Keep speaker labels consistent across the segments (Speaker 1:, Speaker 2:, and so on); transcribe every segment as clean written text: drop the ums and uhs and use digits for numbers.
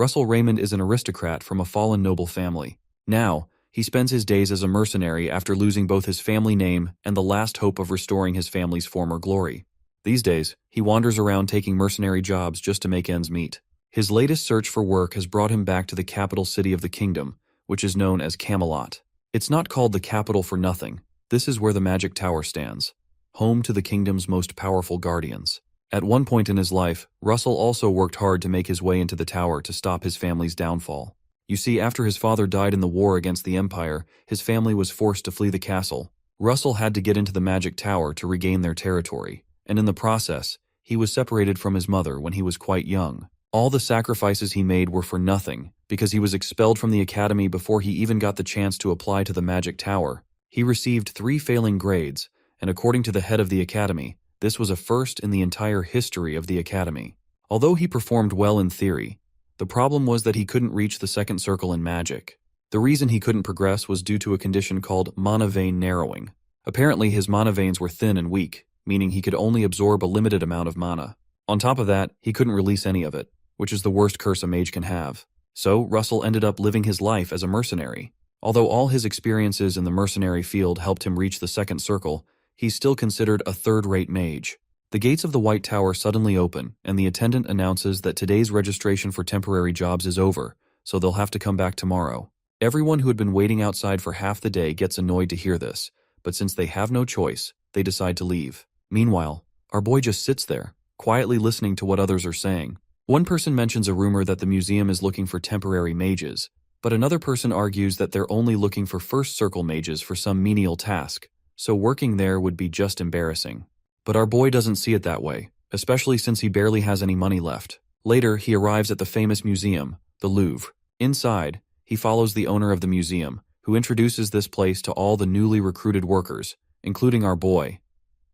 Speaker 1: Russell Raymond is an aristocrat from a fallen noble family. Now, he spends his days as a mercenary after losing both his family name and the last hope of restoring his family's former glory. These days, he wanders around taking mercenary jobs just to make ends meet. His latest search for work has brought him back to the capital city of the kingdom, which is known as Camelot. It's not called the capital for nothing. This is where the Magic Tower stands, home to the kingdom's most powerful guardians. At one point in his life, Russell also worked hard to make his way into the tower to stop his family's downfall. You see, after his father died in the war against the Empire, his family was forced to flee the castle. Russell had to get into the Magic Tower to regain their territory, and in the process, he was separated from his mother when he was quite young. All the sacrifices he made were for nothing, because he was expelled from the academy before he even got the chance to apply to the Magic Tower. He received 3 failing grades, and according to the head of the academy, this was a first in the entire history of the academy. Although he performed well in theory, the problem was that he couldn't reach the second circle in magic. The reason he couldn't progress was due to a condition called mana vein narrowing. Apparently his mana veins were thin and weak, meaning he could only absorb a limited amount of mana. On top of that, he couldn't release any of it, which is the worst curse a mage can have. So, Russell ended up living his life as a mercenary. Although all his experiences in the mercenary field helped him reach the second circle, he's still considered a third-rate mage. The gates of the White Tower suddenly open, and the attendant announces that today's registration for temporary jobs is over, so they'll have to come back tomorrow. Everyone who had been waiting outside for half the day gets annoyed to hear this, but since they have no choice, they decide to leave. Meanwhile, our boy just sits there, quietly listening to what others are saying. One person mentions a rumor that the museum is looking for temporary mages, but another person argues that they're only looking for first circle mages for some menial task, so working there would be just embarrassing. But our boy doesn't see it that way, especially since he barely has any money left. Later, he arrives at the famous museum, the Louvre. Inside, he follows the owner of the museum, who introduces this place to all the newly recruited workers, including our boy.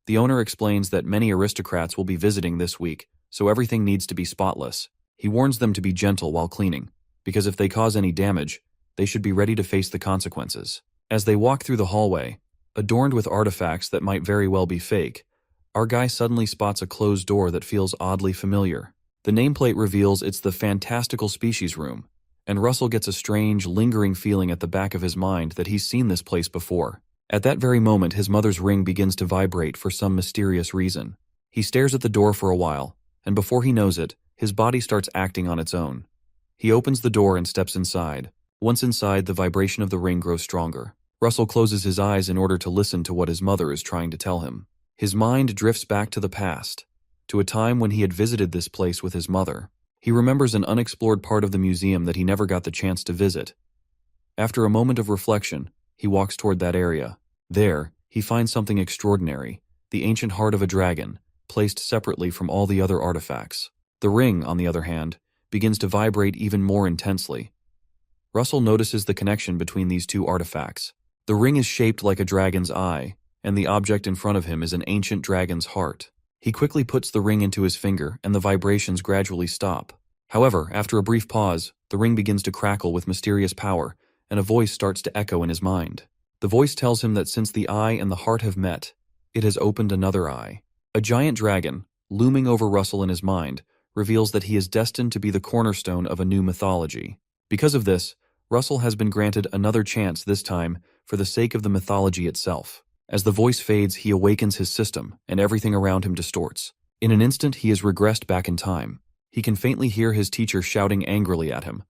Speaker 1: The owner explains that many aristocrats will be visiting this week, so everything needs to be spotless. He warns them to be gentle while cleaning, because if they cause any damage, they should be ready to face the consequences. As they walk through the hallway, adorned with artifacts that might very well be fake, our guy suddenly spots a closed door that feels oddly familiar. The nameplate reveals it's the Fantastical Species Room, and Russell gets a strange, lingering feeling at the back of his mind that he's seen this place before. At that very moment, his mother's ring begins to vibrate for some mysterious reason. He stares at the door for a while, and before he knows it, his body starts acting on its own. He opens the door and steps inside. Once inside, the vibration of the ring grows stronger. Russell closes his eyes in order to listen to what his mother is trying to tell him. His mind drifts back to the past, to a time when he had visited this place with his mother. He remembers an unexplored part of the museum that he never got the chance to visit. After a moment of reflection, he walks toward that area. There, he finds something extraordinary, the ancient heart of a dragon, placed separately from all the other artifacts. The ring, on the other hand, begins to vibrate even more intensely. Russell notices the connection between these two artifacts. The ring is shaped like a dragon's eye, and the object in front of him is an ancient dragon's heart. He quickly puts the ring into his finger, and the vibrations gradually stop. However, after a brief pause, the ring begins to crackle with mysterious power, and a voice starts to echo in his mind. The voice tells him that since the eye and the heart have met, it has opened another eye. A giant dragon, looming over Russell in his mind, reveals that he is destined to be the cornerstone of a new mythology. Because of this, Russell has been granted another chance this time for the sake of the mythology itself. As the voice fades, he awakens his system, and everything around him distorts. In an instant, he is regressed back in time. He can faintly hear his teacher shouting angrily at him,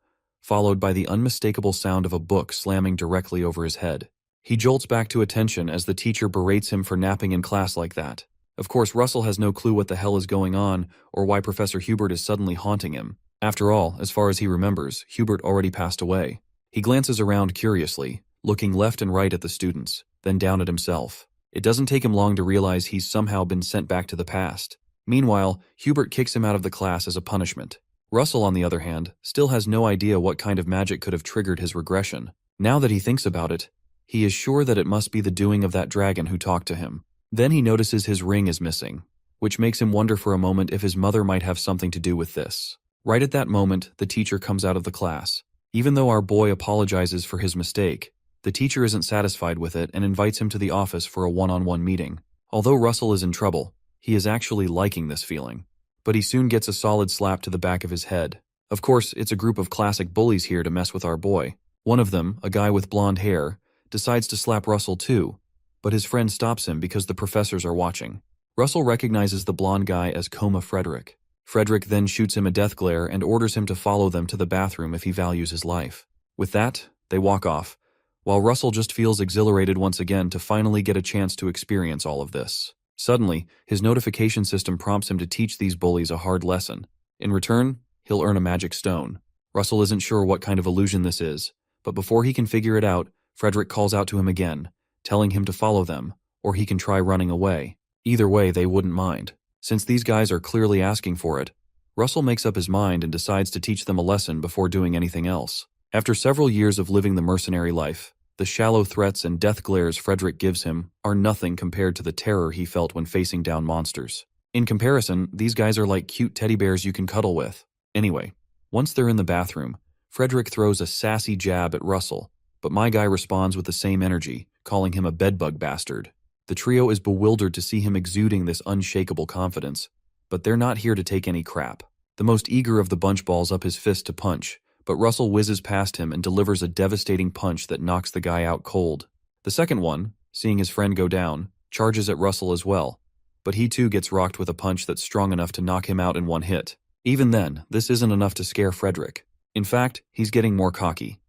Speaker 1: followed by the unmistakable sound of a book slamming directly over his head. He jolts back to attention as the teacher berates him for napping in class like that. Of course, Russell has no clue what the hell is going on or why Professor Hubert is suddenly haunting him. After all, as far as he remembers, Hubert already passed away. He glances around curiously, looking left and right at the students, then down at himself. It doesn't take him long to realize he's somehow been sent back to the past. Meanwhile, Hubert kicks him out of the class as a punishment. Russell, on the other hand, still has no idea what kind of magic could have triggered his regression. Now that he thinks about it, he is sure that it must be the doing of that dragon who talked to him. Then he notices his ring is missing, which makes him wonder for a moment if his mother might have something to do with this. Right at that moment, the teacher comes out of the class. Even though our boy apologizes for his mistake, the teacher isn't satisfied with it and invites him to the office for a one-on-one meeting. Although Russell is in trouble, he is actually liking this feeling. But he soon gets a solid slap to the back of his head. Of course, it's a group of classic bullies here to mess with our boy. One of them, a guy with blonde hair, decides to slap Russell too, but his friend stops him because the professors are watching. Russell recognizes the blonde guy as Coma Frederick. Frederick then shoots him a death glare and orders him to follow them to the bathroom if he values his life. With that, they walk off, while Russell just feels exhilarated once again to finally get a chance to experience all of this. Suddenly, his notification system prompts him to teach these bullies a hard lesson. In return, he'll earn a magic stone. Russell isn't sure what kind of illusion this is, but before he can figure it out, Frederick calls out to him again, telling him to follow them, or he can try running away. Either way, they wouldn't mind. Since these guys are clearly asking for it, Russell makes up his mind and decides to teach them a lesson before doing anything else. After several years of living the mercenary life, the shallow threats and death glares Frederick gives him are nothing compared to the terror he felt when facing down monsters. In comparison, these guys are like cute teddy bears you can cuddle with. Anyway, once they're in the bathroom, Frederick throws a sassy jab at Russell, but my guy responds with the same energy, calling him a bedbug bastard. The trio is bewildered to see him exuding this unshakable confidence, but they're not here to take any crap. The most eager of the bunch balls up his fist to punch, but Russell whizzes past him and delivers a devastating punch that knocks the guy out cold. The second one, seeing his friend go down, charges at Russell as well, but he too gets rocked with a punch that's strong enough to knock him out in one hit. Even then, this isn't enough to scare Frederick. In fact, he's getting more cocky.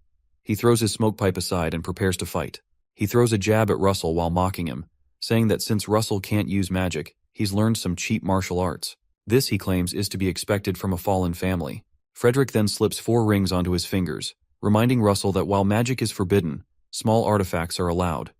Speaker 1: He throws his smoke pipe aside and prepares to fight. He throws a jab at Russell while mocking him, saying that since Russell can't use magic, he's learned some cheap martial arts. This, he claims, is to be expected from a fallen family. Frederick then slips 4 rings onto his fingers, reminding Russell that while magic is forbidden, small artifacts are allowed.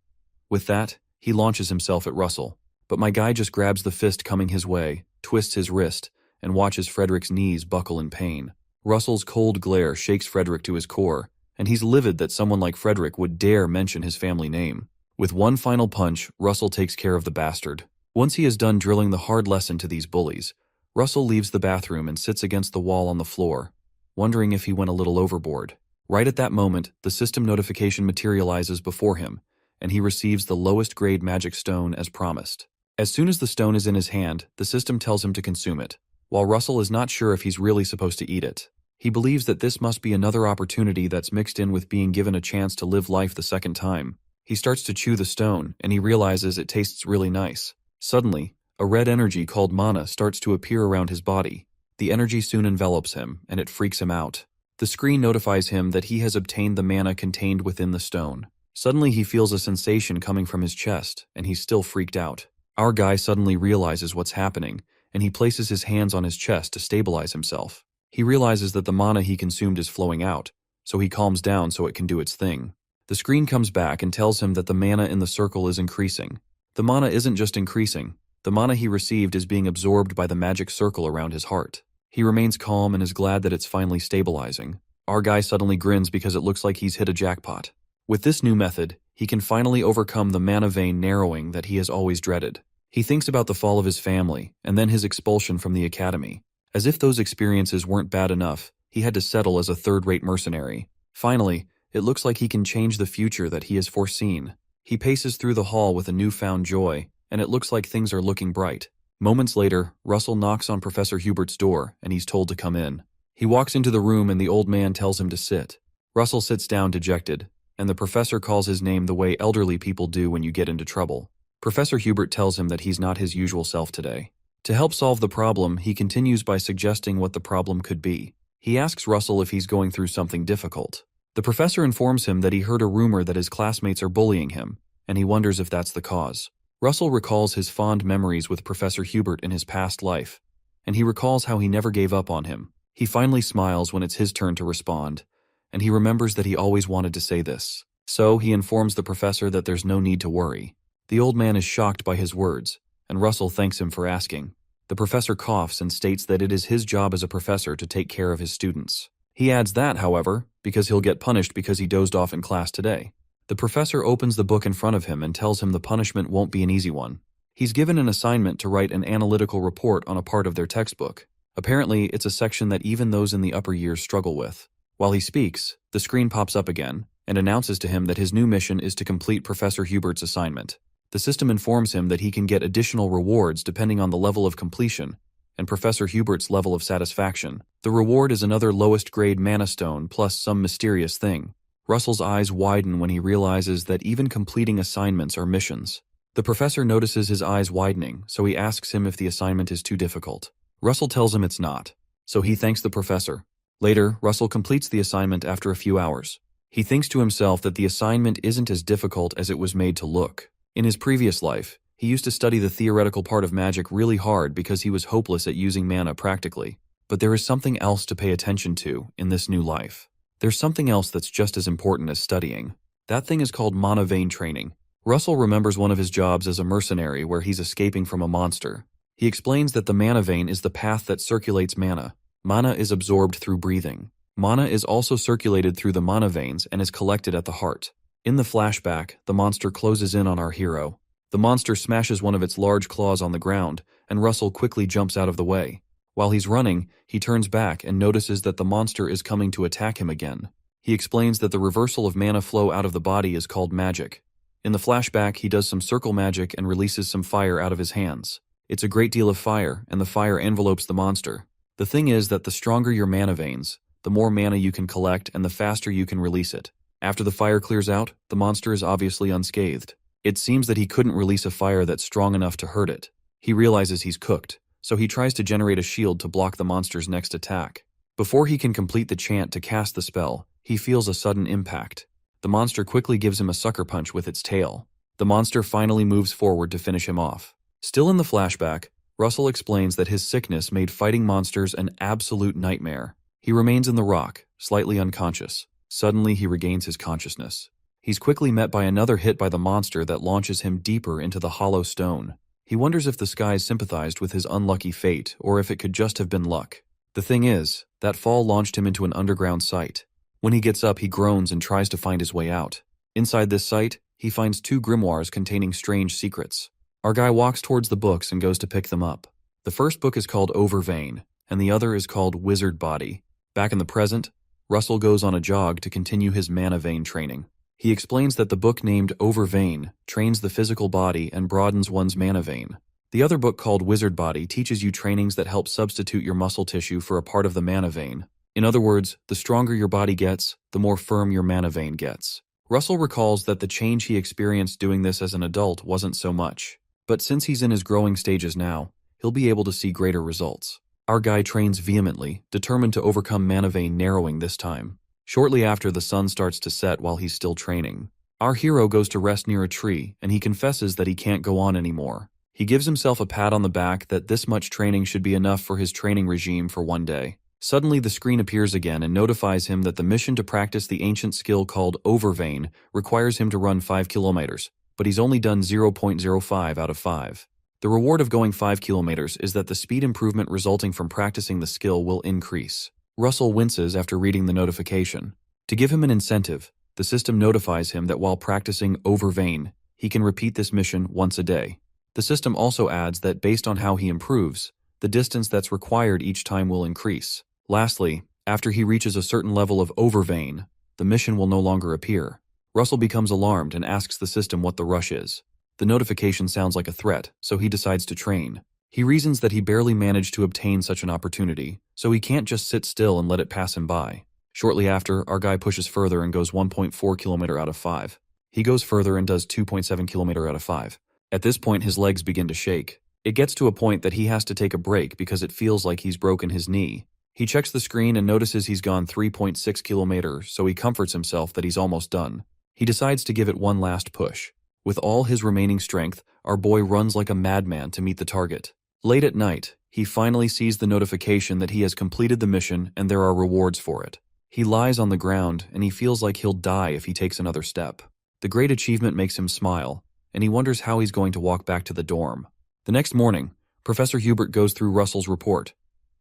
Speaker 1: With that, he launches himself at Russell, but my guy just grabs the fist coming his way, twists his wrist, and watches Frederick's knees buckle in pain. Russell's cold glare shakes Frederick to his core, and he's livid that someone like Frederick would dare mention his family name. With one final punch, Russell takes care of the bastard. Once he is done drilling the hard lesson to these bullies, Russell leaves the bathroom and sits against the wall on the floor, wondering if he went a little overboard. Right at that moment, the system notification materializes before him, and he receives the lowest grade magic stone as promised. As soon as the stone is in his hand, the system tells him to consume it. While Russell is not sure if he's really supposed to eat it, he believes that this must be another opportunity that's mixed in with being given a chance to live life the second time. He starts to chew the stone, and he realizes it tastes really nice. Suddenly, a red energy called mana starts to appear around his body. The energy soon envelops him, and it freaks him out. The screen notifies him that he has obtained the mana contained within the stone. Suddenly he feels a sensation coming from his chest, and he's still freaked out. Our guy suddenly realizes what's happening, and he places his hands on his chest to stabilize himself. He realizes that the mana he consumed is flowing out, so he calms down so it can do its thing. The screen comes back and tells him that the mana in the circle is increasing. The mana isn't just increasing. The mana he received is being absorbed by the magic circle around his heart. He remains calm and is glad that it's finally stabilizing. Our guy suddenly grins because it looks like he's hit a jackpot. With this new method, he can finally overcome the mana vein narrowing that he has always dreaded. He thinks about the fall of his family and then his expulsion from the academy. As if those experiences weren't bad enough, he had to settle as a third-rate mercenary. Finally, it looks like he can change the future that he has foreseen. He paces through the hall with a newfound joy, and it looks like things are looking bright. Moments later, Russell knocks on Professor Hubert's door, and he's told to come in. He walks into the room and the old man tells him to sit. Russell sits down dejected, and the professor calls his name the way elderly people do when you get into trouble. Professor Hubert tells him that he's not his usual self today. To help solve the problem, he continues by suggesting what the problem could be. He asks Russell if he's going through something difficult. The professor informs him that he heard a rumor that his classmates are bullying him, and he wonders if that's the cause. Russell recalls his fond memories with Professor Hubert in his past life, and he recalls how he never gave up on him. He finally smiles when it's his turn to respond, and he remembers that he always wanted to say this. So he informs the professor that there's no need to worry. The old man is shocked by his words, and Russell thanks him for asking. The professor coughs and states that it is his job as a professor to take care of his students. He adds that, however, because he'll get punished because he dozed off in class today. The professor opens the book in front of him and tells him the punishment won't be an easy one. He's given an assignment to write an analytical report on a part of their textbook. Apparently, it's a section that even those in the upper years struggle with. While he speaks, the screen pops up again and announces to him that his new mission is to complete Professor Hubert's assignment. The system informs him that he can get additional rewards depending on the level of completion, and Professor Hubert's level of satisfaction. The reward is another lowest grade mana stone plus some mysterious thing. Russell's eyes widen when he realizes that even completing assignments are missions. The professor notices his eyes widening, so he asks him if the assignment is too difficult. Russell tells him it's not, so he thanks the professor. Later, Russell completes the assignment after a few hours. He thinks to himself that the assignment isn't as difficult as it was made to look. In his previous life, he used to study the theoretical part of magic really hard because he was hopeless at using mana practically. But there is something else to pay attention to in this new life. There's something else that's just as important as studying. That thing is called mana vein training. Russell remembers one of his jobs as a mercenary where he's escaping from a monster. He explains that the mana vein is the path that circulates mana. Mana is absorbed through breathing. Mana is also circulated through the mana veins and is collected at the heart. In the flashback, the monster closes in on our hero. The monster smashes one of its large claws on the ground, and Russell quickly jumps out of the way. While he's running, he turns back and notices that the monster is coming to attack him again. He explains that the reversal of mana flow out of the body is called magic. In the flashback, he does some circle magic and releases some fire out of his hands. It's a great deal of fire, and the fire envelopes the monster. The thing is that the stronger your mana veins, the more mana you can collect and the faster you can release it. After the fire clears out, the monster is obviously unscathed. It seems that he couldn't release a fire that's strong enough to hurt it. He realizes he's cooked, so he tries to generate a shield to block the monster's next attack. Before he can complete the chant to cast the spell, he feels a sudden impact. The monster quickly gives him a sucker punch with its tail. The monster finally moves forward to finish him off. Still in the flashback, Russell explains that his sickness made fighting monsters an absolute nightmare. He remains in the rock, slightly unconscious. Suddenly he regains his consciousness. He's quickly met by another hit by the monster that launches him deeper into the hollow stone. He wonders if the skies sympathized with his unlucky fate, or if it could just have been luck. The thing is, that fall launched him into an underground site. When he gets up, he groans and tries to find his way out. Inside this site, he finds 2 grimoires containing strange secrets. Our guy walks towards the books and goes to pick them up. The first book is called Overvain, and the other is called Wizard Body. Back in the present, Russell goes on a jog to continue his mana vein training. He explains that the book named Overvain trains the physical body and broadens one's mana vein. The other book called Wizard Body teaches you trainings that help substitute your muscle tissue for a part of the mana vein. In other words, the stronger your body gets, the more firm your mana vein gets. Russell recalls that the change he experienced doing this as an adult wasn't so much. But since he's in his growing stages now, he'll be able to see greater results. Our guy trains vehemently, determined to overcome mana vein narrowing this time. Shortly after, the sun starts to set while he's still training. Our hero goes to rest near a tree, and he confesses that he can't go on anymore. He gives himself a pat on the back that this much training should be enough for his training regime for one day. Suddenly, the screen appears again and notifies him that the mission to practice the ancient skill called Overvain requires him to run 5 kilometers, but he's only done 0.05 out of 5. The reward of going 5 kilometers is that the speed improvement resulting from practicing the skill will increase. Russell winces after reading the notification. To give him an incentive, the system notifies him that while practicing Overvain, he can repeat this mission once a day. The system also adds that based on how he improves, the distance that's required each time will increase. Lastly, after he reaches a certain level of Overvain, the mission will no longer appear. Russell becomes alarmed and asks the system what the rush is. The notification sounds like a threat, so he decides to train. He reasons that he barely managed to obtain such an opportunity, so he can't just sit still and let it pass him by. Shortly after, our guy pushes further and goes 1.4 kilometer out of 5. He goes further and does 2.7 kilometer out of 5. At this point, his legs begin to shake. It gets to a point that he has to take a break because it feels like he's broken his knee. He checks the screen and notices he's gone 3.6 kilometers, so he comforts himself that he's almost done. He decides to give it one last push. With all his remaining strength, our boy runs like a madman to meet the target. Late at night, he finally sees the notification that he has completed the mission and there are rewards for it. He lies on the ground and he feels like he'll die if he takes another step. The great achievement makes him smile, and he wonders how he's going to walk back to the dorm. The next morning, Professor Hubert goes through Russell's report,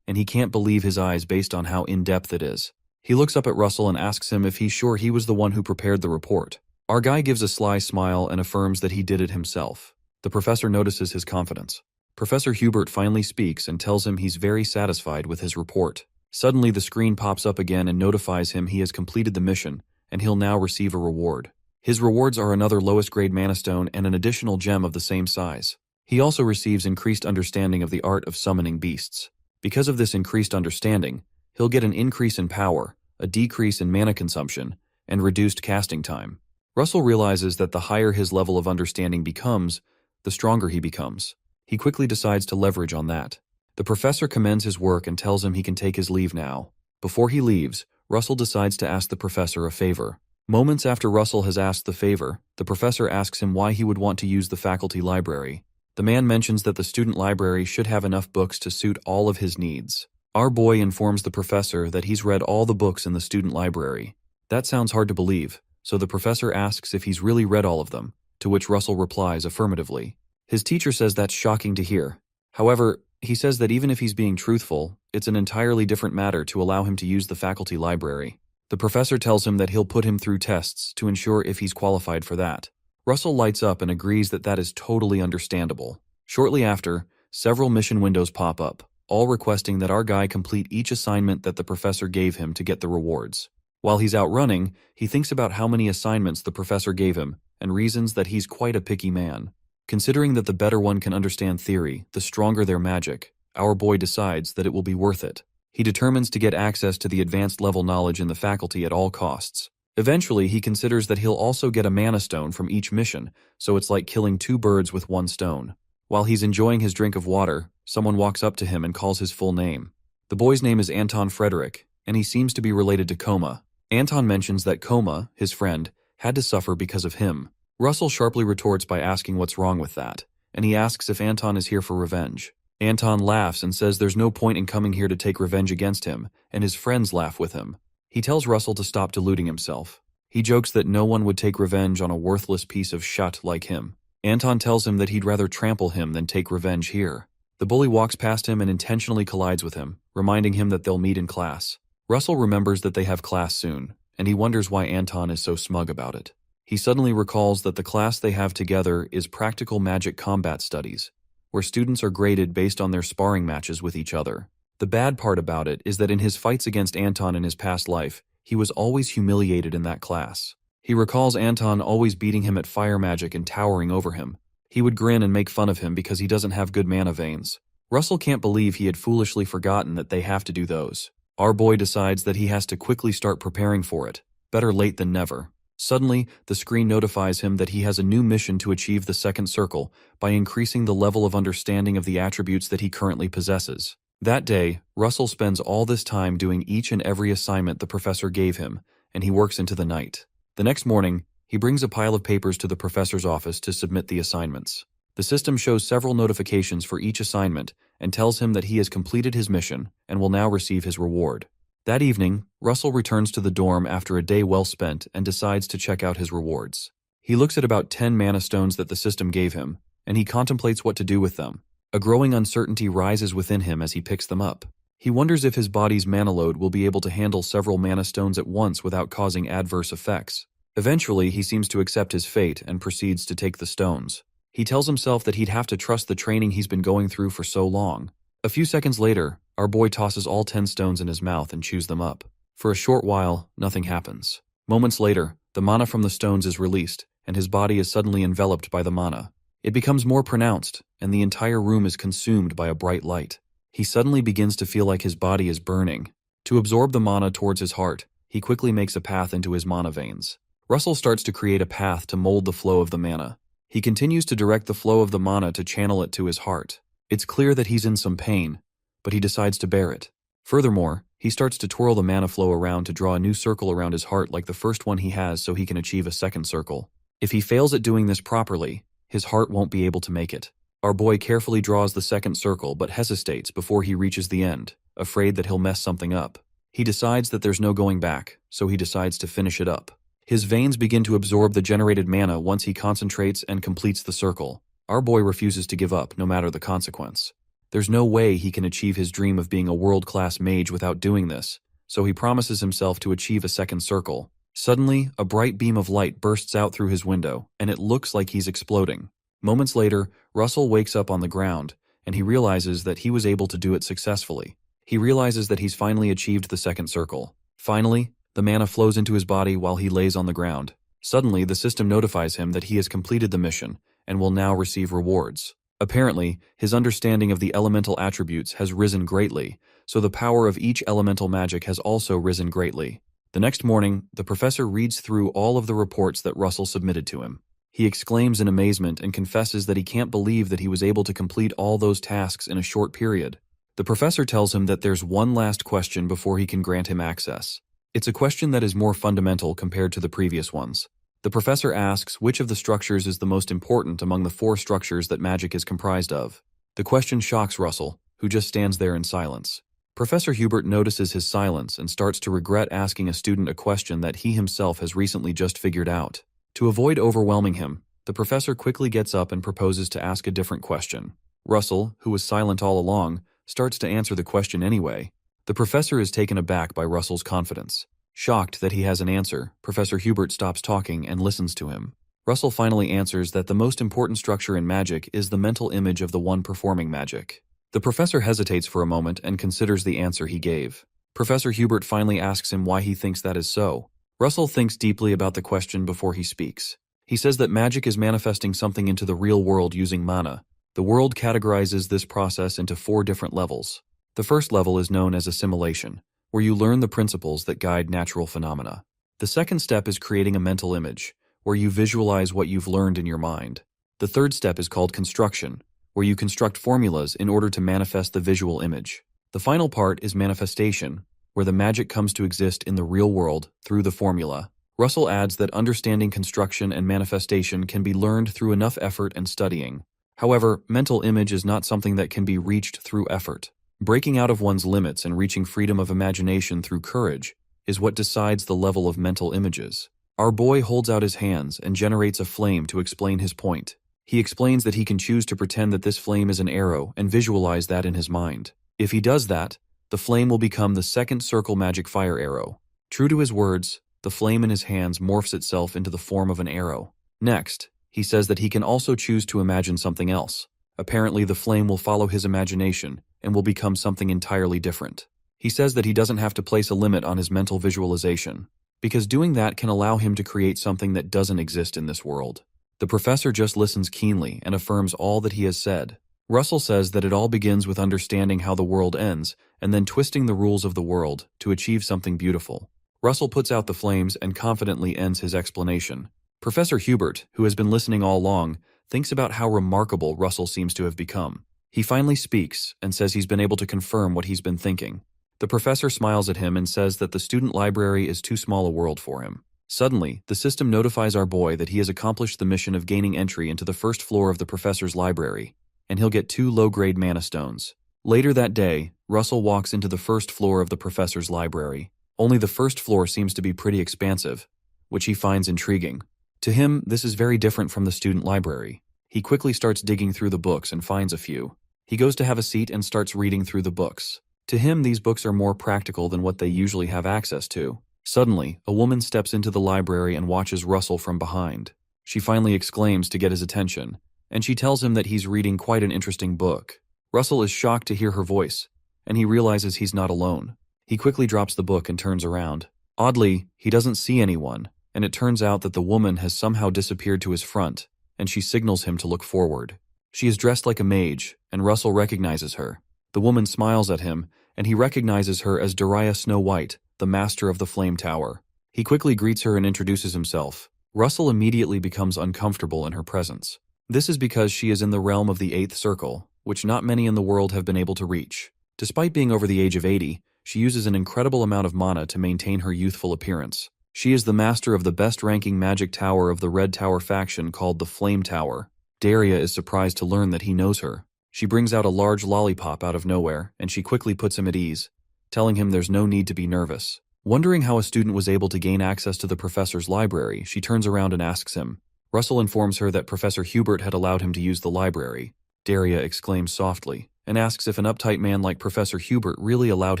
Speaker 1: and he can't believe his eyes based on how in-depth it is. He looks up at Russell and asks him if he's sure he was the one who prepared the report. Our guy gives a sly smile and affirms that he did it himself. The professor notices his confidence. Professor Hubert finally speaks and tells him he's very satisfied with his report. Suddenly, the screen pops up again and notifies him he has completed the mission, and he'll now receive a reward. His rewards are another lowest grade mana stone and an additional gem of the same size. He also receives increased understanding of the art of summoning beasts. Because of this increased understanding, he'll get an increase in power, a decrease in mana consumption, and reduced casting time. Russell realizes that the higher his level of understanding becomes, the stronger he becomes. He quickly decides to leverage on that. The professor commends his work and tells him he can take his leave now. Before he leaves, Russell decides to ask the professor a favor. Moments after Russell has asked the favor, the professor asks him why he would want to use the faculty library. The man mentions that the student library should have enough books to suit all of his needs. Our boy informs the professor that he's read all the books in the student library. That sounds hard to believe, so the professor asks if he's really read all of them, to which Russell replies affirmatively. His teacher says that's shocking to hear. However, he says that even if he's being truthful, it's an entirely different matter to allow him to use the faculty library. The professor tells him that he'll put him through tests to ensure if he's qualified for that. Russell lights up and agrees that that is totally understandable. Shortly after, several mission windows pop up, all requesting that our guy complete each assignment that the professor gave him to get the rewards. While he's out running, he thinks about how many assignments the professor gave him and reasons that he's quite a picky man. Considering that the better one can understand theory, the stronger their magic, our boy decides that it will be worth it. He determines to get access to the advanced level knowledge in the faculty at all costs. Eventually, he considers that he'll also get a mana stone from each mission, so it's like killing 2 birds with 1 stone. While he's enjoying his drink of water, someone walks up to him and calls his full name. The boy's name is Anton Frederick, and he seems to be related to Koma. Anton mentions that Koma, his friend, had to suffer because of him. Russell sharply retorts by asking what's wrong with that, and he asks if Anton is here for revenge. Anton laughs and says there's no point in coming here to take revenge against him, and his friends laugh with him. He tells Russell to stop deluding himself. He jokes that no one would take revenge on a worthless piece of shut like him. Anton tells him that he'd rather trample him than take revenge here. The bully walks past him and intentionally collides with him, reminding him that they'll meet in class. Russell remembers that they have class soon, and he wonders why Anton is so smug about it. He suddenly recalls that the class they have together is Practical Magic Combat Studies, where students are graded based on their sparring matches with each other. The bad part about it is that in his fights against Anton in his past life, he was always humiliated in that class. He recalls Anton always beating him at fire magic and towering over him. He would grin and make fun of him because he doesn't have good mana veins. Russell can't believe he had foolishly forgotten that they have to do those. Our boy decides that he has to quickly start preparing for it. Better late than never. Suddenly, the screen notifies him that he has a new mission to achieve the second circle by increasing the level of understanding of the attributes that he currently possesses. That day, Russell spends all this time doing each and every assignment the professor gave him, and he works into the night. The next morning, he brings a pile of papers to the professor's office to submit the assignments. The system shows several notifications for each assignment and tells him that he has completed his mission and will now receive his reward. That evening, Russell returns to the dorm after a day well spent and decides to check out his rewards. He looks at about 10 mana stones that the system gave him, and he contemplates what to do with them. A growing uncertainty rises within him as he picks them up. He wonders if his body's mana load will be able to handle several mana stones at once without causing adverse effects. Eventually, he seems to accept his fate and proceeds to take the stones. He tells himself that he'd have to trust the training he's been going through for so long. A few seconds later, our boy tosses all 10 stones in his mouth and chews them up. For a short while, nothing happens. Moments later, the mana from the stones is released, and his body is suddenly enveloped by the mana. It becomes more pronounced, and the entire room is consumed by a bright light. He suddenly begins to feel like his body is burning. To absorb the mana towards his heart, he quickly makes a path into his mana veins. Russell starts to create a path to mold the flow of the mana. He continues to direct the flow of the mana to channel it to his heart. It's clear that he's in some pain, but he decides to bear it. Furthermore, he starts to twirl the mana flow around to draw a new circle around his heart like the first one he has so he can achieve a second circle. If he fails at doing this properly, his heart won't be able to make it. Our boy carefully draws the second circle but hesitates before he reaches the end, afraid that he'll mess something up. He decides that there's no going back, so he decides to finish it up. His veins begin to absorb the generated mana once he concentrates and completes the circle. Our boy refuses to give up, no matter the consequence. There's no way he can achieve his dream of being a world-class mage without doing this, so he promises himself to achieve a second circle. Suddenly, a bright beam of light bursts out through his window, and it looks like he's exploding. Moments later, Russell wakes up on the ground, and he realizes that he was able to do it successfully. He realizes that he's finally achieved the second circle. Finally, the mana flows into his body while he lays on the ground. Suddenly, the system notifies him that he has completed the mission and will now receive rewards. Apparently, his understanding of the elemental attributes has risen greatly, so the power of each elemental magic has also risen greatly. The next morning, the professor reads through all of the reports that Russell submitted to him. He exclaims in amazement and confesses that he can't believe that he was able to complete all those tasks in a short period. The professor tells him that there's one last question before he can grant him access. It's a question that is more fundamental compared to the previous ones. The professor asks which of the structures is the most important among the 4 structures that magic is comprised of. The question shocks Russell, who just stands there in silence. Professor Hubert notices his silence and starts to regret asking a student a question that he himself has recently just figured out. To avoid overwhelming him, the professor quickly gets up and proposes to ask a different question. Russell, who was silent all along, starts to answer the question anyway. The professor is taken aback by Russell's confidence. Shocked that he has an answer, Professor Hubert stops talking and listens to him. Russell finally answers that the most important structure in magic is the mental image of the one performing magic. The professor hesitates for a moment and considers the answer he gave. Professor Hubert finally asks him why he thinks that is so. Russell thinks deeply about the question before he speaks. He says that magic is manifesting something into the real world using mana. The world categorizes this process into 4 different levels. The first level is known as assimilation, where you learn the principles that guide natural phenomena. The second step is creating a mental image, where you visualize what you've learned in your mind. The third step is called construction, where you construct formulas in order to manifest the visual image. The final part is manifestation, where the magic comes to exist in the real world through the formula. Russell adds that understanding construction and manifestation can be learned through enough effort and studying. However, mental image is not something that can be reached through effort. Breaking out of one's limits and reaching freedom of imagination through courage is what decides the level of mental images. Our boy holds out his hands and generates a flame to explain his point. He explains that he can choose to pretend that this flame is an arrow and visualize that in his mind. If he does that, the flame will become the second circle magic fire arrow. True to his words, the flame in his hands morphs itself into the form of an arrow. Next, he says that he can also choose to imagine something else. Apparently, the flame will follow his imagination and will become something entirely different. He says that he doesn't have to place a limit on his mental visualization, because doing that can allow him to create something that doesn't exist in this world. The professor just listens keenly and affirms all that he has said. Russell says that it all begins with understanding how the world ends and then twisting the rules of the world to achieve something beautiful. Russell puts out the flames and confidently ends his explanation. Professor Hubert, who has been listening all along, thinks about how remarkable Russell seems to have become. He finally speaks and says he's been able to confirm what he's been thinking. The professor smiles at him and says that the student library is too small a world for him. Suddenly, the system notifies our boy that he has accomplished the mission of gaining entry into the first floor of the professor's library, and he'll get 2 low-grade mana stones. Later that day, Russell walks into the first floor of the professor's library. Only the first floor seems to be pretty expansive, which he finds intriguing. To him, this is very different from the student library. He quickly starts digging through the books and finds a few. He goes to have a seat and starts reading through the books. To him, these books are more practical than what they usually have access to. Suddenly, a woman steps into the library and watches Russell from behind. She finally exclaims to get his attention, and she tells him that he's reading quite an interesting book. Russell is shocked to hear her voice, and he realizes he's not alone. He quickly drops the book and turns around. Oddly, he doesn't see anyone, and it turns out that the woman has somehow disappeared to his front, and she signals him to look forward. She is dressed like a mage, and Russell recognizes her. The woman smiles at him, and he recognizes her as Dariah Snow White, the master of the Flame Tower. He quickly greets her and introduces himself. Russell immediately becomes uncomfortable in her presence. This is because she is in the realm of the 8th circle, which not many in the world have been able to reach. Despite being over the age of 80, she uses an incredible amount of mana to maintain her youthful appearance. She is the master of the best-ranking magic tower of the Red Tower faction called the Flame Tower. Daria is surprised to learn that he knows her. She brings out a large lollipop out of nowhere, and she quickly puts him at ease, telling him there's no need to be nervous. Wondering how a student was able to gain access to the professor's library, she turns around and asks him. Russell informs her that Professor Hubert had allowed him to use the library. Daria exclaims softly, and asks if an uptight man like Professor Hubert really allowed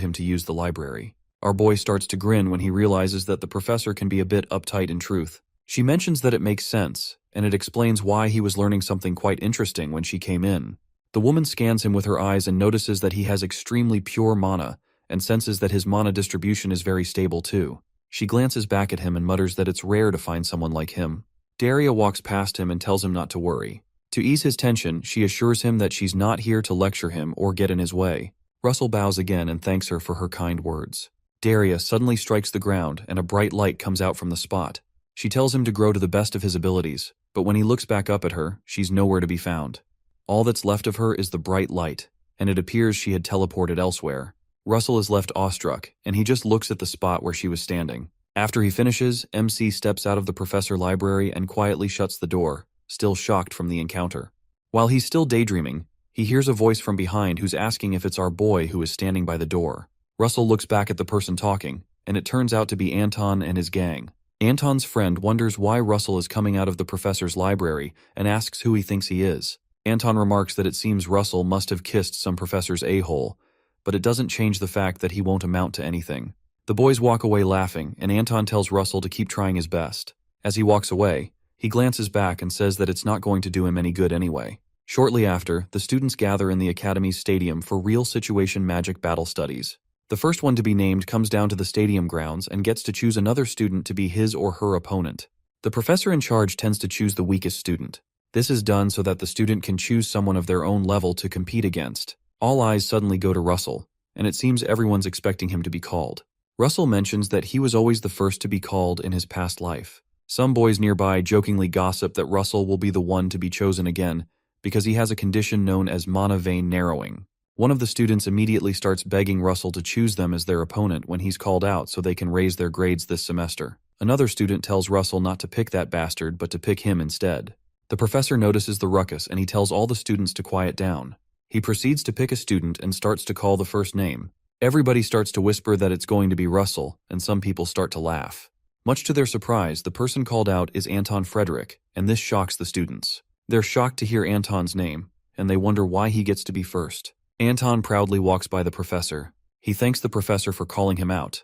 Speaker 1: him to use the library. Our boy starts to grin when he realizes that the professor can be a bit uptight in truth. She mentions that it makes sense, and it explains why he was learning something quite interesting when she came in. The woman scans him with her eyes and notices that he has extremely pure mana, and senses that his mana distribution is very stable too. She glances back at him and mutters that it's rare to find someone like him. Daria walks past him and tells him not to worry. To ease his tension, she assures him that she's not here to lecture him or get in his way. Russell bows again and thanks her for her kind words. Daria suddenly strikes the ground and a bright light comes out from the spot. She tells him to grow to the best of his abilities, but when he looks back up at her, she's nowhere to be found. All that's left of her is the bright light, and it appears she had teleported elsewhere. Russell is left awestruck, and he just looks at the spot where she was standing. After he finishes, MC steps out of the professor library and quietly shuts the door, still shocked from the encounter. While he's still daydreaming, he hears a voice from behind who's asking if it's our boy who is standing by the door. Russell looks back at the person talking, and it turns out to be Anton and his gang. Anton's friend wonders why Russell is coming out of the professor's library and asks who he thinks he is. Anton remarks that it seems Russell must have kissed some professor's a-hole, but it doesn't change the fact that he won't amount to anything. The boys walk away laughing, and Anton tells Russell to keep trying his best. As he walks away, he glances back and says that it's not going to do him any good anyway. Shortly after, the students gather in the Academy's stadium for real situation magic battle studies. The first one to be named comes down to the stadium grounds and gets to choose another student to be his or her opponent. The professor in charge tends to choose the weakest student. This is done so that the student can choose someone of their own level to compete against. All eyes suddenly go to Russell, and it seems everyone's expecting him to be called. Russell mentions that he was always the first to be called in his past life. Some boys nearby jokingly gossip that Russell will be the one to be chosen again because he has a condition known as mana vein narrowing. One of the students immediately starts begging Russell to choose them as their opponent when he's called out so they can raise their grades this semester. Another student tells Russell not to pick that bastard but to pick him instead. The professor notices the ruckus and he tells all the students to quiet down. He proceeds to pick a student and starts to call the first name. Everybody starts to whisper that it's going to be Russell, and some people start to laugh. Much to their surprise, the person called out is Anton Frederick, and this shocks the students. They're shocked to hear Anton's name, and they wonder why he gets to be first. Anton proudly walks by the professor. He thanks the professor for calling him out.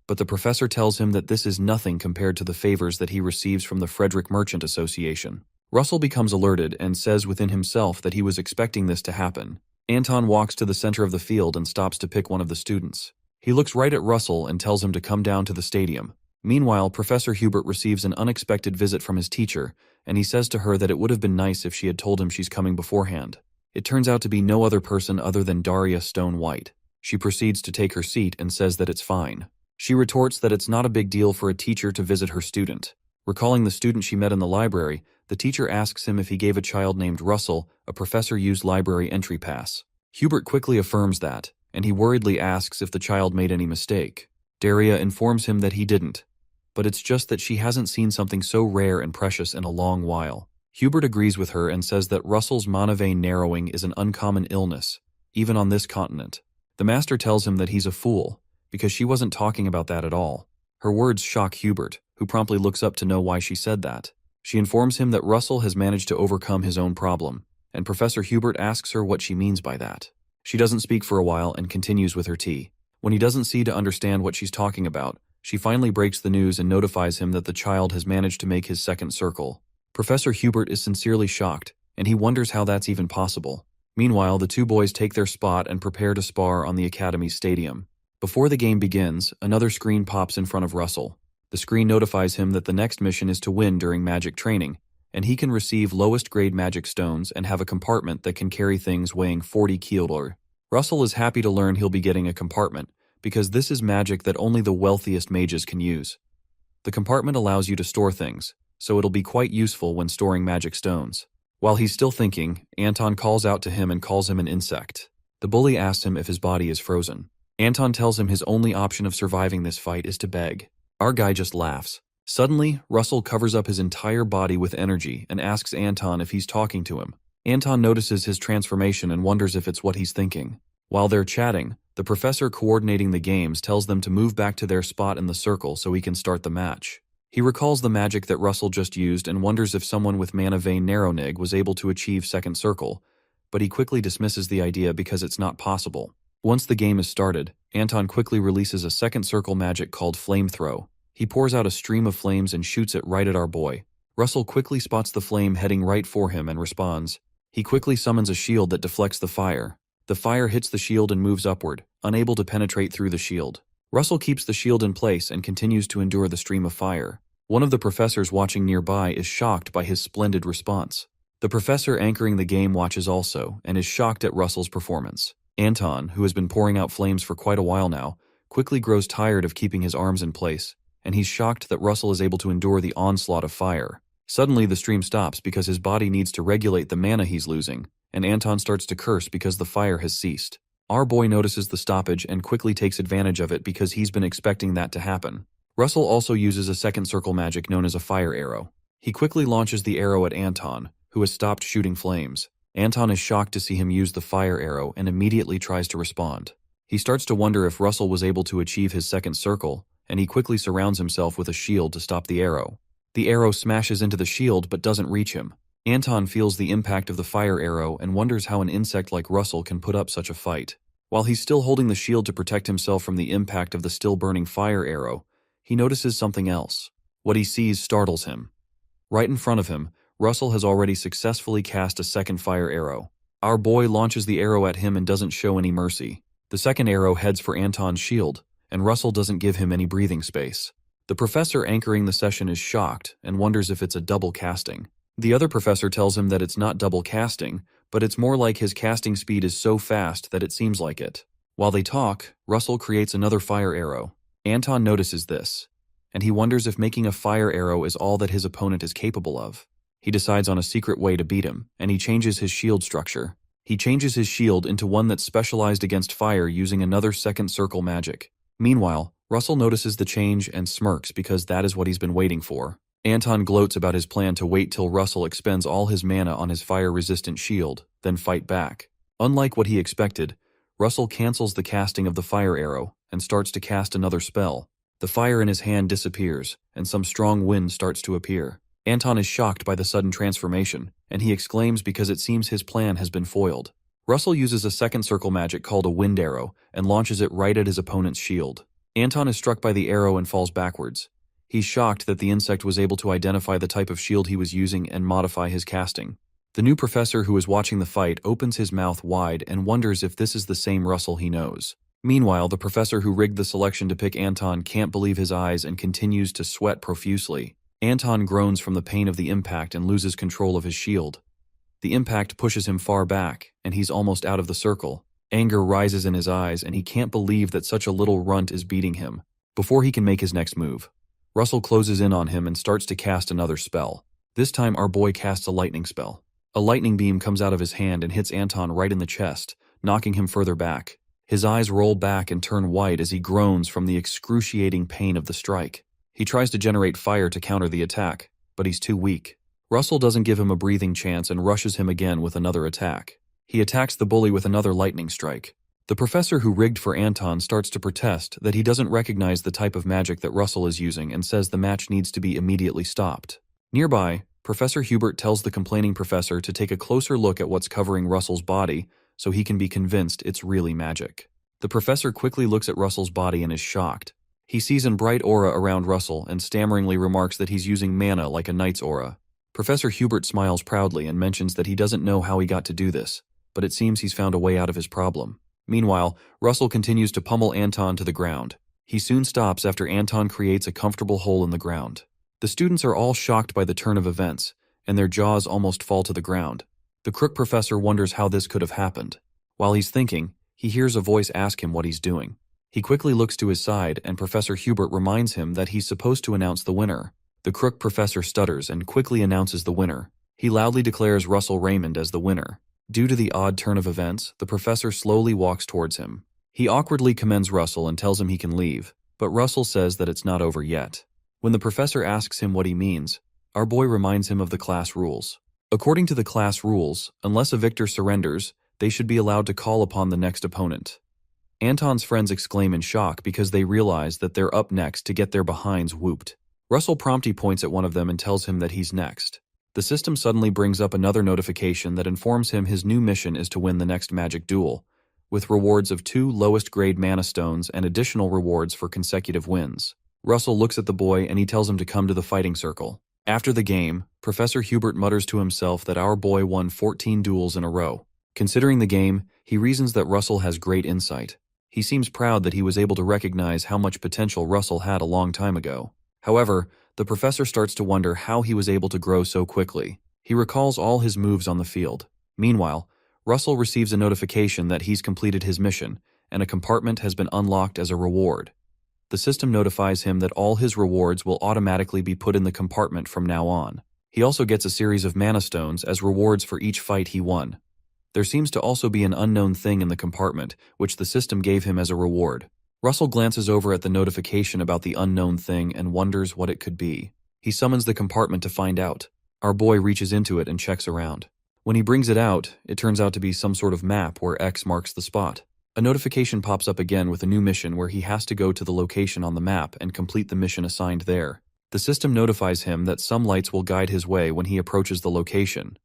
Speaker 1: But the professor tells him that this is nothing compared to the favors that he receives from the Frederick Merchant Association. Russell becomes alerted and says within himself that he was expecting this to happen. Anton walks to the center of the field and stops to pick one of the students. He looks right at Russell and tells him to come down to the stadium. Meanwhile, Professor Hubert receives an unexpected visit from his teacher, and he says to her that it would have been nice if she had told him she's coming beforehand. It turns out to be no other person other than Daria Stone White. She proceeds to take her seat and says that it's fine. She retorts that it's not a big deal for a teacher to visit her student. Recalling the student she met in the library, the teacher asks him if he gave a child named Russell a professor-used library entry pass. Hubert quickly affirms that, and he worriedly asks if the child made any mistake. Daria informs him that he didn't, but it's just that she hasn't seen something so rare and precious in a long while. Hubert agrees with her and says that Russell's mana vein narrowing is an uncommon illness, even on this continent. The master tells him that he's a fool, because she wasn't talking about that at all. Her words shock Hubert, who promptly looks up to know why she said that. She informs him that Russell has managed to overcome his own problem, and Professor Hubert asks her what she means by that. She doesn't speak for a while and continues with her tea. When he doesn't seem to understand what she's talking about, she finally breaks the news and notifies him that the child has managed to make his second circle. Professor Hubert is sincerely shocked, and he wonders how that's even possible. Meanwhile, the two boys take their spot and prepare to spar on the Academy's stadium. Before the game begins, another screen pops in front of Russell. The screen notifies him that the next mission is to win during magic training, and he can receive lowest grade magic stones and have a compartment that can carry things weighing 40 kilor. Russell is happy to learn he'll be getting a compartment, because this is magic that only the wealthiest mages can use. The compartment allows you to store things, so it'll be quite useful when storing magic stones. While he's still thinking, Anton calls out to him and calls him an insect. The bully asks him if his body is frozen. Anton tells him his only option of surviving this fight is to beg. Our guy just laughs. Suddenly, Russell covers up his entire body with energy and asks Anton if he's talking to him. Anton notices his transformation and wonders if it's what he's thinking. While they're chatting, the professor coordinating the games tells them to move back to their spot in the circle so he can start the match. He recalls the magic that Russell just used and wonders if someone with mana vein narrownig was able to achieve second circle, but he quickly dismisses the idea because it's not possible. Once the game is started, Anton quickly releases a second circle magic called Flame Throw. He pours out a stream of flames and shoots it right at our boy. Russell quickly spots the flame heading right for him and responds. He quickly summons a shield that deflects the fire. The fire hits the shield and moves upward, unable to penetrate through the shield. Russell keeps the shield in place and continues to endure the stream of fire. One of the professors watching nearby is shocked by his splendid response. The professor anchoring the game watches also, and is shocked at Russell's performance. Anton, who has been pouring out flames for quite a while now, quickly grows tired of keeping his arms in place, and he's shocked that Russell is able to endure the onslaught of fire. Suddenly the stream stops because his body needs to regulate the mana he's losing, and Anton starts to curse because the fire has ceased. Our boy notices the stoppage and quickly takes advantage of it because he's been expecting that to happen. Russell also uses a second circle magic known as a fire arrow. He quickly launches the arrow at Anton, who has stopped shooting flames. Anton is shocked to see him use the fire arrow and immediately tries to respond. He starts to wonder if Russell was able to achieve his second circle, and he quickly surrounds himself with a shield to stop the arrow. The arrow smashes into the shield but doesn't reach him. Anton feels the impact of the fire arrow and wonders how an insect like Russell can put up such a fight. While he's still holding the shield to protect himself from the impact of the still burning fire arrow, he notices something else. What he sees startles him. Right in front of him, Russell has already successfully cast a second fire arrow. Our boy launches the arrow at him and doesn't show any mercy. The second arrow heads for Anton's shield, and Russell doesn't give him any breathing space. The professor anchoring the session is shocked and wonders if it's a double casting. The other professor tells him that it's not double casting, but it's more like his casting speed is so fast that it seems like it. While they talk, Russell creates another fire arrow. Anton notices this, and he wonders if making a fire arrow is all that his opponent is capable of. He decides on a secret way to beat him, and he changes his shield structure. He changes his shield into one that's specialized against fire using another second circle magic. Meanwhile, Russell notices the change and smirks because that is what he's been waiting for. Anton gloats about his plan to wait till Russell expends all his mana on his fire-resistant shield, then fight back. Unlike what he expected, Russell cancels the casting of the fire arrow and starts to cast another spell. The fire in his hand disappears, and some strong wind starts to appear. Anton is shocked by the sudden transformation, and he exclaims because it seems his plan has been foiled. Russell uses a second circle magic called a wind arrow and launches it right at his opponent's shield. Anton is struck by the arrow and falls backwards. He's shocked that the insect was able to identify the type of shield he was using and modify his casting. The new professor who is watching the fight opens his mouth wide and wonders if this is the same Russell he knows. Meanwhile, the professor who rigged the selection to pick Anton can't believe his eyes and continues to sweat profusely. Anton groans from the pain of the impact and loses control of his shield. The impact pushes him far back, and he's almost out of the circle. Anger rises in his eyes, and he can't believe that such a little runt is beating him. Before he can make his next move, Russell closes in on him and starts to cast another spell. This time our boy casts a lightning spell. A lightning beam comes out of his hand and hits Anton right in the chest, knocking him further back. His eyes roll back and turn white as he groans from the excruciating pain of the strike. He tries to generate fire to counter the attack, but he's too weak. Russell doesn't give him a breathing chance and rushes him again with another attack. He attacks the bully with another lightning strike. The professor who rigged for Anton starts to protest that he doesn't recognize the type of magic that Russell is using and says the match needs to be immediately stopped. Nearby, Professor Hubert tells the complaining professor to take a closer look at what's covering Russell's body so he can be convinced it's really magic. The professor quickly looks at Russell's body and is shocked. He sees a bright aura around Russell and stammeringly remarks that he's using mana like a knight's aura. Professor Hubert smiles proudly and mentions that he doesn't know how he got to do this, but it seems he's found a way out of his problem. Meanwhile, Russell continues to pummel Anton to the ground. He soon stops after Anton creates a comfortable hole in the ground. The students are all shocked by the turn of events, and their jaws almost fall to the ground. The crook professor wonders how this could have happened. While he's thinking, he hears a voice ask him what he's doing. He quickly looks to his side, and Professor Hubert reminds him that he's supposed to announce the winner. The crook professor stutters and quickly announces the winner. He loudly declares Russell Raymond as the winner. Due to the odd turn of events, the professor slowly walks towards him. He awkwardly commends Russell and tells him he can leave, but Russell says that it's not over yet. When the professor asks him what he means, our boy reminds him of the class rules. According to the class rules, unless a victor surrenders, they should be allowed to call upon the next opponent. Anton's friends exclaim in shock because they realize that they're up next to get their behinds whooped. Russell promptly points at one of them and tells him that he's next. The system suddenly brings up another notification that informs him his new mission is to win the next magic duel, with rewards of 2 lowest grade mana stones and additional rewards for consecutive wins. Russell looks at the boy and he tells him to come to the fighting circle. After the game, Professor Hubert mutters to himself that our boy won 14 duels in a row. Considering the game, he reasons that Russell has great insight. He seems proud that he was able to recognize how much potential Russell had a long time ago. However, the professor starts to wonder how he was able to grow so quickly. He recalls all his moves on the field. Meanwhile, Russell receives a notification that he's completed his mission, and a compartment has been unlocked as a reward. The system notifies him that all his rewards will automatically be put in the compartment from now on. He also gets a series of mana stones as rewards for each fight he won. There seems to also be an unknown thing in the compartment, which the system gave him as a reward. Russell glances over at the notification about the unknown thing and wonders what it could be. He summons the compartment to find out. Our boy reaches into it and checks around. When he brings it out, it turns out to be some sort of map where X marks the spot. A notification pops up again with a new mission where he has to go to the location on the map and complete the mission assigned there. The system notifies him that some lights will guide his way when he approaches the location.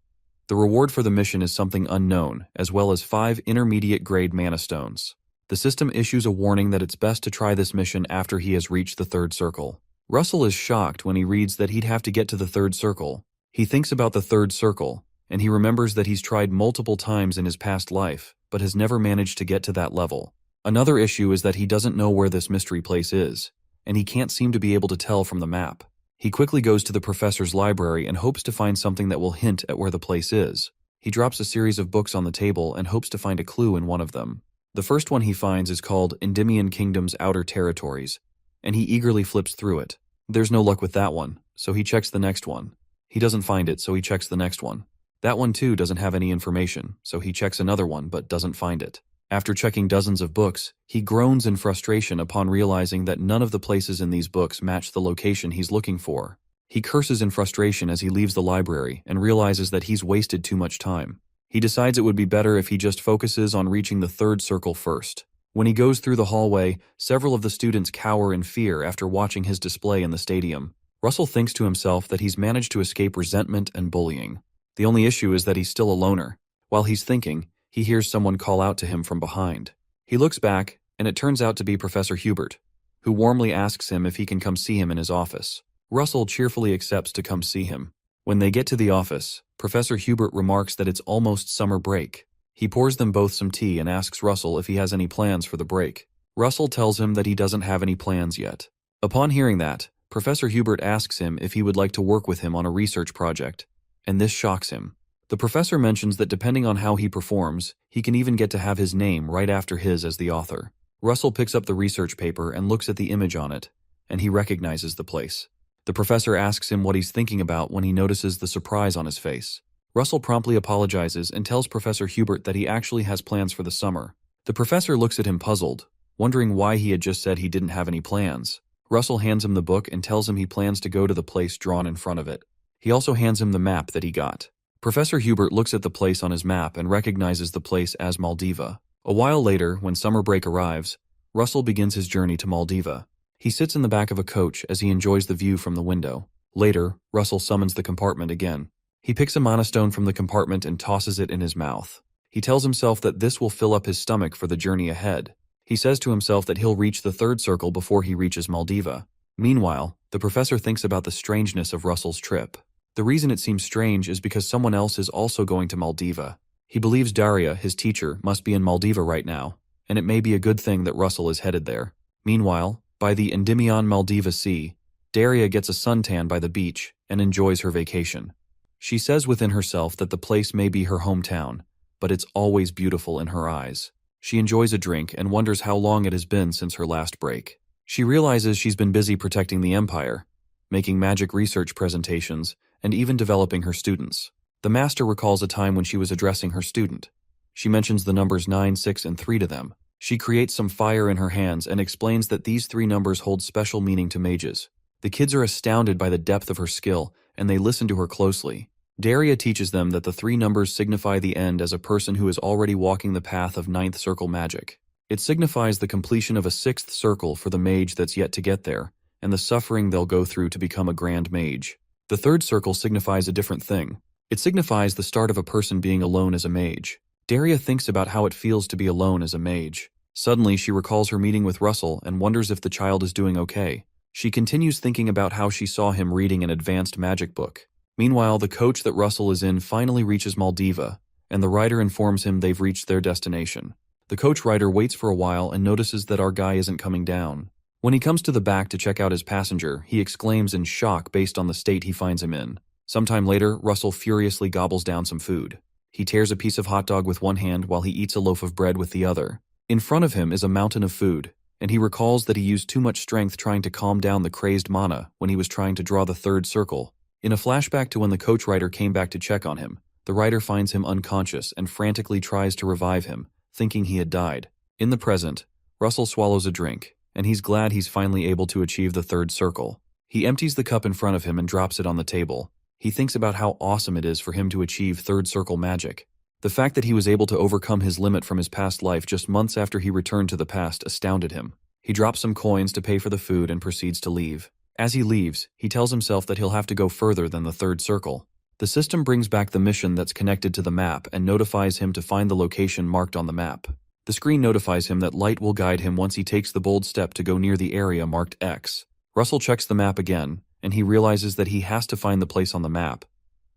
Speaker 1: The reward for the mission is something unknown, as well as 5 intermediate-grade mana stones. The system issues a warning that it's best to try this mission after he has reached the third circle. Russell is shocked when he reads that he'd have to get to the third circle. He thinks about the third circle, and he remembers that he's tried multiple times in his past life, but has never managed to get to that level. Another issue is that he doesn't know where this mystery place is, and he can't seem to be able to tell from the map. He quickly goes to the professor's library and hopes to find something that will hint at where the place is. He drops a series of books on the table and hopes to find a clue in one of them. The first one he finds is called Endymion Kingdom's Outer Territories, and he eagerly flips through it. There's no luck with that one, so he checks the next one. He doesn't find it, so he checks the next one. That one too doesn't have any information, so he checks another one but doesn't find it. After checking dozens of books, he groans in frustration upon realizing that none of the places in these books match the location he's looking for. He curses in frustration as he leaves the library and realizes that he's wasted too much time. He decides it would be better if he just focuses on reaching the third circle first. When he goes through the hallway, several of the students cower in fear after watching his display in the stadium. Russell thinks to himself that he's managed to escape resentment and bullying. The only issue is that he's still a loner. While he's thinking, he hears someone call out to him from behind. He looks back, and it turns out to be Professor Hubert, who warmly asks him if he can come see him in his office. Russell cheerfully accepts to come see him. When they get to the office, Professor Hubert remarks that it's almost summer break. He pours them both some tea and asks Russell if he has any plans for the break. Russell tells him that he doesn't have any plans yet. Upon hearing that, Professor Hubert asks him if he would like to work with him on a research project, and this shocks him. The professor mentions that depending on how he performs, he can even get to have his name right after his as the author. Russell picks up the research paper and looks at the image on it, and he recognizes the place. The professor asks him what he's thinking about when he notices the surprise on his face. Russell promptly apologizes and tells Professor Hubert that he actually has plans for the summer. The professor looks at him puzzled, wondering why he had just said he didn't have any plans. Russell hands him the book and tells him he plans to go to the place drawn in front of it. He also hands him the map that he got. Professor Hubert looks at the place on his map and recognizes the place as Maldiva. A while later, when summer break arrives, Russell begins his journey to Maldiva. He sits in the back of a coach as he enjoys the view from the window. Later, Russell summons the compartment again. He picks a mana stone from the compartment and tosses it in his mouth. He tells himself that this will fill up his stomach for the journey ahead. He says to himself that he'll reach the third circle before he reaches Maldiva. Meanwhile, the professor thinks about the strangeness of Russell's trip. The reason it seems strange is because someone else is also going to Maldiva. He believes Daria, his teacher, must be in Maldiva right now, and it may be a good thing that Russell is headed there. Meanwhile, by the Endymion Maldiva Sea, Daria gets a suntan by the beach and enjoys her vacation. She says within herself that the place may be her hometown, but it's always beautiful in her eyes. She enjoys a drink and wonders how long it has been since her last break. She realizes she's been busy protecting the Empire, making magic research presentations, and even developing her students. The master recalls a time when she was addressing her student. She mentions the numbers 9, 6, and 3 to them. She creates some fire in her hands and explains that these 3 numbers hold special meaning to mages. The kids are astounded by the depth of her skill, and they listen to her closely. Daria teaches them that the 3 numbers signify the end as a person who is already walking the path of 9th circle magic. It signifies the completion of a 6th circle for the mage that's yet to get there, and the suffering they'll go through to become a grand mage. The 3rd circle signifies a different thing. It signifies the start of a person being alone as a mage. Daria thinks about how it feels to be alone as a mage. Suddenly, she recalls her meeting with Russell and wonders if the child is doing okay. She continues thinking about how she saw him reading an advanced magic book. Meanwhile, the coach that Russell is in finally reaches Maldiva, and the rider informs him they've reached their destination. The coach rider waits for a while and notices that our guy isn't coming down. When he comes to the back to check out his passenger, he exclaims in shock based on the state he finds him in. Sometime later, Russell furiously gobbles down some food. He tears a piece of hot dog with one hand while he eats a loaf of bread with the other. In front of him is a mountain of food, and he recalls that he used too much strength trying to calm down the crazed mana when he was trying to draw the third circle. In a flashback to when the coach writer came back to check on him, the writer finds him unconscious and frantically tries to revive him, thinking he had died. In the present, Russell swallows a drink, and he's glad he's finally able to achieve the third circle. He empties the cup in front of him and drops it on the table. He thinks about how awesome it is for him to achieve third circle magic. The fact that he was able to overcome his limit from his past life just months after he returned to the past astounded him. He drops some coins to pay for the food and proceeds to leave. As he leaves, he tells himself that he'll have to go further than the third circle. The system brings back the mission that's connected to the map and notifies him to find the location marked on the map. The screen notifies him that light will guide him once he takes the bold step to go near the area marked X. Russell checks the map again, and he realizes that he has to find the place on the map,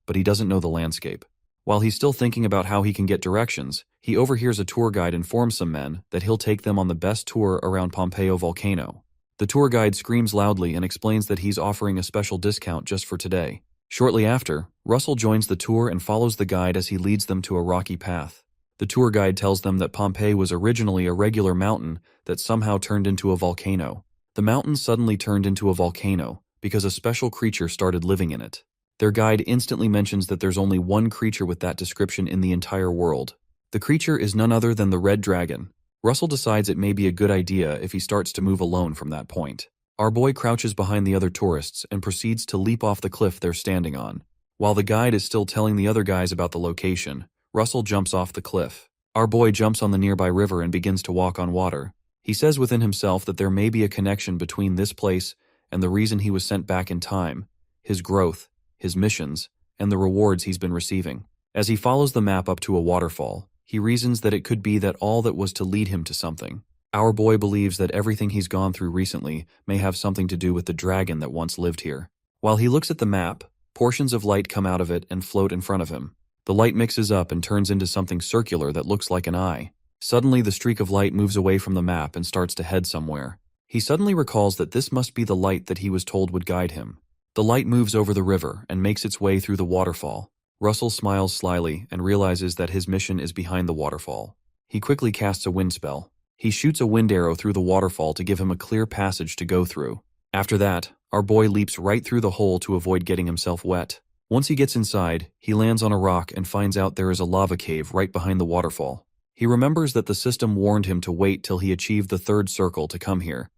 Speaker 1: but he doesn't know the landscape. While he's still thinking about how he can get directions, he overhears a tour guide inform some men that he'll take them on the best tour around Pompeo volcano. The tour guide screams loudly and explains that he's offering a special discount just for today. Shortly after, Russell joins the tour and follows the guide as he leads them to a rocky path. The tour guide tells them that Pompeii was originally a regular mountain that somehow turned into a volcano. The mountain suddenly turned into a volcano because a special creature started living in it. Their guide instantly mentions that there's only one creature with that description in the entire world. The creature is none other than the Red Dragon. Russell decides it may be a good idea if he starts to move alone from that point. Our boy crouches behind the other tourists and proceeds to leap off the cliff they're standing on. While the guide is still telling the other guys about the location, Russell jumps off the cliff. Our boy jumps on the nearby river and begins to walk on water. He says within himself that there may be a connection between this place and the reason he was sent back in time, his growth, his missions, and the rewards he's been receiving. As he follows the map up to a waterfall, he reasons that it could be that all that was to lead him to something. Our boy believes that everything he's gone through recently may have something to do with the dragon that once lived here. While he looks at the map, portions of light come out of it and float in front of him. The light mixes up and turns into something circular that looks like an eye. Suddenly, the streak of light moves away from the map and starts to head somewhere. He suddenly recalls that this must be the light that he was told would guide him. The light moves over the river and makes its way through the waterfall. Russell smiles slyly and realizes that his mission is behind the waterfall. He quickly casts a wind spell. He shoots a wind arrow through the waterfall to give him a clear passage to go through. After that, our boy leaps right through the hole to avoid getting himself wet. Once he gets inside, he lands on a rock and finds out there is a lava cave right behind the waterfall. He remembers that the system warned him to wait till he achieved the third circle to come here,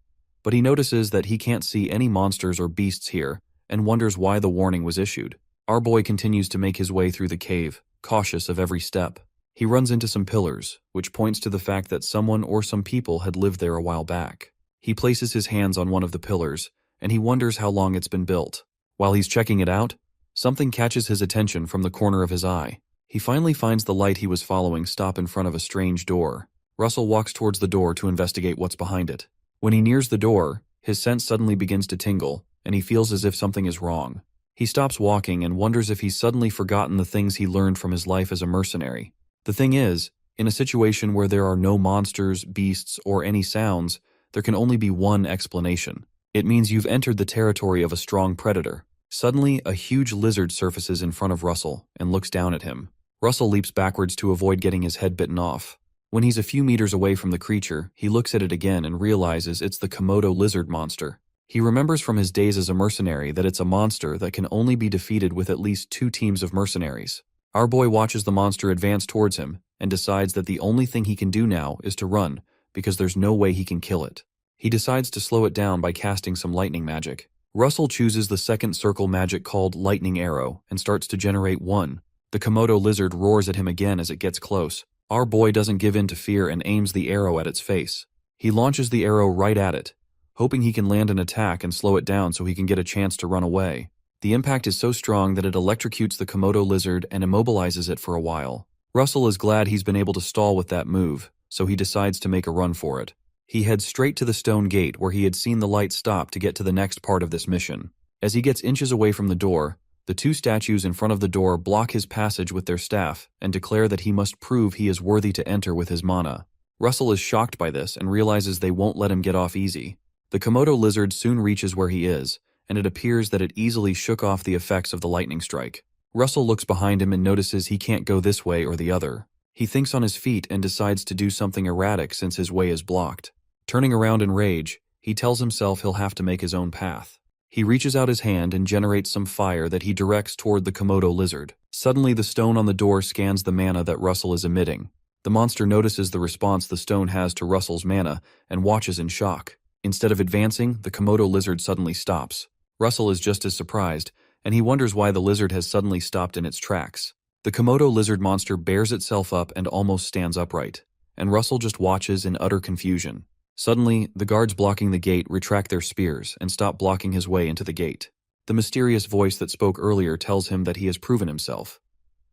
Speaker 1: but he notices that he can't see any monsters or beasts here and wonders why the warning was issued. Our boy continues to make his way through the cave, cautious of every step. He runs into some pillars, which points to the fact that someone or some people had lived there a while back. He places his hands on one of the pillars, and he wonders how long it's been built. While he's checking it out, something catches his attention from the corner of his eye. He finally finds the light he was following stop in front of a strange door. Russell walks towards the door to investigate what's behind it. When he nears the door, his sense suddenly begins to tingle, and he feels as if something is wrong. He stops walking and wonders if he's suddenly forgotten the things he learned from his life as a mercenary. The thing is, in a situation where there are no monsters, beasts, or any sounds, there can only be one explanation. It means you've entered the territory of a strong predator. Suddenly, a huge lizard surfaces in front of Russell and looks down at him. Russell leaps backwards to avoid getting his head bitten off. When he's a few meters away from the creature, he looks at it again and realizes it's the Komodo lizard monster. He remembers from his days as a mercenary that it's a monster that can only be defeated with at least 2 teams of mercenaries. Our boy watches the monster advance towards him and decides that the only thing he can do now is to run because there's no way he can kill it. He decides to slow it down by casting some lightning magic. Russell chooses the second circle magic called Lightning Arrow and starts to generate one. The Komodo lizard roars at him again as it gets close. Our boy doesn't give in to fear and aims the arrow at its face. He launches the arrow right at it, hoping he can land an attack and slow it down so he can get a chance to run away. The impact is so strong that it electrocutes the Komodo lizard and immobilizes it for a while. Russell is glad he's been able to stall with that move, so he decides to make a run for it. He heads straight to the stone gate where he had seen the light stop to get to the next part of this mission. As he gets inches away from the door, the 2 statues in front of the door block his passage with their staff and declare that he must prove he is worthy to enter with his mana. Russell is shocked by this and realizes they won't let him get off easy. The Komodo lizard soon reaches where he is, and it appears that it easily shook off the effects of the lightning strike. Russell looks behind him and notices he can't go this way or the other. He thinks on his feet and decides to do something erratic since his way is blocked. Turning around in rage, he tells himself he'll have to make his own path. He reaches out his hand and generates some fire that he directs toward the Komodo lizard. Suddenly, the stone on the door scans the mana that Russell is emitting. The monster notices the response the stone has to Russell's mana and watches in shock. Instead of advancing, the Komodo lizard suddenly stops. Russell is just as surprised, and he wonders why the lizard has suddenly stopped in its tracks. The Komodo lizard monster bears itself up and almost stands upright, and Russell just watches in utter confusion. Suddenly, the guards blocking the gate retract their spears and stop blocking his way into the gate. The mysterious voice that spoke earlier tells him that he has proven himself.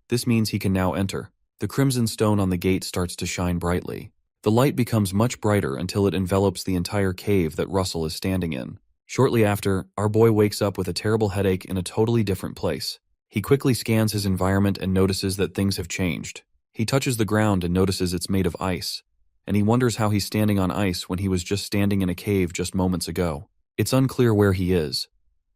Speaker 1: This means he can now enter. The crimson stone on the gate starts to shine brightly. The light becomes much brighter until it envelops the entire cave that Russell is standing in. Shortly after, our boy wakes up with a terrible headache in a totally different place. He quickly scans his environment and notices that things have changed. He touches the ground and notices it's made of ice, and he wonders how he's standing on ice when he was just standing in a cave just moments ago. It's unclear where he is,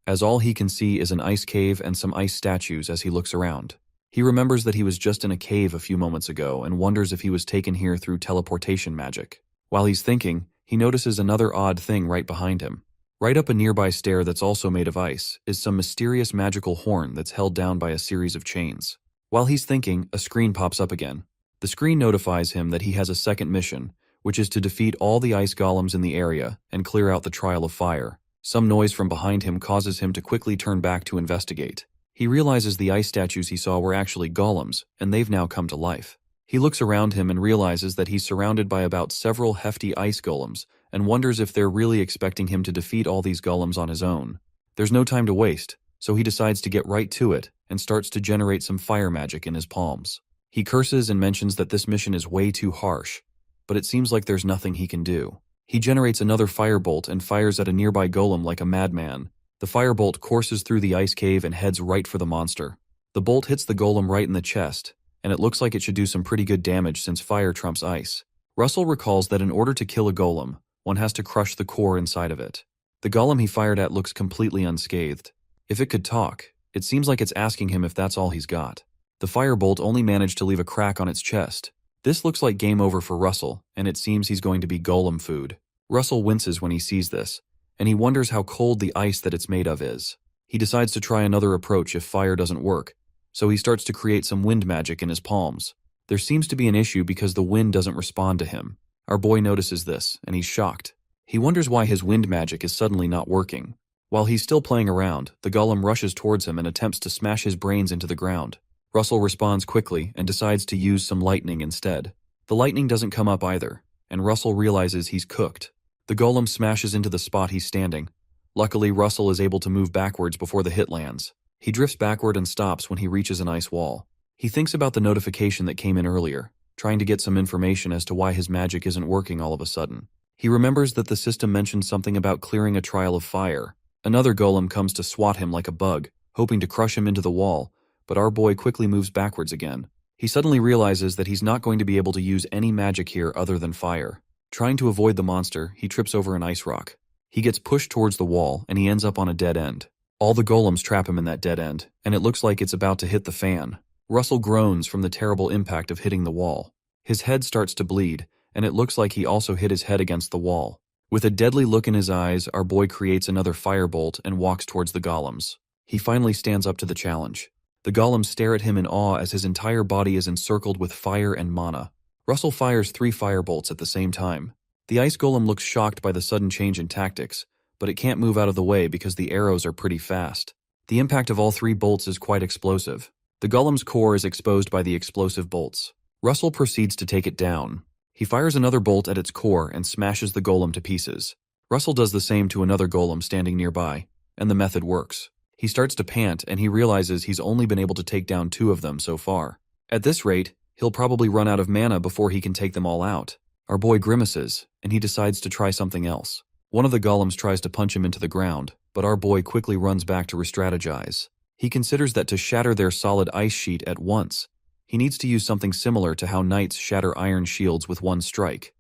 Speaker 1: as all he can see is an ice cave and some ice statues as he looks around. He remembers that he was just in a cave a few moments ago and wonders if he was taken here through teleportation magic. While he's thinking, he notices another odd thing right behind him. Right up a nearby stair that's also made of ice is some mysterious magical horn that's held down by a series of chains. While he's thinking, a screen pops up again. The screen notifies him that he has a second mission, which is to defeat all the ice golems in the area and clear out the Trial of Fire. Some noise from behind him causes him to quickly turn back to investigate. He realizes the ice statues he saw were actually golems, and they've now come to life. He looks around him and realizes that he's surrounded by about several hefty ice golems, and wonders if they're really expecting him to defeat all these golems on his own. There's no time to waste, so he decides to get right to it and starts to generate some fire magic in his palms. He curses and mentions that this mission is way too harsh, but it seems like there's nothing he can do. He generates another firebolt and fires at a nearby golem like a madman. The firebolt courses through the ice cave and heads right for the monster. The bolt hits the golem right in the chest, and it looks like it should do some pretty good damage since fire trumps ice. Russell recalls that in order to kill a golem, one has to crush the core inside of it. The golem he fired at looks completely unscathed. If it could talk, it seems like it's asking him if that's all he's got. The firebolt only managed to leave a crack on its chest. This looks like game over for Russell, and it seems he's going to be golem food. Russell winces when he sees this, and he wonders how cold the ice that it's made of is. He decides to try another approach if fire doesn't work, so he starts to create some wind magic in his palms. There seems to be an issue because the wind doesn't respond to him. Our boy notices this, and he's shocked. He wonders why his wind magic is suddenly not working. While he's still playing around, the golem rushes towards him and attempts to smash his brains into the ground. Russell responds quickly and decides to use some lightning instead. The lightning doesn't come up either, and Russell realizes he's cooked. The golem smashes into the spot he's standing. Luckily, Russell is able to move backwards before the hit lands. He drifts backward and stops when he reaches an ice wall. He thinks about the notification that came in earlier, trying to get some information as to why his magic isn't working all of a sudden. He remembers that the system mentioned something about clearing a trial of fire. Another golem comes to swat him like a bug, hoping to crush him into the wall, but our boy quickly moves backwards again. He suddenly realizes that he's not going to be able to use any magic here other than fire. Trying to avoid the monster, he trips over an ice rock. He gets pushed towards the wall, and he ends up on a dead end. All the golems trap him in that dead end, and it looks like it's about to hit the fan. Russell groans from the terrible impact of hitting the wall. His head starts to bleed, and it looks like he also hit his head against the wall. With a deadly look in his eyes, our boy creates another firebolt and walks towards the golems. He finally stands up to the challenge. The golems stare at him in awe as his entire body is encircled with fire and mana. Russell fires 3 firebolts at the same time. The ice golem looks shocked by the sudden change in tactics, but it can't move out of the way because the arrows are pretty fast. The impact of all 3 bolts is quite explosive. The golem's core is exposed by the explosive bolts. Russell proceeds to take it down. He fires another bolt at its core and smashes the golem to pieces. Russell does the same to another golem standing nearby, and the method works. He starts to pant and he realizes he's only been able to take down 2 of them so far. At this rate, he'll probably run out of mana before he can take them all out. Our boy grimaces, and he decides to try something else. One of the golems tries to punch him into the ground, but our boy quickly runs back to re-strategize. He considers that to shatter their solid ice sheet at once, he needs to use something similar to how knights shatter iron shields with one strike.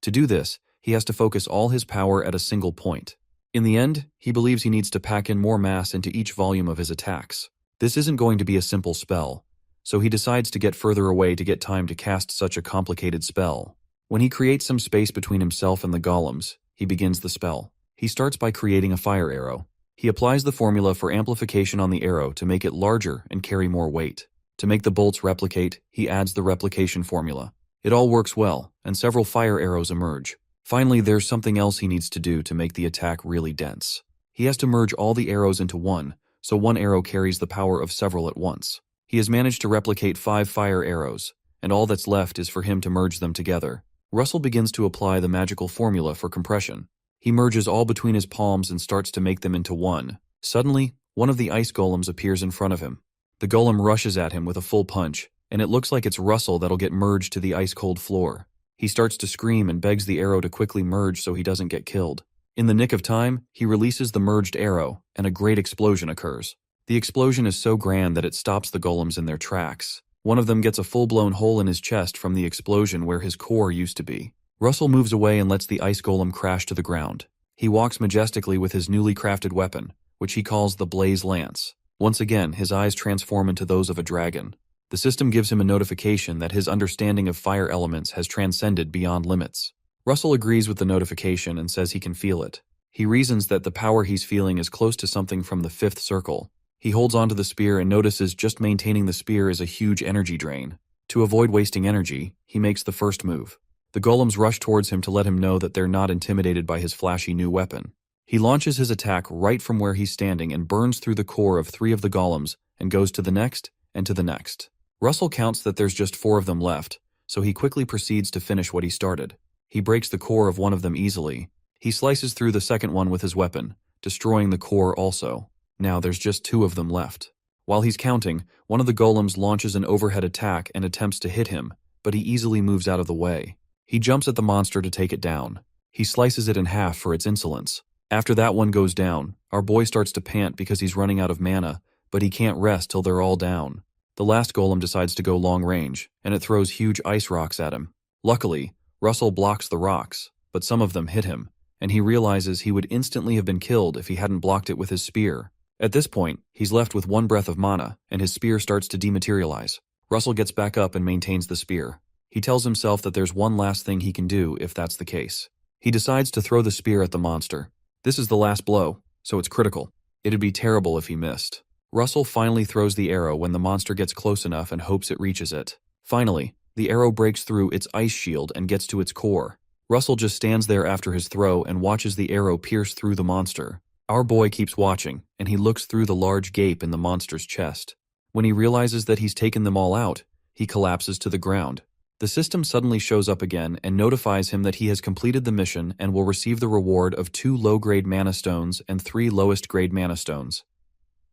Speaker 1: To do this, he has to focus all his power at a single point. In the end, he believes he needs to pack in more mass into each volume of his attacks. This isn't going to be a simple spell, so he decides to get further away to get time to cast such a complicated spell. When he creates some space between himself and the golems, he begins the spell. He starts by creating a fire arrow. He applies the formula for amplification on the arrow to make it larger and carry more weight. To make the bolts replicate, he adds the replication formula. It all works well, and several fire arrows emerge. Finally, there's something else he needs to do to make the attack really dense. He has to merge all the arrows into one, so one arrow carries the power of several at once. He has managed to replicate 5 fire arrows, and all that's left is for him to merge them together. Russell begins to apply the magical formula for compression. He merges all between his palms and starts to make them into one. Suddenly, one of the ice golems appears in front of him. The golem rushes at him with a full punch, and it looks like it's Russell that'll get merged to the ice-cold floor. He starts to scream and begs the arrow to quickly merge so he doesn't get killed. In the nick of time, he releases the merged arrow, and a great explosion occurs. The explosion is so grand that it stops the golems in their tracks. One of them gets a full-blown hole in his chest from the explosion where his core used to be. Russell moves away and lets the ice golem crash to the ground. He walks majestically with his newly crafted weapon, which he calls the Blaze Lance. Once again, his eyes transform into those of a dragon. The system gives him a notification that his understanding of fire elements has transcended beyond limits. Russell agrees with the notification and says he can feel it. He reasons that the power he's feeling is close to something from the 5th circle. He holds onto the spear and notices just maintaining the spear is a huge energy drain. To avoid wasting energy, he makes the first move. The golems rush towards him to let him know that they're not intimidated by his flashy new weapon. He launches his attack right from where he's standing and burns through the core of 3 of the golems and goes to the next and to the next. Russell counts that there's just 4 of them left, so he quickly proceeds to finish what he started. He breaks the core of one of them easily. He slices through the second one with his weapon, destroying the core also. Now there's just 2 of them left. While he's counting, one of the golems launches an overhead attack and attempts to hit him, but he easily moves out of the way. He jumps at the monster to take it down. He slices it in half for its insolence. After that one goes down, our boy starts to pant because he's running out of mana, but he can't rest till they're all down. The last golem decides to go long range, and it throws huge ice rocks at him. Luckily, Russell blocks the rocks, but some of them hit him, and he realizes he would instantly have been killed if he hadn't blocked it with his spear. At this point, he's left with 1 breath of mana, and his spear starts to dematerialize. Russell gets back up and maintains the spear. He tells himself that there's one last thing he can do if that's the case. He decides to throw the spear at the monster. This is the last blow, so it's critical. It'd be terrible if he missed. Russell finally throws the arrow when the monster gets close enough and hopes it reaches it. Finally, the arrow breaks through its ice shield and gets to its core. Russell just stands there after his throw and watches the arrow pierce through the monster. Our boy keeps watching, and he looks through the large gape in the monster's chest. When he realizes that he's taken them all out, he collapses to the ground. The system suddenly shows up again and notifies him that he has completed the mission and will receive the reward of 2 low-grade mana stones and 3 lowest-grade mana stones.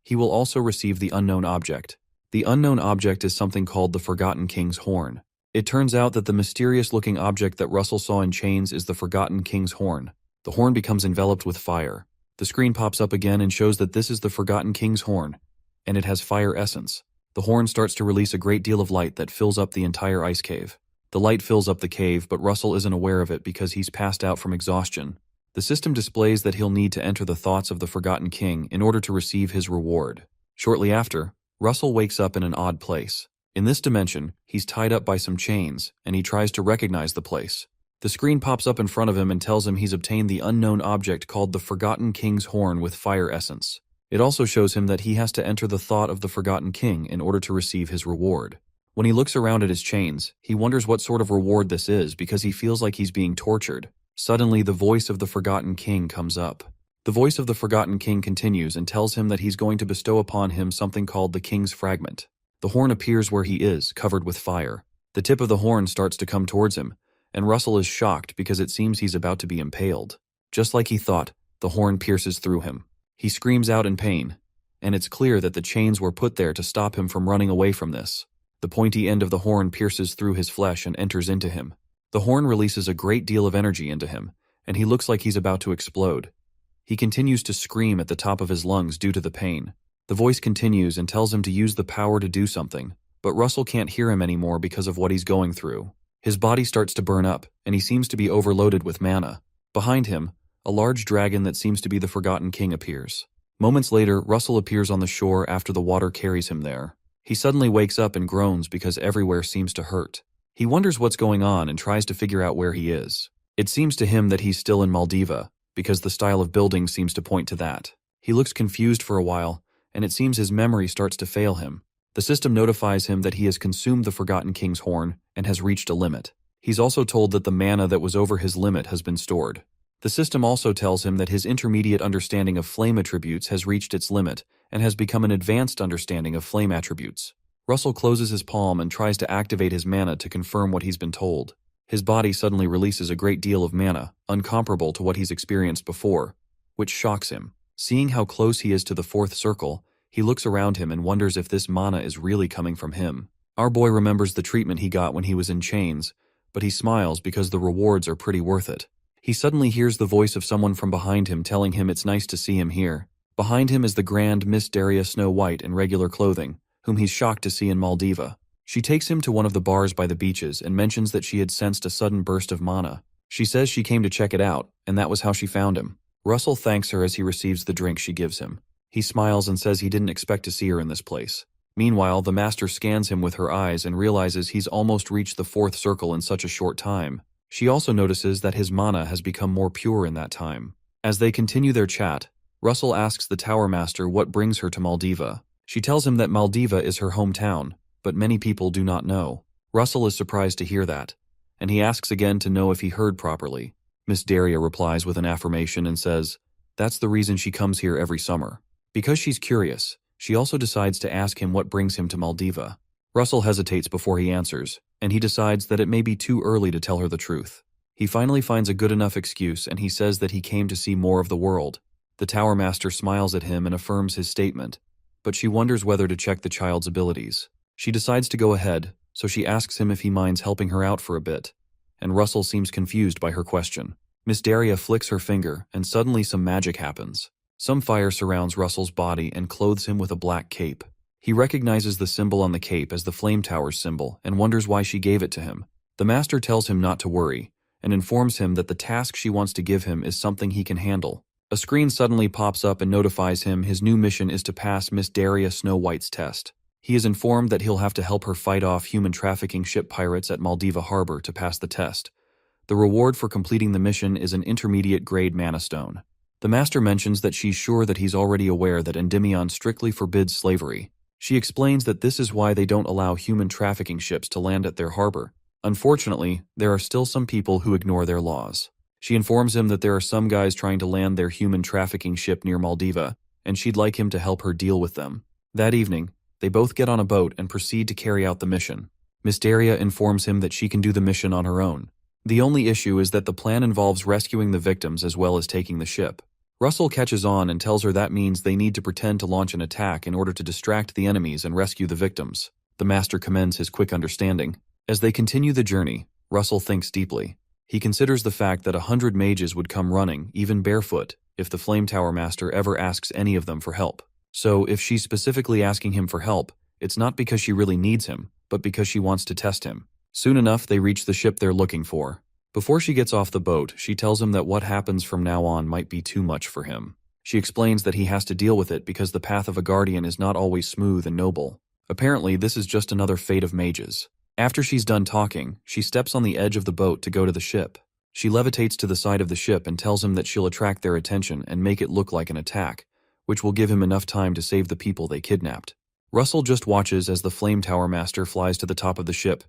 Speaker 1: He will also receive the unknown object. The unknown object is something called the Forgotten King's Horn. It turns out that the mysterious-looking object that Russell saw in chains is the Forgotten King's Horn. The horn becomes enveloped with fire. The screen pops up again and shows that this is the Forgotten King's Horn, and it has fire essence. The horn starts to release a great deal of light that fills up the entire ice cave. The light fills up the cave, but Russell isn't aware of it because he's passed out from exhaustion. The system displays that he'll need to enter the thoughts of the Forgotten King in order to receive his reward. Shortly after, Russell wakes up in an odd place. In this dimension, he's tied up by some chains, and he tries to recognize the place. The screen pops up in front of him and tells him he's obtained the unknown object called the Forgotten King's Horn with fire essence. It also shows him that he has to enter the thought of the Forgotten King in order to receive his reward. When he looks around at his chains, he wonders what sort of reward this is because he feels like he's being tortured. Suddenly, the voice of the Forgotten King comes up. The voice of the Forgotten King continues and tells him that he's going to bestow upon him something called the King's Fragment. The horn appears where he is, covered with fire. The tip of the horn starts to come towards him, and Russell is shocked because it seems he's about to be impaled. Just like he thought, the horn pierces through him. He screams out in pain, and it's clear that the chains were put there to stop him from running away from this. The pointy end of the horn pierces through his flesh and enters into him. The horn releases a great deal of energy into him, and he looks like he's about to explode. He continues to scream at the top of his lungs due to the pain. The voice continues and tells him to use the power to do something, but Russell can't hear him anymore because of what he's going through. His body starts to burn up, and he seems to be overloaded with mana. Behind him, a large dragon that seems to be the Forgotten King appears. Moments later, Russell appears on the shore after the water carries him there. He suddenly wakes up and groans because everywhere seems to hurt. He wonders what's going on and tries to figure out where he is. It seems to him that he's still in Maldiva, because the style of building seems to point to that. He looks confused for a while, and it seems his memory starts to fail him. The system notifies him that he has consumed the Forgotten King's horn and has reached a limit. He's also told that the mana that was over his limit has been stored. The system also tells him that his intermediate understanding of flame attributes has reached its limit and has become an advanced understanding of flame attributes. Russell closes his palm and tries to activate his mana to confirm what he's been told. His body suddenly releases a great deal of mana, uncomparable to what he's experienced before, which shocks him. Seeing how close he is to the fourth circle, he looks around him and wonders if this mana is really coming from him. Our boy remembers the treatment he got when he was in chains, but he smiles because the rewards are pretty worth it. He suddenly hears the voice of someone from behind him telling him it's nice to see him here. Behind him is the grand Miss Daria Snow White in regular clothing, whom he's shocked to see in Maldiva. She takes him to one of the bars by the beaches and mentions that she had sensed a sudden burst of mana. She says she came to check it out, and that was how she found him. Russell thanks her as he receives the drink she gives him. He smiles and says he didn't expect to see her in this place. Meanwhile, the master scans him with her eyes and realizes he's almost reached the fourth circle in such a short time. She also notices that his mana has become more pure in that time. As they continue their chat, Russell asks the Tower Master what brings her to Maldiva. She tells him that Maldiva is her hometown, but many people do not know. Russell is surprised to hear that, and he asks again to know if he heard properly. Miss Daria replies with an affirmation and says, that's the reason she comes here every summer. Because she's curious, she also decides to ask him what brings him to Maldiva. Russell hesitates before he answers, and he decides that it may be too early to tell her the truth. He finally finds a good enough excuse and he says that he came to see more of the world. The Tower Master smiles at him and affirms his statement, but she wonders whether to check the child's abilities. She decides to go ahead, so she asks him if he minds helping her out for a bit, and Russell seems confused by her question. Miss Daria flicks her finger, and suddenly some magic happens. Some fire surrounds Russell's body and clothes him with a black cape. He recognizes the symbol on the cape as the Flame Tower's symbol and wonders why she gave it to him. The master tells him not to worry, and informs him that the task she wants to give him is something he can handle. A screen suddenly pops up and notifies him his new mission is to pass Miss Daria Snow White's test. He is informed that he'll have to help her fight off human trafficking ship pirates at Maldiva Harbor to pass the test. The reward for completing the mission is an intermediate-grade mana stone. The master mentions that she's sure that he's already aware that Endymion strictly forbids slavery. She explains that this is why they don't allow human trafficking ships to land at their harbor. Unfortunately, there are still some people who ignore their laws. She informs him that there are some guys trying to land their human trafficking ship near Maldiva, and she'd like him to help her deal with them. That evening, they both get on a boat and proceed to carry out the mission. Miss Daria informs him that she can do the mission on her own. The only issue is that the plan involves rescuing the victims as well as taking the ship. Russell catches on and tells her that means they need to pretend to launch an attack in order to distract the enemies and rescue the victims. The master commends his quick understanding. As they continue the journey, Russell thinks deeply. He considers the fact that 100 mages would come running, even barefoot, if the Flame Tower Master ever asks any of them for help. So, if she's specifically asking him for help, it's not because she really needs him, but because she wants to test him. Soon enough, they reach the ship they're looking for. Before she gets off the boat, she tells him that what happens from now on might be too much for him. She explains that he has to deal with it because the path of a guardian is not always smooth and noble. Apparently, this is just another fate of mages. After she's done talking, she steps on the edge of the boat to go to the ship. She levitates to the side of the ship and tells him that she'll attract their attention and make it look like an attack, which will give him enough time to save the people they kidnapped. Russell just watches as the Flame Tower Master flies to the top of the ship,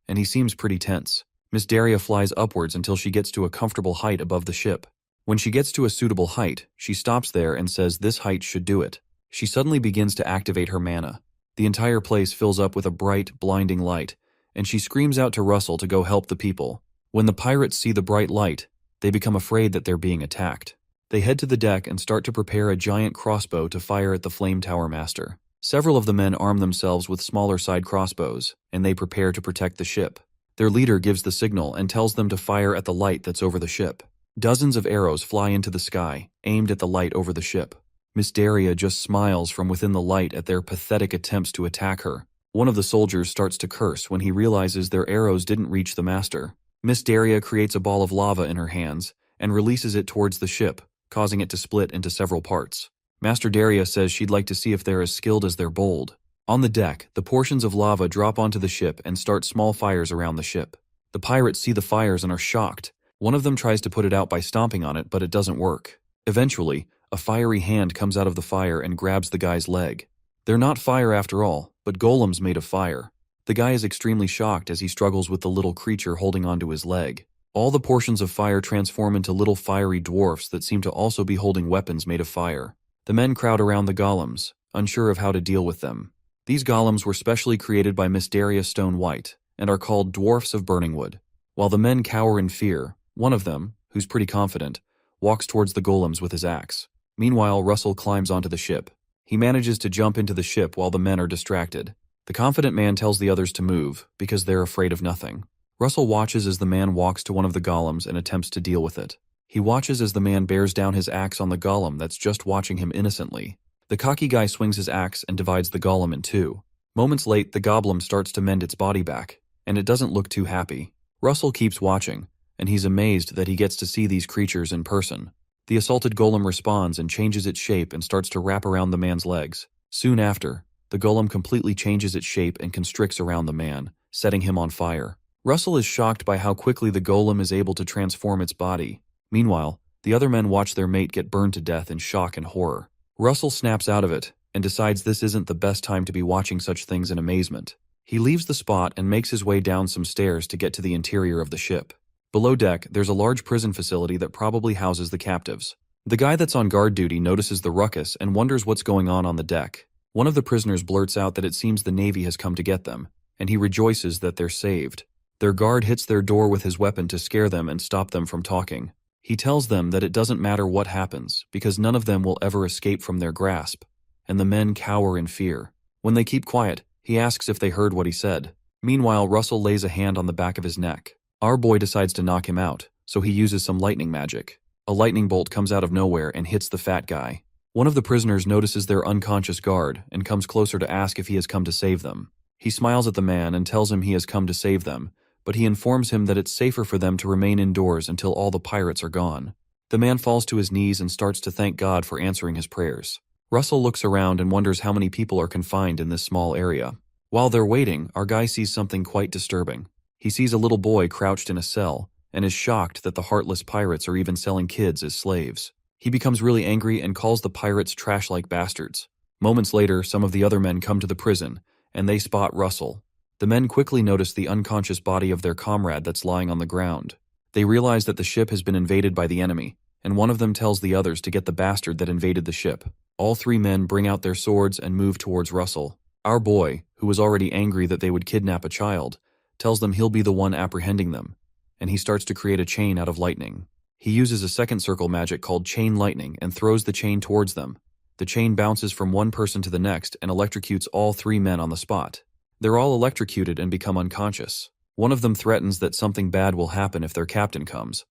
Speaker 1: and he seems pretty tense. Miss Daria flies upwards until she gets to a comfortable height above the ship. When she gets to a suitable height, she stops there and says this height should do it. She suddenly begins to activate her mana. The entire place fills up with a bright, blinding light, and she screams out to Russell to go help the people. When the pirates see the bright light, they become afraid that they're being attacked. They head to the deck and start to prepare a giant crossbow to fire at the Flame Tower Master. Several of the men arm themselves with smaller side crossbows, and they prepare to protect the ship. Their leader gives the signal and tells them to fire at the light that's over the ship. Dozens of arrows fly into the sky, aimed at the light over the ship. Miss Daria just smiles from within the light at their pathetic attempts to attack her. One of the soldiers starts to curse when he realizes their arrows didn't reach the master. Miss Daria creates a ball of lava in her hands and releases it towards the ship, causing it to split into several parts. Master Daria says she'd like to see if they're as skilled as they're bold. On the deck, the portions of lava drop onto the ship and start small fires around the ship. The pirates see the fires and are shocked. One of them tries to put it out by stomping on it, but it doesn't work. Eventually, a fiery hand comes out of the fire and grabs the guy's leg. They're not fire after all, but golems made of fire. The guy is extremely shocked as he struggles with the little creature holding onto his leg. All the portions of fire transform into little fiery dwarfs that seem to also be holding weapons made of fire. The men crowd around the golems, unsure of how to deal with them. These golems were specially created by Miss Daria Stone White, and are called dwarfs of burning wood. While the men cower in fear, one of them, who's pretty confident, walks towards the golems with his axe. Meanwhile, Russell climbs onto the ship. He manages to jump into the ship while the men are distracted. The confident man tells the others to move, because they're afraid of nothing. Russell watches as the man walks to one of the golems and attempts to deal with it. He watches as the man bears down his axe on the golem that's just watching him innocently. The cocky guy swings his axe and divides the golem in two. Moments late, the goblin starts to mend its body back, and it doesn't look too happy. Russell keeps watching, and he's amazed that he gets to see these creatures in person. The assaulted golem responds and changes its shape and starts to wrap around the man's legs. Soon after, the golem completely changes its shape and constricts around the man, setting him on fire. Russell is shocked by how quickly the golem is able to transform its body. Meanwhile, the other men watch their mate get burned to death in shock and horror. Russell snaps out of it and decides this isn't the best time to be watching such things in amazement. He leaves the spot and makes his way down some stairs to get to the interior of the ship. Below deck, there's a large prison facility that probably houses the captives. The guy that's on guard duty notices the ruckus and wonders what's going on the deck. One of the prisoners blurts out that it seems the Navy has come to get them, and he rejoices that they're saved. Their guard hits their door with his weapon to scare them and stop them from talking. He tells them that it doesn't matter what happens, because none of them will ever escape from their grasp, and the men cower in fear. When they keep quiet, he asks if they heard what he said. Meanwhile, Russell lays a hand on the back of his neck. Our boy decides to knock him out, so he uses some lightning magic. A lightning bolt comes out of nowhere and hits the fat guy. One of the prisoners notices their unconscious guard and comes closer to ask if he has come to save them. He smiles at the man and tells him he has come to save them, but he informs him that it's safer for them to remain indoors until all the pirates are gone. The man falls to his knees and starts to thank God for answering his prayers. Russell looks around and wonders how many people are confined in this small area. While they're waiting, our guy sees something quite disturbing. He sees a little boy crouched in a cell and is shocked that the heartless pirates are even selling kids as slaves. He becomes really angry and calls the pirates trash-like bastards. Moments later, some of the other men come to the prison, and they spot Russell. The men quickly notice the unconscious body of their comrade that's lying on the ground. They realize that the ship has been invaded by the enemy, and one of them tells the others to get the bastard that invaded the ship. All three men bring out their swords and move towards Russell. Our boy, who was already angry that they would kidnap a child, tells them he'll be the one apprehending them, and he starts to create a chain out of lightning. He uses a second circle magic called Chain Lightning and throws the chain towards them. The chain bounces from one person to the next and electrocutes all three men on the spot. They're all electrocuted and become unconscious. One of them threatens that something bad will happen if their captain comes.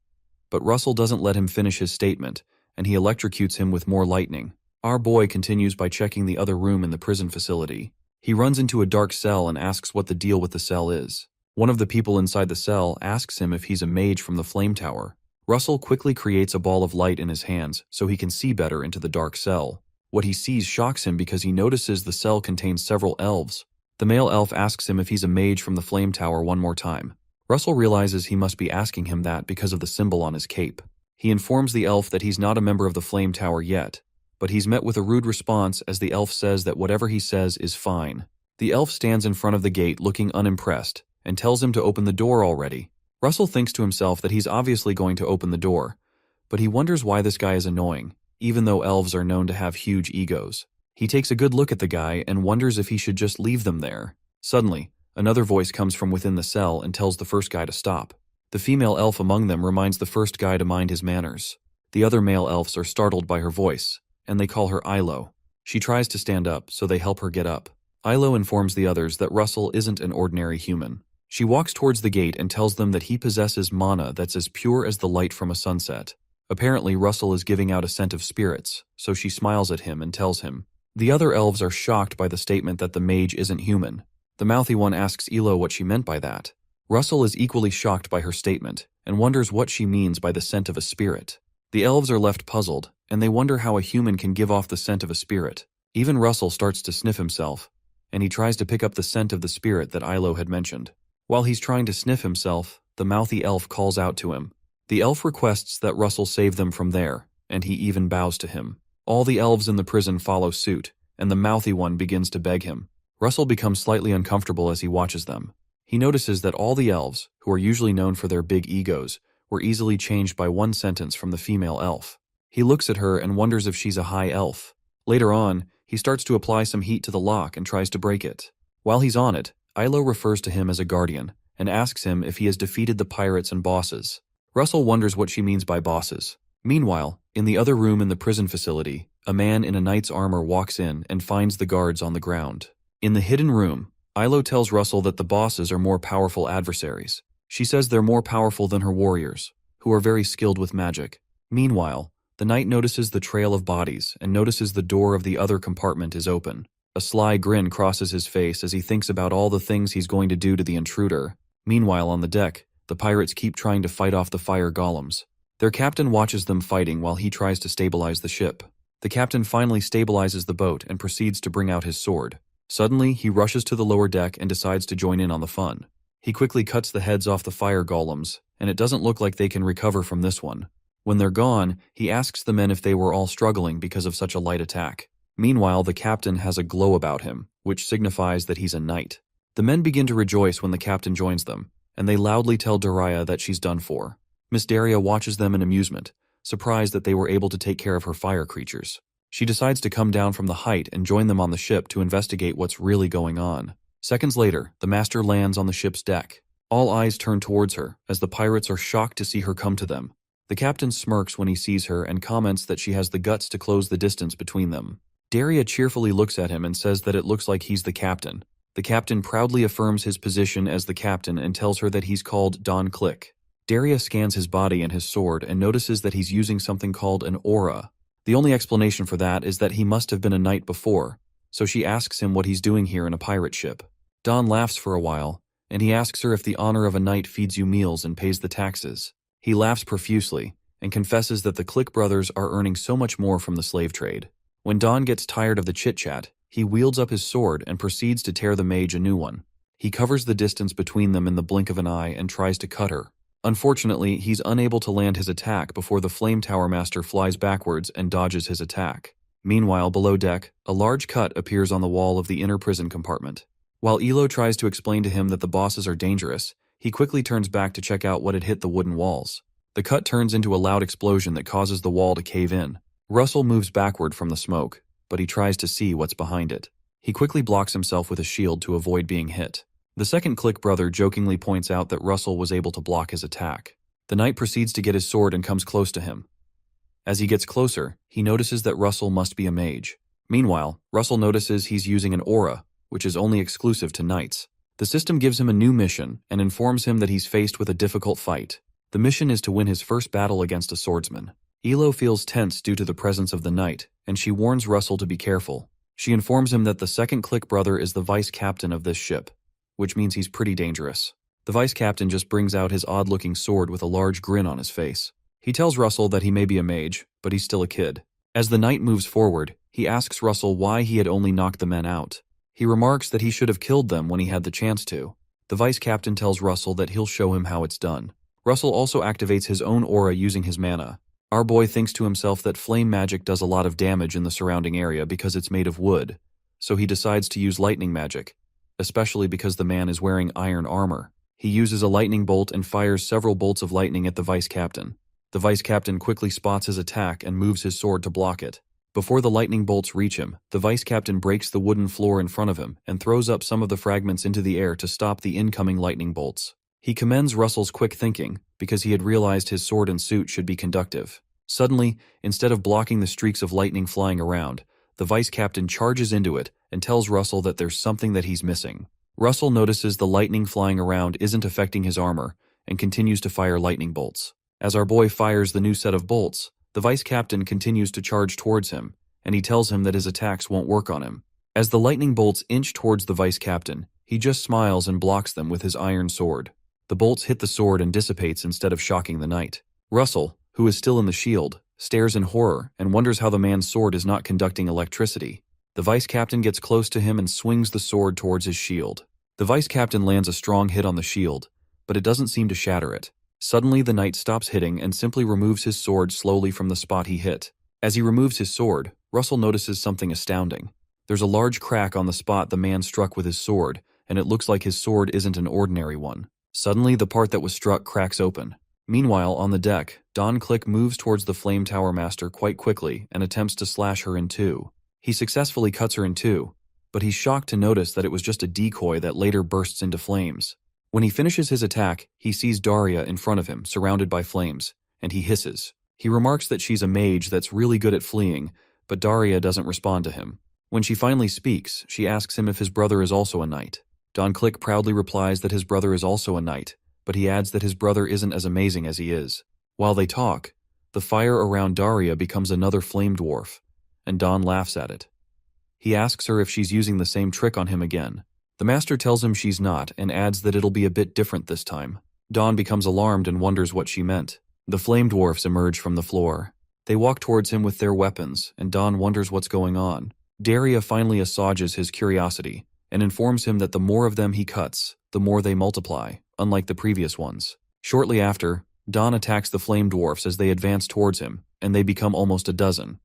Speaker 1: But Russell doesn't let him finish his statement, and he electrocutes him with more lightning. Our boy continues by checking the other room in the prison facility. He runs into a dark cell and asks what the deal with the cell is. One of the people inside the cell asks him if he's a mage from the flame tower. Russell quickly creates a ball of light in his hands so he can see better into the dark cell. What he sees shocks him because he notices the cell contains several elves. The male elf asks him if he's a mage from the flame tower one more time. Russell realizes he must be asking him that because of the symbol on his cape. He informs the elf that he's not a member of the flame tower yet, but he's met with a rude response as the elf says that whatever he says is fine. The elf stands in front of the gate looking unimpressed and tells him to open the door already. Russell thinks to himself that he's obviously going to open the door, but he wonders why this guy is annoying, even though elves are known to have huge egos. He takes a good look at the guy and wonders if he should just leave them there. Suddenly, another voice comes from within the cell and tells the first guy to stop. The female elf among them reminds the first guy to mind his manners. The other male elves are startled by her voice, and they call her Ilo. She tries to stand up, so they help her get up. Ilo informs the others that Russell isn't an ordinary human. She walks towards the gate and tells them that he possesses mana that's as pure as the light from a sunset. Apparently, Russell is giving out a scent of spirits, so she smiles at him and tells him. The other elves are shocked by the statement that the mage isn't human. The mouthy one asks Ilo what she meant by that. Russell is equally shocked by her statement, and wonders what she means by the scent of a spirit. The elves are left puzzled, and they wonder how a human can give off the scent of a spirit. Even Russell starts to sniff himself, and he tries to pick up the scent of the spirit that Ilo had mentioned. While he's trying to sniff himself, the mouthy elf calls out to him. The elf requests that Russell save them from there, and he even bows to him. All the elves in the prison follow suit, and the mouthy one begins to beg him. Russell becomes slightly uncomfortable as he watches them. He notices that all the elves, who are usually known for their big egos, were easily changed by one sentence from the female elf. He looks at her and wonders if she's a high elf. Later on, he starts to apply some heat to the lock and tries to break it. While he's on it, Ilo refers to him as a guardian and asks him if he has defeated the pirates and bosses. Russell wonders what she means by bosses. Meanwhile, in the other room in the prison facility, a man in a knight's armor walks in and finds the guards on the ground. In the hidden room, Ilo tells Russell that the bosses are more powerful adversaries. She says they're more powerful than her warriors, who are very skilled with magic. Meanwhile, the knight notices the trail of bodies and notices the door of the other compartment is open. A sly grin crosses his face as he thinks about all the things he's going to do to the intruder. Meanwhile, on the deck, the pirates keep trying to fight off the fire golems. Their captain watches them fighting while he tries to stabilize the ship. The captain finally stabilizes the boat and proceeds to bring out his sword. Suddenly, he rushes to the lower deck and decides to join in on the fun. He quickly cuts the heads off the fire golems, and it doesn't look like they can recover from this one. When they're gone, he asks the men if they were all struggling because of such a light attack. Meanwhile, the captain has a glow about him, which signifies that he's a knight. The men begin to rejoice when the captain joins them, and they loudly tell Daria that she's done for. Miss Daria watches them in amusement, surprised that they were able to take care of her fire creatures. She decides to come down from the height and join them on the ship to investigate what's really going on. Seconds later, the master lands on the ship's deck. All eyes turn towards her, as the pirates are shocked to see her come to them. The captain smirks when he sees her and comments that she has the guts to close the distance between them. Daria cheerfully looks at him and says that it looks like he's the captain. The captain proudly affirms his position as the captain and tells her that he's called Don Click. Daria scans his body and his sword and notices that he's using something called an aura. The only explanation for that is that he must have been a knight before, so she asks him what he's doing here in a pirate ship. Don laughs for a while, and he asks her if the honor of a knight feeds you meals and pays the taxes. He laughs profusely and confesses that the Click brothers are earning so much more from the slave trade. When Don gets tired of the chit-chat, he wields up his sword and proceeds to tear the mage a new one. He covers the distance between them in the blink of an eye and tries to cut her. Unfortunately, he's unable to land his attack before the Flame Tower Master flies backwards and dodges his attack. Meanwhile, below deck, a large cut appears on the wall of the inner prison compartment. While Ilo tries to explain to him that the bosses are dangerous, he quickly turns back to check out what had hit the wooden walls. The cut turns into a loud explosion that causes the wall to cave in. Russell moves backward from the smoke, but he tries to see what's behind it. He quickly blocks himself with a shield to avoid being hit. The second Click brother jokingly points out that Russell was able to block his attack. The knight proceeds to get his sword and comes close to him. As he gets closer, he notices that Russell must be a mage. Meanwhile, Russell notices he's using an aura, which is only exclusive to knights. The system gives him a new mission and informs him that he's faced with a difficult fight. The mission is to win his first battle against a swordsman. Ilo feels tense due to the presence of the knight, and she warns Russell to be careful. She informs him that the second Click brother is the vice captain of this ship, which means he's pretty dangerous. The vice captain just brings out his odd-looking sword with a large grin on his face. He tells Russell that he may be a mage, but he's still a kid. As the knight moves forward, he asks Russell why he had only knocked the men out. He remarks that he should have killed them when he had the chance to. The vice captain tells Russell that he'll show him how it's done. Russell also activates his own aura using his mana. Our boy thinks to himself that flame magic does a lot of damage in the surrounding area because it's made of wood, so he decides to use lightning magic, especially because the man is wearing iron armor. He uses a lightning bolt and fires several bolts of lightning at the vice captain. The vice captain quickly spots his attack and moves his sword to block it. Before the lightning bolts reach him, the vice captain breaks the wooden floor in front of him and throws up some of the fragments into the air to stop the incoming lightning bolts. He commends Russell's quick thinking because he had realized his sword and suit should be conductive. Suddenly, instead of blocking the streaks of lightning flying around, the vice captain charges into it and tells Russell that there's something that he's missing. Russell notices the lightning flying around isn't affecting his armor and continues to fire lightning bolts. As our boy fires the new set of bolts, the vice captain continues to charge towards him, and he tells him that his attacks won't work on him. As the lightning bolts inch towards the vice captain, he just smiles and blocks them with his iron sword. The bolts hit the sword and dissipates instead of shocking the knight. Russell, who is still in the shield, stares in horror and wonders how the man's sword is not conducting electricity. The vice captain gets close to him and swings the sword towards his shield. The vice captain lands a strong hit on the shield, but it doesn't seem to shatter it. Suddenly the knight stops hitting and simply removes his sword slowly from the spot he hit. As he removes his sword, Russell notices something astounding. There's a large crack on the spot the man struck with his sword, and it looks like his sword isn't an ordinary one. Suddenly the part that was struck cracks open. Meanwhile, on the deck, Don Click moves towards the Flame Tower Master quite quickly and attempts to slash her in two. He successfully cuts her in two, but he's shocked to notice that it was just a decoy that later bursts into flames. When he finishes his attack, he sees Daria in front of him, surrounded by flames, and he hisses. He remarks that she's a mage that's really good at fleeing, but Daria doesn't respond to him. When she finally speaks, she asks him if his brother is also a knight. Don Click proudly replies that his brother is also a knight, but he adds that his brother isn't as amazing as he is. While they talk, the fire around Daria becomes another flame dwarf, and Don laughs at it. He asks her if she's using the same trick on him again. The master tells him she's not and adds that it'll be a bit different this time. Don becomes alarmed and wonders what she meant. The flame dwarfs emerge from the floor. They walk towards him with their weapons, and Don wonders what's going on. Daria finally assuages his curiosity and informs him that the more of them he cuts, the more they multiply, unlike the previous ones. Shortly after, Don attacks the flame dwarfs as they advance towards him, and they become almost a dozen.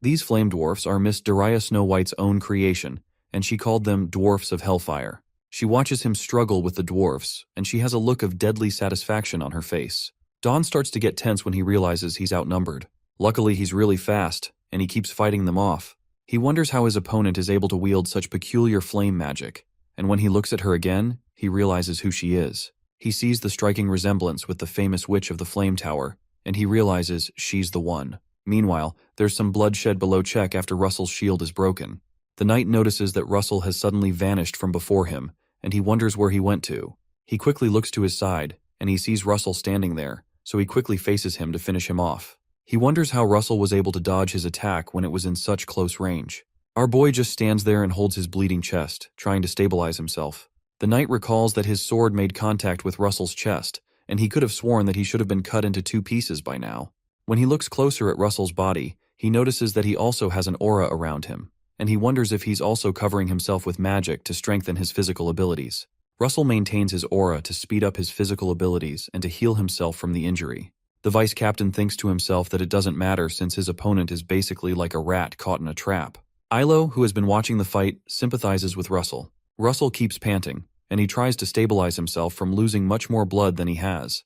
Speaker 1: These flame dwarfs are Miss Daria Snow White's own creation, and she called them Dwarfs of Hellfire. She watches him struggle with the dwarfs, and she has a look of deadly satisfaction on her face. Don starts to get tense when he realizes he's outnumbered. Luckily, he's really fast, and he keeps fighting them off. He wonders how his opponent is able to wield such peculiar flame magic, and when he looks at her again, he realizes who she is. He sees the striking resemblance with the famous witch of the Flame Tower, and he realizes she's the one. Meanwhile, there's some bloodshed below check after Russell's shield is broken. The knight notices that Russell has suddenly vanished from before him, and he wonders where he went to. He quickly looks to his side, and he sees Russell standing there, so he quickly faces him to finish him off. He wonders how Russell was able to dodge his attack when it was in such close range. Our boy just stands there and holds his bleeding chest, trying to stabilize himself. The knight recalls that his sword made contact with Russell's chest, and he could have sworn that he should have been cut into two pieces by now. When he looks closer at Russell's body, he notices that he also has an aura around him, and he wonders if he's also covering himself with magic to strengthen his physical abilities. Russell maintains his aura to speed up his physical abilities and to heal himself from the injury. The vice captain thinks to himself that it doesn't matter since his opponent is basically like a rat caught in a trap. Ilo, who has been watching the fight, sympathizes with Russell. Russell keeps panting, and he tries to stabilize himself from losing much more blood than he has.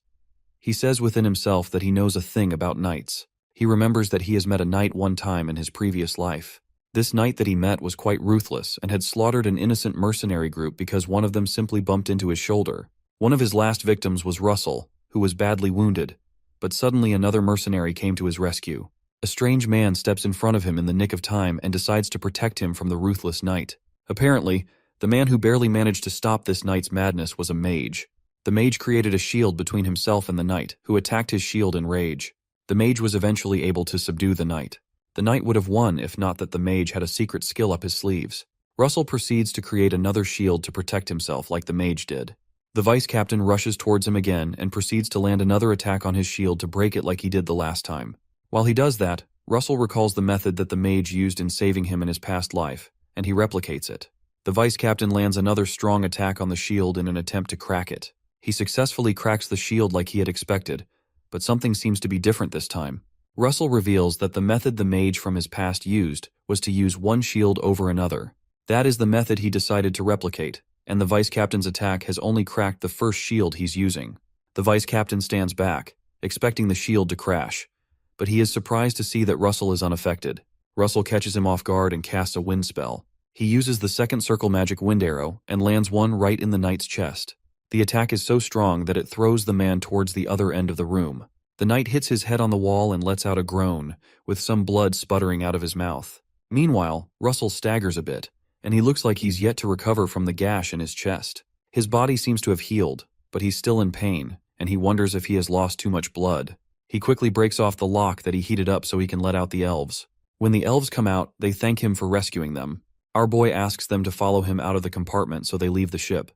Speaker 1: He says within himself that he knows a thing about knights. He remembers that he has met a knight one time in his previous life. This knight that he met was quite ruthless and had slaughtered an innocent mercenary group because one of them simply bumped into his shoulder. One of his last victims was Russell, who was badly wounded, but suddenly another mercenary came to his rescue. A strange man steps in front of him in the nick of time and decides to protect him from the ruthless knight. Apparently, the man who barely managed to stop this knight's madness was a mage. The mage created a shield between himself and the knight, who attacked his shield in rage. The mage was eventually able to subdue the knight. The knight would have won if not that the mage had a secret skill up his sleeves. Russell proceeds to create another shield to protect himself like the mage did. The vice captain rushes towards him again and proceeds to land another attack on his shield to break it like he did the last time. While he does that, Russell recalls the method that the mage used in saving him in his past life, and he replicates it. The vice captain lands another strong attack on the shield in an attempt to crack it. He successfully cracks the shield like he had expected, but something seems to be different this time. Russell reveals that the method the mage from his past used was to use one shield over another. That is the method he decided to replicate, and the vice captain's attack has only cracked the first shield he's using. The vice captain stands back, expecting the shield to crash, but he is surprised to see that Russell is unaffected. Russell catches him off guard and casts a wind spell. He uses the second circle magic wind arrow and lands one right in the knight's chest. The attack is so strong that it throws the man towards the other end of the room. The knight hits his head on the wall and lets out a groan, with some blood sputtering out of his mouth. Meanwhile, Russell staggers a bit, and he looks like he's yet to recover from the gash in his chest. His body seems to have healed, but he's still in pain, and he wonders if he has lost too much blood. He quickly breaks off the lock that he heated up so he can let out the elves. When the elves come out, they thank him for rescuing them. Our boy asks them to follow him out of the compartment so they leave the ship.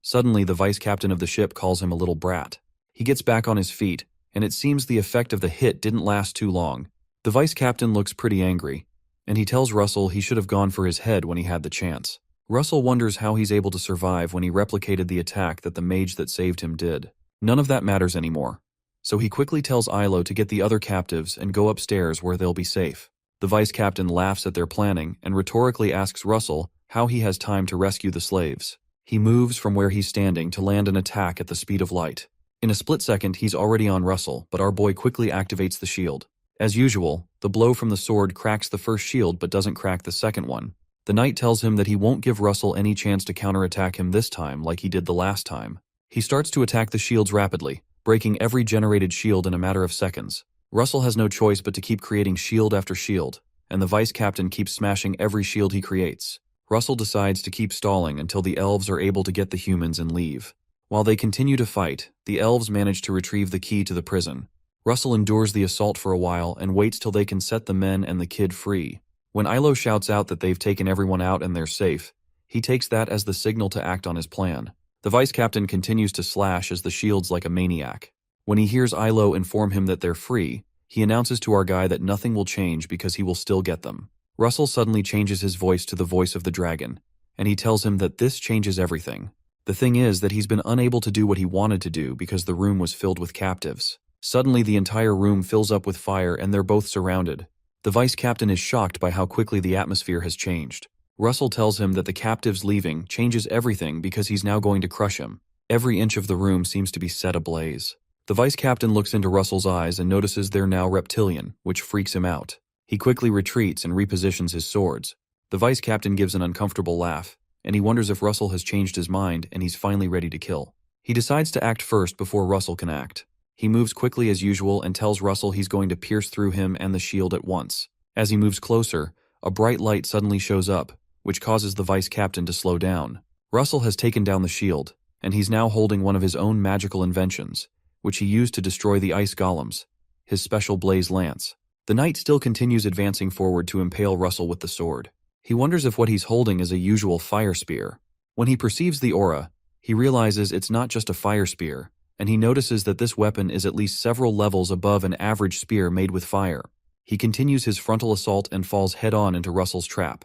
Speaker 1: Suddenly, the vice captain of the ship calls him a little brat. He gets back on his feet, and it seems the effect of the hit didn't last too long. The vice captain looks pretty angry, and he tells Russell he should have gone for his head when he had the chance. Russell wonders how he's able to survive when he replicated the attack that the mage that saved him did. None of that matters anymore. So he quickly tells Ilo to get the other captives and go upstairs where they'll be safe. The vice captain laughs at their planning and rhetorically asks Russell how he has time to rescue the slaves. He moves from where he's standing to land an attack at the speed of light. In a split second, he's already on Russell, but our boy quickly activates the shield. As usual, the blow from the sword cracks the first shield but doesn't crack the second one. The knight tells him that he won't give Russell any chance to counterattack him this time like he did the last time. He starts to attack the shields rapidly, breaking every generated shield in a matter of seconds. Russell has no choice but to keep creating shield after shield, and the vice captain keeps smashing every shield he creates. Russell decides to keep stalling until the elves are able to get the humans and leave. While they continue to fight, the elves manage to retrieve the key to the prison. Russell endures the assault for a while and waits till they can set the men and the kid free. When Ilo shouts out that they've taken everyone out and they're safe, he takes that as the signal to act on his plan. The vice captain continues to slash as the shields like a maniac. When he hears Ilo inform him that they're free, he announces to our guy that nothing will change because he will still get them. Russell suddenly changes his voice to the voice of the dragon, and he tells him that this changes everything. The thing is that he's been unable to do what he wanted to do because the room was filled with captives. Suddenly the entire room fills up with fire and they're both surrounded. The vice captain is shocked by how quickly the atmosphere has changed. Russell tells him that the captives leaving changes everything because he's now going to crush him. Every inch of the room seems to be set ablaze. The vice captain looks into Russell's eyes and notices they're now reptilian, which freaks him out. He quickly retreats and repositions his swords. The vice captain gives an uncomfortable laugh, and he wonders if Russell has changed his mind and he's finally ready to kill. He decides to act first before Russell can act. He moves quickly as usual and tells Russell he's going to pierce through him and the shield at once. As he moves closer, a bright light suddenly shows up, which causes the vice captain to slow down. Russell has taken down the shield, and he's now holding one of his own magical inventions, which he used to destroy the ice golems, his special blaze lance. The knight still continues advancing forward to impale Russell with the sword. He wonders if what he's holding is a usual fire spear. When he perceives the aura, he realizes it's not just a fire spear, and he notices that this weapon is at least several levels above an average spear made with fire. He continues his frontal assault and falls head-on into Russell's trap.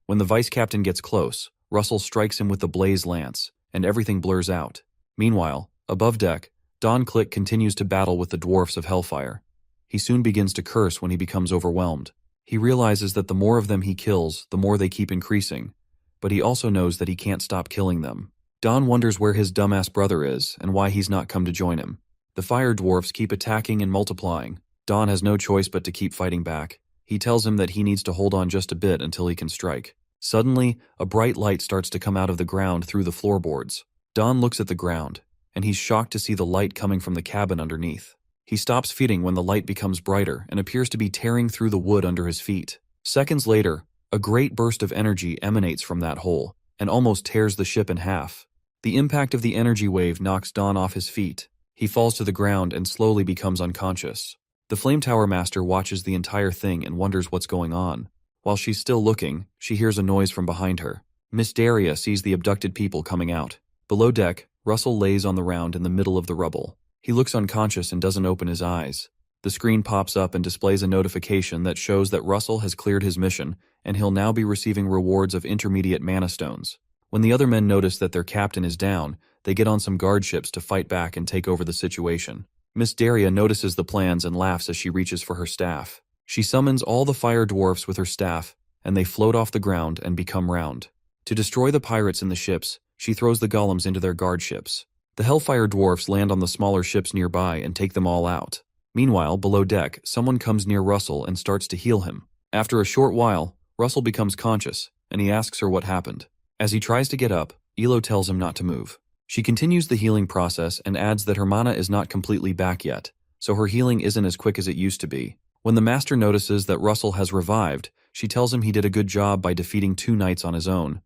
Speaker 1: When the vice captain gets close, Russell strikes him with the blaze lance, and everything blurs out. Meanwhile, above deck, Don Click continues to battle with the dwarfs of Hellfire. He soon begins to curse when he becomes overwhelmed. He realizes that the more of them he kills, the more they keep increasing, but he also knows that he can't stop killing them. Don wonders where his dumbass brother is and why he's not come to join him. The fire dwarfs keep attacking and multiplying. Don has no choice but to keep fighting back. He tells him that he needs to hold on just a bit until he can strike. Suddenly, a bright light starts to come out of the ground through the floorboards. Don looks at the ground, and he's shocked to see the light coming from the cabin underneath. He stops feeding when the light becomes brighter and appears to be tearing through the wood under his feet. Seconds later, a great burst of energy emanates from that hole and almost tears the ship in half. The impact of the energy wave knocks Don off his feet. He falls to the ground and slowly becomes unconscious. The Flame Tower Master watches the entire thing and wonders what's going on. While she's still looking, she hears a noise from behind her. Miss Daria sees the abducted people coming out. Below deck, Russell lays on the ground in the middle of the rubble. He looks unconscious and doesn't open his eyes. The screen pops up and displays a notification that shows that Russell has cleared his mission and he'll now be receiving rewards of intermediate mana stones. When the other men notice that their captain is down, they get on some guard ships to fight back and take over the situation. Miss Daria notices the plans and laughs as she reaches for her staff. She summons all the fire dwarfs with her staff, and they float off the ground and become round. To destroy the pirates in the ships, she throws the golems into their guard ships. The Hellfire dwarfs land on the smaller ships nearby and take them all out. Meanwhile, below deck, someone comes near Russell and starts to heal him. After a short while, Russell becomes conscious, and he asks her what happened. As he tries to get up, Elo tells him not to move. She continues the healing process and adds that her mana is not completely back yet, so her healing isn't as quick as it used to be. When the master notices that Russell has revived, she tells him he did a good job by defeating 2 knights on his own.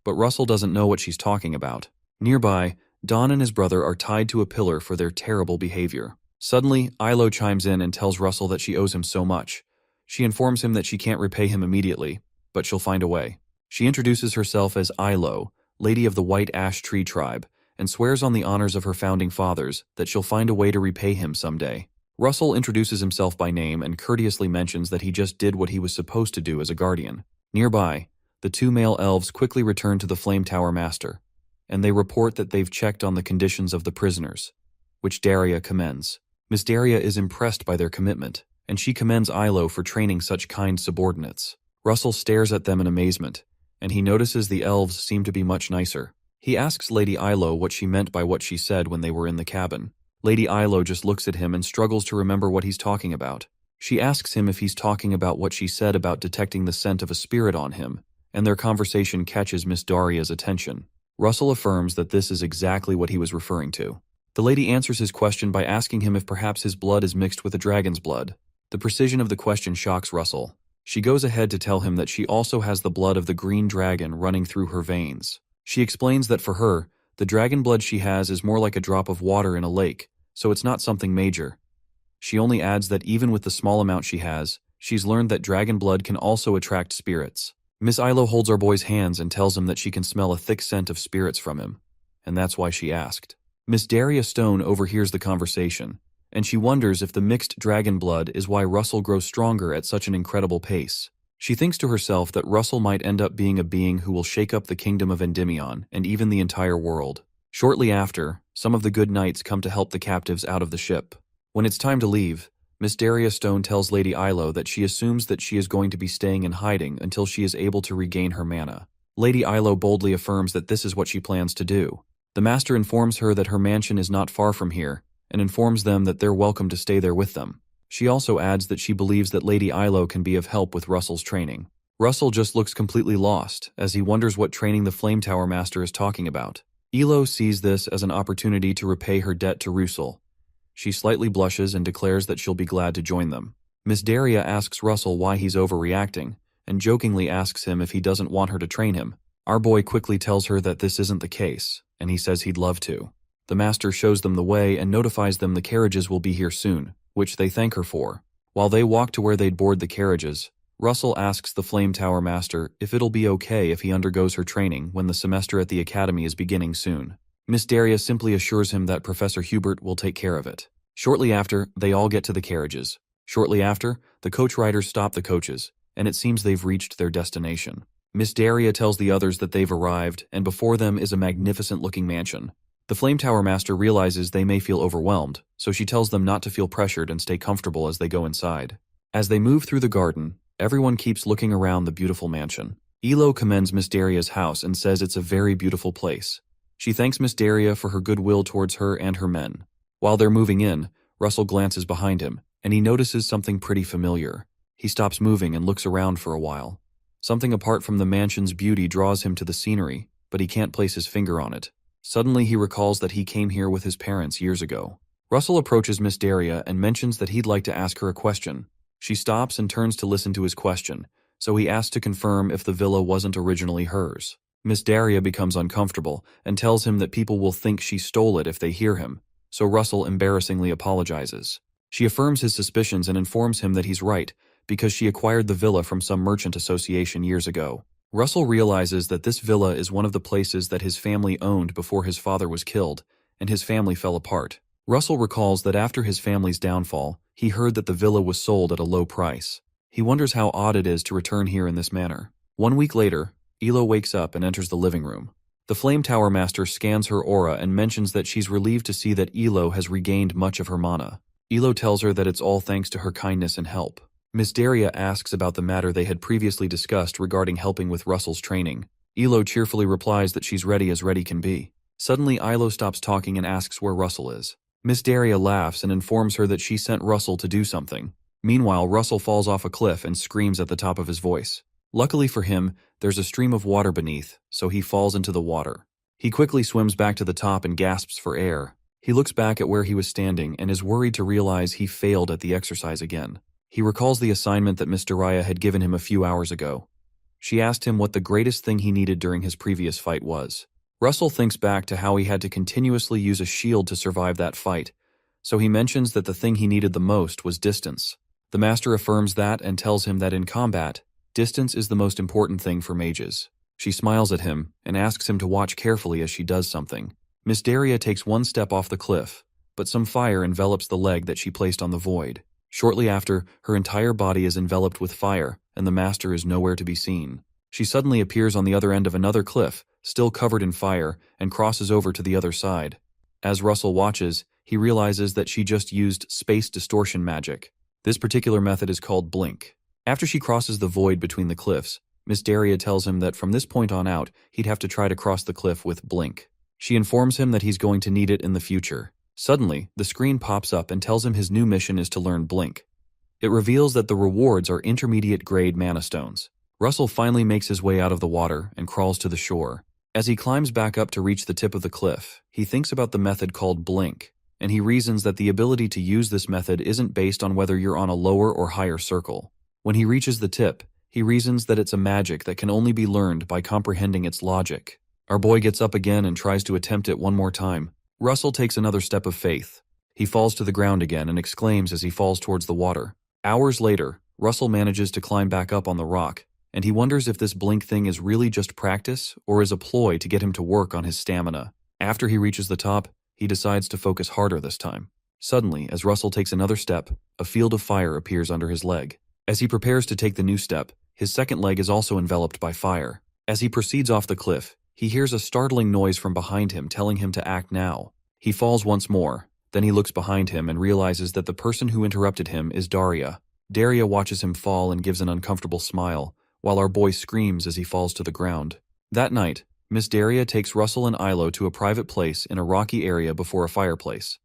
Speaker 1: But Russell doesn't know what she's talking about. Nearby, Don and his brother are tied to a pillar for their terrible behavior. Suddenly, Ilo chimes in and tells Russell that she owes him so much. She informs him that she can't repay him immediately, but she'll find a way. She introduces herself as Ilo, Lady of the White Ash Tree Tribe, and swears on the honors of her founding fathers that she'll find a way to repay him someday. Russell introduces himself by name and courteously mentions that he just did what he was supposed to do as a guardian. Nearby, the two male elves quickly return to the Flame Tower Master, and they report that they've checked on the conditions of the prisoners, which Daria commends. Miss Daria is impressed by their commitment, and she commends Ilo for training such kind subordinates. Russell stares at them in amazement, and he notices the elves seem to be much nicer. He asks Lady Ilo what she meant by what she said when they were in the cabin. Lady Ilo just looks at him and struggles to remember what he's talking about. She asks him if he's talking about what she said about detecting the scent of a spirit on him, and their conversation catches Miss Daria's attention. Russell affirms that this is exactly what he was referring to. The lady answers his question by asking him if perhaps his blood is mixed with a dragon's blood. The precision of the question shocks Russell. She goes ahead to tell him that she also has the blood of the green dragon running through her veins. She explains that for her, the dragon blood she has is more like a drop of water in a lake, so it's not something major. She only adds that even with the small amount she has, she's learned that dragon blood can also attract spirits. Miss Ilo holds our boy's hands and tells him that she can smell a thick scent of spirits from him, and that's why she asked. Miss Daria Stone overhears the conversation, and she wonders if the mixed dragon blood is why Russell grows stronger at such an incredible pace. She thinks to herself that Russell might end up being a being who will shake up the kingdom of Endymion and even the entire world. Shortly after, some of the good knights come to help the captives out of the ship. When it's time to leave, Miss Daria Stone tells Lady Ilo that she assumes that she is going to be staying in hiding until she is able to regain her mana. Lady Ilo boldly affirms that this is what she plans to do. The master informs her that her mansion is not far from here, and informs them that they're welcome to stay there with them. She also adds that she believes that Lady Ilo can be of help with Russell's training. Russell just looks completely lost, as he wonders what training the Flame Tower Master is talking about. Ilo sees this as an opportunity to repay her debt to Russell. She slightly blushes and declares that she'll be glad to join them. Miss Daria asks Russell why he's overreacting, and jokingly asks him if he doesn't want her to train him. Our boy quickly tells her that this isn't the case, and he says he'd love to. The master shows them the way and notifies them the carriages will be here soon, which they thank her for. While they walk to where they'd board the carriages, Russell asks the Flame Tower Master if it'll be okay if he undergoes her training when the semester at the academy is beginning soon. Miss Daria simply assures him that Professor Hubert will take care of it. Shortly after, they all get to the carriages. Shortly after, the coach riders stop the coaches, and it seems they've reached their destination. Miss Daria tells the others that they've arrived, and before them is a magnificent-looking mansion. The Flame Tower Master realizes they may feel overwhelmed, so she tells them not to feel pressured and stay comfortable as they go inside. As they move through the garden, everyone keeps looking around the beautiful mansion. Ilo commends Miss Daria's house and says it's a very beautiful place. She thanks Miss Daria for her goodwill towards her and her men. While they're moving in, Russell glances behind him, and he notices something pretty familiar. He stops moving and looks around for a while. Something apart from the mansion's beauty draws him to the scenery, but he can't place his finger on it. Suddenly he recalls that he came here with his parents years ago. Russell approaches Miss Daria and mentions that he'd like to ask her a question. She stops and turns to listen to his question, so he asks to confirm if the villa wasn't originally hers. Miss Daria becomes uncomfortable and tells him that people will think she stole it if they hear him, so Russell embarrassingly apologizes. She affirms his suspicions and informs him that he's right, because she acquired the villa from some merchant association years ago. Russell realizes that this villa is one of the places that his family owned before his father was killed, and his family fell apart. Russell recalls that after his family's downfall, he heard that the villa was sold at a low price. He wonders how odd it is to return here in this manner. 1 week later, Ilo wakes up and enters the living room. The Flame Tower Master scans her aura and mentions that she's relieved to see that Ilo has regained much of her mana. Ilo tells her that it's all thanks to her kindness and help. Miss Daria asks about the matter they had previously discussed regarding helping with Russell's training. Ilo cheerfully replies that she's ready as ready can be. Suddenly, Ilo stops talking and asks where Russell is. Miss Daria laughs and informs her that she sent Russell to do something. Meanwhile, Russell falls off a cliff and screams at the top of his voice. Luckily for him, there's a stream of water beneath, so he falls into the water. He quickly swims back to the top and gasps for air. He looks back at where he was standing and is worried to realize he failed at the exercise again. He recalls the assignment that Miss Daria had given him a few hours ago. She asked him what the greatest thing he needed during his previous fight was. Russell thinks back to how he had to continuously use a shield to survive that fight, so he mentions that the thing he needed the most was distance. The master affirms that and tells him that in combat, distance is the most important thing for mages. She smiles at him and asks him to watch carefully as she does something. Miss Daria takes one step off the cliff, but some fire envelops the leg that she placed on the void. Shortly after, her entire body is enveloped with fire, and the master is nowhere to be seen. She suddenly appears on the other end of another cliff, still covered in fire, and crosses over to the other side. As Russell watches, he realizes that she just used space distortion magic. This particular method is called blink. After she crosses the void between the cliffs, Miss Daria tells him that from this point on out, he'd have to try to cross the cliff with blink. She informs him that he's going to need it in the future. Suddenly, the screen pops up and tells him his new mission is to learn blink. It reveals that the rewards are intermediate grade mana stones. Russell finally makes his way out of the water and crawls to the shore. As he climbs back up to reach the tip of the cliff, he thinks about the method called blink, and he reasons that the ability to use this method isn't based on whether you're on a lower or higher circle. When he reaches the tip, he reasons that it's a magic that can only be learned by comprehending its logic. Our boy gets up again and tries to attempt it one more time. Russell takes another step of faith. He falls to the ground again and exclaims as he falls towards the water. Hours later, Russell manages to climb back up on the rock, and he wonders if this blink thing is really just practice or is a ploy to get him to work on his stamina. After he reaches the top, he decides to focus harder this time. Suddenly, as Russell takes another step, a field of fire appears under his leg. As he prepares to take the new step, his second leg is also enveloped by fire. As he proceeds off the cliff, he hears a startling noise from behind him telling him to act now. He falls once more, then he looks behind him and realizes that the person who interrupted him is Daria. Daria watches him fall and gives an uncomfortable smile, while our boy screams as he falls to the ground. That night, Miss Daria takes Russell and Ilo to a private place in a rocky area before a fireplace.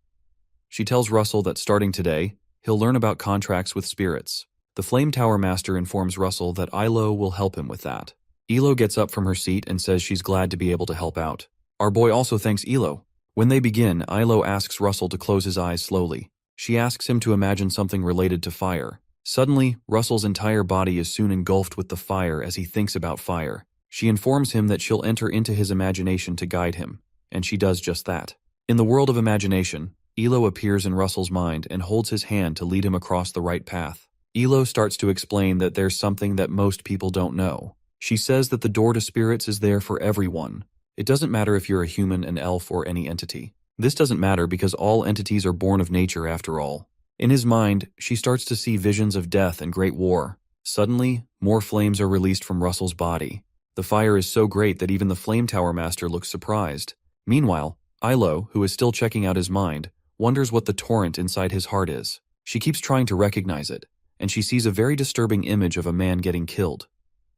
Speaker 1: She tells Russell that starting today, he'll learn about contracts with spirits. The Flame Tower Master informs Russell that Ilo will help him with that. Ilo gets up from her seat and says she's glad to be able to help out. Our boy also thanks Ilo. When they begin, Ilo asks Russell to close his eyes slowly. She asks him to imagine something related to fire. Suddenly, Russell's entire body is soon engulfed with the fire as he thinks about fire. She informs him that she'll enter into his imagination to guide him, and she does just that. In the world of imagination, Ilo appears in Russell's mind and holds his hand to lead him across the right path. Ilo starts to explain that there's something that most people don't know. She says that the door to spirits is there for everyone. It doesn't matter if you're a human, an elf, or any entity. This doesn't matter because all entities are born of nature after all. In his mind, she starts to see visions of death and great war. Suddenly, more flames are released from Russell's body. The fire is so great that even the Flame Tower Master looks surprised. Meanwhile, Ilo, who is still checking out his mind, wonders what the torrent inside his heart is. She keeps trying to recognize it, and she sees a very disturbing image of a man getting killed.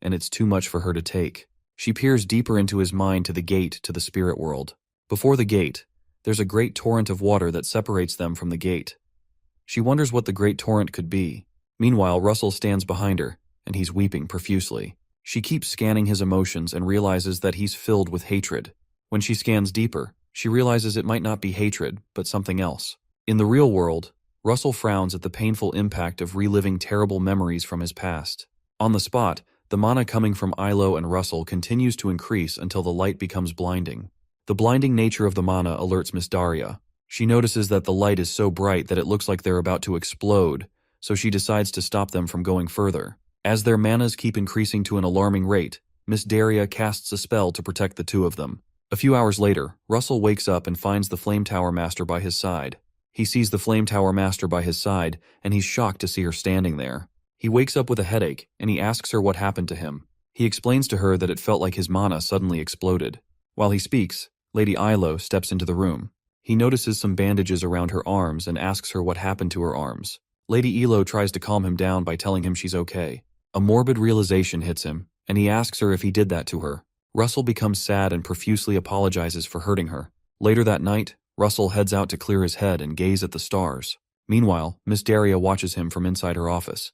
Speaker 1: And it's too much for her to take. She peers deeper into his mind to the gate to the spirit world. Before the gate, there's a great torrent of water that separates them from the gate. She wonders what the great torrent could be. Meanwhile, Russell stands behind her, and he's weeping profusely. She keeps scanning his emotions and realizes that he's filled with hatred. When she scans deeper, she realizes it might not be hatred, but something else. In the real world, Russell frowns at the painful impact of reliving terrible memories from his past. On the spot, the mana coming from Ilo and Russell continues to increase until the light becomes blinding. The blinding nature of the mana alerts Miss Daria. She notices that the light is so bright that it looks like they're about to explode, so she decides to stop them from going further. As their manas keep increasing to an alarming rate, Miss Daria casts a spell to protect the two of them. A few hours later, Russell wakes up and finds the Flame Tower Master by his side. He sees the Flame Tower Master by his side, and he's shocked to see her standing there. He wakes up with a headache, and he asks her what happened to him. He explains to her that it felt like his mana suddenly exploded. While he speaks, Lady Ilo steps into the room. He notices some bandages around her arms and asks her what happened to her arms. Lady Ilo tries to calm him down by telling him she's okay. A morbid realization hits him, and he asks her if he did that to her. Russell becomes sad and profusely apologizes for hurting her. Later that night, Russell heads out to clear his head and gaze at the stars. Meanwhile, Miss Daria watches him from inside her office.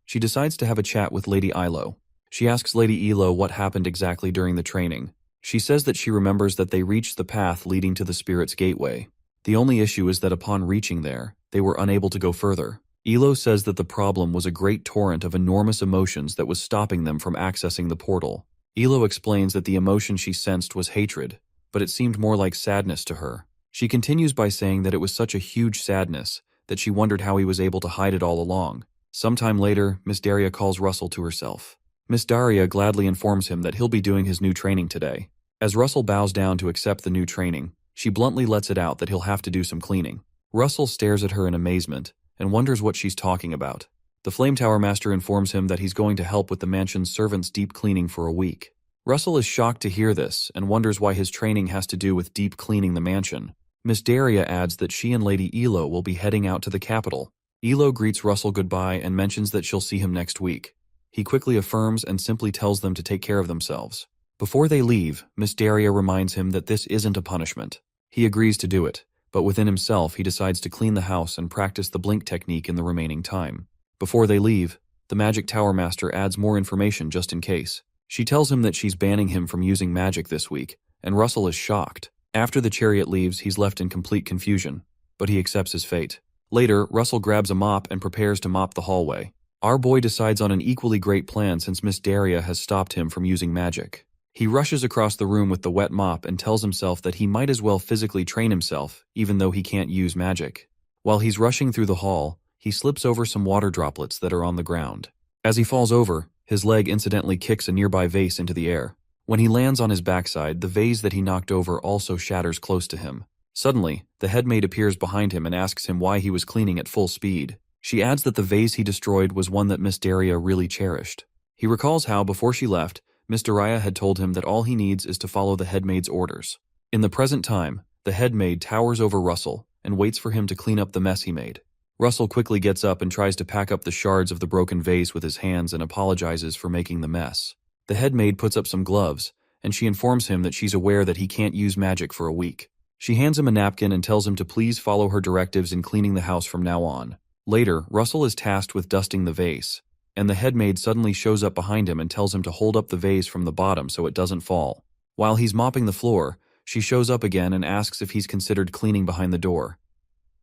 Speaker 1: She decides to have a chat with Lady Ilo. She asks Lady Ilo what happened exactly during the training. She says that she remembers that they reached the path leading to the Spirit's Gateway. The only issue is that upon reaching there, they were unable to go further. Ilo says that the problem was a great torrent of enormous emotions that was stopping them from accessing the portal. Ilo explains that the emotion she sensed was hatred, but it seemed more like sadness to her. She continues by saying that it was such a huge sadness that she wondered how he was able to hide it all along. Sometime later, Miss Daria calls Russell to herself. Miss Daria gladly informs him that he'll be doing his new training today. As Russell bows down to accept the new training, She bluntly lets it out that he'll have to do some cleaning. Russell stares at her in amazement and wonders what she's talking about. The Flame Tower Master informs him that he's going to help with the mansion's servants' deep cleaning for a week. Russell is shocked to hear this and wonders why his training has to do with deep cleaning the mansion. Miss Daria adds that she and Lady Elo will be heading out to the capital. Elo greets Russell goodbye and mentions that she'll see him next week. He quickly affirms and simply tells them to take care of themselves. Before they leave, Miss Daria reminds him that this isn't a punishment. He agrees to do it, but within himself he decides to clean the house and practice the blink technique in the remaining time. Before they leave, the Magic Tower Master adds more information just in case. She tells him that she's banning him from using magic this week, and Russell is shocked. After the chariot leaves, he's left in complete confusion, but he accepts his fate. Later, Russell grabs a mop and prepares to mop the hallway. Our boy decides on an equally great plan since Miss Daria has stopped him from using magic. He rushes across the room with the wet mop and tells himself that he might as well physically train himself, even though he can't use magic. While he's rushing through the hall, he slips over some water droplets that are on the ground. As he falls over, his leg incidentally kicks a nearby vase into the air. When he lands on his backside, the vase that he knocked over also shatters close to him. Suddenly, the head maid appears behind him and asks him why he was cleaning at full speed. She adds that the vase he destroyed was one that Miss Daria really cherished. He recalls how, before she left, Miss Daria had told him that all he needs is to follow the head maid's orders. In the present time, the head maid towers over Russell and waits for him to clean up the mess he made. Russell quickly gets up and tries to pack up the shards of the broken vase with his hands and apologizes for making the mess. The head maid puts up some gloves, and she informs him that she's aware that he can't use magic for a week. She hands him a napkin and tells him to please follow her directives in cleaning the house from now on. Later, Russell is tasked with dusting the vase, and the head maid suddenly shows up behind him and tells him to hold up the vase from the bottom so it doesn't fall. While he's mopping the floor, she shows up again and asks if he's considered cleaning behind the door.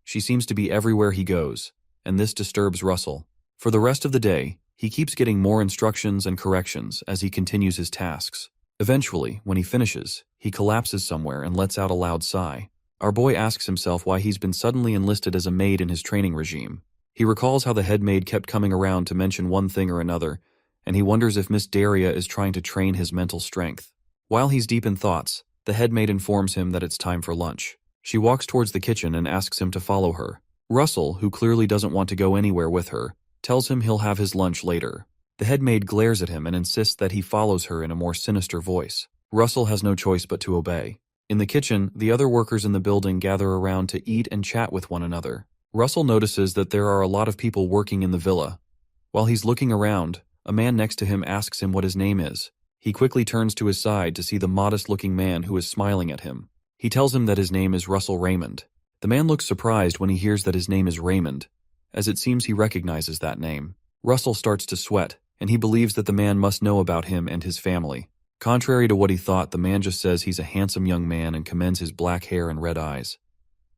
Speaker 1: She seems to be everywhere he goes, and this disturbs Russell. For the rest of the day, he keeps getting more instructions and corrections as he continues his tasks. Eventually, when he finishes, he collapses somewhere and lets out a loud sigh. Our boy asks himself why he's been suddenly enlisted as a maid in his training regime. He recalls how the head maid kept coming around to mention one thing or another, and he wonders if Miss Daria is trying to train his mental strength. While he's deep in thoughts, the head maid informs him that it's time for lunch. She walks towards the kitchen and asks him to follow her. Russell, who clearly doesn't want to go anywhere with her, tells him he'll have his lunch later. The head maid glares at him and insists that he follows her in a more sinister voice. Russell has no choice but to obey. In the kitchen, the other workers in the building gather around to eat and chat with one another. Russell notices that there are a lot of people working in the villa. While he's looking around, a man next to him asks him what his name is. He quickly turns to his side to see the modest-looking man who is smiling at him. He tells him that his name is Russell Raymond. The man looks surprised when he hears that his name is Raymond, as it seems he recognizes that name. Russell starts to sweat, and he believes that the man must know about him and his family. Contrary to what he thought, the man just says he's a handsome young man and commends his black hair and red eyes.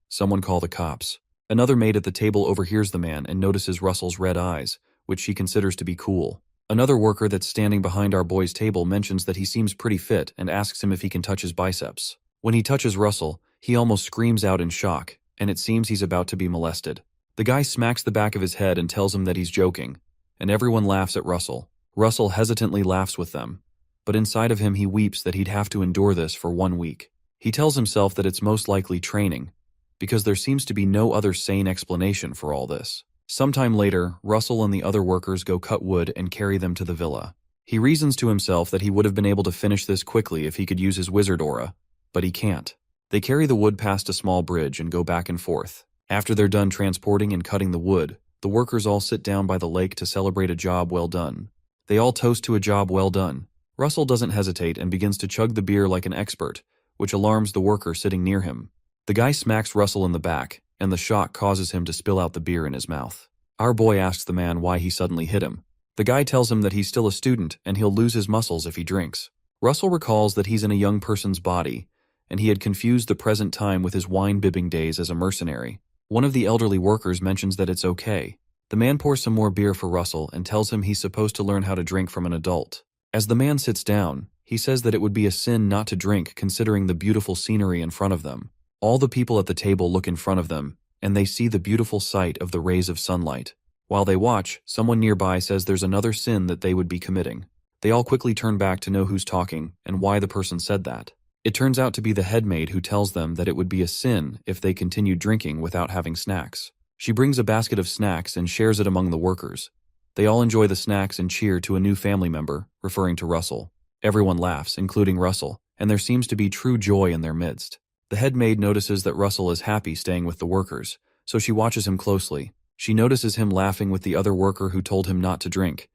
Speaker 1: Someone call the cops. Another maid at the table overhears the man and notices Russell's red eyes, which she considers to be cool. Another worker that's standing behind our boy's table mentions that he seems pretty fit and asks him if he can touch his biceps. When he touches Russell, he almost screams out in shock, and it seems he's about to be molested. The guy smacks the back of his head and tells him that he's joking, and everyone laughs at Russell. Russell hesitantly laughs with them, but inside of him he weeps that he'd have to endure this for 1 week. He tells himself that it's most likely training, because there seems to be no other sane explanation for all this. Sometime later, Russell and the other workers go cut wood and carry them to the villa. He reasons to himself that he would have been able to finish this quickly if he could use his wizard aura, but he can't. They carry the wood past a small bridge and go back and forth. After they're done transporting and cutting the wood, the workers all sit down by the lake to celebrate a job well done. They all toast to a job well done. Russell doesn't hesitate and begins to chug the beer like an expert, which alarms the worker sitting near him. The guy smacks Russell in the back, and the shock causes him to spill out the beer in his mouth. Our boy asks the man why he suddenly hit him. The guy tells him that he's still a student and he'll lose his muscles if he drinks. Russell recalls that he's in a young person's body, and he had confused the present time with his wine-bibbing days as a mercenary. One of the elderly workers mentions that it's okay. The man pours some more beer for Russell and tells him he's supposed to learn how to drink from an adult. As the man sits down, he says that it would be a sin not to drink considering the beautiful scenery in front of them. All the people at the table look in front of them, and they see the beautiful sight of the rays of sunlight. While they watch, someone nearby says there's another sin that they would be committing. They all quickly turn back to know who's talking and why the person said that. It turns out to be the head maid who tells them that it would be a sin if they continued drinking without having snacks. She brings a basket of snacks and shares it among the workers. They all enjoy the snacks and cheer to a new family member, referring to Russell. Everyone laughs, including Russell, and there seems to be true joy in their midst. The head maid notices that Russell is happy staying with the workers, so she watches him closely. She notices him laughing with the other worker who told him not to drink,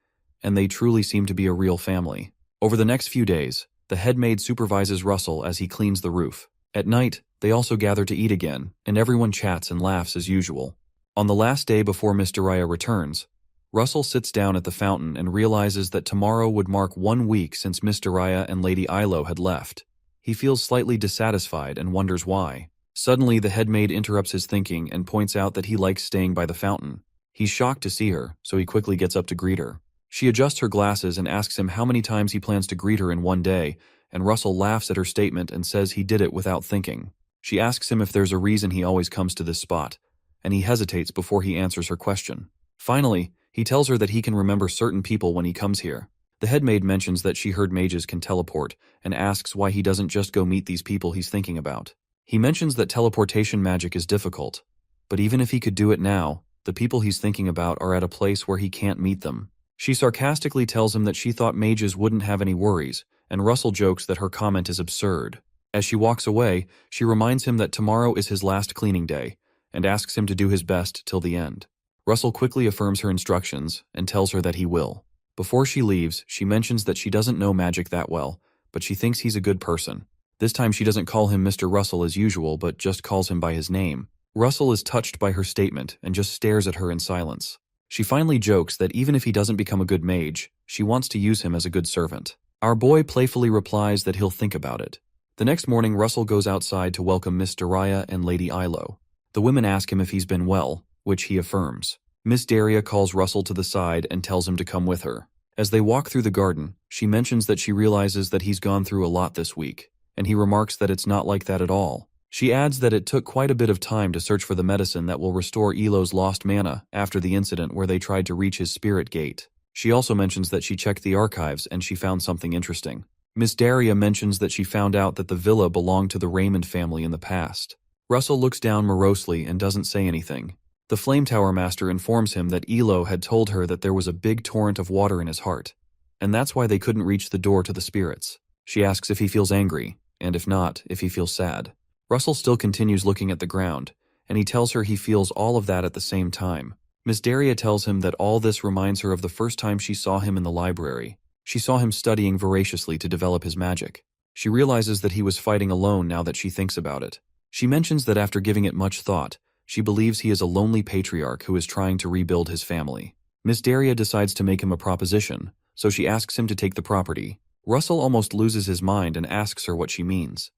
Speaker 1: and they truly seem to be a real family. Over the next few days, the head maid supervises Russell as he cleans the roof. At night, they also gather to eat again, and everyone chats and laughs as usual. On the last day before Miss Dariah returns, Russell sits down at the fountain and realizes that tomorrow would mark 1 week since Miss Dariah and Lady Ilo had left. He feels slightly dissatisfied and wonders why. Suddenly, the head maid interrupts his thinking and points out that he likes staying by the fountain. He's shocked to see her, so he quickly gets up to greet her. She adjusts her glasses and asks him how many times he plans to greet her in one day, and Russell laughs at her statement and says he did it without thinking. She asks him if there's a reason he always comes to this spot, and he hesitates before he answers her question. Finally, he tells her that he can remember certain people when he comes here. The head maid mentions that she heard mages can teleport and asks why he doesn't just go meet these people he's thinking about. He mentions that teleportation magic is difficult, but even if he could do it now, the people he's thinking about are at a place where he can't meet them. She sarcastically tells him that she thought mages wouldn't have any worries, and Russell jokes that her comment is absurd. As she walks away, she reminds him that tomorrow is his last cleaning day, and asks him to do his best till the end. Russell quickly affirms her instructions and tells her that he will. Before she leaves, she mentions that she doesn't know magic that well, but she thinks he's a good person. This time she doesn't call him Mr. Russell as usual, but just calls him by his name. Russell is touched by her statement and just stares at her in silence. She finally jokes that even if he doesn't become a good mage, she wants to use him as a good servant. Our boy playfully replies that he'll think about it. The next morning, Russell goes outside to welcome Miss Dariah and Lady Ilo. The women ask him if he's been well, which he affirms. Miss Dariah calls Russell to the side and tells him to come with her. As they walk through the garden, she mentions that she realizes that he's gone through a lot this week, and he remarks that it's not like that at all. She adds that it took quite a bit of time to search for the medicine that will restore Elo's lost mana after the incident where they tried to reach his spirit gate. She also mentions that she checked the archives and she found something interesting. Miss Dariah mentions that she found out that the villa belonged to the Raymond family in the past. Russell looks down morosely and doesn't say anything. The Flame Tower Master informs him that Elo had told her that there was a big torrent of water in his heart, and that's why they couldn't reach the door to the spirits. She asks if he feels angry, and if not, if he feels sad. Russell still continues looking at the ground, and he tells her he feels all of that at the same time. Miss Dariah tells him that all this reminds her of the first time she saw him in the library. She saw him studying voraciously to develop his magic. She realizes that he was fighting alone now that she thinks about it. She mentions that after giving it much thought, she believes he is a lonely patriarch who is trying to rebuild his family. Miss Dariah decides to make him a proposition, so she asks him to take the property. Russell almost loses his mind and asks her what she means.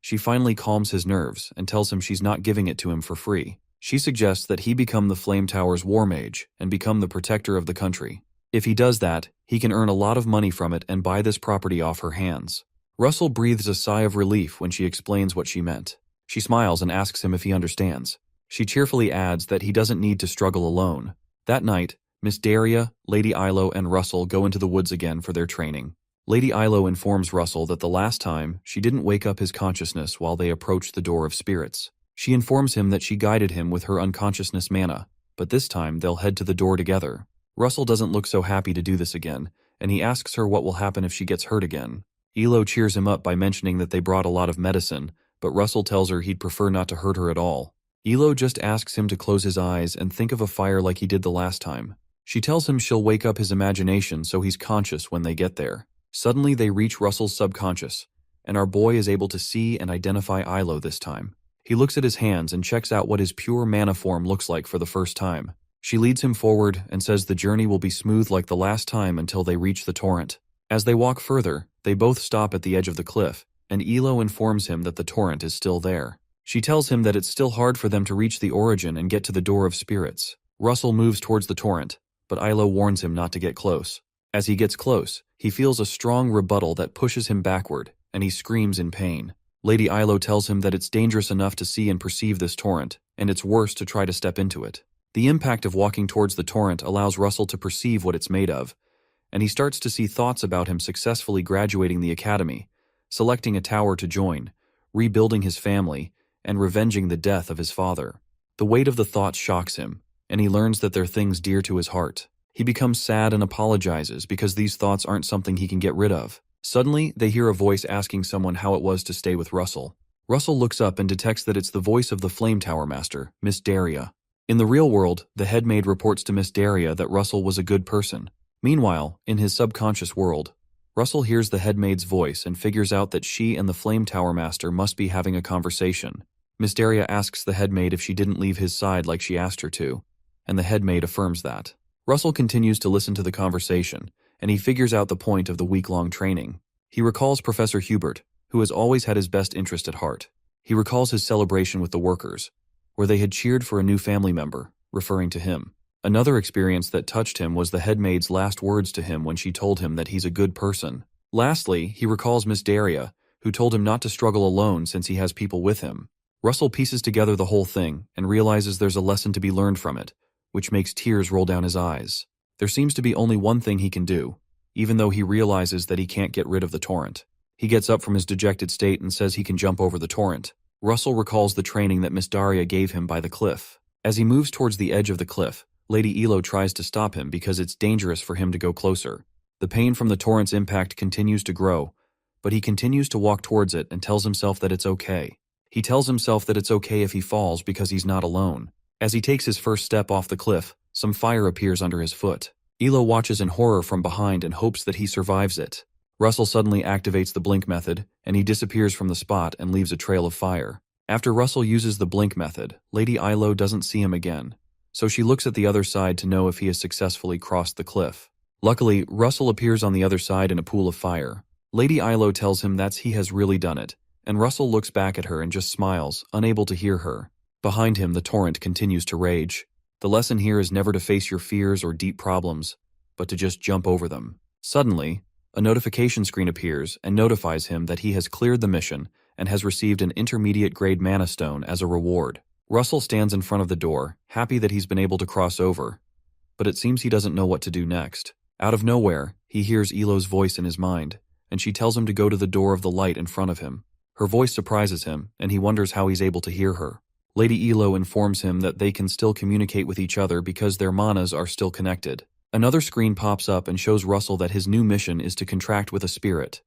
Speaker 1: She finally calms his nerves and tells him she's not giving it to him for free. She suggests that he become the Flame Tower's war mage and become the protector of the country. If he does that, he can earn a lot of money from it and buy this property off her hands. Russell breathes a sigh of relief when she explains what she meant. She smiles and asks him if he understands. She cheerfully adds that he doesn't need to struggle alone. That night, Miss Dariah, Lady Ilo, and Russell go into the woods again for their training. Lady Ilo informs Russell that the last time, she didn't wake up his consciousness while they approached the Door of Spirits. She informs him that she guided him with her unconsciousness mana, but this time they'll head to the door together. Russell doesn't look so happy to do this again, and he asks her what will happen if she gets hurt again. Ilo cheers him up by mentioning that they brought a lot of medicine, but Russell tells her he'd prefer not to hurt her at all. Ilo just asks him to close his eyes and think of a fire like he did the last time. She tells him she'll wake up his imagination so he's conscious when they get there. Suddenly they reach Russell's subconscious, and our boy is able to see and identify Ilo this time. He looks at his hands and checks out what his pure mana form looks like for the first time. She leads him forward and says the journey will be smooth like the last time until they reach the torrent. As they walk further, they both stop at the edge of the cliff, and Ilo informs him that the torrent is still there. She tells him that it's still hard for them to reach the origin and get to the Door of Spirits. Russell moves towards the torrent, but Ilo warns him not to get close. As he gets close, he feels a strong rebuttal that pushes him backward, and he screams in pain. Lady Ilo tells him that it's dangerous enough to see and perceive this torrent, and it's worse to try to step into it. The impact of walking towards the torrent allows Russell to perceive what it's made of, and he starts to see thoughts about him successfully graduating the academy, selecting a tower to join, rebuilding his family, and revenging the death of his father. The weight of the thought shocks him, and he learns that they're things dear to his heart. He becomes sad and apologizes because these thoughts aren't something he can get rid of. Suddenly, they hear a voice asking someone how it was to stay with Russell. Russell looks up and detects that it's the voice of the Flame Tower Master, Miss Daria. In the real world, the head maid reports to Miss Daria that Russell was a good person. Meanwhile, in his subconscious world, Russell hears the head maid's voice and figures out that she and the Flame Tower Master must be having a conversation. Miss Daria asks the head maid if she didn't leave his side like she asked her to, and the head maid affirms that. Russell continues to listen to the conversation, and he figures out the point of the week-long training. He recalls Professor Hubert, who has always had his best interest at heart. He recalls his celebration with the workers, where they had cheered for a new family member, referring to him. Another experience that touched him was the head maid's last words to him when she told him that he's a good person. Lastly, he recalls Miss Daria, who told him not to struggle alone since he has people with him. Russell pieces together the whole thing and realizes there's a lesson to be learned from it, which makes tears roll down his eyes. There seems to be only one thing he can do, even though he realizes that he can't get rid of the torrent. He gets up from his dejected state and says he can jump over the torrent. Russell recalls the training that Miss Daria gave him by the cliff. As he moves towards the edge of the cliff, Lady Elo tries to stop him because it's dangerous for him to go closer. The pain from the torrent's impact continues to grow, but he continues to walk towards it and tells himself that it's okay. He tells himself that it's okay if he falls because he's not alone. As he takes his first step off the cliff, some fire appears under his foot. Elo watches in horror from behind and hopes that he survives it. Russell suddenly activates the blink method, and he disappears from the spot and leaves a trail of fire. After Russell uses the blink method, Lady Ilo doesn't see him again, so she looks at the other side to know if he has successfully crossed the cliff. Luckily, Russell appears on the other side in a pool of fire. Lady Ilo tells him that he has really done it, and Russell looks back at her and just smiles, unable to hear her. Behind him, the torrent continues to rage. The lesson here is never to face your fears or deep problems, but to just jump over them. Suddenly, a notification screen appears and notifies him that he has cleared the mission and has received an intermediate-grade mana stone as a reward. Russell stands in front of the door, happy that he's been able to cross over, but it seems he doesn't know what to do next. Out of nowhere, he hears Elo's voice in his mind, and she tells him to go to the door of the light in front of him. Her voice surprises him, and he wonders how he's able to hear her. Lady Elo informs him that they can still communicate with each other because their manas are still connected. Another screen pops up and shows Russell that his new mission is to contract with a spirit.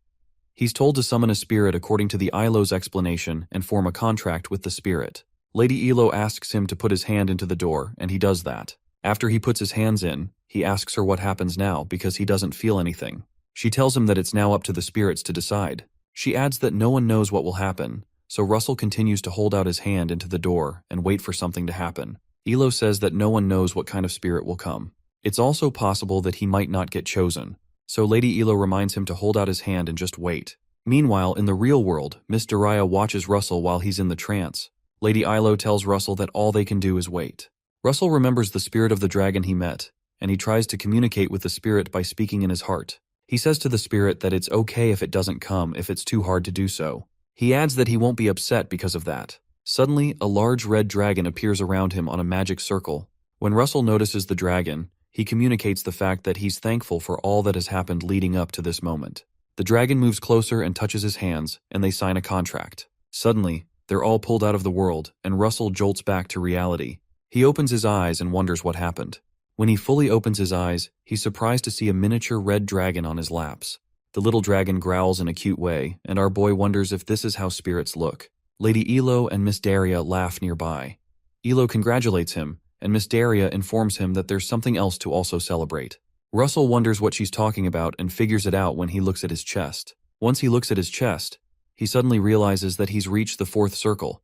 Speaker 1: He's told to summon a spirit according to the Ilo's explanation and form a contract with the spirit. Lady Elo asks him to put his hand into the door, and he does that. After he puts his hands in, he asks her what happens now because he doesn't feel anything. She tells him that it's now up to the spirits to decide. She adds that no one knows what will happen, so Russell continues to hold out his hand into the door and wait for something to happen. Elo says that no one knows what kind of spirit will come. It's also possible that he might not get chosen, so Lady Elo reminds him to hold out his hand and just wait. Meanwhile, in the real world, Miss Daria watches Russell while he's in the trance. Lady Ilo tells Russell that all they can do is wait. Russell remembers the spirit of the dragon he met, and he tries to communicate with the spirit by speaking in his heart. He says to the spirit that it's okay if it doesn't come if it's too hard to do so. He adds that he won't be upset because of that. Suddenly, a large red dragon appears around him on a magic circle. When Russell notices the dragon, he communicates the fact that he's thankful for all that has happened leading up to this moment. The dragon moves closer and touches his hands, and they sign a contract. Suddenly, they're all pulled out of the world, and Russell jolts back to reality. He opens his eyes and wonders what happened. When he fully opens his eyes, he's surprised to see a miniature red dragon on his laps. The little dragon growls in a cute way, and our boy wonders if this is how spirits look. Lady Elo and Miss Daria laugh nearby. Elo congratulates him, and Miss Daria informs him that there's something else to also celebrate. Russell wonders what she's talking about and figures it out when he looks at his chest. Once he looks at his chest, he suddenly realizes that he's reached the fourth circle.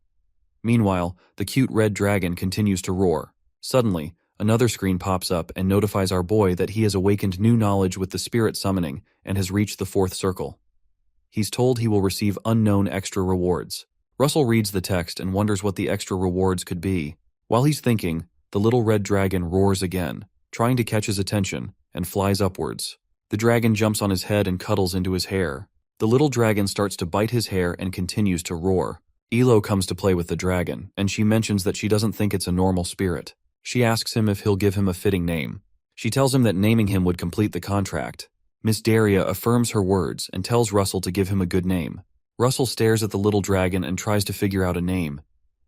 Speaker 1: Meanwhile, the cute red dragon continues to roar. Suddenly, another screen pops up and notifies our boy that he has awakened new knowledge with the spirit summoning and has reached the fourth circle. He's told he will receive unknown extra rewards. Russell reads the text and wonders what the extra rewards could be. While he's thinking, the little red dragon roars again, trying to catch his attention, and flies upwards. The dragon jumps on his head and cuddles into his hair. The little dragon starts to bite his hair and continues to roar. Elo comes to play with the dragon, and she mentions that she doesn't think it's a normal spirit. She asks him if he'll give him a fitting name. She tells him that naming him would complete the contract. Miss Daria affirms her words and tells Russell to give him a good name. Russell stares at the little dragon and tries to figure out a name.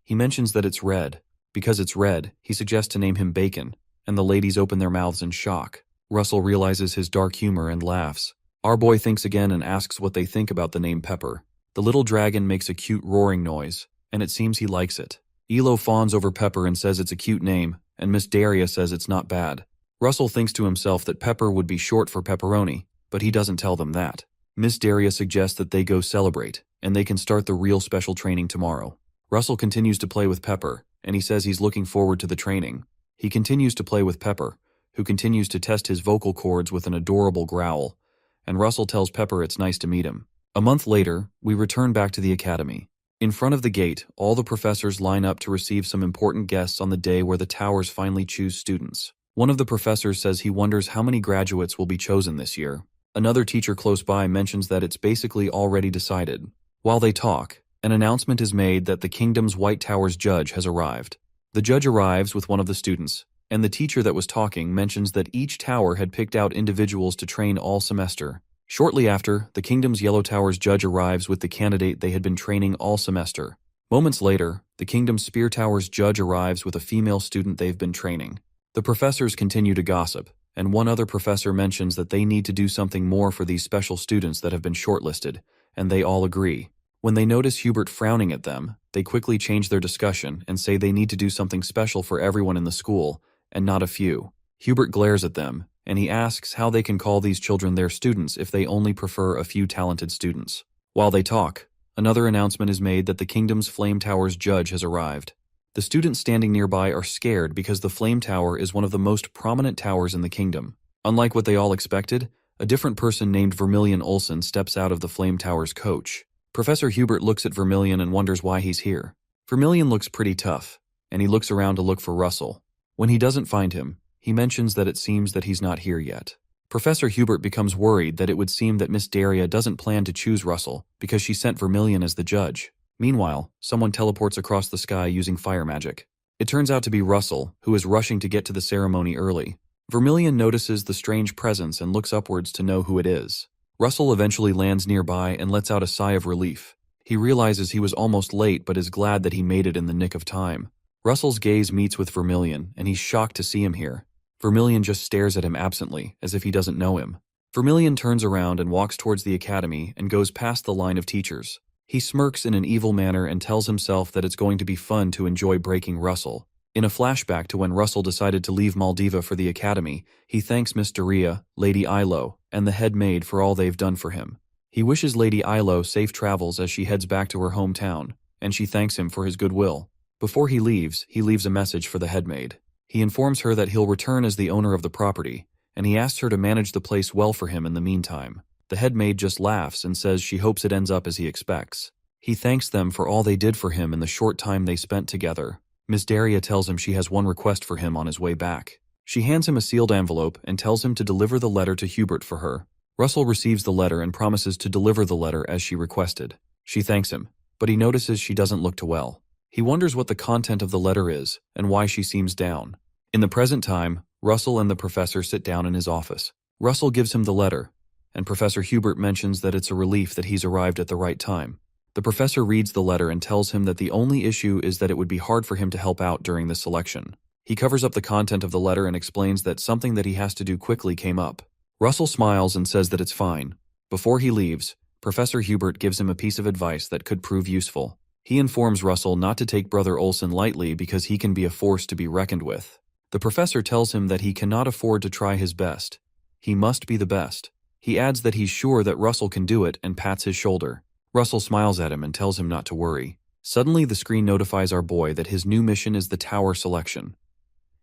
Speaker 1: He mentions that it's red. Because it's red, he suggests to name him Bacon, and the ladies open their mouths in shock. Russell realizes his dark humor and laughs. Our boy thinks again and asks what they think about the name Pepper. The little dragon makes a cute roaring noise, and it seems he likes it. Elo fawns over Pepper and says it's a cute name, and Miss Daria says it's not bad. Russell thinks to himself that Pepper would be short for pepperoni, but he doesn't tell them that. Miss Daria suggests that they go celebrate, and they can start the real special training tomorrow. Russell continues to play with Pepper, and he says he's looking forward to the training. He continues to play with Pepper, who continues to test his vocal cords with an adorable growl, and Russell tells Pepper it's nice to meet him. A month later, we return back to the academy. In front of the gate, all the professors line up to receive some important guests on the day where the towers finally choose students. One of the professors says he wonders how many graduates will be chosen this year. Another teacher close by mentions that it's basically already decided. While they talk, an announcement is made that the kingdom's White Tower's judge has arrived. The judge arrives with one of the students, and the teacher that was talking mentions that each tower had picked out individuals to train all semester. Shortly after, the kingdom's Yellow Tower's judge arrives with the candidate they had been training all semester. Moments later, the kingdom's Spear Tower's judge arrives with a female student they've been training. The professors continue to gossip, and one other professor mentions that they need to do something more for these special students that have been shortlisted, and they all agree. When they notice Hubert frowning at them, they quickly change their discussion and say they need to do something special for everyone in the school, and not a few. Hubert glares at them, and he asks how they can call these children their students if they only prefer a few talented students. While they talk, another announcement is made that the kingdom's Flame Tower's judge has arrived. The students standing nearby are scared because the Flame Tower is one of the most prominent towers in the kingdom. Unlike what they all expected, a different person named Vermilion Olsen steps out of the Flame Tower's coach. Professor Hubert looks at Vermilion and wonders why he's here. Vermilion looks pretty tough, and he looks around to look for Russell. When he doesn't find him, he mentions that it seems that he's not here yet. Professor Hubert becomes worried that it would seem that Miss Daria doesn't plan to choose Russell because she sent Vermilion as the judge. Meanwhile, someone teleports across the sky using fire magic. It turns out to be Russell, who is rushing to get to the ceremony early. Vermilion notices the strange presence and looks upwards to know who it is. Russell eventually lands nearby and lets out a sigh of relief. He realizes he was almost late but is glad that he made it in the nick of time. Russell's gaze meets with Vermilion, and he's shocked to see him here. Vermilion just stares at him absently, as if he doesn't know him. Vermilion turns around and walks towards the academy and goes past the line of teachers. He smirks in an evil manner and tells himself that it's going to be fun to enjoy breaking Russell. In a flashback to when Russell decided to leave Maldiva for the academy, he thanks Miss Daria, Lady Ilo, and the head maid for all they've done for him. He wishes Lady Ilo safe travels as she heads back to her hometown, and she thanks him for his goodwill. Before he leaves a message for the head maid. He informs her that he'll return as the owner of the property, and he asks her to manage the place well for him in the meantime. The head maid just laughs and says she hopes it ends up as he expects. He thanks them for all they did for him in the short time they spent together. Miss Daria tells him she has one request for him on his way back. She hands him a sealed envelope and tells him to deliver the letter to Hubert for her. Russell receives the letter and promises to deliver the letter as she requested. She thanks him, but he notices she doesn't look too well. He wonders what the content of the letter is and why she seems down. In the present time, Russell and the professor sit down in his office. Russell gives him the letter, and Professor Hubert mentions that it's a relief that he's arrived at the right time. The professor reads the letter and tells him that the only issue is that it would be hard for him to help out during this selection. He covers up the content of the letter and explains that something that he has to do quickly came up. Russell smiles and says that it's fine. Before he leaves, Professor Hubert gives him a piece of advice that could prove useful. He informs Russell not to take Brother Olsen lightly because he can be a force to be reckoned with. The professor tells him that he cannot afford to try his best. He must be the best. He adds that he's sure that Russell can do it and pats his shoulder. Russell smiles at him and tells him not to worry. Suddenly, the screen notifies our boy that his new mission is the tower selection.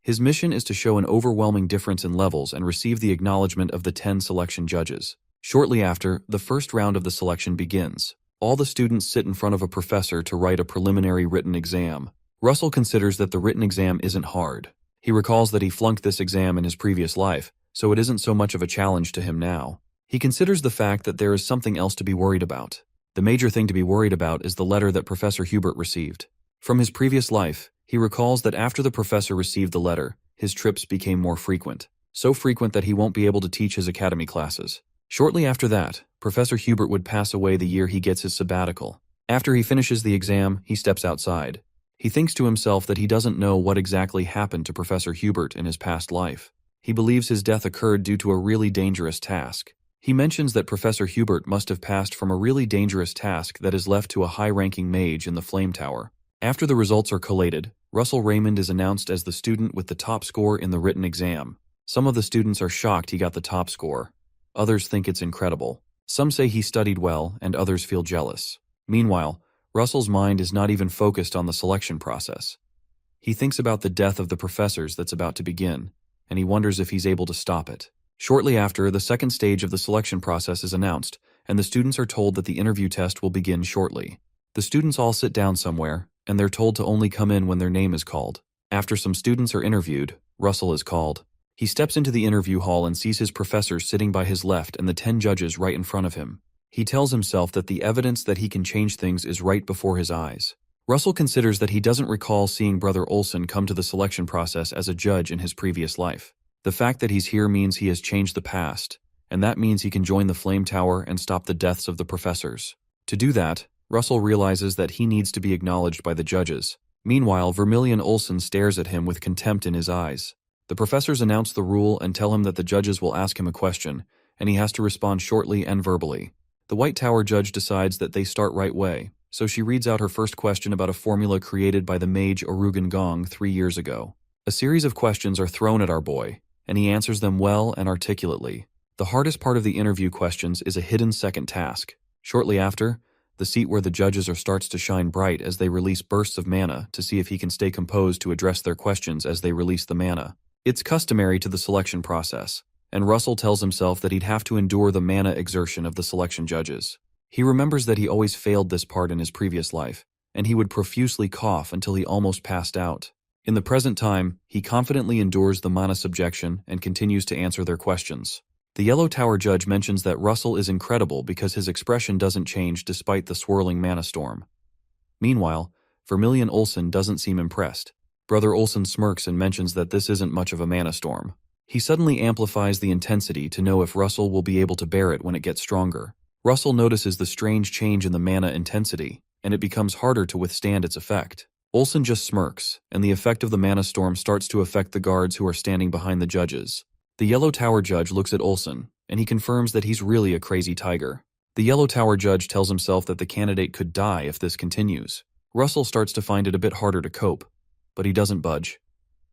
Speaker 1: His mission is to show an overwhelming difference in levels and receive the acknowledgement of the 10 selection judges. Shortly after, the first round of the selection begins. All the students sit in front of a professor to write a preliminary written exam. Russell considers that the written exam isn't hard. He recalls that he flunked this exam in his previous life, so it isn't so much of a challenge to him now. He considers the fact that there is something else to be worried about. The major thing to be worried about is the letter that Professor Hubert received. From his previous life, he recalls that after the professor received the letter, his trips became more frequent. So frequent that he won't be able to teach his academy classes. Shortly after that, Professor Hubert would pass away the year he gets his sabbatical. After he finishes the exam, he steps outside. He thinks to himself that he doesn't know what exactly happened to Professor Hubert in his past life. He believes his death occurred due to a really dangerous task. He mentions that Professor Hubert must have passed from a really dangerous task that is left to a high-ranking mage in the Flame Tower. After the results are collated, Russell Raymond is announced as the student with the top score in the written exam. Some of the students are shocked he got the top score. Others think it's incredible. Some say he studied well, and others feel jealous. Meanwhile, Russell's mind is not even focused on the selection process. He thinks about the death of the professors that's about to begin, and he wonders if he's able to stop it. Shortly after, the second stage of the selection process is announced, and the students are told that the interview test will begin shortly. The students all sit down somewhere, and they're told to only come in when their name is called. After some students are interviewed, Russell is called. He steps into the interview hall and sees his professors sitting by his left and the 10 judges right in front of him. He tells himself that the evidence that he can change things is right before his eyes. Russell considers that he doesn't recall seeing Brother Olsen come to the selection process as a judge in his previous life. The fact that he's here means he has changed the past, and that means he can join the Flame Tower and stop the deaths of the professors. To do that, Russell realizes that he needs to be acknowledged by the judges. Meanwhile, Vermilion Olsen stares at him with contempt in his eyes. The professors announce the rule and tell him that the judges will ask him a question, and he has to respond shortly and verbally. The White Tower judge decides that they start right way, so she reads out her first question about a formula created by the mage Orugan Gong 3 years ago. A series of questions are thrown at our boy, and he answers them well and articulately. The hardest part of the interview questions is a hidden second task. Shortly after, the seat where the judges are starts to shine bright as they release bursts of mana to see if he can stay composed to address their questions as they release the mana. It's customary to the selection process, and Russell tells himself that he'd have to endure the mana exertion of the selection judges. He remembers that he always failed this part in his previous life, and he would profusely cough until he almost passed out. In the present time, he confidently endures the mana subjection and continues to answer their questions. The Yellow Tower judge mentions that Russell is incredible because his expression doesn't change despite the swirling mana storm. Meanwhile, Vermilion Olsen doesn't seem impressed. Brother Olsen smirks and mentions that this isn't much of a mana storm. He suddenly amplifies the intensity to know if Russell will be able to bear it when it gets stronger. Russell notices the strange change in the mana intensity, and it becomes harder to withstand its effect. Olsen just smirks, and the effect of the mana storm starts to affect the guards who are standing behind the judges. The Yellow Tower judge looks at Olsen, and he confirms that he's really a crazy tiger. The Yellow Tower judge tells himself that the candidate could die if this continues. Russell starts to find it a bit harder to cope, but he doesn't budge.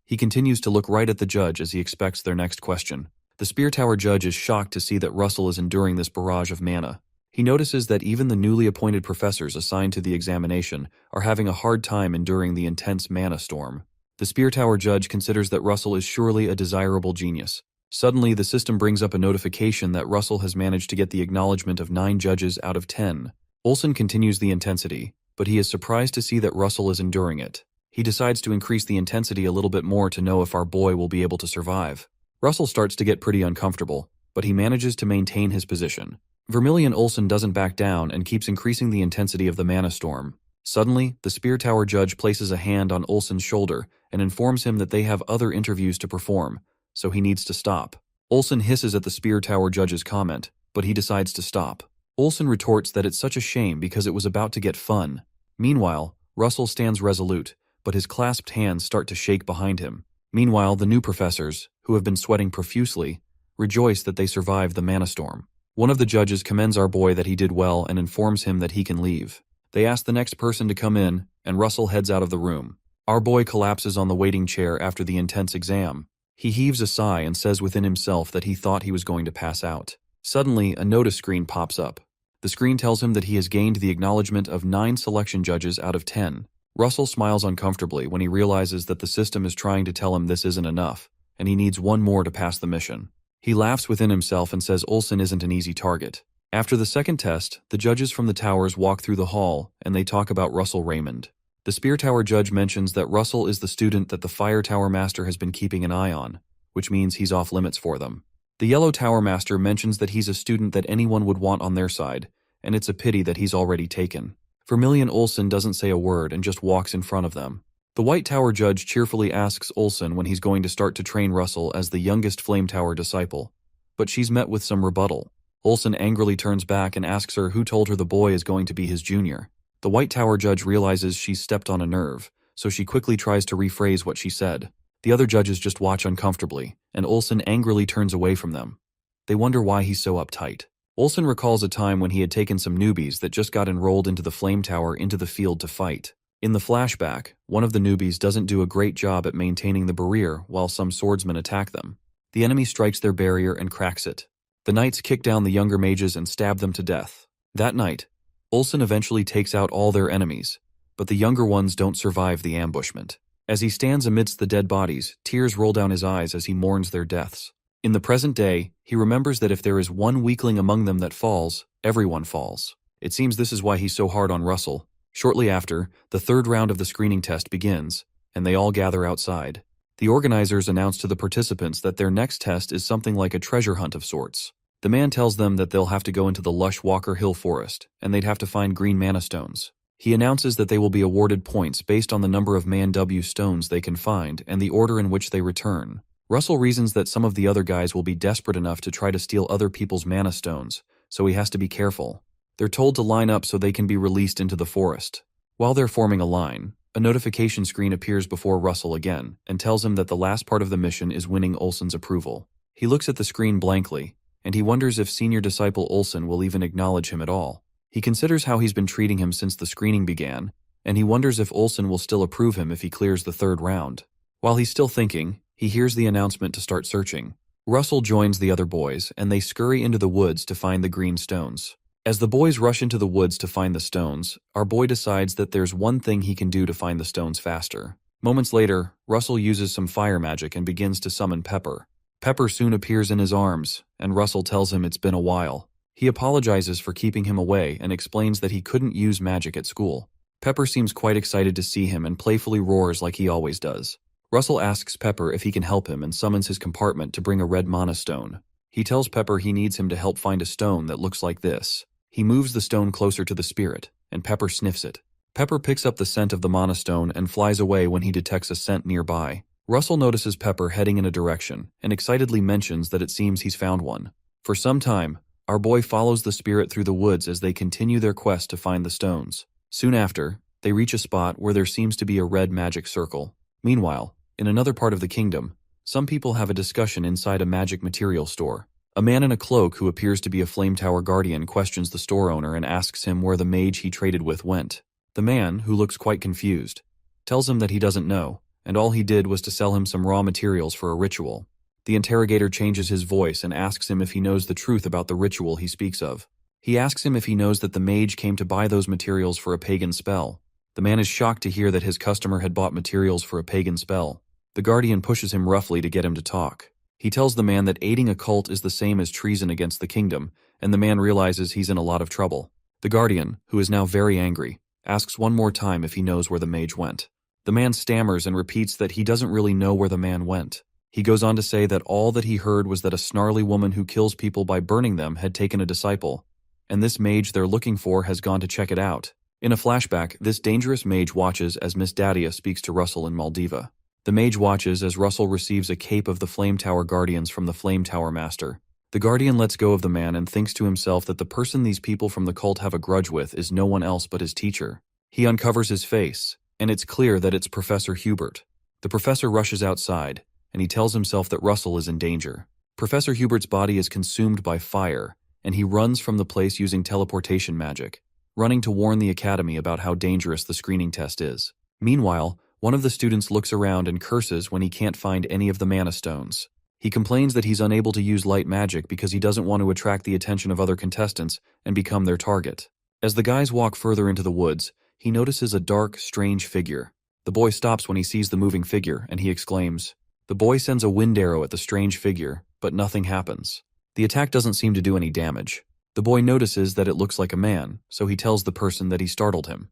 Speaker 1: He continues to look right at the judge as he expects their next question. The Spear Tower judge is shocked to see that Russell is enduring this barrage of mana. He notices that even the newly appointed professors assigned to the examination are having a hard time enduring the intense mana storm. The Spear Tower judge considers that Russell is surely a desirable genius. Suddenly, the system brings up a notification that Russell has managed to get the acknowledgement of 9 judges out of 10. Olsen continues the intensity, but he is surprised to see that Russell is enduring it. He decides to increase the intensity a little bit more to know if our boy will be able to survive. Russell starts to get pretty uncomfortable, but he manages to maintain his position. Vermilion Olsen doesn't back down and keeps increasing the intensity of the mana storm. Suddenly, the Spear Tower judge places a hand on Olsen's shoulder and informs him that they have other interviews to perform, so he needs to stop. Olsen hisses at the Spear Tower judge's comment, but he decides to stop. Olsen retorts that it's such a shame because it was about to get fun. Meanwhile, Russell stands resolute, but his clasped hands start to shake behind him. Meanwhile, the new professors, who have been sweating profusely, rejoice that they survived the mana storm. One of the judges commends our boy that he did well and informs him that he can leave. They ask the next person to come in, and Russell heads out of the room. Our boy collapses on the waiting chair after the intense exam. He heaves a sigh and says within himself that he thought he was going to pass out. Suddenly, a notice screen pops up. The screen tells him that he has gained the acknowledgement of 9 selection judges out of 10. Russell smiles uncomfortably when he realizes that the system is trying to tell him this isn't enough, and he needs one more to pass the mission. He laughs within himself and says Olsen isn't an easy target. After the second test, the judges from the towers walk through the hall, and they talk about Russell Raymond. The Spear Tower judge mentions that Russell is the student that the Fire Tower Master has been keeping an eye on, which means he's off limits for them. The Yellow Tower Master mentions that he's a student that anyone would want on their side, and it's a pity that he's already taken. Vermilion Olsen doesn't say a word and just walks in front of them. The White Tower judge cheerfully asks Olsen when he's going to start to train Russell as the youngest Flame Tower disciple, but she's met with some rebuttal. Olsen angrily turns back and asks her who told her the boy is going to be his junior. The White Tower judge realizes she's stepped on a nerve, so she quickly tries to rephrase what she said. The other judges just watch uncomfortably, and Olsen angrily turns away from them. They wonder why he's so uptight. Olsen recalls a time when he had taken some newbies that just got enrolled into the Flame Tower into the field to fight. In the flashback, one of the newbies doesn't do a great job at maintaining the barrier while some swordsmen attack them. The enemy strikes their barrier and cracks it. The knights kick down the younger mages and stab them to death. That night, Olsen eventually takes out all their enemies, but the younger ones don't survive the ambushment. As he stands amidst the dead bodies, tears roll down his eyes as he mourns their deaths. In the present day, he remembers that if there is one weakling among them that falls, everyone falls. It seems this is why he's so hard on Russell. Shortly after, the third round of the screening test begins, and they all gather outside. The organizers announce to the participants that their next test is something like a treasure hunt of sorts. The man tells them that they'll have to go into the lush Walker Hill forest, and they'd have to find green mana stones. He announces that they will be awarded points based on the number of Man W stones they can find and the order in which they return. Russell reasons that some of the other guys will be desperate enough to try to steal other people's mana stones, so he has to be careful. They're told to line up so they can be released into the forest. While they're forming a line, a notification screen appears before Russell again and tells him that the last part of the mission is winning Olsen's approval. He looks at the screen blankly, and he wonders if senior disciple Olsen will even acknowledge him at all. He considers how he's been treating him since the screening began, and he wonders if Olsen will still approve him if he clears the third round. While he's still thinking, he hears the announcement to start searching. Russell joins the other boys, and they scurry into the woods to find the green stones. As the boys rush into the woods to find the stones, our boy decides that there's one thing he can do to find the stones faster. Moments later, Russell uses some fire magic and begins to summon Pepper. Pepper soon appears in his arms, and Russell tells him it's been a while. He apologizes for keeping him away and explains that he couldn't use magic at school. Pepper seems quite excited to see him and playfully roars like he always does. Russell asks Pepper if he can help him and summons his compartment to bring a red mana stone. He tells Pepper he needs him to help find a stone that looks like this. He moves the stone closer to the spirit, and Pepper sniffs it. Pepper picks up the scent of the mana stone and flies away when he detects a scent nearby. Russell notices Pepper heading in a direction and excitedly mentions that it seems he's found one. For some time, our boy follows the spirit through the woods as they continue their quest to find the stones. Soon after, they reach a spot where there seems to be a red magic circle. Meanwhile, in another part of the kingdom, some people have a discussion inside a magic material store. A man in a cloak who appears to be a Flame Tower guardian questions the store owner and asks him where the mage he traded with went. The man, who looks quite confused, tells him that he doesn't know, and all he did was to sell him some raw materials for a ritual. The interrogator changes his voice and asks him if he knows the truth about the ritual he speaks of. He asks him if he knows that the mage came to buy those materials for a pagan spell. The man is shocked to hear that his customer had bought materials for a pagan spell. The guardian pushes him roughly to get him to talk. He tells the man that aiding a cult is the same as treason against the kingdom, and the man realizes he's in a lot of trouble. The guardian, who is now very angry, asks one more time if he knows where the mage went. The man stammers and repeats that he doesn't really know where the man went. He goes on to say that all that he heard was that a snarly woman who kills people by burning them had taken a disciple, and this mage they're looking for has gone to check it out. In a flashback, this dangerous mage watches as Miss Dadia speaks to Russell in Maldiva. The mage watches as Russell receives a cape of the Flame Tower Guardians from the Flame Tower Master. The Guardian lets go of the man and thinks to himself that the person these people from the cult have a grudge with is no one else but his teacher. He uncovers his face, and it's clear that it's Professor Hubert. The professor rushes outside, and he tells himself that Russell is in danger. Professor Hubert's body is consumed by fire, and he runs from the place using teleportation magic, running to warn the academy about how dangerous the screening test is. Meanwhile, one of the students looks around and curses when he can't find any of the mana stones. He complains that he's unable to use light magic because he doesn't want to attract the attention of other contestants and become their target. As the guys walk further into the woods, he notices a dark, strange figure. The boy stops when he sees the moving figure, and he exclaims. The boy sends a wind arrow at the strange figure, but nothing happens. The attack doesn't seem to do any damage. The boy notices that it looks like a man, so he tells the person that he startled him.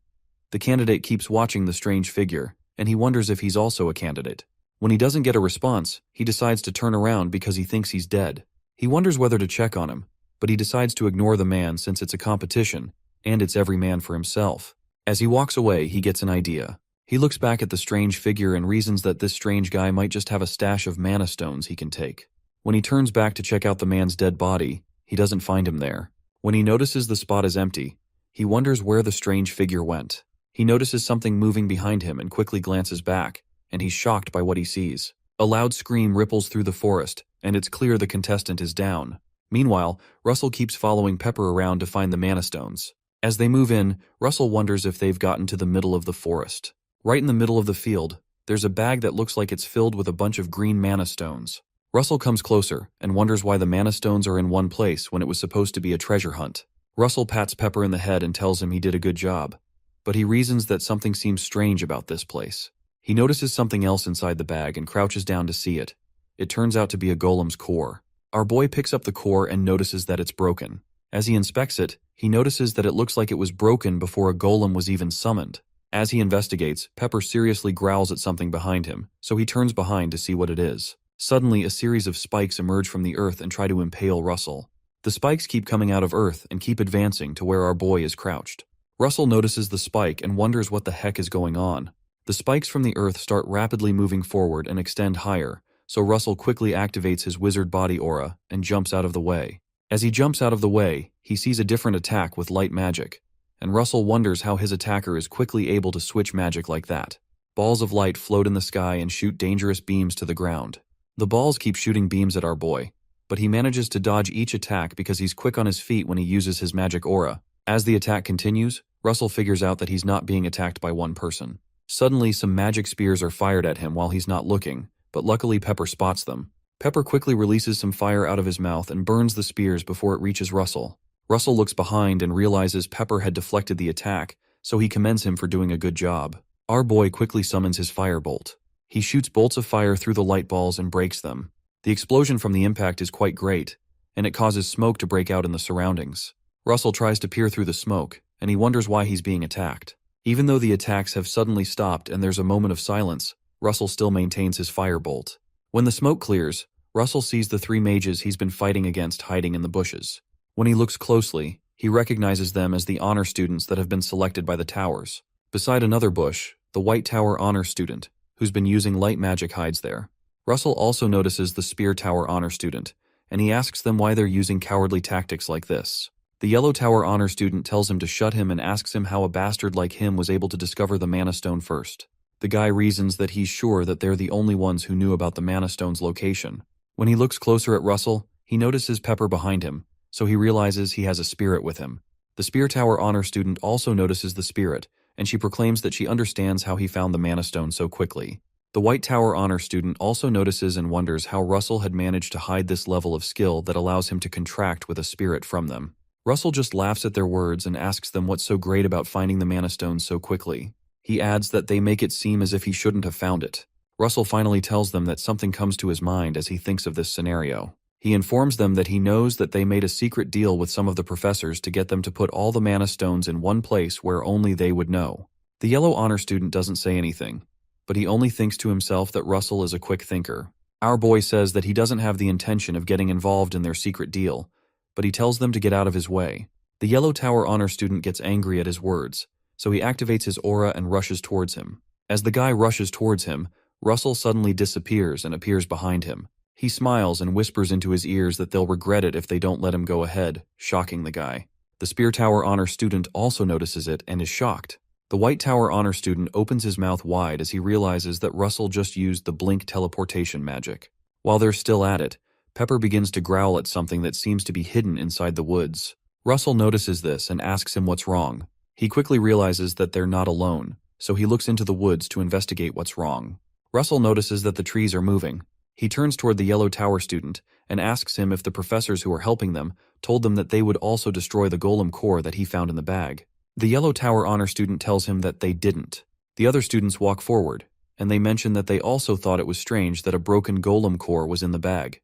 Speaker 1: The candidate keeps watching the strange figure, and he wonders if he's also a candidate. When he doesn't get a response, he decides to turn around because he thinks he's dead. He wonders whether to check on him, but he decides to ignore the man since it's a competition, and it's every man for himself. As he walks away, he gets an idea. He looks back at the strange figure and reasons that this strange guy might just have a stash of mana stones he can take. When he turns back to check out the man's dead body, he doesn't find him there. When he notices the spot is empty, he wonders where the strange figure went. He notices something moving behind him and quickly glances back, and he's shocked by what he sees. A loud scream ripples through the forest, and it's clear the contestant is down. Meanwhile, Russell keeps following Pepper around to find the mana stones. As they move in, Russell wonders if they've gotten to the middle of the forest. Right in the middle of the field, there's a bag that looks like it's filled with a bunch of green mana stones. Russell comes closer and wonders why the mana stones are in one place when it was supposed to be a treasure hunt. Russell pats Pepper in the head and tells him he did a good job, but he reasons that something seems strange about this place. He notices something else inside the bag and crouches down to see it. It turns out to be a golem's core. Our boy picks up the core and notices that it's broken. As he inspects it, he notices that it looks like it was broken before a golem was even summoned. As he investigates, Pepper seriously growls at something behind him, so he turns behind to see what it is. Suddenly, a series of spikes emerge from the earth and try to impale Russell. The spikes keep coming out of earth and keep advancing to where our boy is crouched. Russell notices the spike and wonders what the heck is going on. The spikes from the earth start rapidly moving forward and extend higher, so Russell quickly activates his wizard body aura and jumps out of the way. As he jumps out of the way, he sees a different attack with light magic, and Russell wonders how his attacker is quickly able to switch magic like that. Balls of light float in the sky and shoot dangerous beams to the ground. The balls keep shooting beams at our boy, but he manages to dodge each attack because he's quick on his feet when he uses his magic aura. As the attack continues, Russell figures out that he's not being attacked by one person. Suddenly, some magic spears are fired at him while he's not looking, but luckily Pepper spots them. Pepper quickly releases some fire out of his mouth and burns the spears before it reaches Russell. Russell looks behind and realizes Pepper had deflected the attack, so he commends him for doing a good job. Our boy quickly summons his firebolt. He shoots bolts of fire through the light balls and breaks them. The explosion from the impact is quite great, and it causes smoke to break out in the surroundings. Russell tries to peer through the smoke, and he wonders why he's being attacked. Even though the attacks have suddenly stopped and there's a moment of silence, Russell still maintains his firebolt. When the smoke clears, Russell sees the 3 mages he's been fighting against hiding in the bushes. When he looks closely, he recognizes them as the honor students that have been selected by the towers. Beside another bush, the White Tower honor student, who's been using light magic, hides there. Russell also notices the Spear Tower honor student, and he asks them why they're using cowardly tactics like this. The Yellow Tower honor student tells him to shut him and asks him how a bastard like him was able to discover the Mana Stone first. The guy reasons that he's sure that they're the only ones who knew about the Mana Stone's location. When he looks closer at Russell, he notices Pepper behind him, so he realizes he has a spirit with him. The Spear Tower honor student also notices the spirit, and she proclaims that she understands how he found the Mana Stone so quickly. The White Tower honor student also notices and wonders how Russell had managed to hide this level of skill that allows him to contract with a spirit from them. Russell just laughs at their words and asks them what's so great about finding the Mana Stone so quickly. He adds that they make it seem as if he shouldn't have found it. Russell finally tells them that something comes to his mind as he thinks of this scenario. He informs them that he knows that they made a secret deal with some of the professors to get them to put all the Mana Stones in one place where only they would know. The Yellow honor student doesn't say anything, but he only thinks to himself that Russell is a quick thinker. Our boy says that he doesn't have the intention of getting involved in their secret deal, but he tells them to get out of his way. The Yellow Tower honor student gets angry at his words, so he activates his aura and rushes towards him. As the guy rushes towards him, Russell suddenly disappears and appears behind him. He smiles and whispers into his ears that they'll regret it if they don't let him go ahead, shocking the guy. The Spear Tower honor student also notices it and is shocked. The White Tower honor student opens his mouth wide as he realizes that Russell just used the blink teleportation magic. While they're still at it, Pepper begins to growl at something that seems to be hidden inside the woods. Russell notices this and asks him what's wrong. He quickly realizes that they're not alone, so he looks into the woods to investigate what's wrong. Russell notices that the trees are moving. He turns toward the Yellow Tower student and asks him if the professors who are helping them told them that they would also destroy the golem core that he found in the bag. The Yellow Tower honor student tells him that they didn't. The other students walk forward, and they mention that they also thought it was strange that a broken golem core was in the bag.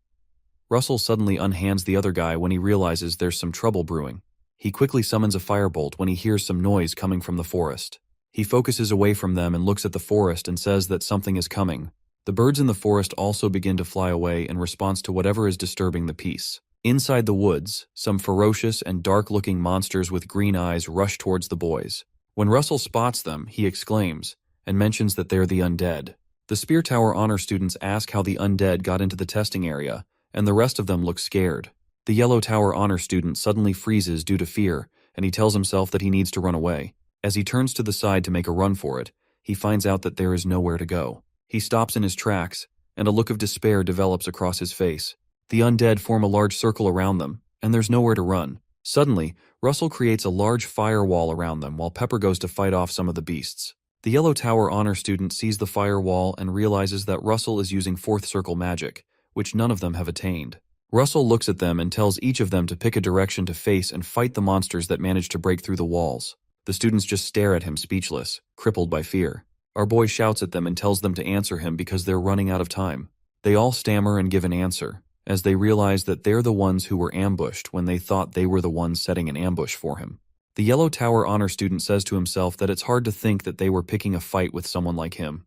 Speaker 1: Russell suddenly unhands the other guy when he realizes there's some trouble brewing. He quickly summons a firebolt when he hears some noise coming from the forest. He focuses away from them and looks at the forest and says that something is coming. The birds in the forest also begin to fly away in response to whatever is disturbing the peace. Inside the woods, some ferocious and dark-looking monsters with green eyes rush towards the boys. When Russell spots them, he exclaims, and mentions that they're the undead. The Spear Tower honor students ask how the undead got into the testing area, and the rest of them look scared. The Yellow Tower Honor student suddenly freezes due to fear, and he tells himself that he needs to run away. As he turns to the side to make a run for it, he finds out that there is nowhere to go. He stops in his tracks, and a look of despair develops across his face. The undead form a large circle around them, and there's nowhere to run. Suddenly, Russell creates a large firewall around them while Pepper goes to fight off some of the beasts. The Yellow Tower Honor student sees the firewall and realizes that Russell is using fourth circle magic, which none of them have attained. Russell looks at them and tells each of them to pick a direction to face and fight the monsters that manage to break through the walls. The students just stare at him speechless, crippled by fear. Our boy shouts at them and tells them to answer him because they're running out of time. They all stammer and give an answer, as they realize that they're the ones who were ambushed when they thought they were the ones setting an ambush for him. The Yellow Tower Honor student says to himself that it's hard to think that they were picking a fight with someone like him.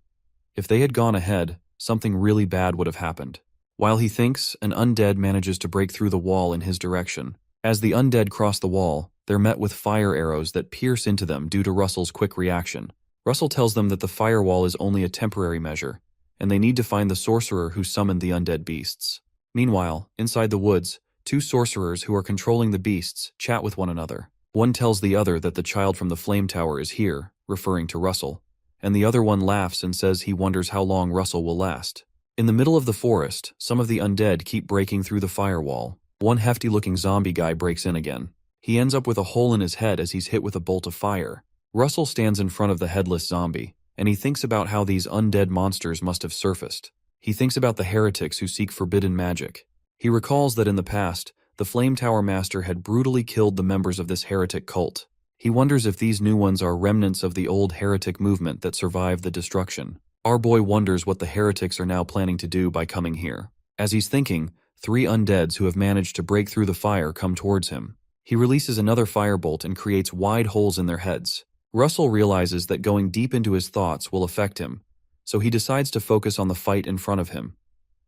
Speaker 1: If they had gone ahead, something really bad would have happened. While he thinks, an undead manages to break through the wall in his direction. As the undead cross the wall, they're met with fire arrows that pierce into them due to Russell's quick reaction. Russell tells them that the firewall is only a temporary measure, and they need to find the sorcerer who summoned the undead beasts. Meanwhile, inside the woods, two sorcerers who are controlling the beasts chat with one another. One tells the other that the child from the flame tower is here, referring to Russell, and the other one laughs and says he wonders how long Russell will last. In the middle of the forest, some of the undead keep breaking through the firewall. One hefty-looking zombie guy breaks in again. He ends up with a hole in his head as he's hit with a bolt of fire. Russell stands in front of the headless zombie, and he thinks about how these undead monsters must have surfaced. He thinks about the heretics who seek forbidden magic. He recalls that in the past, the Flame Tower Master had brutally killed the members of this heretic cult. He wonders if these new ones are remnants of the old heretic movement that survived the destruction. Our boy wonders what the heretics are now planning to do by coming here. As he's thinking, three undeads who have managed to break through the fire come towards him. He releases another firebolt and creates wide holes in their heads. Russell realizes that going deep into his thoughts will affect him, so he decides to focus on the fight in front of him.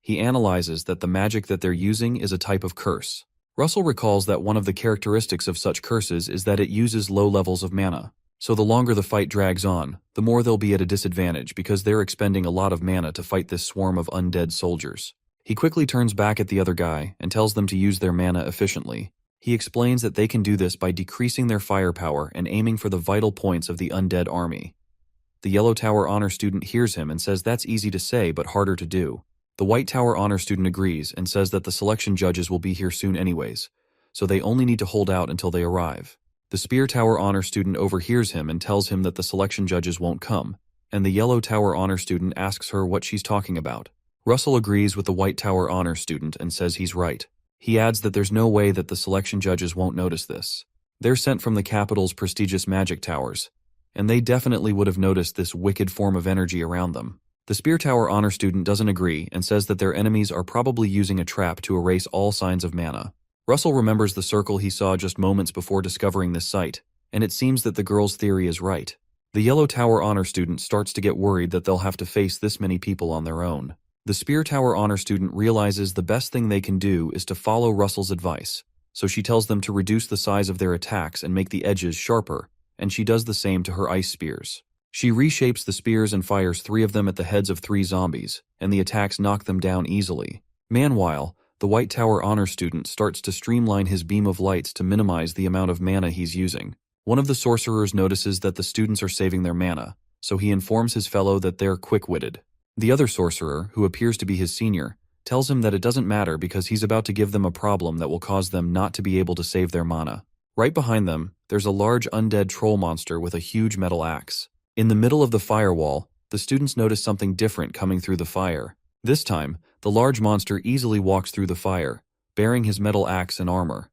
Speaker 1: He analyzes that the magic that they're using is a type of curse. Russell recalls that one of the characteristics of such curses is that it uses low levels of mana. So the longer the fight drags on, the more they'll be at a disadvantage because they're expending a lot of mana to fight this swarm of undead soldiers. He quickly turns back at the other guy and tells them to use their mana efficiently. He explains that they can do this by decreasing their firepower and aiming for the vital points of the undead army. The Yellow Tower Honor student hears him and says that's easy to say but harder to do. The White Tower Honor student agrees and says that the selection judges will be here soon anyways, so they only need to hold out until they arrive. The Spear Tower Honor student overhears him and tells him that the selection judges won't come, and the Yellow Tower Honor student asks her what she's talking about. Russell agrees with the White Tower Honor student and says he's right. He adds that there's no way that the selection judges won't notice this. They're sent from the capital's prestigious magic towers, and they definitely would have noticed this wicked form of energy around them. The Spear Tower Honor student doesn't agree and says that their enemies are probably using a trap to erase all signs of mana. Russell remembers the circle he saw just moments before discovering this site, and it seems that the girl's theory is right. The Yellow Tower Honor student starts to get worried that they'll have to face this many people on their own. The Spear Tower Honor student realizes the best thing they can do is to follow Russell's advice, so she tells them to reduce the size of their attacks and make the edges sharper, and she does the same to her ice spears. She reshapes the spears and fires 3 of them at the heads of 3 zombies, and the attacks knock them down easily. Meanwhile, the White Tower Honor student starts to streamline his beam of lights to minimize the amount of mana he's using. One of the sorcerers notices that the students are saving their mana, so he informs his fellow that they're quick-witted. The other sorcerer, who appears to be his senior, tells him that it doesn't matter because he's about to give them a problem that will cause them not to be able to save their mana. Right behind them, there's a large undead troll monster with a huge metal axe. In the middle of the firewall, the students notice something different coming through the fire. This time, the large monster easily walks through the fire, bearing his metal axe and armor.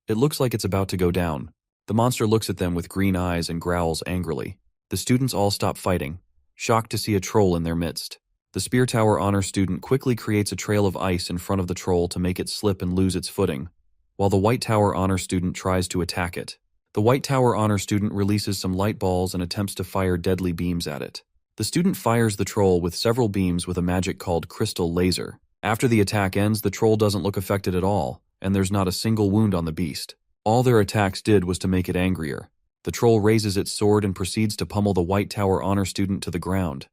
Speaker 1: It looks like it's about to go down. The monster looks at them with green eyes and growls angrily. The students all stop fighting, shocked to see a troll in their midst. The Spear Tower Honor student quickly creates a trail of ice in front of the troll to make it slip and lose its footing, while the White Tower Honor student tries to attack it. The White Tower Honor student releases some light balls and attempts to fire deadly beams at it. The student fires the troll with several beams with a magic called Crystal Laser. After the attack ends, the troll doesn't look affected at all, and there's not a single wound on the beast. All their attacks did was to make it angrier. The troll raises its sword and proceeds to pummel the White Tower Honor student to the ground.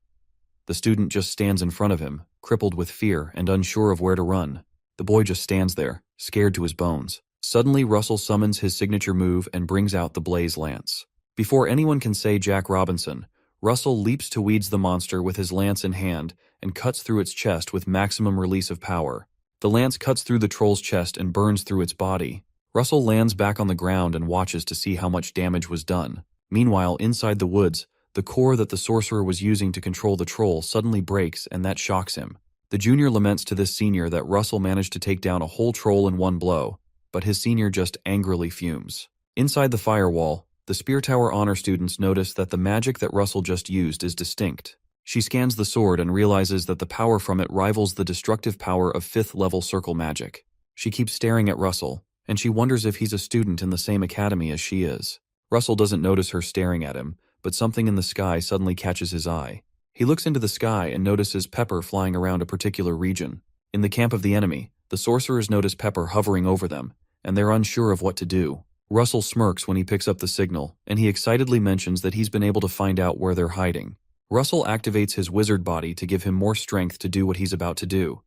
Speaker 1: The student just stands in front of him, crippled with fear and unsure of where to run. The boy just stands there, scared to his bones. Suddenly, Russell summons his signature move and brings out the Blaze Lance. Before anyone can say Jack Robinson, Russell leaps to weeds the monster with his lance in hand and cuts through its chest with maximum release of power. The lance cuts through the troll's chest and burns through its body. Russell lands back on the ground and watches to see how much damage was done. Meanwhile, inside the woods, the core that the sorcerer was using to control the troll suddenly breaks, and that shocks him. The junior laments to this senior that Russell managed to take down a whole troll in one blow, but his senior just angrily fumes. Inside the firewall, the Spear Tower Honor students notice that the magic that Russell just used is distinct. She scans the sword and realizes that the power from it rivals the destructive power of 5th level circle magic. She keeps staring at Russell, and she wonders if he's a student in the same academy as she is. Russell doesn't notice her staring at him, but something in the sky suddenly catches his eye. He looks into the sky and notices Pepper flying around a particular region. In the camp of the enemy, the sorcerers notice Pepper hovering over them, and they're unsure of what to do. Russell smirks when he picks up the signal, and he excitedly mentions that he's been able to find out where they're hiding. Russell activates his wizard body to give him more strength to do what he's about to do.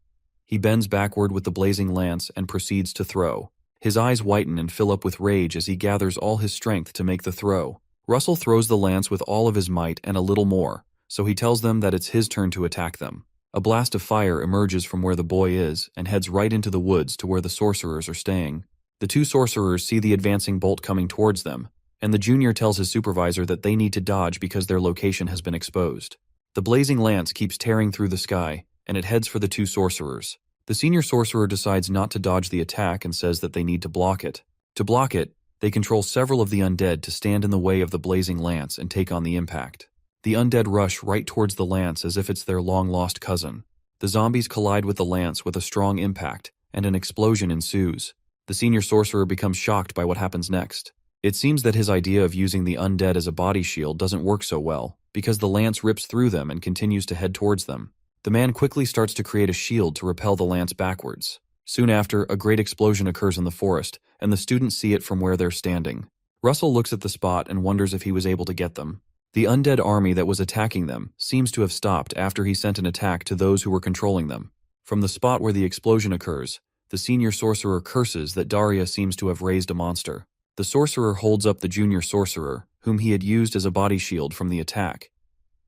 Speaker 1: He bends backward with the blazing lance and proceeds to throw. His eyes whiten and fill up with rage as he gathers all his strength to make the throw. Russell throws the lance with all of his might and a little more, so he tells them that it's his turn to attack them. A blast of fire emerges from where the boy is and heads right into the woods to where the sorcerers are staying. The two sorcerers see the advancing bolt coming towards them, and the junior tells his supervisor that they need to dodge because their location has been exposed. The blazing lance keeps tearing through the sky, and it heads for the two sorcerers. The senior sorcerer decides not to dodge the attack and says that they need to block it. To block it, they control several of the undead to stand in the way of the blazing lance and take on the impact. The undead rush right towards the lance as if it's their long-lost cousin. The zombies collide with the lance with a strong impact, and an explosion ensues. The senior sorcerer becomes shocked by what happens next. It seems that his idea of using the undead as a body shield doesn't work so well, because the lance rips through them and continues to head towards them. The man quickly starts to create a shield to repel the lance backwards. Soon after, a great explosion occurs in the forest, and the students see it from where they're standing. Russell looks at the spot and wonders if he was able to get them. The undead army that was attacking them seems to have stopped after he sent an attack to those who were controlling them. From the spot where the explosion occurs, the senior sorcerer curses that Daria seems to have raised a monster. The sorcerer holds up the junior sorcerer, whom he had used as a body shield from the attack.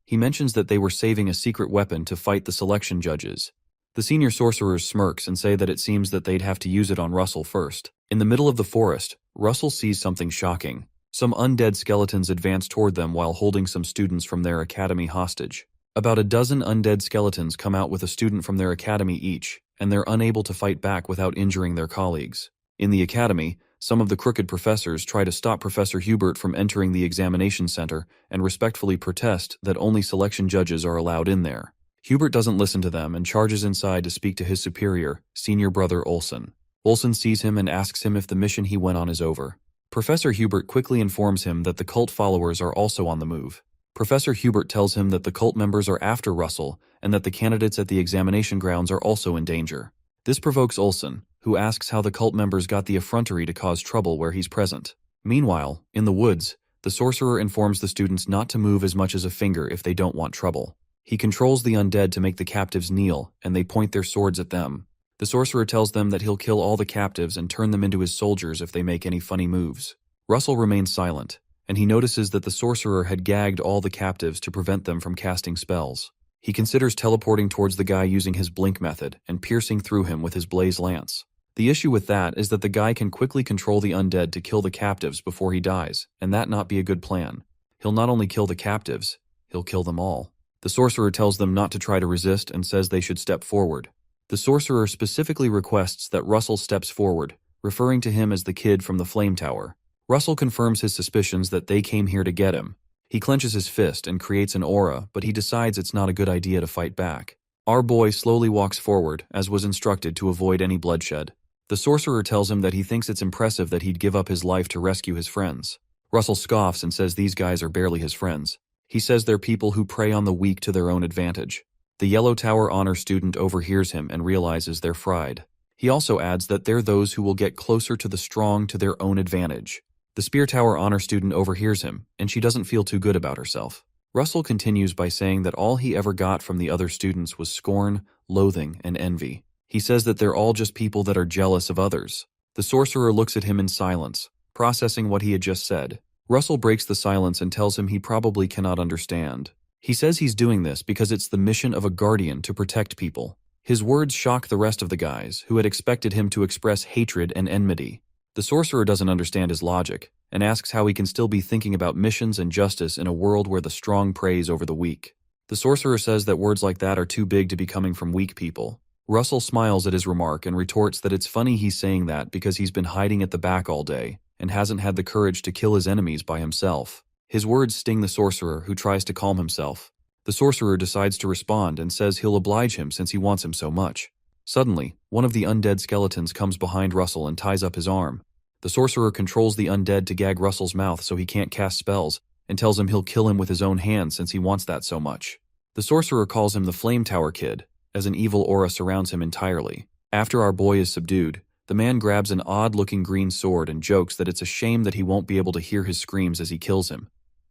Speaker 1: He mentions that they were saving a secret weapon to fight the selection judges. The senior sorcerers smirks and say that it seems that they'd have to use it on Russell first. In the middle of the forest, Russell sees something shocking. Some undead skeletons advance toward them while holding some students from their academy hostage. About a dozen undead skeletons come out with a student from their academy each, and they're unable to fight back without injuring their colleagues. In the academy, some of the crooked professors try to stop Professor Hubert from entering the examination center and respectfully protest that only selection judges are allowed in there. Hubert doesn't listen to them and charges inside to speak to his superior, senior brother Olsen. Olsen sees him and asks him if the mission he went on is over. Professor Hubert quickly informs him that the cult followers are also on the move. Professor Hubert tells him that the cult members are after Russell and that the candidates at the examination grounds are also in danger. This provokes Olsen, who asks how the cult members got the effrontery to cause trouble where he's present. Meanwhile, in the woods, the sorcerer informs the students not to move as much as a finger if they don't want trouble. He controls the undead to make the captives kneel, and they point their swords at them. The sorcerer tells them that he'll kill all the captives and turn them into his soldiers if they make any funny moves. Russell remains silent, and he notices that the sorcerer had gagged all the captives to prevent them from casting spells. He considers teleporting towards the guy using his blink method and piercing through him with his blaze lance. The issue with that is that the guy can quickly control the undead to kill the captives before he dies, and that not be a good plan. He'll not only kill the captives, he'll kill them all. The sorcerer tells them not to try to resist and says they should step forward. The sorcerer specifically requests that Russell steps forward, referring to him as the kid from the flame tower. Russell confirms his suspicions that they came here to get him. He clenches his fist and creates an aura, but he decides it's not a good idea to fight back. Our boy slowly walks forward, as was instructed, to avoid any bloodshed. The sorcerer tells him that he thinks it's impressive that he'd give up his life to rescue his friends. Russell scoffs and says these guys are barely his friends. He says they're people who prey on the weak to their own advantage. The Yellow Tower Honor student overhears him and realizes they're fried. He also adds that they're those who will get closer to the strong to their own advantage. The Spear Tower Honor student overhears him, and she doesn't feel too good about herself. Russell continues by saying that all he ever got from the other students was scorn, loathing, and envy. He says that they're all just people that are jealous of others. The sorcerer looks at him in silence, processing what he had just said. Russell breaks the silence and tells him he probably cannot understand. He says he's doing this because it's the mission of a guardian to protect people. His words shock the rest of the guys, who had expected him to express hatred and enmity. The sorcerer doesn't understand his logic, and asks how he can still be thinking about missions and justice in a world where the strong praise over the weak. The sorcerer says that words like that are too big to be coming from weak people. Russell smiles at his remark and retorts that it's funny he's saying that because he's been hiding at the back all day and hasn't had the courage to kill his enemies by himself. His words sting the sorcerer, who tries to calm himself. The sorcerer decides to respond and says he'll oblige him since he wants him so much. Suddenly, one of the undead skeletons comes behind Russell and ties up his arm. The sorcerer controls the undead to gag Russell's mouth so he can't cast spells, and tells him he'll kill him with his own hands since he wants that so much. The sorcerer calls him the Flame Tower Kid, as an evil aura surrounds him entirely. After our boy is subdued, the man grabs an odd-looking green sword and jokes that it's a shame that he won't be able to hear his screams as he kills him.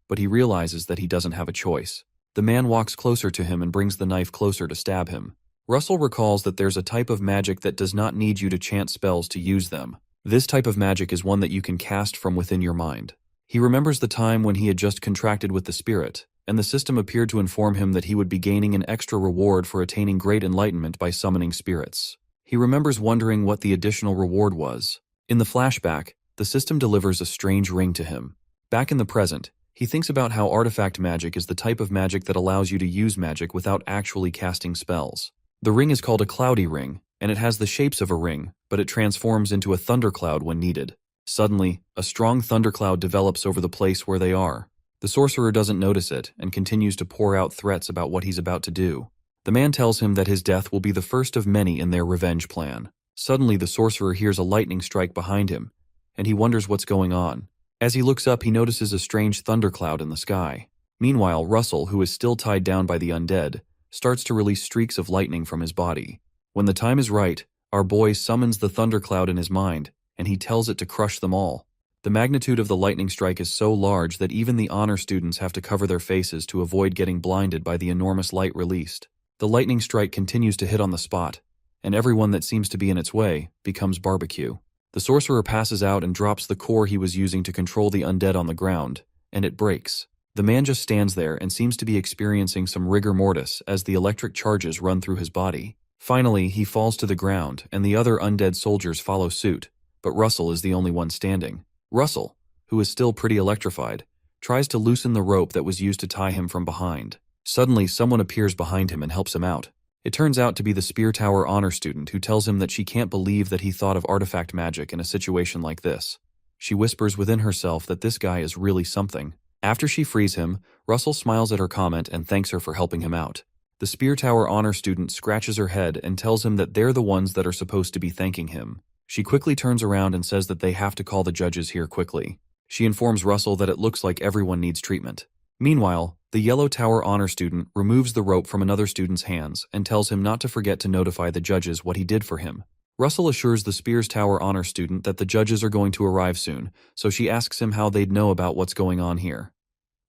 Speaker 1: But he realizes that he doesn't have a choice. The man walks closer to him and brings the knife closer to stab him. Russell recalls that there's a type of magic that does not need you to chant spells to use them. This type of magic is one that you can cast from within your mind. He remembers the time when he had just contracted with the spirit, and the system appeared to inform him that he would be gaining an extra reward for attaining great enlightenment by summoning spirits. He remembers wondering what the additional reward was. In the flashback, the system delivers a strange ring to him. Back in the present, he thinks about how artifact magic is the type of magic that allows you to use magic without actually casting spells. The ring is called a cloudy ring, and it has the shapes of a ring, but it transforms into a thundercloud when needed. Suddenly, a strong thundercloud develops over the place where they are. The sorcerer doesn't notice it and continues to pour out threats about what he's about to do. The man tells him that his death will be the first of many in their revenge plan. Suddenly, the sorcerer hears a lightning strike behind him, and he wonders what's going on. As he looks up, he notices a strange thundercloud in the sky. Meanwhile, Russell, who is still tied down by the undead, starts to release streaks of lightning from his body. When the time is right, our boy summons the thundercloud in his mind, and he tells it to crush them all. The magnitude of the lightning strike is so large that even the honor students have to cover their faces to avoid getting blinded by the enormous light released. The lightning strike continues to hit on the spot, and everyone that seems to be in its way becomes barbecue. The sorcerer passes out and drops the core he was using to control the undead on the ground, and it breaks. The man just stands there and seems to be experiencing some rigor mortis as the electric charges run through his body. Finally, he falls to the ground, and the other undead soldiers follow suit, but Russell is the only one standing. Russell, who is still pretty electrified, tries to loosen the rope that was used to tie him from behind. Suddenly, someone appears behind him and helps him out. It turns out to be the Spear Tower honor student, who tells him that she can't believe that he thought of artifact magic in a situation like this. She whispers within herself that this guy is really something. After she frees him, Russell smiles at her comment and thanks her for helping him out. The Spear Tower honor student scratches her head and tells him that they're the ones that are supposed to be thanking him. She quickly turns around and says that they have to call the judges here quickly. She informs Russell that it looks like everyone needs treatment. Meanwhile, the Yellow Tower honor student removes the rope from another student's hands and tells him not to forget to notify the judges what he did for him. Russell assures the Spears Tower honor student that the judges are going to arrive soon, so she asks him how they'd know about what's going on here.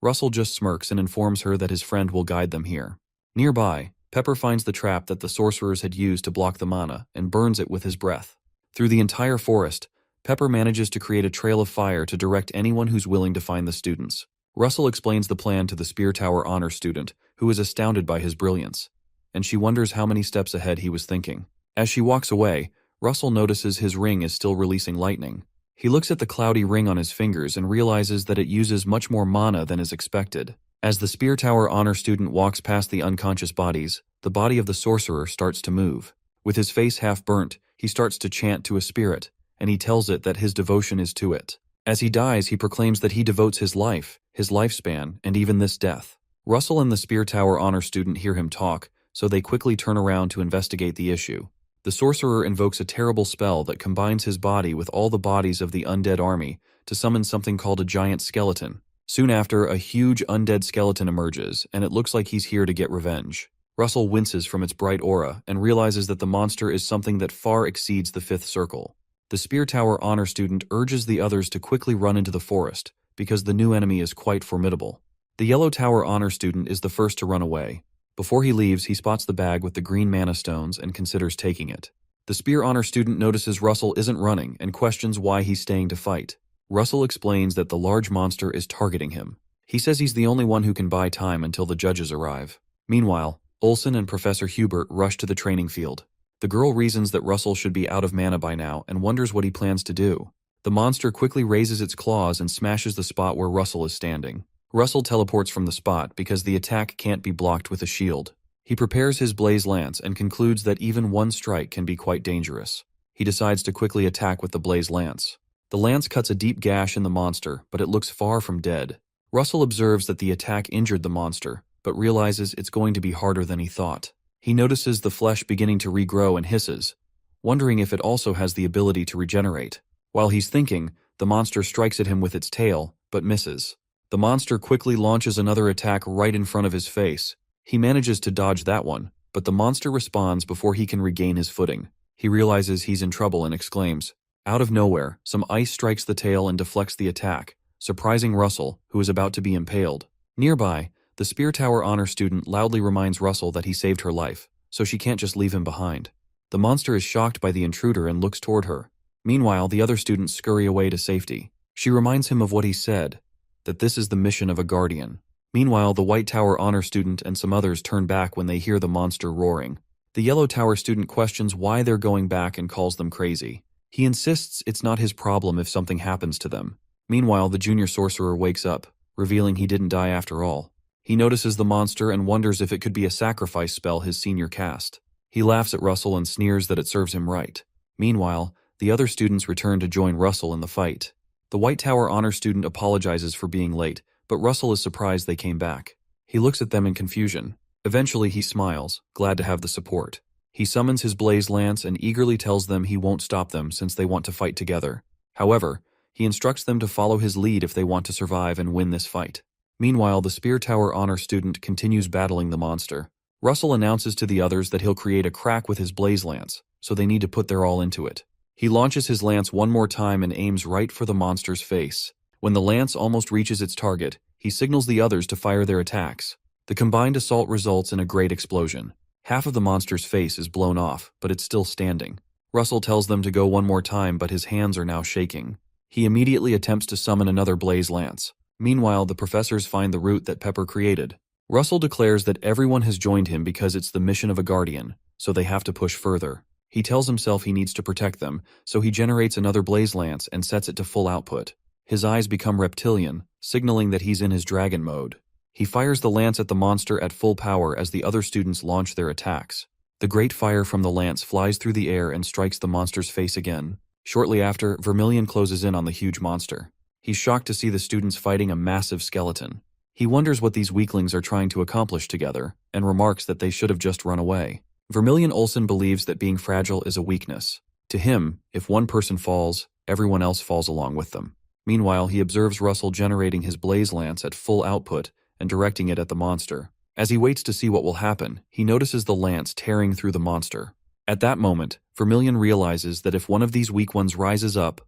Speaker 1: Russell just smirks and informs her that his friend will guide them here. Nearby, Pepper finds the trap that the sorcerers had used to block the mana and burns it with his breath. Through the entire forest, Pepper manages to create a trail of fire to direct anyone who's willing to find the students. Russell explains the plan to the Spear Tower honor student, who is astounded by his brilliance, and she wonders how many steps ahead he was thinking. As she walks away, Russell notices his ring is still releasing lightning. He looks at the cloudy ring on his fingers and realizes that it uses much more mana than is expected. As the Spear Tower honor student walks past the unconscious bodies, the body of the sorcerer starts to move. With his face half burnt, he starts to chant to a spirit, and he tells it that his devotion is to it. As he dies, he proclaims that he devotes his life, his lifespan, and even this death. Russell and the Spear Tower honor student hear him talk, so they quickly turn around to investigate the issue. The sorcerer invokes a terrible spell that combines his body with all the bodies of the undead army to summon something called a giant skeleton. Soon after, a huge undead skeleton emerges, and it looks like he's here to get revenge. Russell winces from its bright aura and realizes that the monster is something that far exceeds the fifth circle. The Spear Tower honor student urges the others to quickly run into the forest, because the new enemy is quite formidable. The Yellow Tower honor student is the first to run away, Before he leaves, he spots the bag with the green mana stones and considers taking it. The Spear Honor student notices Russell isn't running and questions why he's staying to fight. Russell explains that the large monster is targeting him. He says he's the only one who can buy time until the judges arrive. Meanwhile, Olsen and Professor Hubert rush to the training field. The girl reasons that Russell should be out of mana by now and wonders what he plans to do. The monster quickly raises its claws and smashes the spot where Russell is standing. Russell teleports from the spot because the attack can't be blocked with a shield. He prepares his blaze lance and concludes that even one strike can be quite dangerous. He decides to quickly attack with the blaze lance. The lance cuts a deep gash in the monster, but it looks far from dead. Russell observes that the attack injured the monster, but realizes it's going to be harder than he thought. He notices the flesh beginning to regrow and hisses, wondering if it also has the ability to regenerate. While he's thinking, the monster strikes at him with its tail, but misses. The monster quickly launches another attack right in front of his face. He manages to dodge that one, but the monster responds before he can regain his footing. He realizes he's in trouble and exclaims. Out of nowhere, some ice strikes the tail and deflects the attack, surprising Russell, who is about to be impaled. Nearby, the Spear Tower Honor student loudly reminds Russell that he saved her life, so she can't just leave him behind. The monster is shocked by the intruder and looks toward her. Meanwhile, the other students scurry away to safety. She reminds him of what he said, that this is the mission of a guardian. Meanwhile, the White Tower Honor student and some others turn back when they hear the monster roaring. The Yellow Tower student questions why they're going back and calls them crazy. He insists it's not his problem if something happens to them. Meanwhile, the Junior Sorcerer wakes up, revealing he didn't die after all. He notices the monster and wonders if it could be a sacrifice spell his senior cast. He laughs at Russell and sneers that it serves him right. Meanwhile, the other students return to join Russell in the fight. The White Tower Honor student apologizes for being late, but Russell is surprised they came back. He looks at them in confusion. Eventually he smiles, glad to have the support. He summons his blaze lance and eagerly tells them he won't stop them since they want to fight together. However, he instructs them to follow his lead if they want to survive and win this fight. Meanwhile, the Spear Tower Honor student continues battling the monster. Russell announces to the others that he'll create a crack with his blaze lance, so they need to put their all into it. He launches his lance one more time and aims right for the monster's face. When the lance almost reaches its target, he signals the others to fire their attacks. The combined assault results in a great explosion. Half of the monster's face is blown off, but it's still standing. Russell tells them to go one more time, but his hands are now shaking. He immediately attempts to summon another blaze lance. Meanwhile, the professors find the route that Pepper created. Russell declares that everyone has joined him because it's the mission of a guardian, so they have to push further. He tells himself he needs to protect them, so he generates another blaze lance and sets it to full output. His eyes become reptilian, signaling that he's in his dragon mode. He fires the lance at the monster at full power as the other students launch their attacks. The great fire from the lance flies through the air and strikes the monster's face again. Shortly after, Vermilion closes in on the huge monster. He's shocked to see the students fighting a massive skeleton. He wonders what these weaklings are trying to accomplish together, and remarks that they should have just run away. Vermilion Olsen believes that being fragile is a weakness. To him, if one person falls, everyone else falls along with them. Meanwhile, he observes Russell generating his blaze lance at full output and directing it at the monster. As he waits to see what will happen, he notices the lance tearing through the monster. At that moment, Vermilion realizes that if one of these weak ones rises up,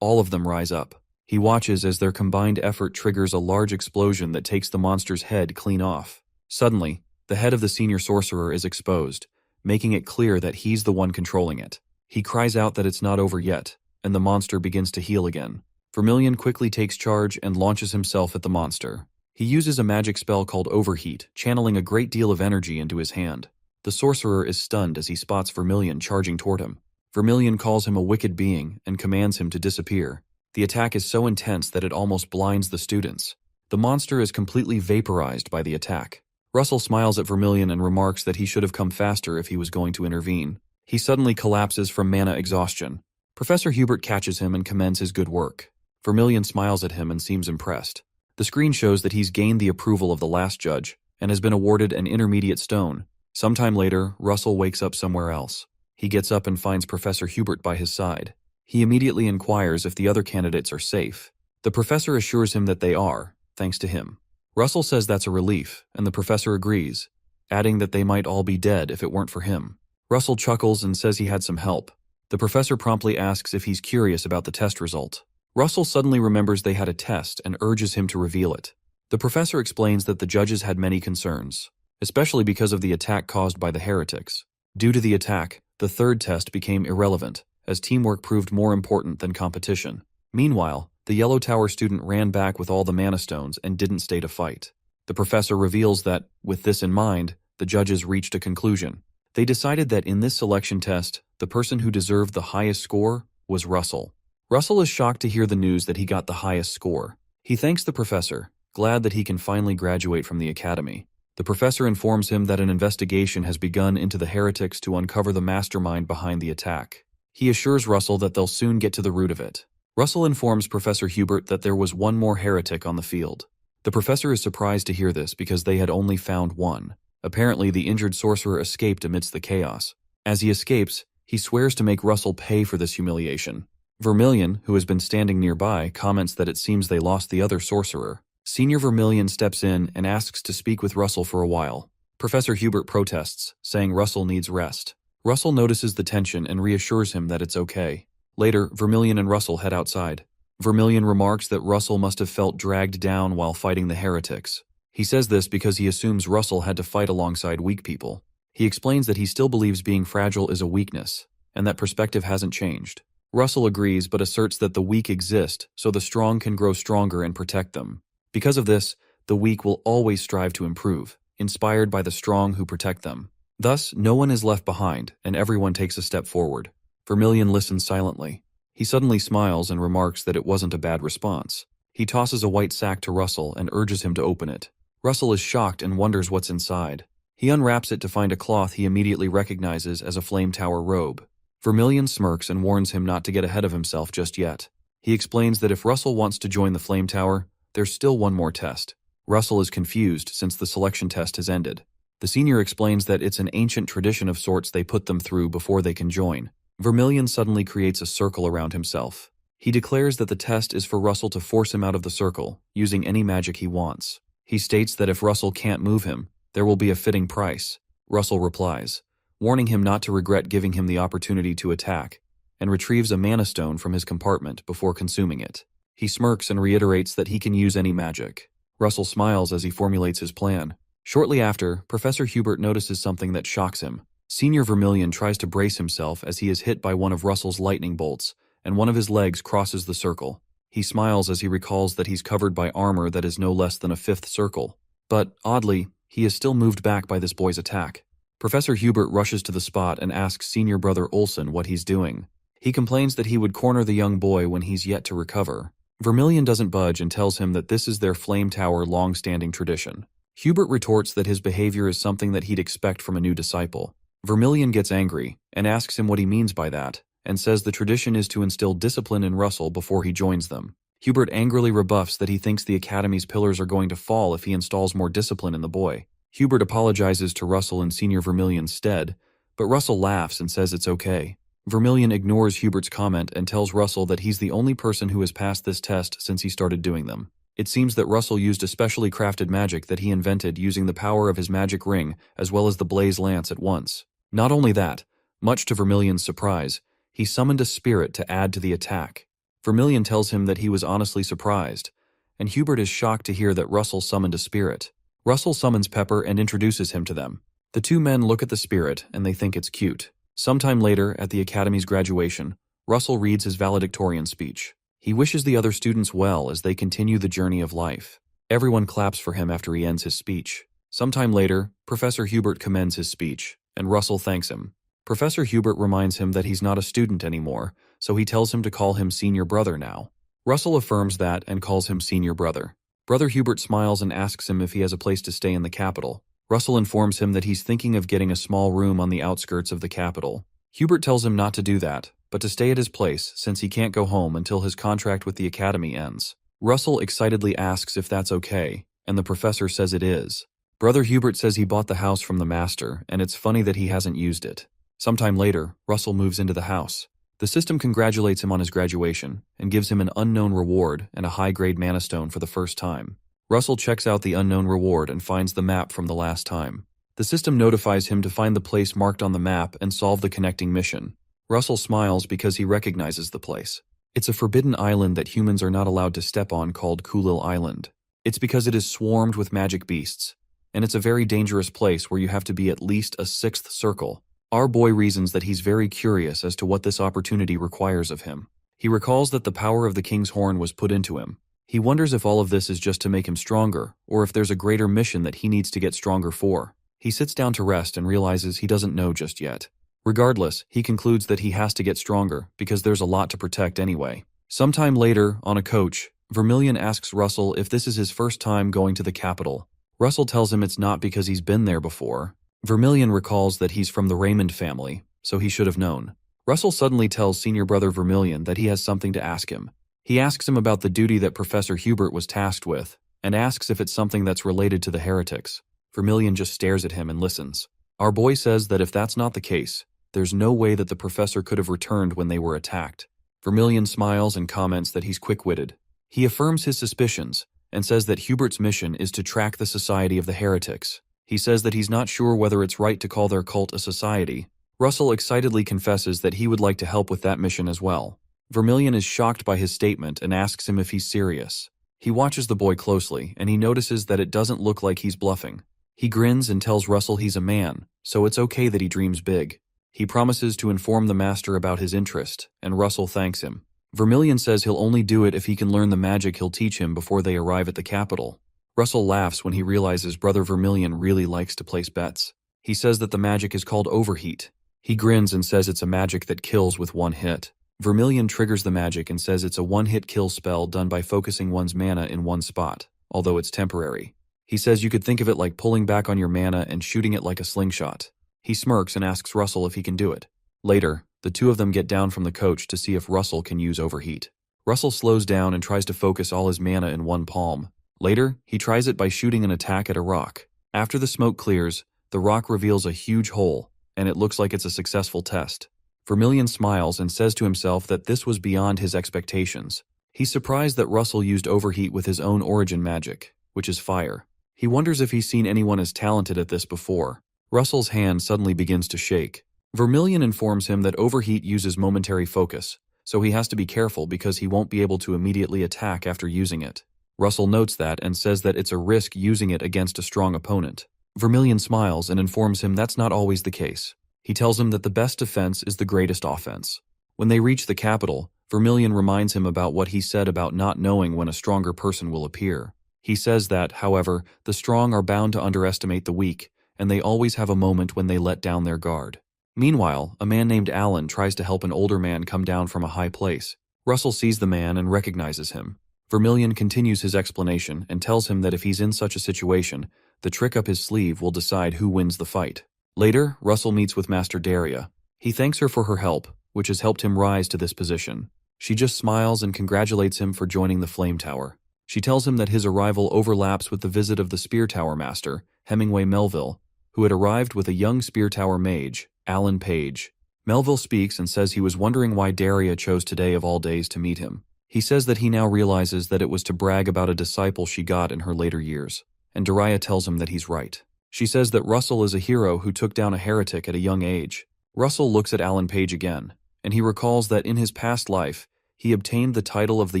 Speaker 1: all of them rise up. He watches as their combined effort triggers a large explosion that takes the monster's head clean off. Suddenly, the head of the senior sorcerer is exposed, making it clear that he's the one controlling it. He cries out that it's not over yet, and the monster begins to heal again. Vermilion quickly takes charge and launches himself at the monster. He uses a magic spell called Overheat, channeling a great deal of energy into his hand. The sorcerer is stunned as he spots Vermilion charging toward him. Vermilion calls him a wicked being and commands him to disappear. The attack is so intense that it almost blinds the students. The monster is completely vaporized by the attack. Russell smiles at Vermilion and remarks that he should have come faster if he was going to intervene. He suddenly collapses from mana exhaustion. Professor Hubert catches him and commends his good work. Vermilion smiles at him and seems impressed. The screen shows that he's gained the approval of the last judge and has been awarded an intermediate stone. Sometime later, Russell wakes up somewhere else. He gets up and finds Professor Hubert by his side. He immediately inquires if the other candidates are safe. The professor assures him that they are, thanks to him. Russell says that's a relief, and the professor agrees, adding that they might all be dead if it weren't for him. Russell chuckles and says he had some help. The professor promptly asks if he's curious about the test result. Russell suddenly remembers they had a test and urges him to reveal it. The professor explains that the judges had many concerns. especially because of the attack caused by the heretics. Due to the attack, the third test became irrelevant, as teamwork proved more important than competition. Meanwhile, the Yellow Tower student ran back with all the mana stones and didn't stay to fight. The professor reveals that, with this in mind, the judges reached a conclusion. They decided that in this selection test, the person who deserved the highest score was Russell. Russell is shocked to hear the news that he got the highest score. He thanks the professor, glad that he can finally graduate from the academy. The professor informs him that an investigation has begun into the heretics to uncover the mastermind behind the attack. He assures Russell that they'll soon get to the root of it. Russell informs Professor Hubert that there was one more heretic on the field. The professor is surprised to hear this because they had only found one. Apparently, the injured sorcerer escaped amidst the chaos. As he escapes, he swears to make Russell pay for this humiliation. Vermilion, who has been standing nearby, comments that it seems they lost the other sorcerer. Senior Vermilion steps in and asks to speak with Russell for a while. Professor Hubert protests, saying Russell needs rest. Russell notices the tension and reassures him that it's okay. Later, Vermilion and Russell head outside. Vermilion remarks that Russell must have felt dragged down while fighting the heretics. He says this because he assumes Russell had to fight alongside weak people. He explains that he still believes being fragile is a weakness, and that perspective hasn't changed. Russell agrees but asserts that the weak exist so the strong can grow stronger and protect them. Because of this, the weak will always strive to improve, inspired by the strong who protect them. Thus, no one is left behind, and everyone takes a step forward. Vermilion listens silently. He suddenly smiles and remarks that it wasn't a bad response. He tosses a white sack to Russell and urges him to open it. Russell is shocked and wonders what's inside. He unwraps it to find a cloth he immediately recognizes as a Flame Tower robe. Vermilion smirks and warns him not to get ahead of himself just yet. He explains that if Russell wants to join the Flame Tower, there's still one more test. Russell is confused since the selection test has ended. The senior explains that it's an ancient tradition of sorts they put them through before they can join. Vermilion suddenly creates a circle around himself. He declares that the test is for Russell to force him out of the circle, using any magic he wants. He states that if Russell can't move him, there will be a fitting price. Russell replies, warning him not to regret giving him the opportunity to attack, and retrieves a mana stone from his compartment before consuming it. He smirks and reiterates that he can use any magic. Russell smiles as he formulates his plan. Shortly after, Professor Hubert notices something that shocks him. Senior Vermilion tries to brace himself as he is hit by one of Russell's lightning bolts, and one of his legs crosses the circle. He smiles as he recalls that he's covered by armor that is no less than a fifth circle. But, oddly, he is still moved back by this boy's attack. Professor Hubert rushes to the spot and asks Senior Brother Olsen what he's doing. He complains that he would corner the young boy when he's yet to recover. Vermilion doesn't budge and tells him that this is their Flame Tower long-standing tradition. Hubert retorts that his behavior is something that he'd expect from a new disciple. Vermilion gets angry and asks him what he means by that, and says the tradition is to instill discipline in Russell before he joins them. Hubert angrily rebuffs that he thinks the Academy's pillars are going to fall if he installs more discipline in the boy. Hubert apologizes to Russell in Senior Vermilion's stead, but Russell laughs and says it's okay. Vermilion ignores Hubert's comment and tells Russell that he's the only person who has passed this test since he started doing them. It seems that Russell used a specially crafted magic that he invented using the power of his magic ring as well as the blaze lance at once. Not only that, much to Vermilion's surprise, he summoned a spirit to add to the attack. Vermilion tells him that he was honestly surprised, and Hubert is shocked to hear that Russell summoned a spirit. Russell summons Pepper and introduces him to them. The two men look at the spirit and they think it's cute. Sometime later, at the Academy's graduation, Russell reads his valedictorian speech. He wishes the other students well as they continue the journey of life. Everyone claps for him after he ends his speech. Sometime later, Professor Hubert commends his speech, and Russell thanks him. Professor Hubert reminds him that he's not a student anymore, so he tells him to call him Senior Brother now. Russell affirms that and calls him Senior Brother. Brother Hubert smiles and asks him if he has a place to stay in the capital. Russell informs him that he's thinking of getting a small room on the outskirts of the capital. Hubert tells him not to do that, but to stay at his place since he can't go home until his contract with the Academy ends. Russell excitedly asks if that's okay, and the professor says it is. Brother Hubert says he bought the house from the master, and it's funny that he hasn't used it. Sometime later, Russell moves into the house. The system congratulates him on his graduation and gives him an unknown reward and a high-grade mana stone for the first time. Russell checks out the unknown reward and finds the map from the last time. The system notifies him to find the place marked on the map and solve the connecting mission. Russell smiles because he recognizes the place. It's a forbidden island that humans are not allowed to step on called Kulil Island. It's because it is swarmed with magic beasts. and it's a very dangerous place where you have to be at least a 6th circle. Our boy reasons that he's very curious as to what this opportunity requires of him. He recalls that the power of the king's horn was put into him. He wonders if all of this is just to make him stronger, or if there's a greater mission that he needs to get stronger for. He sits down to rest and realizes he doesn't know just yet. Regardless, he concludes that he has to get stronger because there's a lot to protect anyway. Sometime later, on a coach, Vermilion asks Russell if this is his first time going to the capital. Russell tells him it's not because he's been there before. Vermilion recalls that he's from the Raymond family, so he should have known. Russell suddenly tells senior brother Vermilion that he has something to ask him. He asks him about the duty that Professor Hubert was tasked with, and asks if it's something that's related to the heretics. Vermilion just stares at him and listens. Our boy says that if that's not the case, there's no way that the professor could have returned when they were attacked. Vermilion smiles and comments that he's quick-witted. He affirms his suspicions, and says that Hubert's mission is to track the Society of the Heretics. He says that he's not sure whether it's right to call their cult a society. Russell excitedly confesses that he would like to help with that mission as well. Vermilion is shocked by his statement and asks him if he's serious. He watches the boy closely, and he notices that it doesn't look like he's bluffing. He grins and tells Russell he's a man, so it's okay that he dreams big. He promises to inform the master about his interest, and Russell thanks him. Vermilion says he'll only do it if he can learn the magic he'll teach him before they arrive at the capital. Russell laughs when he realizes brother Vermilion really likes to place bets. He says that the magic is called overheat. He grins and says it's a magic that kills with one hit. Vermilion triggers the magic and says it's a one-hit kill spell done by focusing one's mana in one spot, although it's temporary. He says you could think of it like pulling back on your mana and shooting it like a slingshot. He smirks and asks Russell if he can do it. Later, the two of them get down from the coach to see if Russell can use overheat. Russell slows down and tries to focus all his mana in one palm. Later, he tries it by shooting an attack at a rock. After the smoke clears, the rock reveals a huge hole, and it looks like it's a successful test. Vermilion smiles and says to himself that this was beyond his expectations. He's surprised that Russell used overheat with his own origin magic, which is fire. He wonders if he's seen anyone as talented at this before. Russell's hand suddenly begins to shake. Vermilion informs him that overheat uses momentary focus, so he has to be careful because he won't be able to immediately attack after using it. Russell notes that and says that it's a risk using it against a strong opponent. Vermilion smiles and informs him that's not always the case. He tells him that the best defense is the greatest offense. When they reach the capital, Vermilion reminds him about what he said about not knowing when a stronger person will appear. He says that, however, the strong are bound to underestimate the weak, and they always have a moment when they let down their guard. Meanwhile, a man named Alan tries to help an older man come down from a high place. Russell sees the man and recognizes him. Vermilion continues his explanation and tells him that if he's in such a situation, the trick up his sleeve will decide who wins the fight. Later, Russell meets with Master Daria. He thanks her for her help, which has helped him rise to this position. She just smiles and congratulates him for joining the Flame Tower. She tells him that his arrival overlaps with the visit of the Spear Tower Master, Hemingway Melville, who had arrived with a young Spear Tower mage, Alan Page. Melville speaks and says he was wondering why Daria chose today of all days to meet him. He says that he now realizes that it was to brag about a disciple she got in her later years, and Daria tells him that he's right. She says that Russell is a hero who took down a heretic at a young age. Russell looks at Alan Page again, and he recalls that in his past life, he obtained the title of the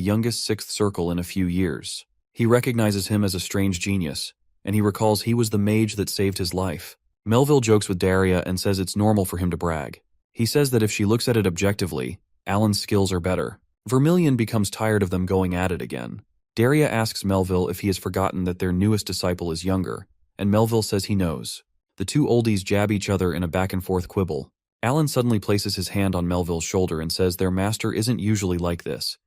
Speaker 1: youngest 6th circle in a few years. He recognizes him as a strange genius, and he recalls he was the mage that saved his life. Melville jokes with Daria and says it's normal for him to brag. He says that if she looks at it objectively, Alan's skills are better. Vermilion becomes tired of them going at it again. Daria asks Melville if he has forgotten that their newest disciple is younger, and Melville says he knows. The two oldies jab each other in a back-and-forth quibble. Alan suddenly places his hand on Melville's shoulder and says their master isn't usually like this,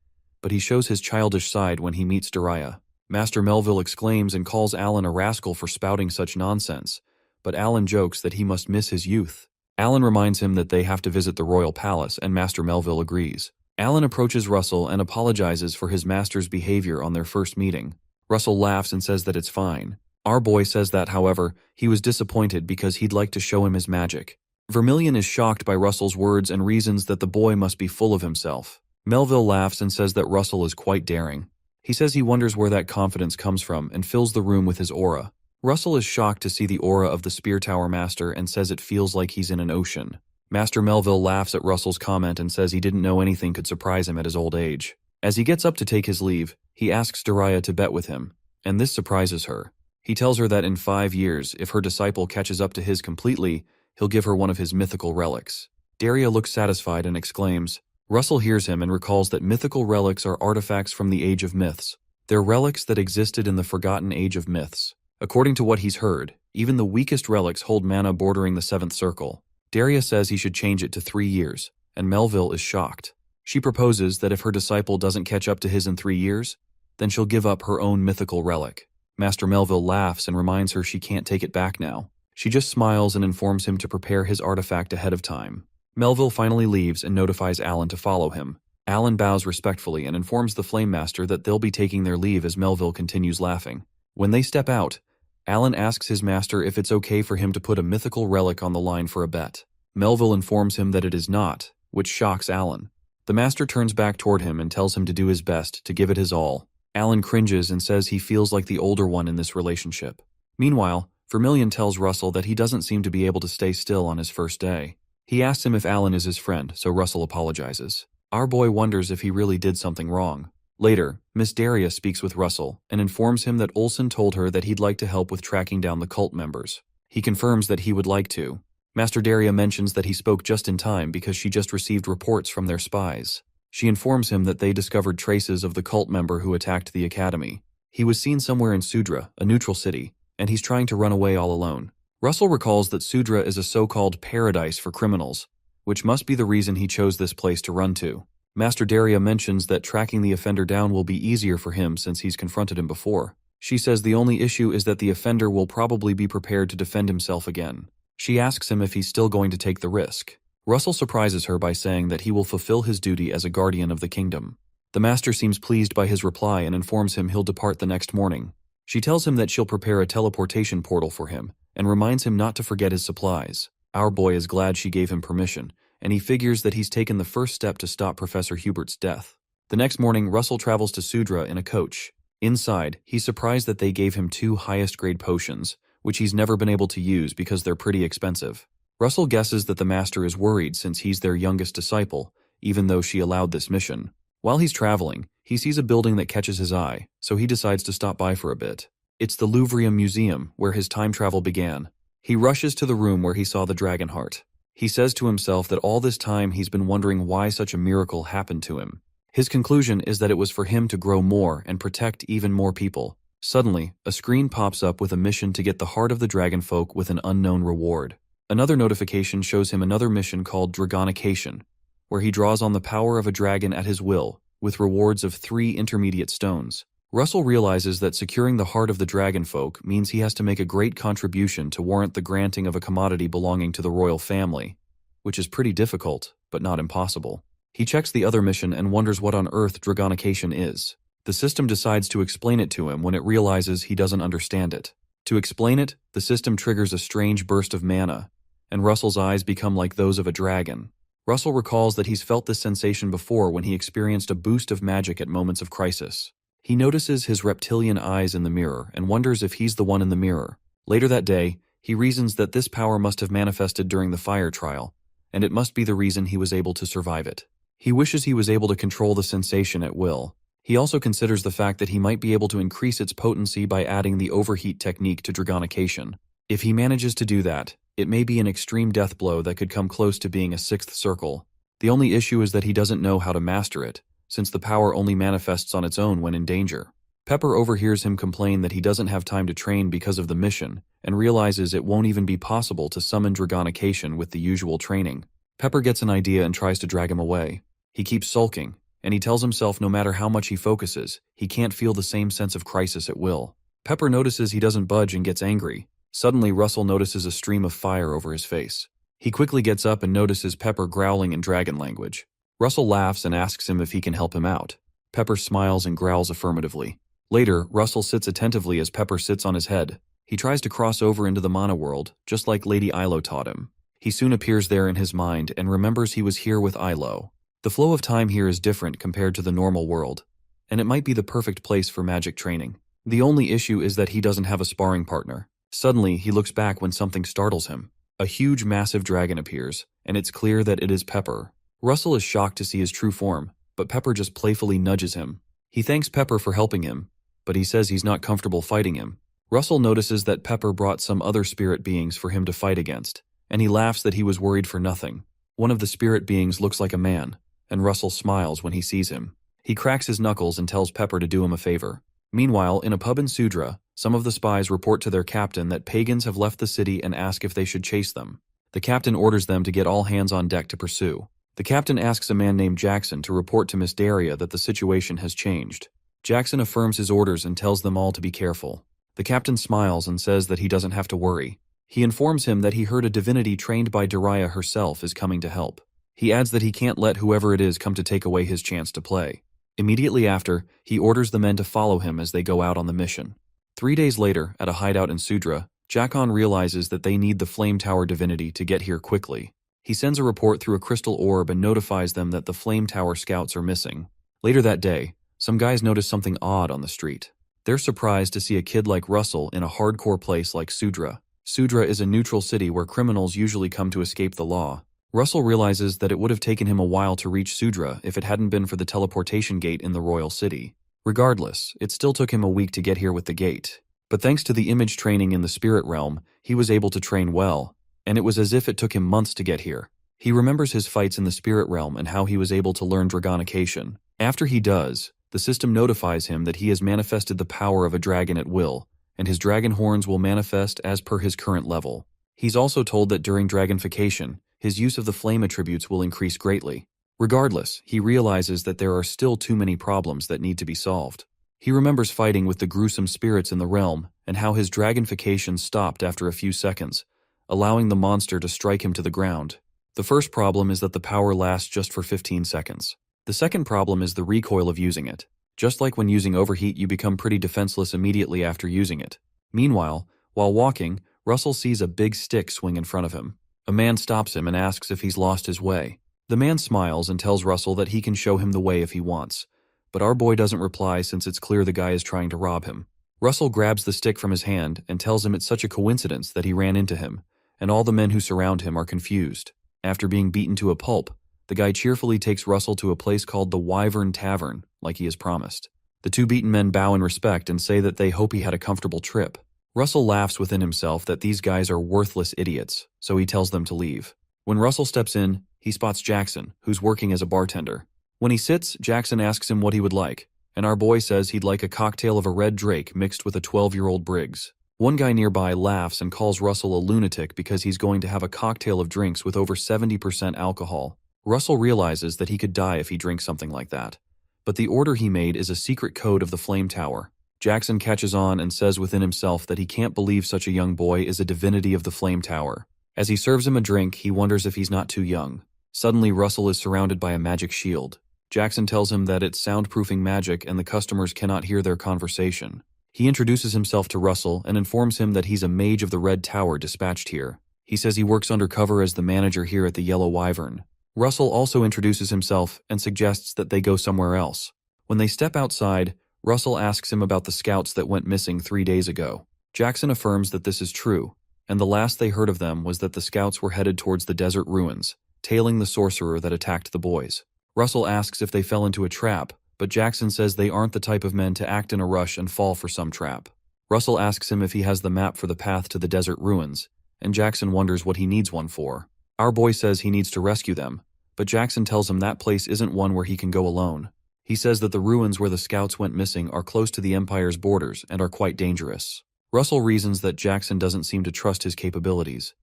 Speaker 1: but he shows his childish side when he meets Daria. Master Melville exclaims and calls Alan a rascal for spouting such nonsense, but Alan jokes that he must miss his youth. Alan reminds him that they have to visit the royal palace, and Master Melville agrees. Alan approaches Russell and apologizes for his master's behavior on their first meeting. Russell laughs and says that it's fine. Our boy says that, however, he was disappointed because he'd like to show him his magic. Vermilion is shocked by Russell's words and reasons that the boy must be full of himself. Melville laughs and says that Russell is quite daring. He says he wonders where that confidence comes from and fills the room with his aura. Russell is shocked to see the aura of the Spear Tower Master and says it feels like he's in an ocean. Master Melville laughs at Russell's comment and says he didn't know anything could surprise him at his old age. As he gets up to take his leave, he asks Daria to bet with him, and this surprises her. He tells her that in 5 years, if her disciple catches up to his completely, he'll give her one of his mythical relics. Daria looks satisfied and exclaims. Russell hears him and recalls that mythical relics are artifacts from the Age of Myths. They're relics that existed in the forgotten Age of Myths. According to what he's heard, even the weakest relics hold mana bordering the 7th circle. Daria says he should change it to 3 years, and Melville is shocked. She proposes that if her disciple doesn't catch up to his in 3 years, then she'll give up her own mythical relic. Master Melville laughs and reminds her she can't take it back now. She just smiles and informs him to prepare his artifact ahead of time. Melville finally leaves and notifies Alan to follow him. Alan bows respectfully and informs the Flame Master that they'll be taking their leave as Melville continues laughing. When they step out, Alan asks his master if it's okay for him to put a mythical relic on the line for a bet. Melville informs him that it is not, which shocks Alan. The master turns back toward him and tells him to do his best, to give it his all. Alan cringes and says he feels like the older one in this relationship. Meanwhile, Vermilion tells Russell that he doesn't seem to be able to stay still on his first day. He asks him if Alan is his friend, so Russell apologizes. Our boy wonders if he really did something wrong. Later, Miss Daria speaks with Russell and informs him that Olsen told her that he'd like to help with tracking down the cult members. He confirms that he would like to. Master Daria mentions that he spoke just in time because she just received reports from their spies. She informs him that they discovered traces of the cult member who attacked the academy. He was seen somewhere in Sudra, a neutral city, and he's trying to run away all alone. Russell recalls that Sudra is a so-called paradise for criminals, which must be the reason he chose this place to run to. Master Daria mentions that tracking the offender down will be easier for him since he's confronted him before. She says the only issue is that the offender will probably be prepared to defend himself again. She asks him if he's still going to take the risk. Russell surprises her by saying that he will fulfill his duty as a guardian of the kingdom. The master seems pleased by his reply and informs him he'll depart the next morning. She tells him that she'll prepare a teleportation portal for him and reminds him not to forget his supplies. Our boy is glad she gave him permission, and he figures that he's taken the first step to stop Professor Hubert's death. The next morning, Russell travels to Sudra in a coach. Inside, he's surprised that they gave him 2 highest-grade potions, which he's never been able to use because they're pretty expensive. Russell guesses that the master is worried since he's their youngest disciple, even though she allowed this mission. While he's traveling, he sees a building that catches his eye, so he decides to stop by for a bit. It's the Louvre Museum, where his time travel began. He rushes to the room where he saw the dragon heart. He says to himself that all this time he's been wondering why such a miracle happened to him. His conclusion is that it was for him to grow more and protect even more people. Suddenly, a screen pops up with a mission to get the heart of the dragon folk with an unknown reward. Another notification shows him another mission called Dragonication, where he draws on the power of a dragon at his will, with rewards of 3 intermediate stones. Russell realizes that securing the heart of the dragon folk means he has to make a great contribution to warrant the granting of a commodity belonging to the royal family, which is pretty difficult, but not impossible. He checks the other mission and wonders what on earth Dragonication is. The system decides to explain it to him when it realizes he doesn't understand it. To explain it, the system triggers a strange burst of mana, and Russell's eyes become like those of a dragon. Russell recalls that he's felt this sensation before when he experienced a boost of magic at moments of crisis. He notices his reptilian eyes in the mirror and wonders if he's the one in the mirror. Later that day, he reasons that this power must have manifested during the fire trial, and it must be the reason he was able to survive it. He wishes he was able to control the sensation at will. He also considers the fact that he might be able to increase its potency by adding the overheat technique to Dragonication. If he manages to do that, it may be an extreme death blow that could come close to being a 6th circle. The only issue is that he doesn't know how to master it, since the power only manifests on its own when in danger. Pepper overhears him complain that he doesn't have time to train because of the mission, and realizes it won't even be possible to summon Dragonication with the usual training. Pepper gets an idea and tries to drag him away. He keeps sulking, and he tells himself no matter how much he focuses, he can't feel the same sense of crisis at will. Pepper notices he doesn't budge and gets angry. Suddenly, Russell notices a stream of fire over his face. He quickly gets up and notices Pepper growling in dragon language. Russell laughs and asks him if he can help him out. Pepper smiles and growls affirmatively. Later, Russell sits attentively as Pepper sits on his head. He tries to cross over into the mana world, just like Lady Ilo taught him. He soon appears there in his mind and remembers he was here with Ilo. The flow of time here is different compared to the normal world, and it might be the perfect place for magic training. The only issue is that he doesn't have a sparring partner. Suddenly, he looks back when something startles him. A huge, massive dragon appears, and it's clear that it is Pepper. Russell is shocked to see his true form, but Pepper just playfully nudges him. He thanks Pepper for helping him, but he says he's not comfortable fighting him. Russell notices that Pepper brought some other spirit beings for him to fight against, and he laughs that he was worried for nothing. One of the spirit beings looks like a man, and Russell smiles when he sees him. He cracks his knuckles and tells Pepper to do him a favor. Meanwhile, in a pub in Sudra, some of the spies report to their captain that pagans have left the city and ask if they should chase them. The captain orders them to get all hands on deck to pursue. The captain asks a man named Jackson to report to Miss Daria that the situation has changed. Jackson affirms his orders and tells them all to be careful. The captain smiles and says that he doesn't have to worry. He informs him that he heard a divinity trained by Daria herself is coming to help. He adds that he can't let whoever it is come to take away his chance to play. Immediately after, he orders the men to follow him as they go out on the mission. 3 days later, at a hideout in Sudra, Jakon realizes that they need the Flame Tower divinity to get here quickly. He sends a report through a crystal orb and notifies them that the Flame Tower scouts are missing. Later that day, some guys notice something odd on the street. They're surprised to see a kid like Russell in a hardcore place like Sudra. Sudra is a neutral city where criminals usually come to escape the law. Russell realizes that it would have taken him a while to reach Sudra if it hadn't been for the teleportation gate in the royal city. Regardless, it still took him a week to get here with the gate. But thanks to the image training in the spirit realm, he was able to train well, and it was as if it took him months to get here. He remembers his fights in the spirit realm and how he was able to learn Dragonication. After he does, the system notifies him that he has manifested the power of a dragon at will, and his dragon horns will manifest as per his current level. He's also told that during dragonification, his use of the flame attributes will increase greatly. Regardless, he realizes that there are still too many problems that need to be solved. He remembers fighting with the gruesome spirits in the realm and how his dragonification stopped after a few seconds, allowing the monster to strike him to the ground. The first problem is that the power lasts just for 15 seconds. The second problem is the recoil of using it. Just like when using overheat, you become pretty defenseless immediately after using it. Meanwhile, while walking, Russell sees a big stick swing in front of him. A man stops him and asks if he's lost his way. The man smiles and tells Russell that he can show him the way if he wants. But our boy doesn't reply since it's clear the guy is trying to rob him. Russell grabs the stick from his hand and tells him it's such a coincidence that he ran into him, and all the men who surround him are confused. After being beaten to a pulp, the guy cheerfully takes Russell to a place called the Wyvern Tavern, like he has promised. The two beaten men bow in respect and say that they hope he had a comfortable trip. Russell laughs within himself that these guys are worthless idiots, so he tells them to leave. When Russell steps in, he spots Jackson, who's working as a bartender. When he sits, Jackson asks him what he would like, and our boy says he'd like a cocktail of a red drake mixed with a 12-year-old Briggs. One guy nearby laughs and calls Russell a lunatic because he's going to have a cocktail of drinks with over 70% alcohol. Russell realizes that he could die if he drinks something like that. But the order he made is a secret code of the Flame Tower. Jackson catches on and says within himself that he can't believe such a young boy is a divinity of the Flame Tower. As he serves him a drink, he wonders if he's not too young. Suddenly, Russell is surrounded by a magic shield. Jackson tells him that it's soundproofing magic and the customers cannot hear their conversation. He introduces himself to Russell and informs him that he's a mage of the Red Tower dispatched here. He says he works undercover as the manager here at the Yellow Wyvern. Russell also introduces himself and suggests that they go somewhere else. When they step outside, Russell asks him about the scouts that went missing 3 days ago. Jackson affirms that this is true, and the last they heard of them was that the scouts were headed towards the desert ruins, tailing the sorcerer that attacked the boys. Russell asks if they fell into a trap, but Jackson says they aren't the type of men to act in a rush and fall for some trap. Russell asks him if he has the map for the path to the desert ruins, and Jackson wonders what he needs one for. Our boy says he needs to rescue them, but Jackson tells him that place isn't one where he can go alone. He says that the ruins where the scouts went missing are close to the Empire's borders and are quite dangerous. Russell reasons that Jackson doesn't seem to trust his capabilities,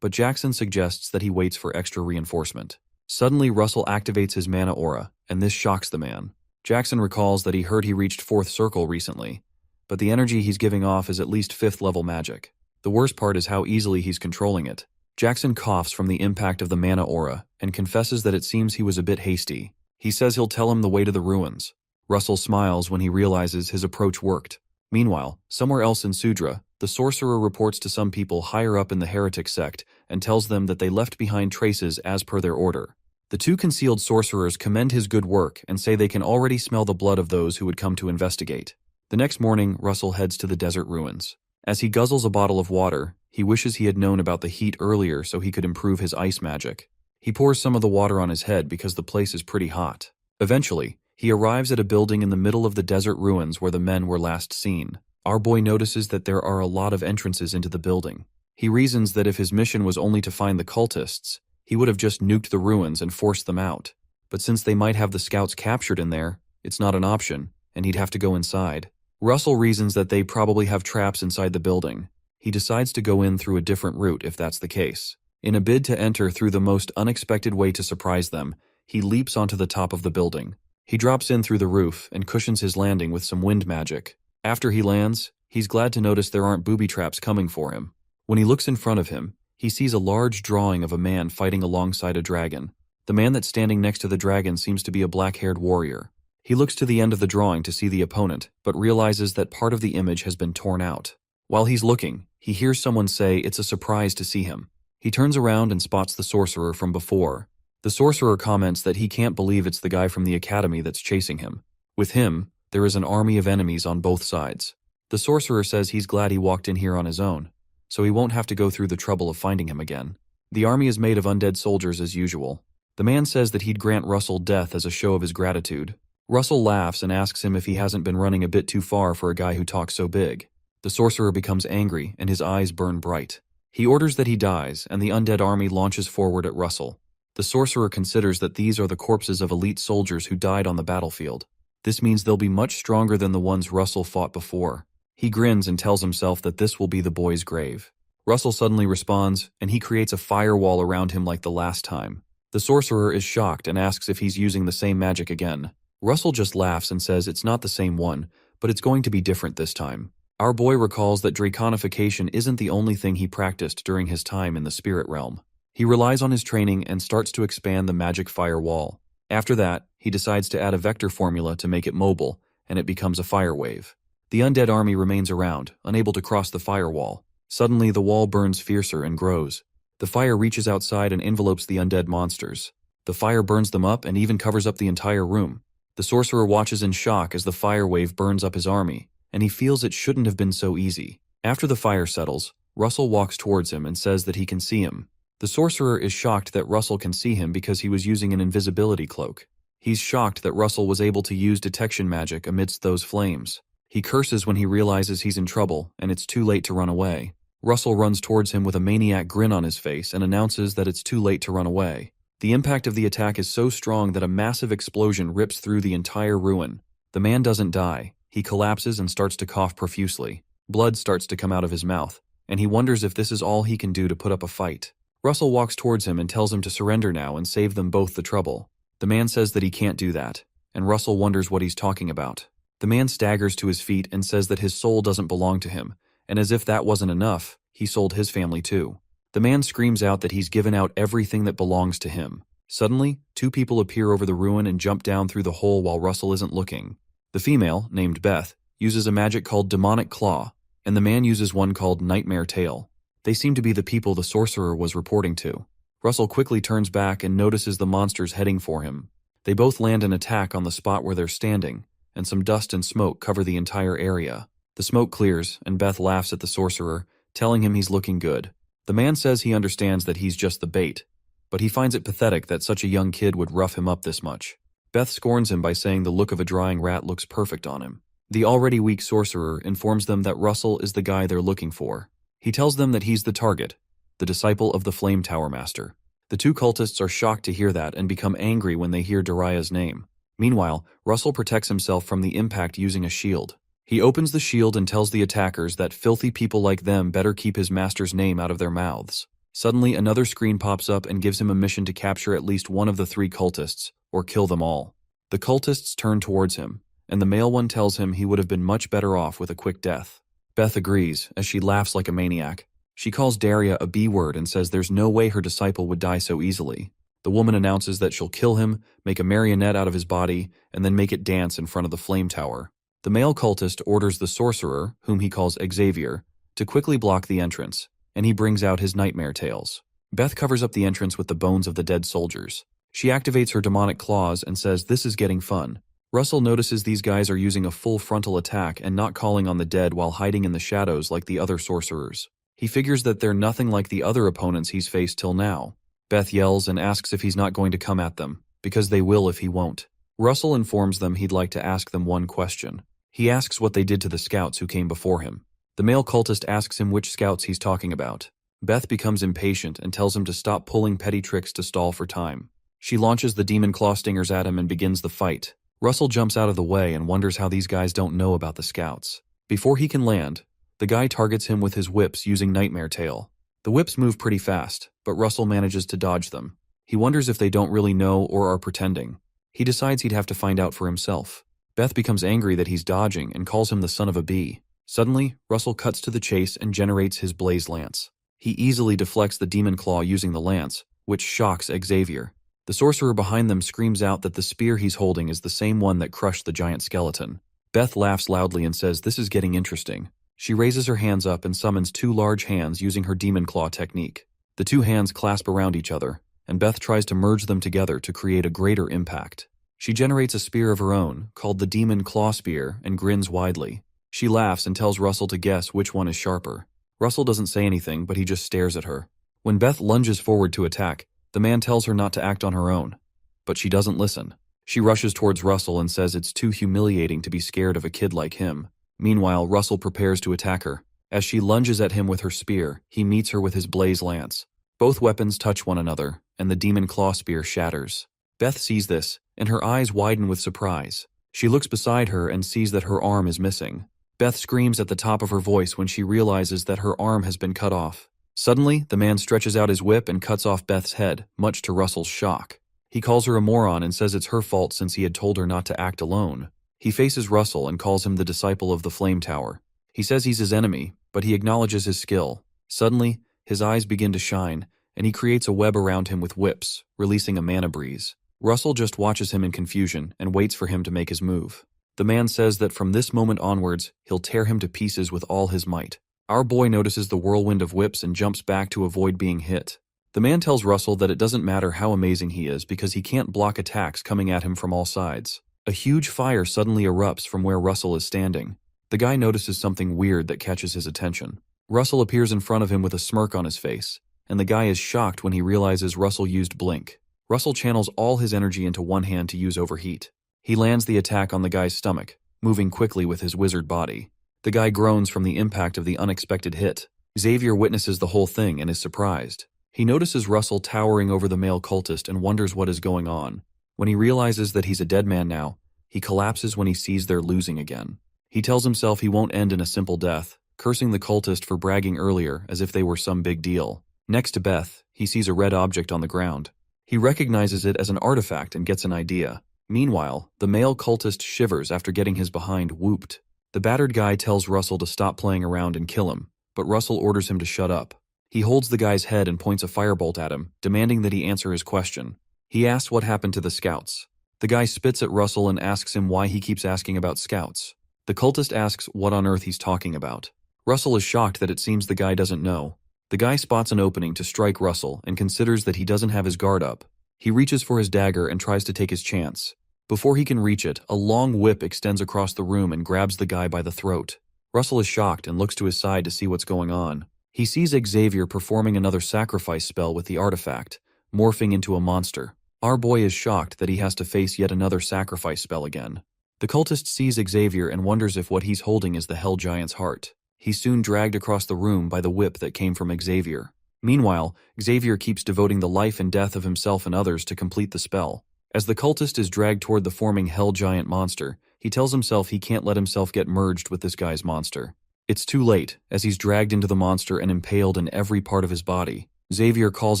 Speaker 1: but Jackson suggests that he waits for extra reinforcement. Suddenly, Russell activates his mana aura, and this shocks the man. Jackson recalls that he heard he reached 4th circle recently, but the energy he's giving off is at least 5th level magic. The worst part is how easily he's controlling it. Jackson coughs from the impact of the mana aura and confesses that it seems he was a bit hasty. He says he'll tell him the way to the ruins. Russell smiles when he realizes his approach worked. Meanwhile, somewhere else in Sudra, the sorcerer reports to some people higher up in the heretic sect and tells them that they left behind traces as per their order. The two concealed sorcerers commend his good work and say they can already smell the blood of those who would come to investigate. The next morning, Russell heads to the desert ruins. As he guzzles a bottle of water, he wishes he had known about the heat earlier so he could improve his ice magic. He pours some of the water on his head because the place is pretty hot. Eventually, he arrives at a building in the middle of the desert ruins where the men were last seen. Our boy notices that there are a lot of entrances into the building. He reasons that if his mission was only to find the cultists, he would have just nuked the ruins and forced them out. But since they might have the scouts captured in there, it's not an option, and he'd have to go inside. Russell reasons that they probably have traps inside the building. He decides to go in through a different route if that's the case. In a bid to enter through the most unexpected way to surprise them, he leaps onto the top of the building. He drops in through the roof and cushions his landing with some wind magic. After he lands, he's glad to notice there aren't booby traps coming for him. When he looks in front of him, he sees a large drawing of a man fighting alongside a dragon. The man that's standing next to the dragon seems to be a black-haired warrior. He looks to the end of the drawing to see the opponent, but realizes that part of the image has been torn out. While he's looking, he hears someone say it's a surprise to see him. He turns around and spots the sorcerer from before. The sorcerer comments that he can't believe it's the guy from the academy that's chasing him. With him, there is an army of enemies on both sides. The sorcerer says he's glad he walked in here on his own, so he won't have to go through the trouble of finding him again. The army is made of undead soldiers as usual. The man says that he'd grant Russell death as a show of his gratitude. Russell laughs and asks him if he hasn't been running a bit too far for a guy who talks so big. The sorcerer becomes angry and his eyes burn bright. He orders that he dies, and the undead army launches forward at Russell. The sorcerer considers that these are the corpses of elite soldiers who died on the battlefield. This means they'll be much stronger than the ones Russell fought before. He grins and tells himself that this will be the boy's grave. Russell suddenly responds, and he creates a firewall around him like the last time. The sorcerer is shocked and asks if he's using the same magic again. Russell just laughs and says it's not the same one, but it's going to be different this time. Our boy recalls that draconification isn't the only thing he practiced during his time in the spirit realm. He relies on his training and starts to expand the magic firewall. After that, he decides to add a vector formula to make it mobile, and it becomes a fire wave. The undead army remains around, unable to cross the firewall. Suddenly, the wall burns fiercer and grows. The fire reaches outside and envelopes the undead monsters. The fire burns them up and even covers up the entire room. The sorcerer watches in shock as the fire wave burns up his army, and he feels it shouldn't have been so easy. After the fire settles, Russell walks towards him and says that he can see him. The sorcerer is shocked that Russell can see him because he was using an invisibility cloak. He's shocked that Russell was able to use detection magic amidst those flames. He curses when he realizes he's in trouble and it's too late to run away. Russell runs towards him with a maniac grin on his face and announces that it's too late to run away. The impact of the attack is so strong that a massive explosion rips through the entire ruin. The man doesn't die. He collapses and starts to cough profusely. Blood starts to come out of his mouth, and he wonders if this is all he can do to put up a fight. Russell walks towards him and tells him to surrender now and save them both the trouble. The man says that he can't do that, and Russell wonders what he's talking about. The man staggers to his feet and says that his soul doesn't belong to him, and as if that wasn't enough, he sold his family too. The man screams out that he's given out everything that belongs to him. Suddenly, two people appear over the ruin and jump down through the hole while Russell isn't looking. The female, named Beth, uses a magic called Demonic Claw, and the man uses one called Nightmare Tail. They seem to be the people the sorcerer was reporting to. Russell quickly turns back and notices the monsters heading for him. They both land an attack on the spot where they're standing, and some dust and smoke cover the entire area. The smoke clears, and Beth laughs at the sorcerer, telling him he's looking good. The man says he understands that he's just the bait, but he finds it pathetic that such a young kid would rough him up this much. Beth scorns him by saying the look of a drying rat looks perfect on him. The already weak sorcerer informs them that Russell is the guy they're looking for. He tells them that he's the target, the disciple of the Flame Tower Master. The two cultists are shocked to hear that and become angry when they hear Daria's name. Meanwhile, Russell protects himself from the impact using a shield. He opens the shield and tells the attackers that filthy people like them better keep his master's name out of their mouths. Suddenly, another screen pops up and gives him a mission to capture at least one of the three cultists, or kill them all. The cultists turn towards him, and the male one tells him he would have been much better off with a quick death. Beth agrees, as she laughs like a maniac. She calls Daria a B-word and says there's no way her disciple would die so easily. The woman announces that she'll kill him, make a marionette out of his body, and then make it dance in front of the flame tower. The male cultist orders the sorcerer, whom he calls Xavier, to quickly block the entrance, and he brings out his nightmare tails. Beth covers up the entrance with the bones of the dead soldiers. She activates her demonic claws and says this is getting fun. Russell notices these guys are using a full frontal attack and not calling on the dead while hiding in the shadows like the other sorcerers. He figures that they're nothing like the other opponents he's faced till now. Beth yells and asks if he's not going to come at them, because they will if he won't. Russell informs them he'd like to ask them one question. He asks what they did to the scouts who came before him. The male cultist asks him which scouts he's talking about. Beth becomes impatient and tells him to stop pulling petty tricks to stall for time. She launches the demon claw stingers at him and begins the fight. Russell jumps out of the way and wonders how these guys don't know about the scouts. Before he can land, the guy targets him with his whips using Nightmare Tail. The whips move pretty fast, but Russell manages to dodge them. He wonders if they don't really know or are pretending. He decides he'd have to find out for himself. Beth becomes angry that he's dodging and calls him the son of a bee. Suddenly, Russell cuts to the chase and generates his blaze lance. He easily deflects the demon claw using the lance, which shocks Xavier. The sorcerer behind them screams out that the spear he's holding is the same one that crushed the giant skeleton. Beth laughs loudly and says this is getting interesting. She raises her hands up and summons 2 large hands using her demon claw technique. The 2 hands clasp around each other, and Beth tries to merge them together to create a greater impact. She generates a spear of her own, called the Demon Claw Spear, and grins widely. She laughs and tells Russell to guess which one is sharper. Russell doesn't say anything, but he just stares at her. When Beth lunges forward to attack, the man tells her not to act on her own. But she doesn't listen. She rushes towards Russell and says it's too humiliating to be scared of a kid like him. Meanwhile, Russell prepares to attack her. As she lunges at him with her spear, he meets her with his blaze lance. Both weapons touch one another, and the Demon Claw Spear shatters. Beth sees this, and her eyes widen with surprise. She looks beside her and sees that her arm is missing. Beth screams at the top of her voice when she realizes that her arm has been cut off. Suddenly, the man stretches out his whip and cuts off Beth's head, much to Russell's shock. He calls her a moron and says it's her fault since he had told her not to act alone. He faces Russell and calls him the disciple of the Flame Tower. He says he's his enemy, but he acknowledges his skill. Suddenly, his eyes begin to shine, and he creates a web around him with whips, releasing a mana breeze. Russell just watches him in confusion and waits for him to make his move. The man says that from this moment onwards, he'll tear him to pieces with all his might. Our boy notices the whirlwind of whips and jumps back to avoid being hit. The man tells Russell that it doesn't matter how amazing he is because he can't block attacks coming at him from all sides. A huge fire suddenly erupts from where Russell is standing. The guy notices something weird that catches his attention. Russell appears in front of him with a smirk on his face, and the guy is shocked when he realizes Russell used Blink. Russell channels all his energy into one hand to use Overheat. He lands the attack on the guy's stomach, moving quickly with his wizard body. The guy groans from the impact of the unexpected hit. Xavier witnesses the whole thing and is surprised. He notices Russell towering over the male cultist and wonders what is going on. When he realizes that he's a dead man now, he collapses when he sees they're losing again. He tells himself he won't end in a simple death, cursing the cultist for bragging earlier as if they were some big deal. Next to Beth, he sees a red object on the ground. He recognizes it as an artifact and gets an idea. Meanwhile, the male cultist shivers after getting his behind whooped. The battered guy tells Russell to stop playing around and kill him, but Russell orders him to shut up. He holds the guy's head and points a firebolt at him, demanding that he answer his question. He asks what happened to the scouts. The guy spits at Russell and asks him why he keeps asking about scouts. The cultist asks what on earth he's talking about. Russell is shocked that it seems the guy doesn't know. The guy spots an opening to strike Russell and considers that he doesn't have his guard up. He reaches for his dagger and tries to take his chance. Before he can reach it, a long whip extends across the room and grabs the guy by the throat. Russell is shocked and looks to his side to see what's going on. He sees Xavier performing another sacrifice spell with the artifact, morphing into a monster. Our boy is shocked that he has to face yet another sacrifice spell again. The cultist sees Xavier and wonders if what he's holding is the Hell Giant's heart. He's soon dragged across the room by the whip that came from Xavier. Meanwhile, Xavier keeps devoting the life and death of himself and others to complete the spell. As the cultist is dragged toward the forming Hell Giant monster, he tells himself he can't let himself get merged with this guy's monster. It's too late, as he's dragged into the monster and impaled in every part of his body. Xavier calls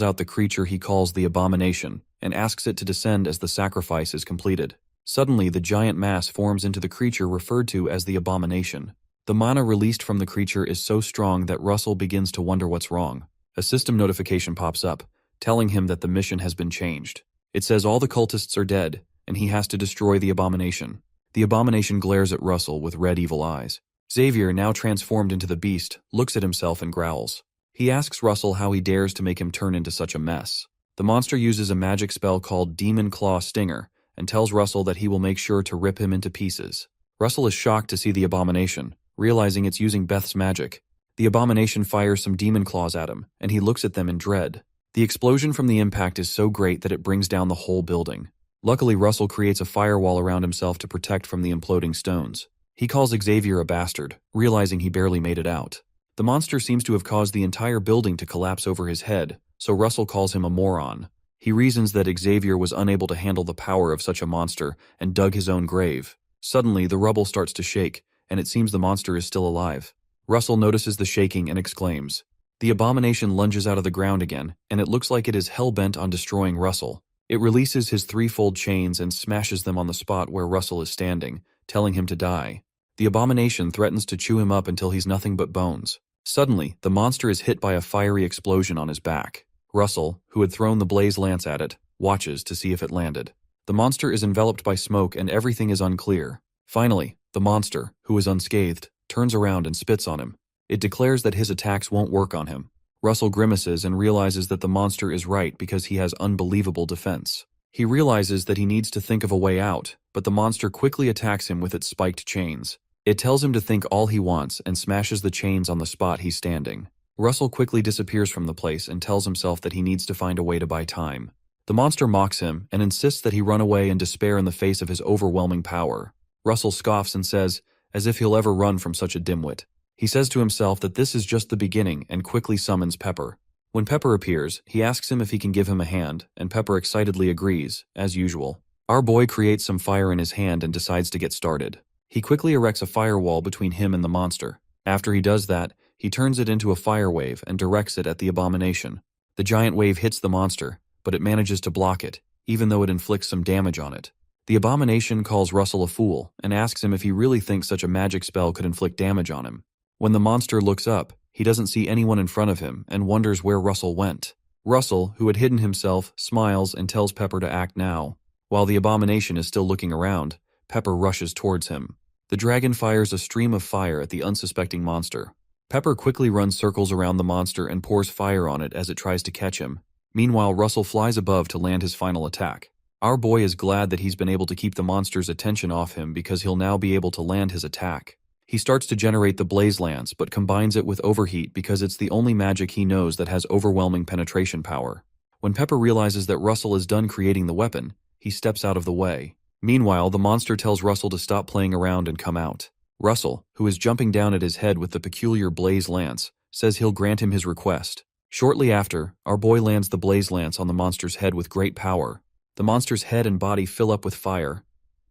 Speaker 1: out the creature he calls the Abomination, and asks it to descend as the sacrifice is completed. Suddenly, the giant mass forms into the creature referred to as the Abomination. The mana released from the creature is so strong that Russell begins to wonder what's wrong. A system notification pops up, telling him that the mission has been changed. It says all the cultists are dead, and he has to destroy the Abomination. The Abomination glares at Russell with red evil eyes. Xavier, now transformed into the beast, looks at himself and growls. He asks Russell how he dares to make him turn into such a mess. The monster uses a magic spell called Demon Claw Stinger, and tells Russell that he will make sure to rip him into pieces. Russell is shocked to see the Abomination, realizing it's using Beth's magic. The Abomination fires some demon claws at him, and he looks at them in dread. The explosion from the impact is so great that it brings down the whole building. Luckily, Russell creates a firewall around himself to protect from the imploding stones. He calls Xavier a bastard, realizing he barely made it out. The monster seems to have caused the entire building to collapse over his head, so Russell calls him a moron. He reasons that Xavier was unable to handle the power of such a monster and dug his own grave. Suddenly, the rubble starts to shake, and it seems the monster is still alive. Russell notices the shaking and exclaims. The abomination lunges out of the ground again, and it looks like it is hell-bent on destroying Russell. It releases his threefold chains and smashes them on the spot where Russell is standing, telling him to die. The abomination threatens to chew him up until he's nothing but bones. Suddenly, the monster is hit by a fiery explosion on his back. Russell, who had thrown the blaze lance at it, watches to see if it landed. The monster is enveloped by smoke and everything is unclear. Finally, the monster, who is unscathed, turns around and spits on him. It declares that his attacks won't work on him. Russell grimaces and realizes that the monster is right because he has unbelievable defense. He realizes that he needs to think of a way out, but the monster quickly attacks him with its spiked chains. It tells him to think all he wants and smashes the chains on the spot he's standing. Russell quickly disappears from the place and tells himself that he needs to find a way to buy time. The monster mocks him and insists that he run away in despair in the face of his overwhelming power. Russell scoffs and says, as if he'll ever run from such a dimwit. He says to himself that this is just the beginning and quickly summons Pepper. When Pepper appears, he asks him if he can give him a hand, and Pepper excitedly agrees, as usual. Our boy creates some fire in his hand and decides to get started. He quickly erects a firewall between him and the monster. After he does that, he turns it into a fire wave and directs it at the abomination. The giant wave hits the monster, but it manages to block it, even though it inflicts some damage on it. The abomination calls Russell a fool and asks him if he really thinks such a magic spell could inflict damage on him. When the monster looks up, he doesn't see anyone in front of him and wonders where Russell went. Russell, who had hidden himself, smiles and tells Pepper to act now. While the abomination is still looking around, Pepper rushes towards him. The dragon fires a stream of fire at the unsuspecting monster. Pepper quickly runs circles around the monster and pours fire on it as it tries to catch him. Meanwhile, Russell flies above to land his final attack. Our boy is glad that he's been able to keep the monster's attention off him because he'll now be able to land his attack. He starts to generate the blaze lance but combines it with overheat because it's the only magic he knows that has overwhelming penetration power. When Pepper realizes that Russell is done creating the weapon, he steps out of the way. Meanwhile, the monster tells Russell to stop playing around and come out. Russell, who is jumping down at his head with the peculiar blaze lance, says he'll grant him his request. Shortly after, our boy lands the blaze lance on the monster's head with great power. The monster's head and body fill up with fire,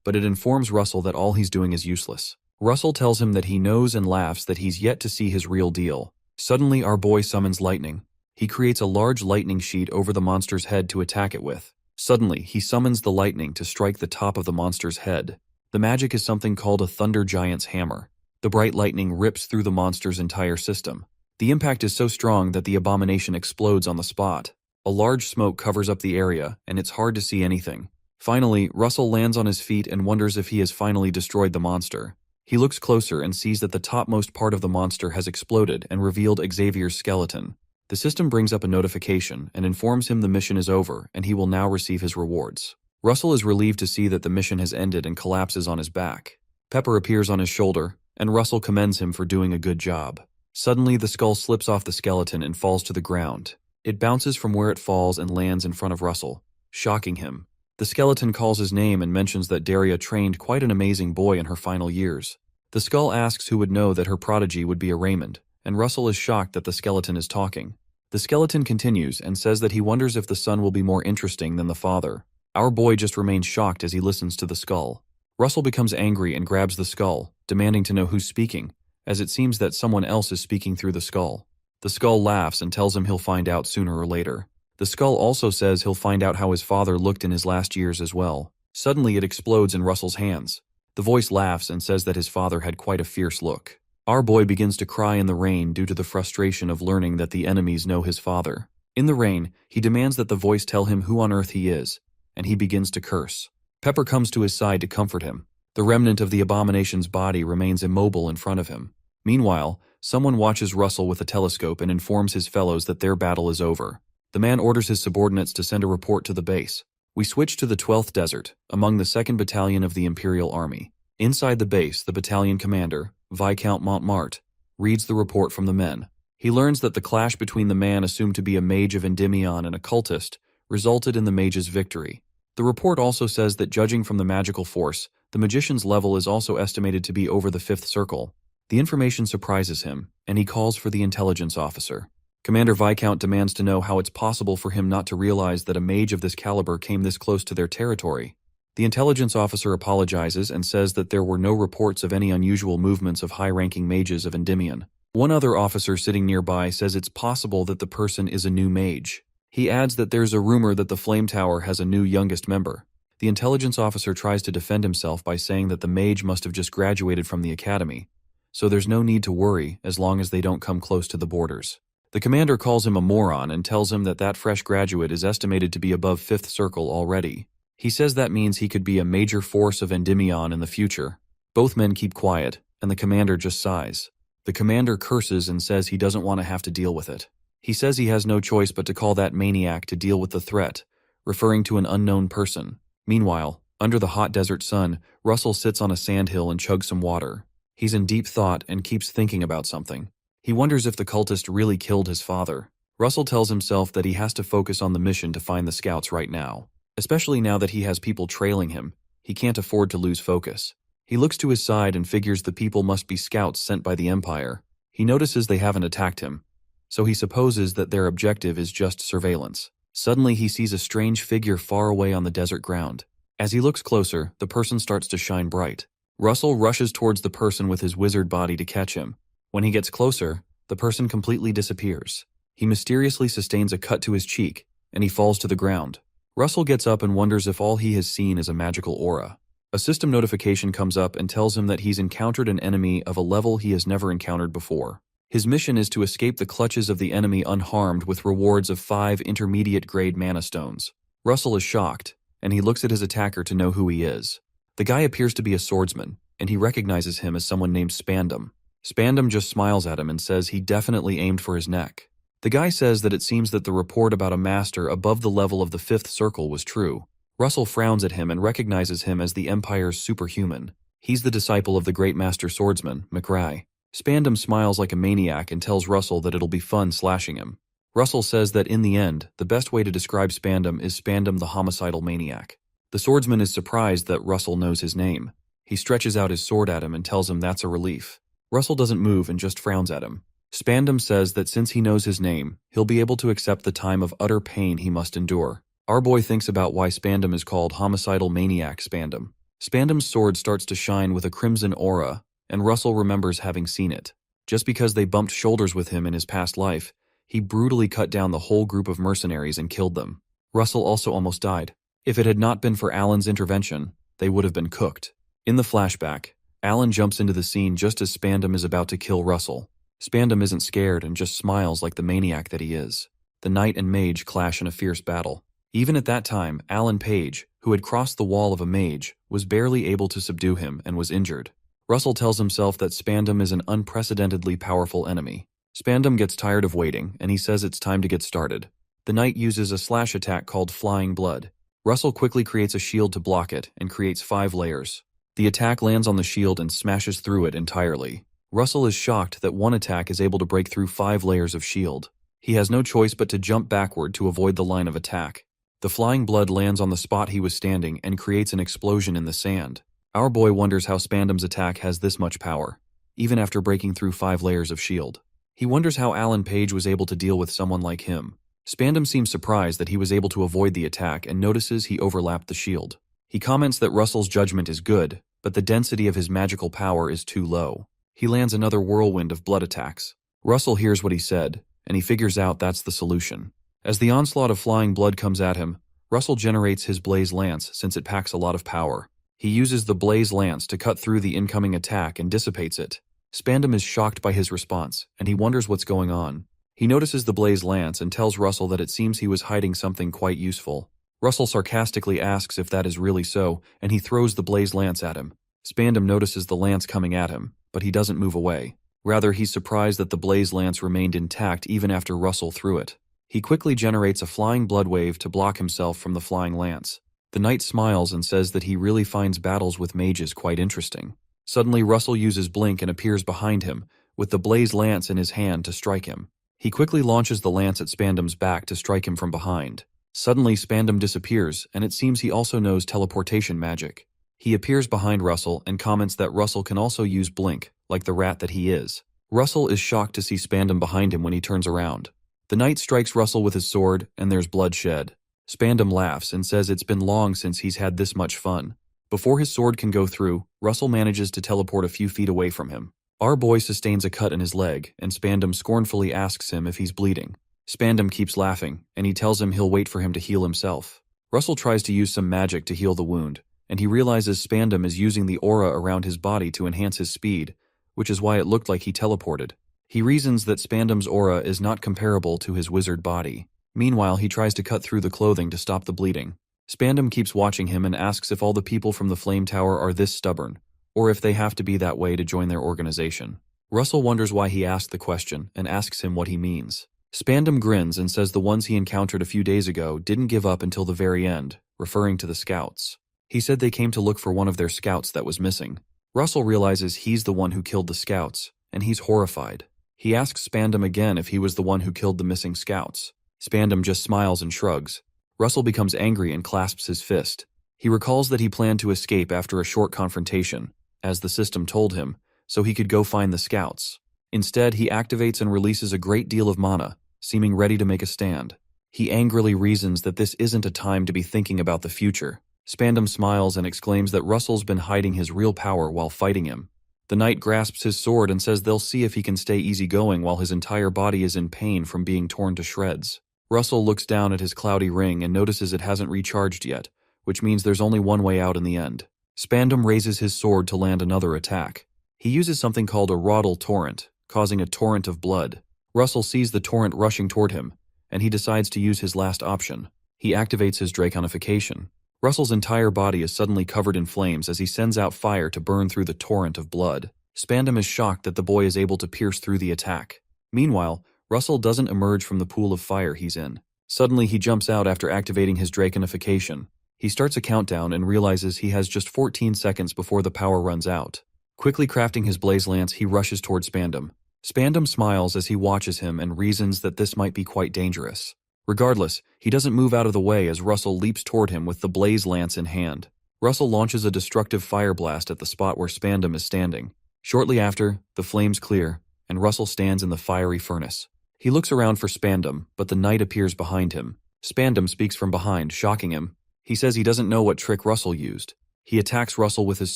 Speaker 1: but it informs Russell that all he's doing is useless. Russell tells him that he knows and laughs that he's yet to see his real deal. Suddenly, our boy summons lightning. He creates a large lightning sheet over the monster's head to attack it with. Suddenly, he summons the lightning to strike the top of the monster's head. The magic is something called a thunder giant's hammer. The bright lightning rips through the monster's entire system. The impact is so strong that the abomination explodes on the spot. A large smoke covers up the area, and it's hard to see anything. Finally, Russell lands on his feet and wonders if he has finally destroyed the monster. He looks closer and sees that the topmost part of the monster has exploded and revealed Xavier's skeleton. The system brings up a notification and informs him the mission is over and he will now receive his rewards. Russell is relieved to see that the mission has ended and collapses on his back. Pepper appears on his shoulder, and Russell commends him for doing a good job. Suddenly, the skull slips off the skeleton and falls to the ground. It bounces from where it falls and lands in front of Russell, shocking him. The skeleton calls his name and mentions that Daria trained quite an amazing boy in her final years. The skull asks who would know that her prodigy would be a Raymond, and Russell is shocked that the skeleton is talking. The skeleton continues and says that he wonders if the son will be more interesting than the father. Our boy just remains shocked as he listens to the skull. Russell becomes angry and grabs the skull, demanding to know who's speaking, as it seems that someone else is speaking through the skull. The skull laughs and tells him he'll find out sooner or later. The skull also says he'll find out how his father looked in his last years as well. Suddenly it explodes in Russell's hands. The voice laughs and says that his father had quite a fierce look. Our boy begins to cry in the rain due to the frustration of learning that the enemies know his father. In the rain, he demands that the voice tell him who on earth he is, and he begins to curse. Pepper comes to his side to comfort him. The remnant of the abomination's body remains immobile in front of him. Meanwhile, someone watches Russell with a telescope and informs his fellows that their battle is over. The man orders his subordinates to send a report to the base. We switch to the 12th Desert, among the 2nd Battalion of the Imperial Army. Inside the base, the battalion commander, Viscount Montmart, reads the report from the men. He learns that the clash between the man assumed to be a mage of Endymion and a cultist resulted in the mage's victory. The report also says that judging from the magical force, The magician's level is also estimated to be over the 5th circle. The information surprises him, and he calls for the intelligence officer. Commander Viscount demands to know how it's possible for him not to realize that a mage of this caliber came this close to their territory. The intelligence officer apologizes and says that there were no reports of any unusual movements of high-ranking mages of Endymion. One other officer sitting nearby says it's possible that the person is a new mage. He adds that there's a rumor that the Flame Tower has a new youngest member. The intelligence officer tries to defend himself by saying that the mage must have just graduated from the academy, so there's no need to worry as long as they don't come close to the borders. The commander calls him a moron and tells him that that fresh graduate is estimated to be above 5th circle already. He says that means he could be a major force of Endymion in the future. Both men keep quiet, and the commander just sighs. The commander curses and says he doesn't want to have to deal with it. He says he has no choice but to call that maniac to deal with the threat, referring to an unknown person. Meanwhile, under the hot desert sun, Russell sits on a sandhill and chugs some water. He's in deep thought and keeps thinking about something. He wonders if the cultist really killed his father. Russell tells himself that he has to focus on the mission to find the scouts right now. Especially now that he has people trailing him, he can't afford to lose focus. He looks to his side and figures the people must be scouts sent by the Empire. He notices they haven't attacked him, so he supposes that their objective is just surveillance. Suddenly he sees a strange figure far away on the desert ground. As he looks closer, the person starts to shine bright. Russell rushes towards the person with his wizard body to catch him. When he gets closer, the person completely disappears. He mysteriously sustains a cut to his cheek, and he falls to the ground. Russell gets up and wonders if all he has seen is a magical aura. A system notification comes up and tells him that he's encountered an enemy of a level he has never encountered before. His mission is to escape the clutches of the enemy unharmed with rewards of 5 intermediate-grade mana stones. Russell is shocked, and he looks at his attacker to know who he is. The guy appears to be a swordsman, and he recognizes him as someone named Spandam. Spandam just smiles at him and says he definitely aimed for his neck. The guy says that it seems that the report about a master above the level of the 5th circle was true. Russell frowns at him and recognizes him as the Empire's superhuman. He's the disciple of the great master swordsman, Mage. Spandam smiles like a maniac and tells Russell that it'll be fun slashing him. Russell says that in the end, the best way to describe Spandam is Spandam the homicidal maniac. The swordsman is surprised that Russell knows his name. He stretches out his sword at him and tells him that's a relief. Russell doesn't move and just frowns at him. Spandam says that since he knows his name, he'll be able to accept the time of utter pain he must endure. Our boy thinks about why Spandam is called homicidal maniac Spandam. Spandam's sword starts to shine with a crimson aura, and Russell remembers having seen it. Just because they bumped shoulders with him in his past life, he brutally cut down the whole group of mercenaries and killed them. Russell also almost died. If it had not been for Alan's intervention, they would have been cooked. In the flashback, Alan jumps into the scene just as Spandam is about to kill Russell. Spandam isn't scared and just smiles like the maniac that he is. The knight and mage clash in a fierce battle. Even at that time, Alan Page, who had crossed the wall of a mage, was barely able to subdue him and was injured. Russell tells himself that Spandam is an unprecedentedly powerful enemy. Spandam gets tired of waiting, and he says it's time to get started. The knight uses a slash attack called Flying Blood. Russell quickly creates a shield to block it and creates 5 layers. The attack lands on the shield and smashes through it entirely. Russell is shocked that one attack is able to break through 5 layers of shield. He has no choice but to jump backward to avoid the line of attack. The Flying Blood lands on the spot he was standing and creates an explosion in the sand. Our boy wonders how Spandam's attack has this much power, even after breaking through 5 layers of shield. He wonders how Alan Page was able to deal with someone like him. Spandam seems surprised that he was able to avoid the attack and notices he overlapped the shield. He comments that Russell's judgment is good, but the density of his magical power is too low. He lands another whirlwind of blood attacks. Russell hears what he said, and he figures out that's the solution. As the onslaught of flying blood comes at him, Russell generates his Blaze Lance since it packs a lot of power. He uses the Blaze Lance to cut through the incoming attack and dissipates it. Spandam is shocked by his response, and he wonders what's going on. He notices the Blaze Lance and tells Russell that it seems he was hiding something quite useful. Russell sarcastically asks if that is really so, and he throws the Blaze Lance at him. Spandam notices the lance coming at him, but he doesn't move away. Rather, he's surprised that the Blaze Lance remained intact even after Russell threw it. He quickly generates a flying blood wave to block himself from the flying lance. The knight smiles and says that he really finds battles with mages quite interesting. Suddenly, Russell uses Blink and appears behind him, with the Blaze Lance in his hand to strike him. He quickly launches the lance at Spandam's back to strike him from behind. Suddenly, Spandam disappears, and it seems he also knows teleportation magic. He appears behind Russell and comments that Russell can also use blink, like the rat that he is. Russell is shocked to see Spandam behind him when he turns around. The knight strikes Russell with his sword, and there's blood shed. Spandam laughs and says it's been long since he's had this much fun. Before his sword can go through, Russell manages to teleport a few feet away from him. Our boy sustains a cut in his leg, and Spandam scornfully asks him if he's bleeding. Spandam keeps laughing, and he tells him he'll wait for him to heal himself. Russell tries to use some magic to heal the wound, and he realizes Spandam is using the aura around his body to enhance his speed, which is why it looked like he teleported. He reasons that Spandam's aura is not comparable to his wizard body. Meanwhile, he tries to cut through the clothing to stop the bleeding. Spandam keeps watching him and asks if all the people from the Flame Tower are this stubborn, or if they have to be that way to join their organization. Russell wonders why he asked the question and asks him what he means. Spandam grins and says the ones he encountered a few days ago didn't give up until the very end, referring to the scouts. He said they came to look for one of their scouts that was missing. Russell realizes he's the one who killed the scouts, and he's horrified. He asks Spandam again if he was the one who killed the missing scouts. Spandam just smiles and shrugs. Russell becomes angry and clasps his fist. He recalls that he planned to escape after a short confrontation, as the system told him, so he could go find the scouts. Instead, he activates and releases a great deal of mana, seeming ready to make a stand. He angrily reasons that this isn't a time to be thinking about the future. Spandam smiles and exclaims that Russell's been hiding his real power while fighting him. The knight grasps his sword and says they'll see if he can stay easygoing while his entire body is in pain from being torn to shreds. Russell looks down at his cloudy ring and notices it hasn't recharged yet, which means there's only one way out in the end. Spandam raises his sword to land another attack. He uses something called a Roddle Torrent, causing a torrent of blood. Russell sees the torrent rushing toward him, and he decides to use his last option. He activates his Draconification. Russell's entire body is suddenly covered in flames as he sends out fire to burn through the torrent of blood. Spandam is shocked that the boy is able to pierce through the attack. Meanwhile, Russell doesn't emerge from the pool of fire he's in. Suddenly, he jumps out after activating his Draconification. He starts a countdown and realizes he has just 14 seconds before the power runs out. Quickly crafting his blaze lance, he rushes toward Spandam. Spandam smiles as he watches him and reasons that this might be quite dangerous. Regardless, he doesn't move out of the way as Russell leaps toward him with the blaze lance in hand. Russell launches a destructive fire blast at the spot where Spandam is standing. Shortly after, the flames clear, and Russell stands in the fiery furnace. He looks around for Spandam, but the knight appears behind him. Spandam speaks from behind, shocking him. He says he doesn't know what trick Russell used. He attacks Russell with his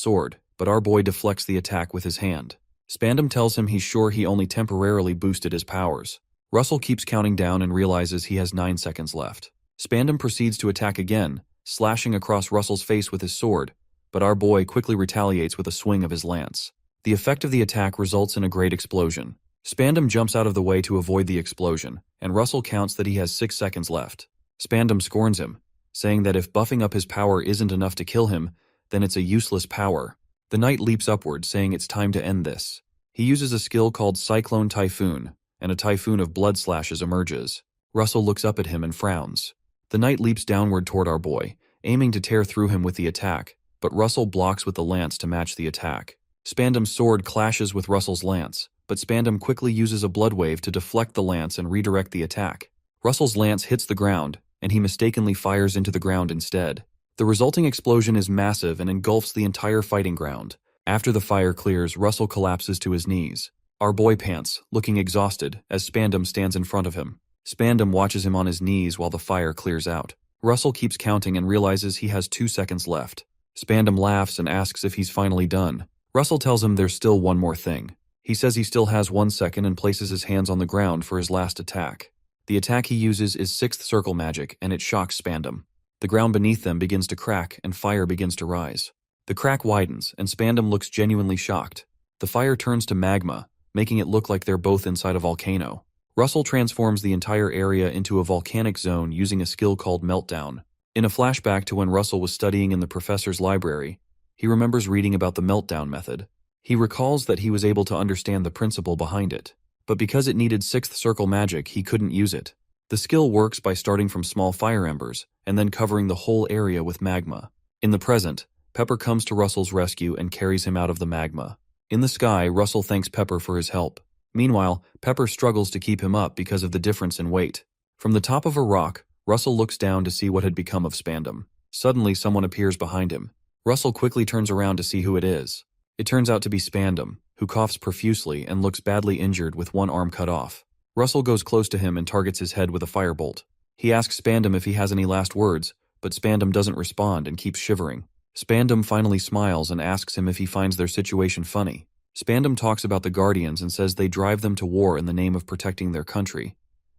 Speaker 1: sword, but our boy deflects the attack with his hand. Spandam tells him he's sure he only temporarily boosted his powers. Russell keeps counting down and realizes he has 9 seconds left. Spandam proceeds to attack again, slashing across Russell's face with his sword, but our boy quickly retaliates with a swing of his lance. The effect of the attack results in a great explosion. Spandam jumps out of the way to avoid the explosion, and Russell counts that he has 6 seconds left. Spandam scorns him, saying that if buffing up his power isn't enough to kill him, then it's a useless power. The knight leaps upward, saying it's time to end this. He uses a skill called Cyclone Typhoon, and a typhoon of blood slashes emerges. Russell looks up at him and frowns. The knight leaps downward toward our boy, aiming to tear through him with the attack, but Russell blocks with the lance to match the attack. Spandam's sword clashes with Russell's lance, but Spandam quickly uses a blood wave to deflect the lance and redirect the attack. Russell's lance hits the ground, and he mistakenly fires into the ground instead. The resulting explosion is massive and engulfs the entire fighting ground. After the fire clears, Russell collapses to his knees. Our boy pants, looking exhausted, as Spandam stands in front of him. Spandam watches him on his knees while the fire clears out. Russell keeps counting and realizes he has 2 seconds left. Spandam laughs and asks if he's finally done. Russell tells him there's still one more thing. He says he still has 1 second and places his hands on the ground for his last attack. The attack he uses is 6th circle magic, and it shocks Spandam. The ground beneath them begins to crack and fire begins to rise. The crack widens, and Spandam looks genuinely shocked. The fire turns to magma, making it look like they're both inside a volcano. Russell transforms the entire area into a volcanic zone using a skill called Meltdown. In a flashback to when Russell was studying in the professor's library, he remembers reading about the Meltdown method. He recalls that he was able to understand the principle behind it, but because it needed 6th circle magic, he couldn't use it. The skill works by starting from small fire embers and then covering the whole area with magma. In the present, Pepper comes to Russell's rescue and carries him out of the magma. In the sky, Russell thanks Pepper for his help. Meanwhile, Pepper struggles to keep him up because of the difference in weight. From the top of a rock, Russell looks down to see what had become of Spandam. Suddenly, someone appears behind him. Russell quickly turns around to see who it is. It turns out to be Spandam, who coughs profusely and looks badly injured with one arm cut off. Russell goes close to him and targets his head with a firebolt. He asks Spandam if he has any last words, but Spandam doesn't respond and keeps shivering. Spandam finally smiles and asks him if he finds their situation funny. Spandam talks about the Guardians and says they drive them to war in the name of protecting their country,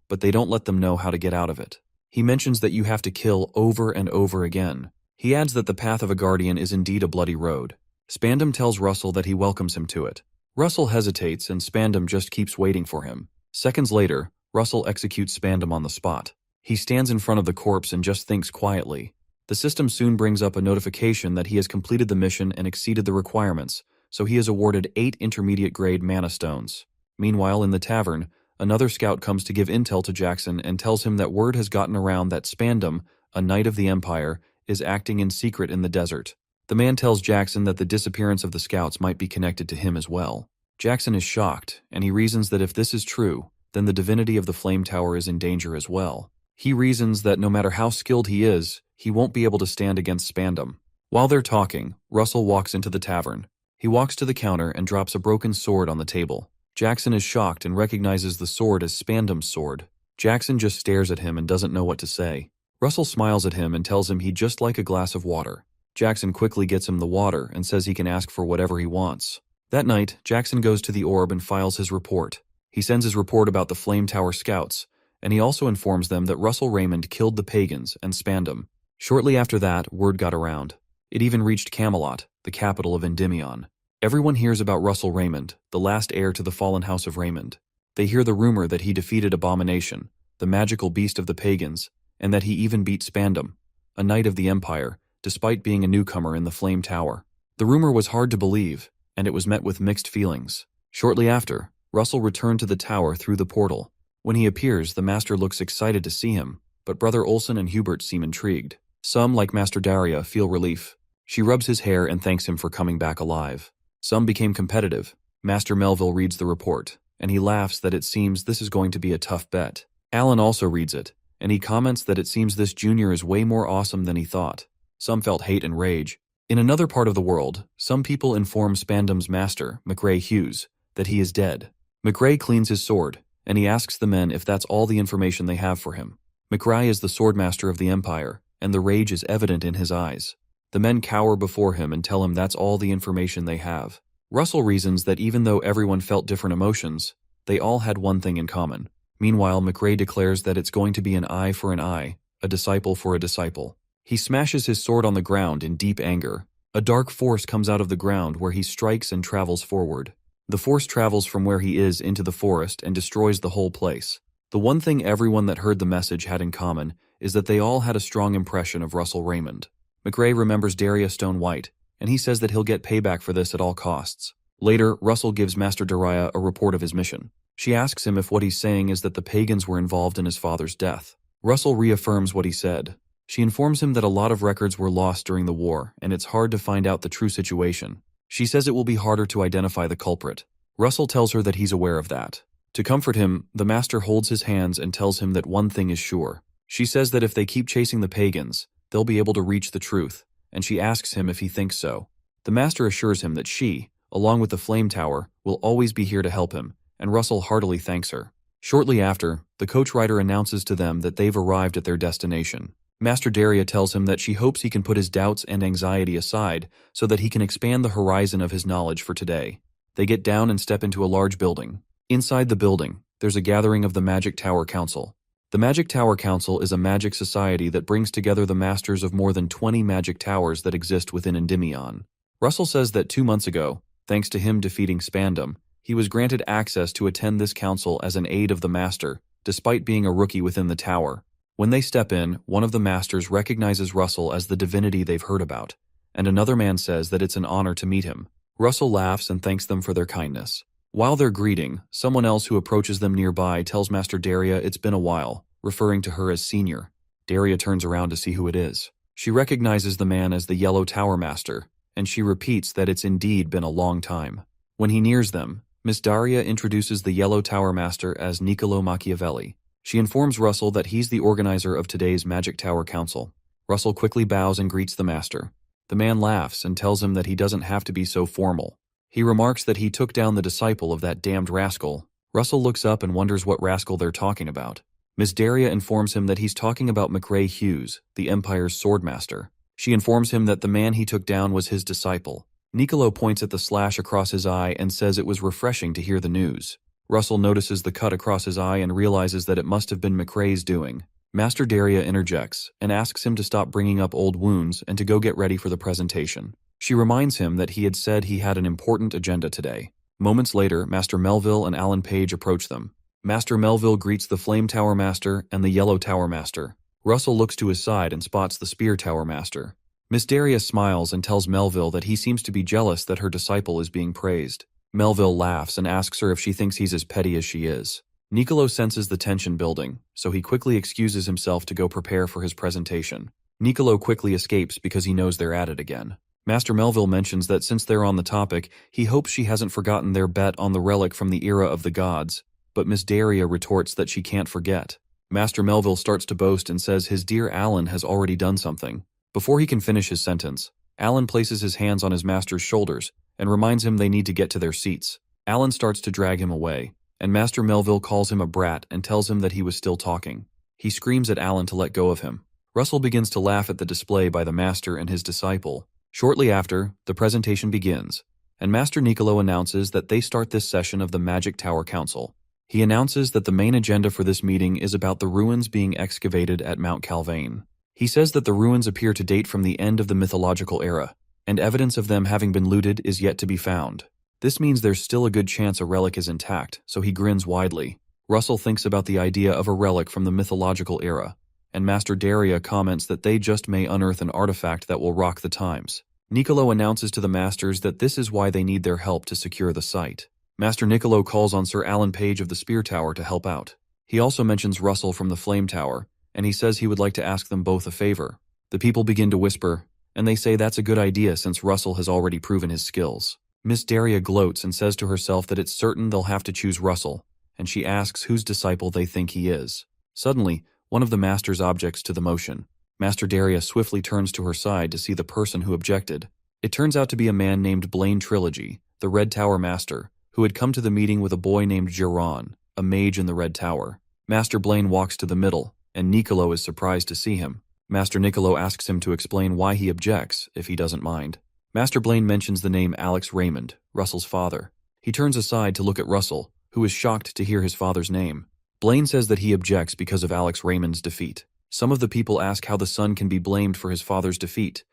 Speaker 1: but they don't let them know how to get out of it. He mentions that you have to kill over and over again. He adds that the path of a Guardian is indeed a bloody road. Spandam tells Russell that he welcomes him to it. Russell hesitates and Spandam just keeps waiting for him. Seconds later, Russell executes Spandam on the spot. He stands in front of the corpse and just thinks quietly. The system soon brings up a notification that he has completed the mission and exceeded the requirements, so he is awarded 8 intermediate-grade mana stones. Meanwhile, in the tavern, another scout comes to give intel to Jackson and tells him that word has gotten around that Spandam, a knight of the Empire, is acting in secret in the desert. The man tells Jackson that the disappearance of the scouts might be connected to him as well. Jackson is shocked, and he reasons that if this is true, then the divinity of the Flame Tower is in danger as well. He reasons that no matter how skilled he is, he won't be able to stand against Spandam. While they're talking, Russell walks into the tavern. He walks to the counter and drops a broken sword on the table. Jackson is shocked and recognizes the sword as Spandam's sword. Jackson just stares at him and doesn't know what to say. Russell smiles at him and tells him he'd just like a glass of water. Jackson quickly gets him the water and says he can ask for whatever he wants. That night, Jackson goes to the orb and files his report. He sends his report about the Flame Tower scouts, and he also informs them that Russell Raymond killed the pagans and Spandam. Shortly after that, word got around. It even reached Camelot, the capital of Endymion. Everyone hears about Russell Raymond, the last heir to the fallen house of Raymond. They hear the rumor that he defeated Abomination, the magical beast of the pagans, and that he even beat Spandam, a knight of the Empire, despite being a newcomer in the Flame Tower. The rumor was hard to believe, and it was met with mixed feelings. Shortly after, Russell returned to the tower through the portal. When he appears, the Master looks excited to see him, but Brother Olsen and Hubert seem intrigued. Some, like Master Daria, feel relief. She rubs his hair and thanks him for coming back alive. Some became competitive. Master Melville reads the report, and he laughs that it seems this is going to be a tough bet. Alan also reads it, and he comments that it seems this junior is way more awesome than he thought. Some felt hate and rage. In another part of the world, some people inform Spandam's master, McRae Hughes, that he is dead. McRae cleans his sword, and he asks the men if that's all the information they have for him. McRae is the swordmaster of the Empire, and the rage is evident in his eyes. The men cower before him and tell him that's all the information they have. Russell reasons that even though everyone felt different emotions, they all had one thing in common. Meanwhile, McRae declares that it's going to be an eye for an eye, a disciple for a disciple. He smashes his sword on the ground in deep anger. A dark force comes out of the ground where he strikes and travels forward. The force travels from where he is into the forest and destroys the whole place. The one thing everyone that heard the message had in common is that they all had a strong impression of Russell Raymond. McRae remembers Daria Stone White, and he says that he'll get payback for this at all costs. Later, Russell gives Master Daria a report of his mission. She asks him if what he's saying is that the pagans were involved in his father's death. Russell reaffirms what he said. She informs him that a lot of records were lost during the war, and it's hard to find out the true situation. She says it will be harder to identify the culprit. Russell tells her that he's aware of that. To comfort him, the master holds his hands and tells him that one thing is sure. She says that if they keep chasing the pagans, they'll be able to reach the truth, and she asks him if he thinks so. The master assures him that she, along with the Flame Tower, will always be here to help him, and Russell heartily thanks her. Shortly after, the coach rider announces to them that they've arrived at their destination. Master Daria tells him that she hopes he can put his doubts and anxiety aside so that he can expand the horizon of his knowledge for today. They get down and step into a large building. Inside the building, there's a gathering of the Magic Tower Council. The Magic Tower Council is a magic society that brings together the masters of more than 20 magic towers that exist within Endymion. Russell says that 2 months ago, thanks to him defeating Spandam, he was granted access to attend this council as an aide of the master, despite being a rookie within the tower. When they step in, one of the masters recognizes Russell as the divinity they've heard about, and another man says that it's an honor to meet him. Russell laughs and thanks them for their kindness. While they're greeting, someone else who approaches them nearby tells Master Daria it's been a while, referring to her as Senior. Daria turns around to see who it is. She recognizes the man as the Yellow Tower Master, and she repeats that it's indeed been a long time. When he nears them, Miss Daria introduces the Yellow Tower Master as Niccolo Machiavelli. She informs Russell that he's the organizer of today's Magic Tower Council. Russell quickly bows and greets the master. The man laughs and tells him that he doesn't have to be so formal. He remarks that he took down the disciple of that damned rascal. Russell looks up and wonders what rascal they're talking about. Miss Daria informs him that he's talking about McRae Hughes, the Empire's swordmaster. She informs him that the man he took down was his disciple. Niccolo points at the slash across his eye and says it was refreshing to hear the news. Russell notices the cut across his eye and realizes that it must have been McRae's doing. Master Daria interjects and asks him to stop bringing up old wounds and to go get ready for the presentation. She reminds him that he had said he had an important agenda today. Moments later, Master Melville and Alan Page approach them. Master Melville greets the Flame Tower Master and the Yellow Tower Master. Russell looks to his side and spots the Spear Tower Master. Miss Daria smiles and tells Melville that he seems to be jealous that her disciple is being praised. Melville laughs and asks her if she thinks he's as petty as she is. Niccolo senses the tension building, so he quickly excuses himself to go prepare for his presentation. Niccolo quickly escapes because he knows they're at it again. Master Melville mentions that since they're on the topic, he hopes she hasn't forgotten their bet on the relic from the era of the gods, but Miss Daria retorts that she can't forget. Master Melville starts to boast and says his dear Alan has already done something. Before he can finish his sentence, Alan places his hands on his master's shoulders and reminds him they need to get to their seats. Alan starts to drag him away, and Master Melville calls him a brat and tells him that he was still talking. He screams at Alan to let go of him. Russell begins to laugh at the display by the master and his disciple. Shortly after, the presentation begins, and Master Niccolo announces that they start this session of the Magic Tower Council. He announces that the main agenda for this meeting is about the ruins being excavated at Mount Calvane. He says that the ruins appear to date from the end of the mythological era, and evidence of them having been looted is yet to be found. This means there's still a good chance a relic is intact, so he grins widely. Russell thinks about the idea of a relic from the mythological era, and Master Daria comments that they just may unearth an artifact that will rock the times. Niccolo announces to the masters that this is why they need their help to secure the site. Master Niccolo calls on Sir Alan Page of the Spear Tower to help out. He also mentions Russell from the Flame Tower, and he says he would like to ask them both a favor. The people begin to whisper, and they say that's a good idea since Russell has already proven his skills. Miss Daria gloats and says to herself that it's certain they'll have to choose Russell, and she asks whose disciple they think he is. Suddenly, one of the masters objects to the motion. Master Daria swiftly turns to her side to see the person who objected. It turns out to be a man named Blaine Trilogy, the Red Tower Master, who had come to the meeting with a boy named Geron, a mage in the Red Tower. Master Blaine walks to the middle, and Niccolo is surprised to see him. Master Niccolo asks him to explain why he objects, if he doesn't mind. Master Blaine mentions the name Alex Raymond, Russell's father. He turns aside to look at Russell, who is shocked to hear his father's name. Blaine says that he objects because of Alex Raymond's defeat. Some of the people ask how the son can be blamed for his father's defeat,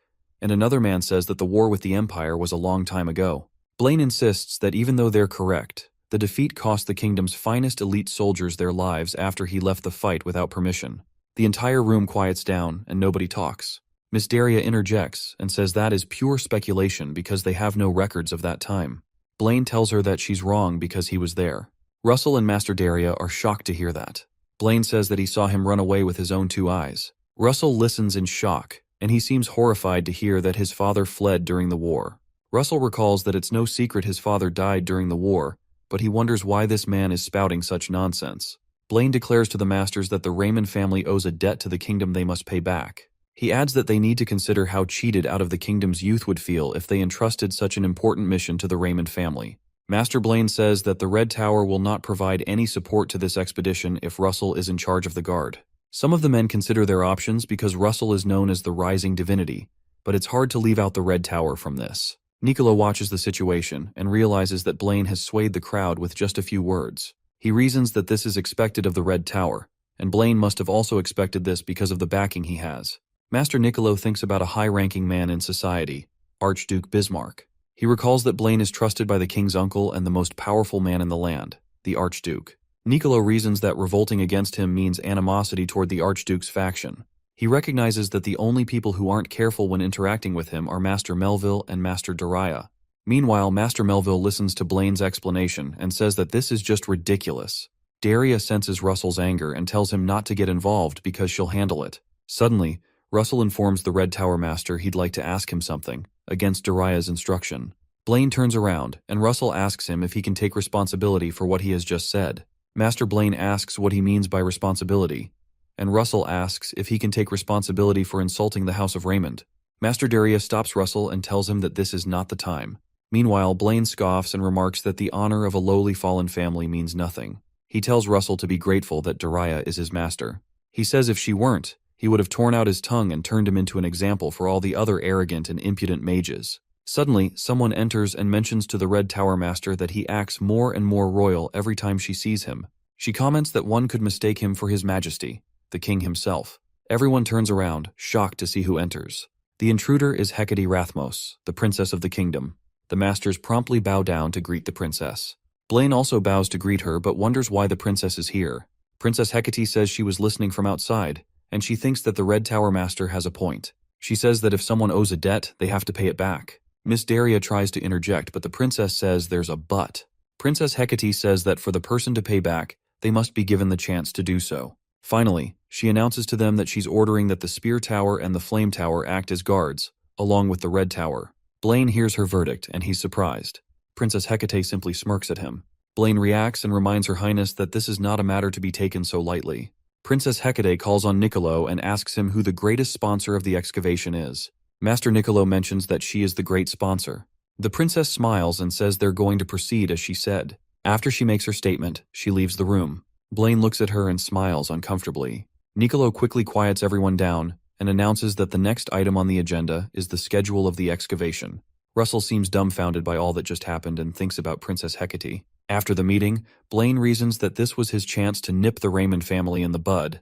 Speaker 1: and another man says that the war with the Empire was a long time ago. Blaine insists that even though they're correct, the defeat cost the kingdom's finest elite soldiers their lives after he left the fight without permission. The entire room quiets down and nobody talks. Miss Daria interjects and says that is pure speculation because they have no records of that time. Blaine tells her that she's wrong because he was there. Russell and Master Daria are shocked to hear that. Blaine says that he saw him run away with his own 2 eyes. Russell listens in shock, and he seems horrified to hear that his father fled during the war. Russell recalls that it's no secret his father died during the war, but he wonders why this man is spouting such nonsense. Blaine declares to the masters that the Raymond family owes a debt to the kingdom they must pay back. He adds that they need to consider how cheated out of the kingdom's youth would feel if they entrusted such an important mission to the Raymond family. Master Blaine says that the Red Tower will not provide any support to this expedition if Russell is in charge of the guard. Some of the men consider their options because Russell is known as the Rising Divinity, but it's hard to leave out the Red Tower from this. Niccolo watches the situation and realizes that Blaine has swayed the crowd with just a few words. He reasons that this is expected of the Red Tower, and Blaine must have also expected this because of the backing he has. Master Niccolo thinks about a high-ranking man in society, Archduke Bismarck. He recalls that Blaine is trusted by the king's uncle and the most powerful man in the land, the Archduke. Niccolo reasons that revolting against him means animosity toward the Archduke's faction. He recognizes that the only people who aren't careful when interacting with him are Master Melville and Master Daria. Meanwhile, Master Melville listens to Blaine's explanation and says that this is just ridiculous. Daria senses Russell's anger and tells him not to get involved because she'll handle it. Suddenly, Russell informs the Red Tower Master he'd like to ask him something, against Daria's instruction. Blaine turns around, and Russell asks him if he can take responsibility for what he has just said. Master Blaine asks what he means by responsibility, and Russell asks if he can take responsibility for insulting the House of Raymond. Master Daria stops Russell and tells him that this is not the time. Meanwhile, Blaine scoffs and remarks that the honor of a lowly fallen family means nothing. He tells Russell to be grateful that Daria is his master. He says if she weren't, he would have torn out his tongue and turned him into an example for all the other arrogant and impudent mages. Suddenly, someone enters and mentions to the Red Tower Master that he acts more and more royal every time she sees him. She comments that one could mistake him for his majesty, the king himself. Everyone turns around, shocked to see who enters. The intruder is Hecate Rathmos, the princess of the kingdom. The masters promptly bow down to greet the princess. Blaine also bows to greet her but wonders why the princess is here. Princess Hecate says she was listening from outside, and she thinks that the Red Tower Master has a point. She says that if someone owes a debt, they have to pay it back. Miss Daria tries to interject, but the princess says there's a but. Princess Hecate says that for the person to pay back, they must be given the chance to do so. Finally, she announces to them that she's ordering that the Spear Tower and the Flame Tower act as guards, along with the Red Tower. Blaine hears her verdict, and he's surprised. Princess Hecate simply smirks at him. Blaine reacts and reminds Her Highness that this is not a matter to be taken so lightly. Princess Hecate calls on Niccolo and asks him who the greatest sponsor of the excavation is. Master Niccolo mentions that she is the great sponsor. The princess smiles and says they're going to proceed as she said. After she makes her statement, she leaves the room. Blaine looks at her and smiles uncomfortably. Niccolo quickly quiets everyone down and announces that the next item on the agenda is the schedule of the excavation. Russell seems dumbfounded by all that just happened and thinks about Princess Hecate. After the meeting, Blaine reasons that this was his chance to nip the Raymond family in the bud,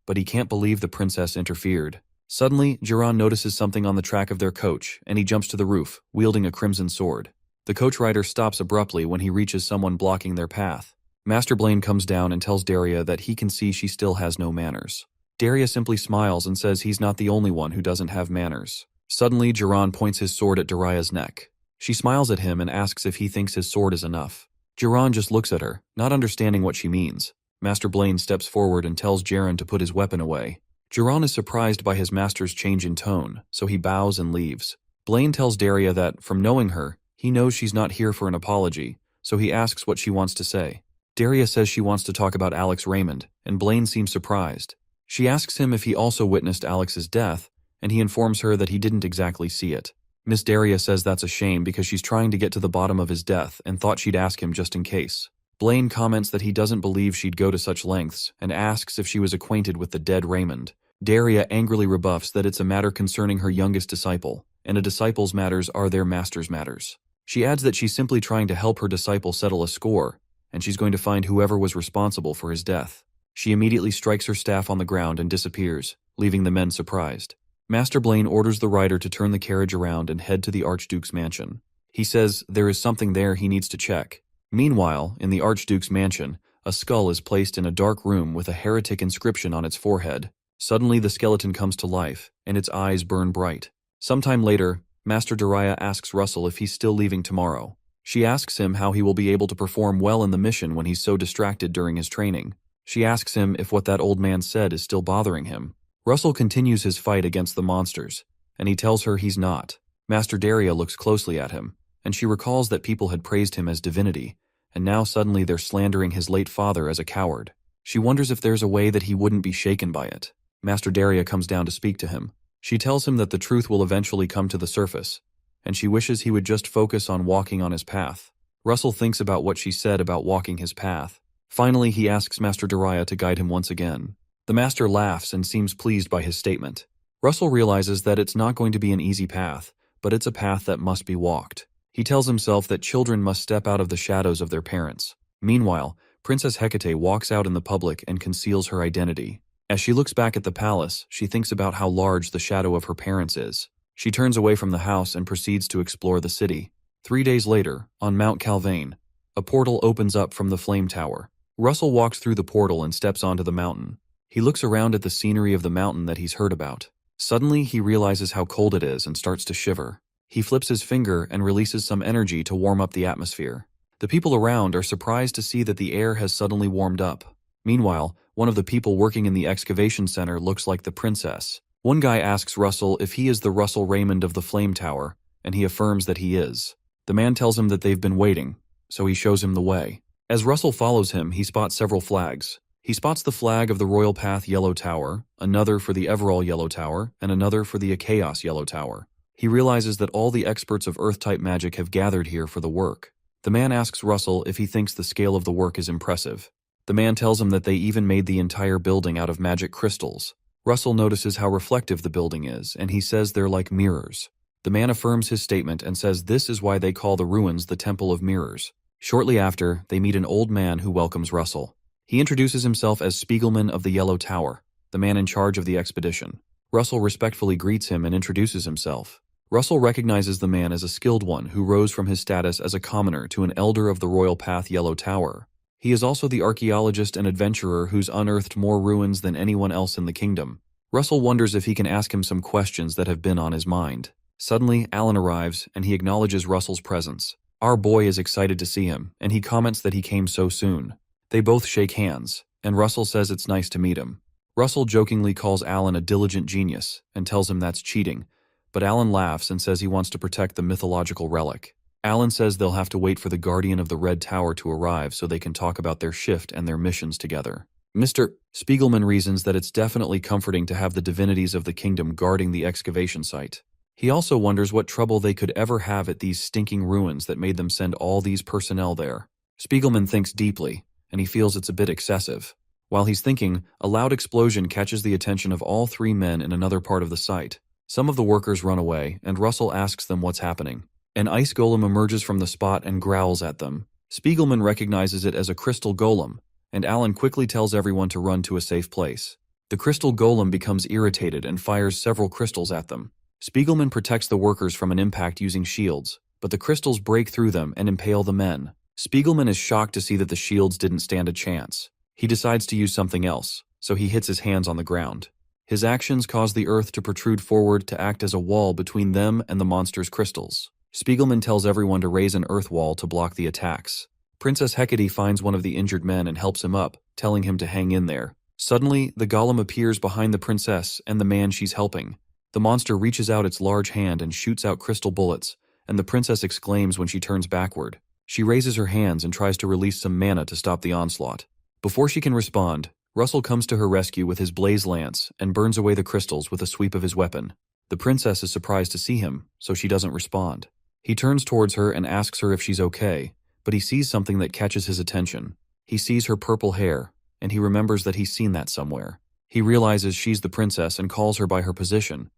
Speaker 1: but he can't believe the princess interfered. Suddenly, Geron notices something on the track of their coach, and he jumps to the roof, wielding a crimson sword. The coach rider stops abruptly when he reaches someone blocking their path. Master Blaine comes down and tells Daria that he can see she still has no manners. Daria simply smiles and says he's not the only one who doesn't have manners. Suddenly, Geron points his sword at Daria's neck. She smiles at him and asks if he thinks his sword is enough. Geron just looks at her, not understanding what she means. Master Blaine steps forward and tells Jaren to put his weapon away. Geron is surprised by his master's change in tone, so he bows and leaves. Blaine tells Daria that, from knowing her, he knows she's not here for an apology, so he asks what she wants to say. Daria says she wants to talk about Alex Raymond, and Blaine seems surprised. She asks him if he also witnessed Alex's death, and he informs her that he didn't exactly see it. Miss Daria says that's a shame because she's trying to get to the bottom of his death and thought she'd ask him just in case. Blaine comments that he doesn't believe she'd go to such lengths and asks if she was acquainted with the dead Raymond. Daria angrily rebuffs that it's a matter concerning her youngest disciple, and a disciple's matters are their master's matters. She adds that she's simply trying to help her disciple settle a score, and she's going to find whoever was responsible for his death. She immediately strikes her staff on the ground and disappears, leaving the men surprised. Master Blaine orders the rider to turn the carriage around and head to the Archduke's mansion. He says there is something there he needs to check. Meanwhile, in the Archduke's mansion, a skull is placed in a dark room with a heretic inscription on its forehead. Suddenly the skeleton comes to life, and its eyes burn bright. Sometime later, Master Daria asks Russell if he's still leaving tomorrow. She asks him how he will be able to perform well in the mission when he's so distracted during his training. She asks him if what that old man said is still bothering him. Russell continues his fight against the monsters, and he tells her he's not. Master Daria looks closely at him, and she recalls that people had praised him as divinity, and now suddenly they're slandering his late father as a coward. She wonders if there's a way that he wouldn't be shaken by it. Master Daria comes down to speak to him. She tells him that the truth will eventually come to the surface, and she wishes he would just focus on walking on his path. Russell thinks about what she said about walking his path. Finally, he asks Master Daria to guide him once again. The master laughs and seems pleased by his statement. Russell realizes that it's not going to be an easy path, but it's a path that must be walked. He tells himself that children must step out of the shadows of their parents. Meanwhile, Princess Hecate walks out in the public and conceals her identity. As she looks back at the palace, she thinks about how large the shadow of her parents is. She turns away from the house and proceeds to explore the city. 3 days later, on Mount Calvain, a portal opens up from the Flame Tower. Russell walks through the portal and steps onto the mountain. He looks around at the scenery of the mountain that he's heard about. Suddenly, he realizes how cold it is and starts to shiver. He flips his finger and releases some energy to warm up the atmosphere. The people around are surprised to see that the air has suddenly warmed up. Meanwhile, one of the people working in the excavation center looks like the princess. One guy asks Russell if he is the Russell Raymond of the Flame Tower, and he affirms that he is. The man tells him that they've been waiting, so he shows him the way. As Russell follows him, he spots several flags. He spots the flag of the Royal Path Yellow Tower, another for the Everall Yellow Tower, and another for the Chaos Yellow Tower. He realizes that all the experts of Earth-type magic have gathered here for the work. The man asks Russell if he thinks the scale of the work is impressive. The man tells him that they even made the entire building out of magic crystals. Russell notices how reflective the building is, and he says they're like mirrors. The man affirms his statement and says this is why they call the ruins the Temple of Mirrors. Shortly after, they meet an old man who welcomes Russell. He introduces himself as Spiegelman of the Yellow Tower, the man in charge of the expedition. Russell respectfully greets him and introduces himself. Russell recognizes the man as a skilled one who rose from his status as a commoner to an elder of the Royal Path Yellow Tower. He is also the archaeologist and adventurer who's unearthed more ruins than anyone else in the kingdom. Russell wonders if he can ask him some questions that have been on his mind. Suddenly, Alan arrives, and he acknowledges Russell's presence. Our boy is excited to see him, and he comments that he came so soon. They both shake hands, and Russell says it's nice to meet him. Russell jokingly calls Alan a diligent genius, and tells him that's cheating, but Alan laughs and says he wants to protect the mythological relic. Alan says they'll have to wait for the Guardian of the Red Tower to arrive so they can talk about their shift and their missions together. Mr. Spiegelman reasons that it's definitely comforting to have the divinities of the kingdom guarding the excavation site. He also wonders what trouble they could ever have at these stinking ruins that made them send all these personnel there. Spiegelman thinks deeply, and he feels it's a bit excessive. While he's thinking, a loud explosion catches the attention of all three men in another part of the site. Some of the workers run away, and Russell asks them what's happening. An ice golem emerges from the spot and growls at them. Spiegelman recognizes it as a crystal golem, and Alan quickly tells everyone to run to a safe place. The crystal golem becomes irritated and fires several crystals at them. Spiegelman protects the workers from an impact using shields, but the crystals break through them and impale the men. Spiegelman is shocked to see that the shields didn't stand a chance. He decides to use something else, so he hits his hands on the ground. His actions cause the earth to protrude forward to act as a wall between them and the monster's crystals. Spiegelman tells everyone to raise an earth wall to block the attacks. Princess Hecate finds one of the injured men and helps him up, telling him to hang in there. Suddenly, the golem appears behind the princess and the man she's helping. The monster reaches out its large hand and shoots out crystal bullets, and the princess exclaims when she turns backward. She raises her hands and tries to release some mana to stop the onslaught. Before she can respond, Russell comes to her rescue with his blaze lance and burns away the crystals with a sweep of his weapon. The princess is surprised to see him, so she doesn't respond. He turns towards her and asks her if she's okay, but he sees something that catches his attention. He sees her purple hair, and he remembers that he's seen that somewhere. He realizes she's the princess and calls her by her position,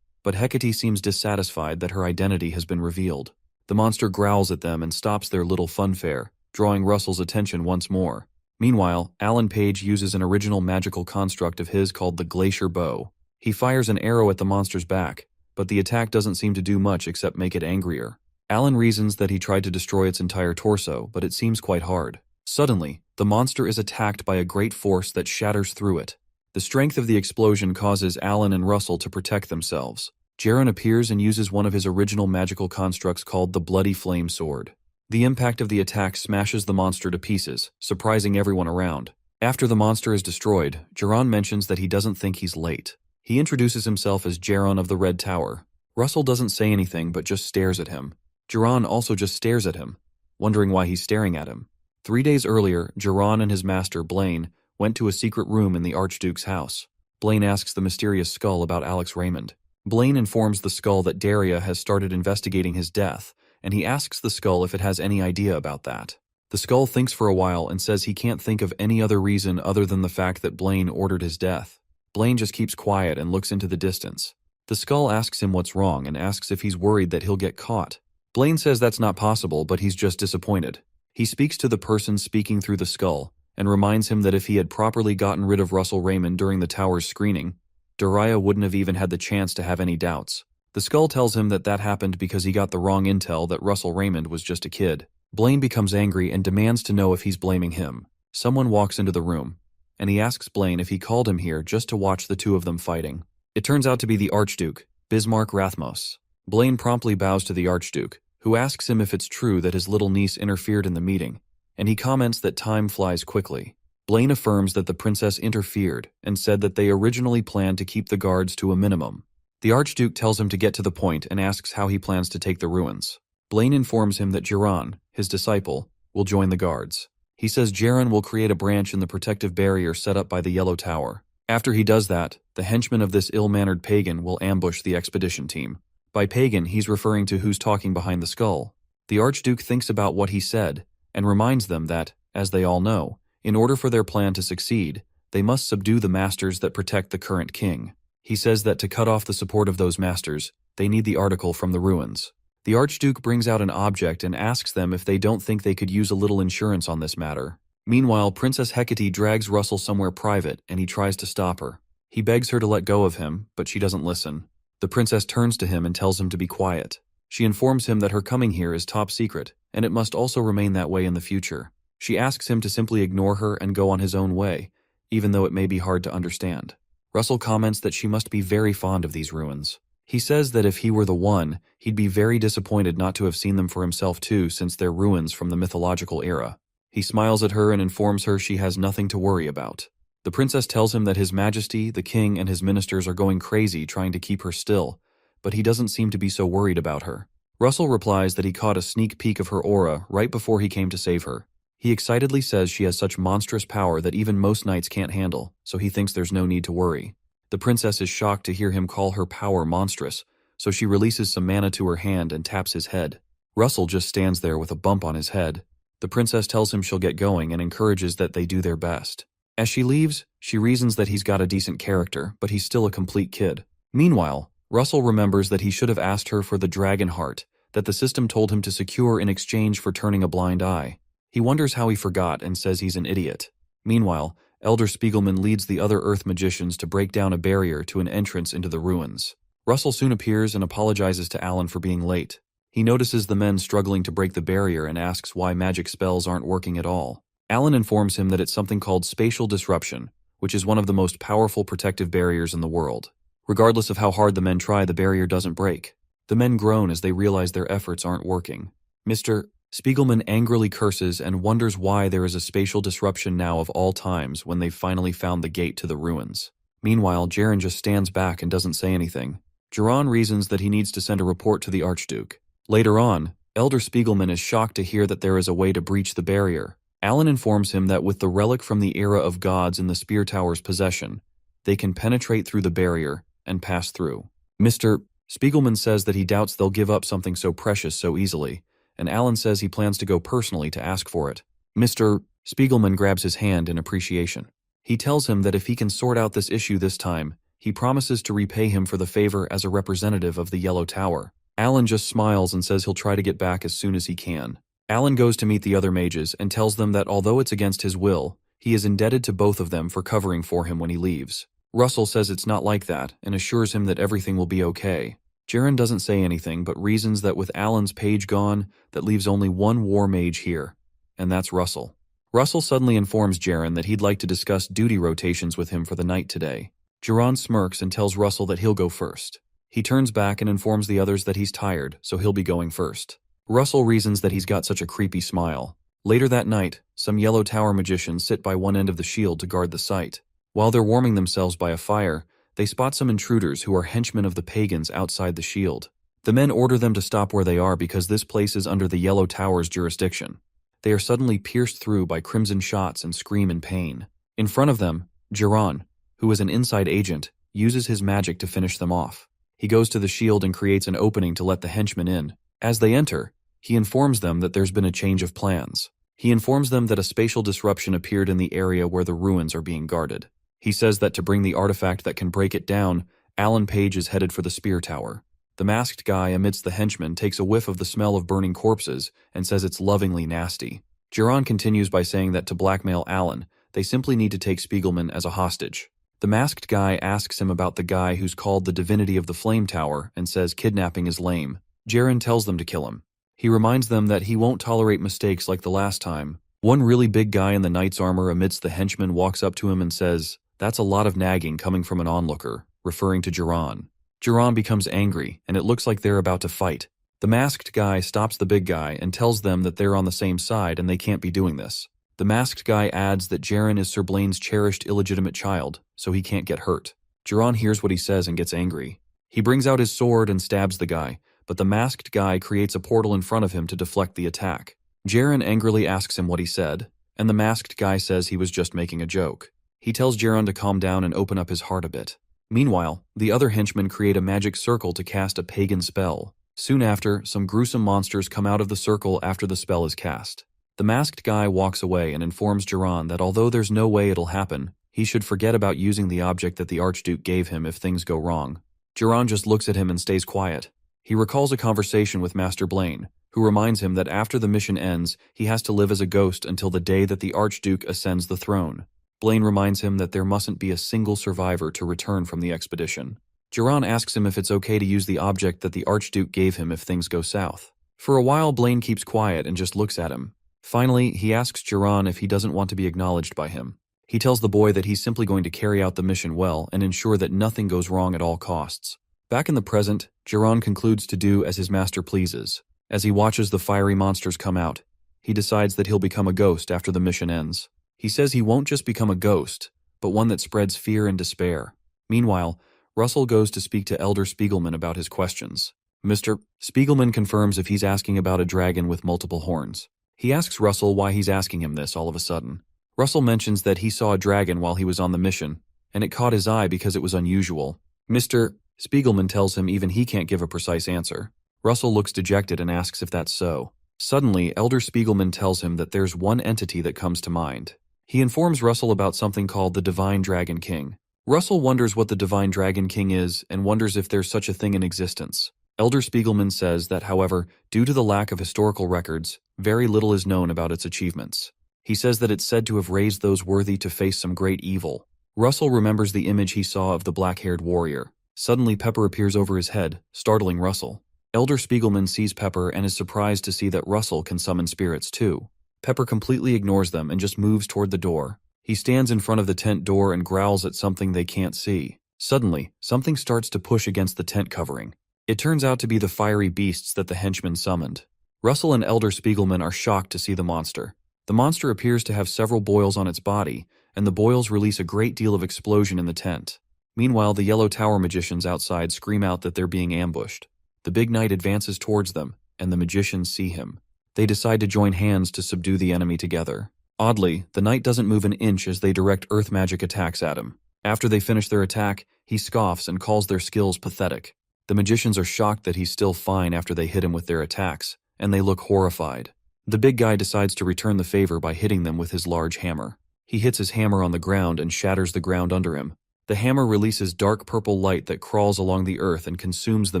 Speaker 1: but Hecate seems dissatisfied that her identity has been revealed. The monster growls at them and stops their little funfair, drawing Russell's attention once more. Meanwhile, Alan Page uses an original magical construct of his called the Glacier Bow. He fires an arrow at the monster's back, but the attack doesn't seem to do much except make it angrier. Alan reasons that he tried to destroy its entire torso, but it seems quite hard. Suddenly, the monster is attacked by a great force that shatters through it. The strength of the explosion causes Alan and Russell to protect themselves. Jaron appears and uses one of his original magical constructs called the Bloody Flame Sword. The impact of the attack smashes the monster to pieces, surprising everyone around. After the monster is destroyed, Jaron mentions that he doesn't think he's late. He introduces himself as Jaron of the Red Tower. Russell doesn't say anything but just stares at him. Jaron also just stares at him, wondering why he's staring at him. 3 days earlier, Jaron and his master, Blaine, went to a secret room in the Archduke's house. Blaine asks the mysterious skull about Alex Raymond. Blaine informs the skull that Daria has started investigating his death, and he asks the skull if it has any idea about that. The skull thinks for a while and says he can't think of any other reason other than the fact that Blaine ordered his death. Blaine just keeps quiet and looks into the distance. The skull asks him what's wrong and asks if he's worried that he'll get caught. Blaine says that's not possible, but he's just disappointed. He speaks to the person speaking through the skull, and reminds him that if he had properly gotten rid of Russell Raymond during the tower's screening, Daria wouldn't have even had the chance to have any doubts. The skull tells him that that happened because he got the wrong intel that Russell Raymond was just a kid. Blaine becomes angry and demands to know if he's blaming him. Someone walks into the room, and he asks Blaine if he called him here just to watch the two of them fighting. It turns out to be the Archduke, Bismarck Rathmos. Blaine promptly bows to the Archduke, who asks him if it's true that his little niece interfered in the meeting, and he comments that time flies quickly. Blaine affirms that the princess interfered and said that they originally planned to keep the guards to a minimum. The Archduke tells him to get to the point and asks how he plans to take the ruins. Blaine informs him that Jaron, his disciple, will join the guards. He says Jaren will create a branch in the protective barrier set up by the Yellow Tower. After he does that, the henchmen of this ill-mannered pagan will ambush the expedition team. By pagan, he's referring to who's talking behind the skull. The Archduke thinks about what he said, and reminds them that, as they all know, in order for their plan to succeed, they must subdue the masters that protect the current king. He says that to cut off the support of those masters, they need the article from the ruins. The Archduke brings out an object and asks them if they don't think they could use a little insurance on this matter. Meanwhile, Princess Hecate drags Russell somewhere private and he tries to stop her. He begs her to let go of him, but she doesn't listen. The princess turns to him and tells him to be quiet. She informs him that her coming here is top secret, and it must also remain that way in the future. She asks him to simply ignore her and go on his own way, even though it may be hard to understand. Russell comments that she must be very fond of these ruins. He says that if he were the one, he'd be very disappointed not to have seen them for himself too, since they're ruins from the mythological era. He smiles at her and informs her she has nothing to worry about. The princess tells him that His Majesty, the king, and his ministers are going crazy trying to keep her still, but he doesn't seem to be so worried about her. Russell replies that he caught a sneak peek of her aura right before he came to save her. He excitedly says she has such monstrous power that even most knights can't handle, so he thinks there's no need to worry. The princess is shocked to hear him call her power monstrous, so she releases some mana to her hand and taps his head. Russell just stands there with a bump on his head. The princess tells him she'll get going and encourages that they do their best. As she leaves, she reasons that he's got a decent character, but he's still a complete kid. Meanwhile, Russell remembers that he should have asked her for the dragon heart that the system told him to secure in exchange for turning a blind eye. He wonders how he forgot and says he's an idiot. Meanwhile, Elder Spiegelman leads the other Earth magicians to break down a barrier to an entrance into the ruins. Russell soon appears and apologizes to Alan for being late. He notices the men struggling to break the barrier and asks why magic spells aren't working at all. Alan informs him that it's something called spatial disruption, which is one of the most powerful protective barriers in the world. Regardless of how hard the men try, the barrier doesn't break. The men groan as they realize their efforts aren't working. Mr. Spiegelman angrily curses and wonders why there is a spatial disruption now of all times when they've finally found the gate to the ruins. Meanwhile, Jaren just stands back and doesn't say anything. Jiran reasons that he needs to send a report to the Archduke. Later on, Elder Spiegelman is shocked to hear that there is a way to breach the barrier. Alan informs him that with the relic from the era of gods in the Spear Tower's possession, they can penetrate through the barrier and pass through. Mr. Spiegelman says that he doubts they'll give up something so precious so easily, and Alan says he plans to go personally to ask for it. Mr. Spiegelman grabs his hand in appreciation. He tells him that if he can sort out this issue this time, he promises to repay him for the favor as a representative of the Yellow Tower. Alan just smiles and says he'll try to get back as soon as he can. Alan goes to meet the other mages and tells them that although it's against his will, he is indebted to both of them for covering for him when he leaves. Russell says it's not like that and assures him that everything will be okay. Jaren doesn't say anything but reasons that with Alan's page gone, that leaves only one war mage here, and that's Russell. Russell suddenly informs Jaren that he'd like to discuss duty rotations with him for the night today. Jaren smirks and tells Russell that he'll go first. He turns back and informs the others that he's tired, so he'll be going first. Russell reasons that he's got such a creepy smile. Later that night, some Yellow Tower magicians sit by one end of the shield to guard the site. While they're warming themselves by a fire, they spot some intruders who are henchmen of the pagans outside the shield. The men order them to stop where they are because this place is under the Yellow Tower's jurisdiction. They are suddenly pierced through by crimson shots and scream in pain. In front of them, Jiran, who is an inside agent, uses his magic to finish them off. He goes to the shield and creates an opening to let the henchmen in. As they enter, he informs them that there's been a change of plans. He informs them that a spatial disruption appeared in the area where the ruins are being guarded. He says that to bring the artifact that can break it down, Alan Page is headed for the Spear Tower. The masked guy amidst the henchmen takes a whiff of the smell of burning corpses and says it's lovingly nasty. Jiran continues by saying that to blackmail Alan, they simply need to take Spiegelman as a hostage. The masked guy asks him about the guy who's called the divinity of the Flame Tower and says kidnapping is lame. Jaren tells them to kill him. He reminds them that he won't tolerate mistakes like the last time. One really big guy in the knight's armor amidst the henchmen walks up to him and says, "That's a lot of nagging coming from an onlooker," referring to Jiran. Jiran becomes angry, and it looks like they're about to fight. The masked guy stops the big guy and tells them that they're on the same side and they can't be doing this. The masked guy adds that Jaren is Sir Blaine's cherished illegitimate child, so he can't get hurt. Jiran hears what he says and gets angry. He brings out his sword and stabs the guy, but the masked guy creates a portal in front of him to deflect the attack. Jaren angrily asks him what he said, and the masked guy says he was just making a joke. He tells Jiran to calm down and open up his heart a bit. Meanwhile, the other henchmen create a magic circle to cast a pagan spell. Soon after, some gruesome monsters come out of the circle after the spell is cast. The masked guy walks away and informs Jiran that although there's no way it'll happen, he should forget about using the object that the Archduke gave him if things go wrong. Jiran just looks at him and stays quiet. He recalls a conversation with Master Blaine, who reminds him that after the mission ends, he has to live as a ghost until the day that the Archduke ascends the throne. Blaine reminds him that there mustn't be a single survivor to return from the expedition. Jiran asks him if it's okay to use the object that the Archduke gave him if things go south. For a while, Blaine keeps quiet and just looks at him. Finally, he asks Jiran if he doesn't want to be acknowledged by him. He tells the boy that he's simply going to carry out the mission well and ensure that nothing goes wrong at all costs. Back in the present, Jiran concludes to do as his master pleases. As he watches the fiery monsters come out, he decides that he'll become a ghost after the mission ends. He says he won't just become a ghost, but one that spreads fear and despair. Meanwhile, Russell goes to speak to Elder Spiegelman about his questions. Mr. Spiegelman confirms if he's asking about a dragon with multiple horns. He asks Russell why he's asking him this all of a sudden. Russell mentions that he saw a dragon while he was on the mission, and it caught his eye because it was unusual. Mr. Spiegelman tells him even he can't give a precise answer. Russell looks dejected and asks if that's so. Suddenly, Elder Spiegelman tells him that there's one entity that comes to mind. He informs Russell about something called the Divine Dragon King. Russell wonders what the Divine Dragon King is and wonders if there's such a thing in existence. Elder Spiegelman says that, however, due to the lack of historical records, very little is known about its achievements. He says that it's said to have raised those worthy to face some great evil. Russell remembers the image he saw of the black-haired warrior. Suddenly, Pepper appears over his head, startling Russell. Elder Spiegelman sees Pepper and is surprised to see that Russell can summon spirits too. Pepper completely ignores them and just moves toward the door. He stands in front of the tent door and growls at something they can't see. Suddenly, something starts to push against the tent covering. It turns out to be the fiery beasts that the henchmen summoned. Russell and Elder Spiegelman are shocked to see the monster. The monster appears to have several boils on its body, and the boils release a great deal of explosion in the tent. Meanwhile, the Yellow Tower magicians outside scream out that they're being ambushed. The big knight advances towards them, and the magicians see him. They decide to join hands to subdue the enemy together. Oddly, the knight doesn't move an inch as they direct earth magic attacks at him. After they finish their attack, he scoffs and calls their skills pathetic. The magicians are shocked that he's still fine after they hit him with their attacks, and they look horrified. The big guy decides to return the favor by hitting them with his large hammer. He hits his hammer on the ground and shatters the ground under him. The hammer releases dark purple light that crawls along the earth and consumes the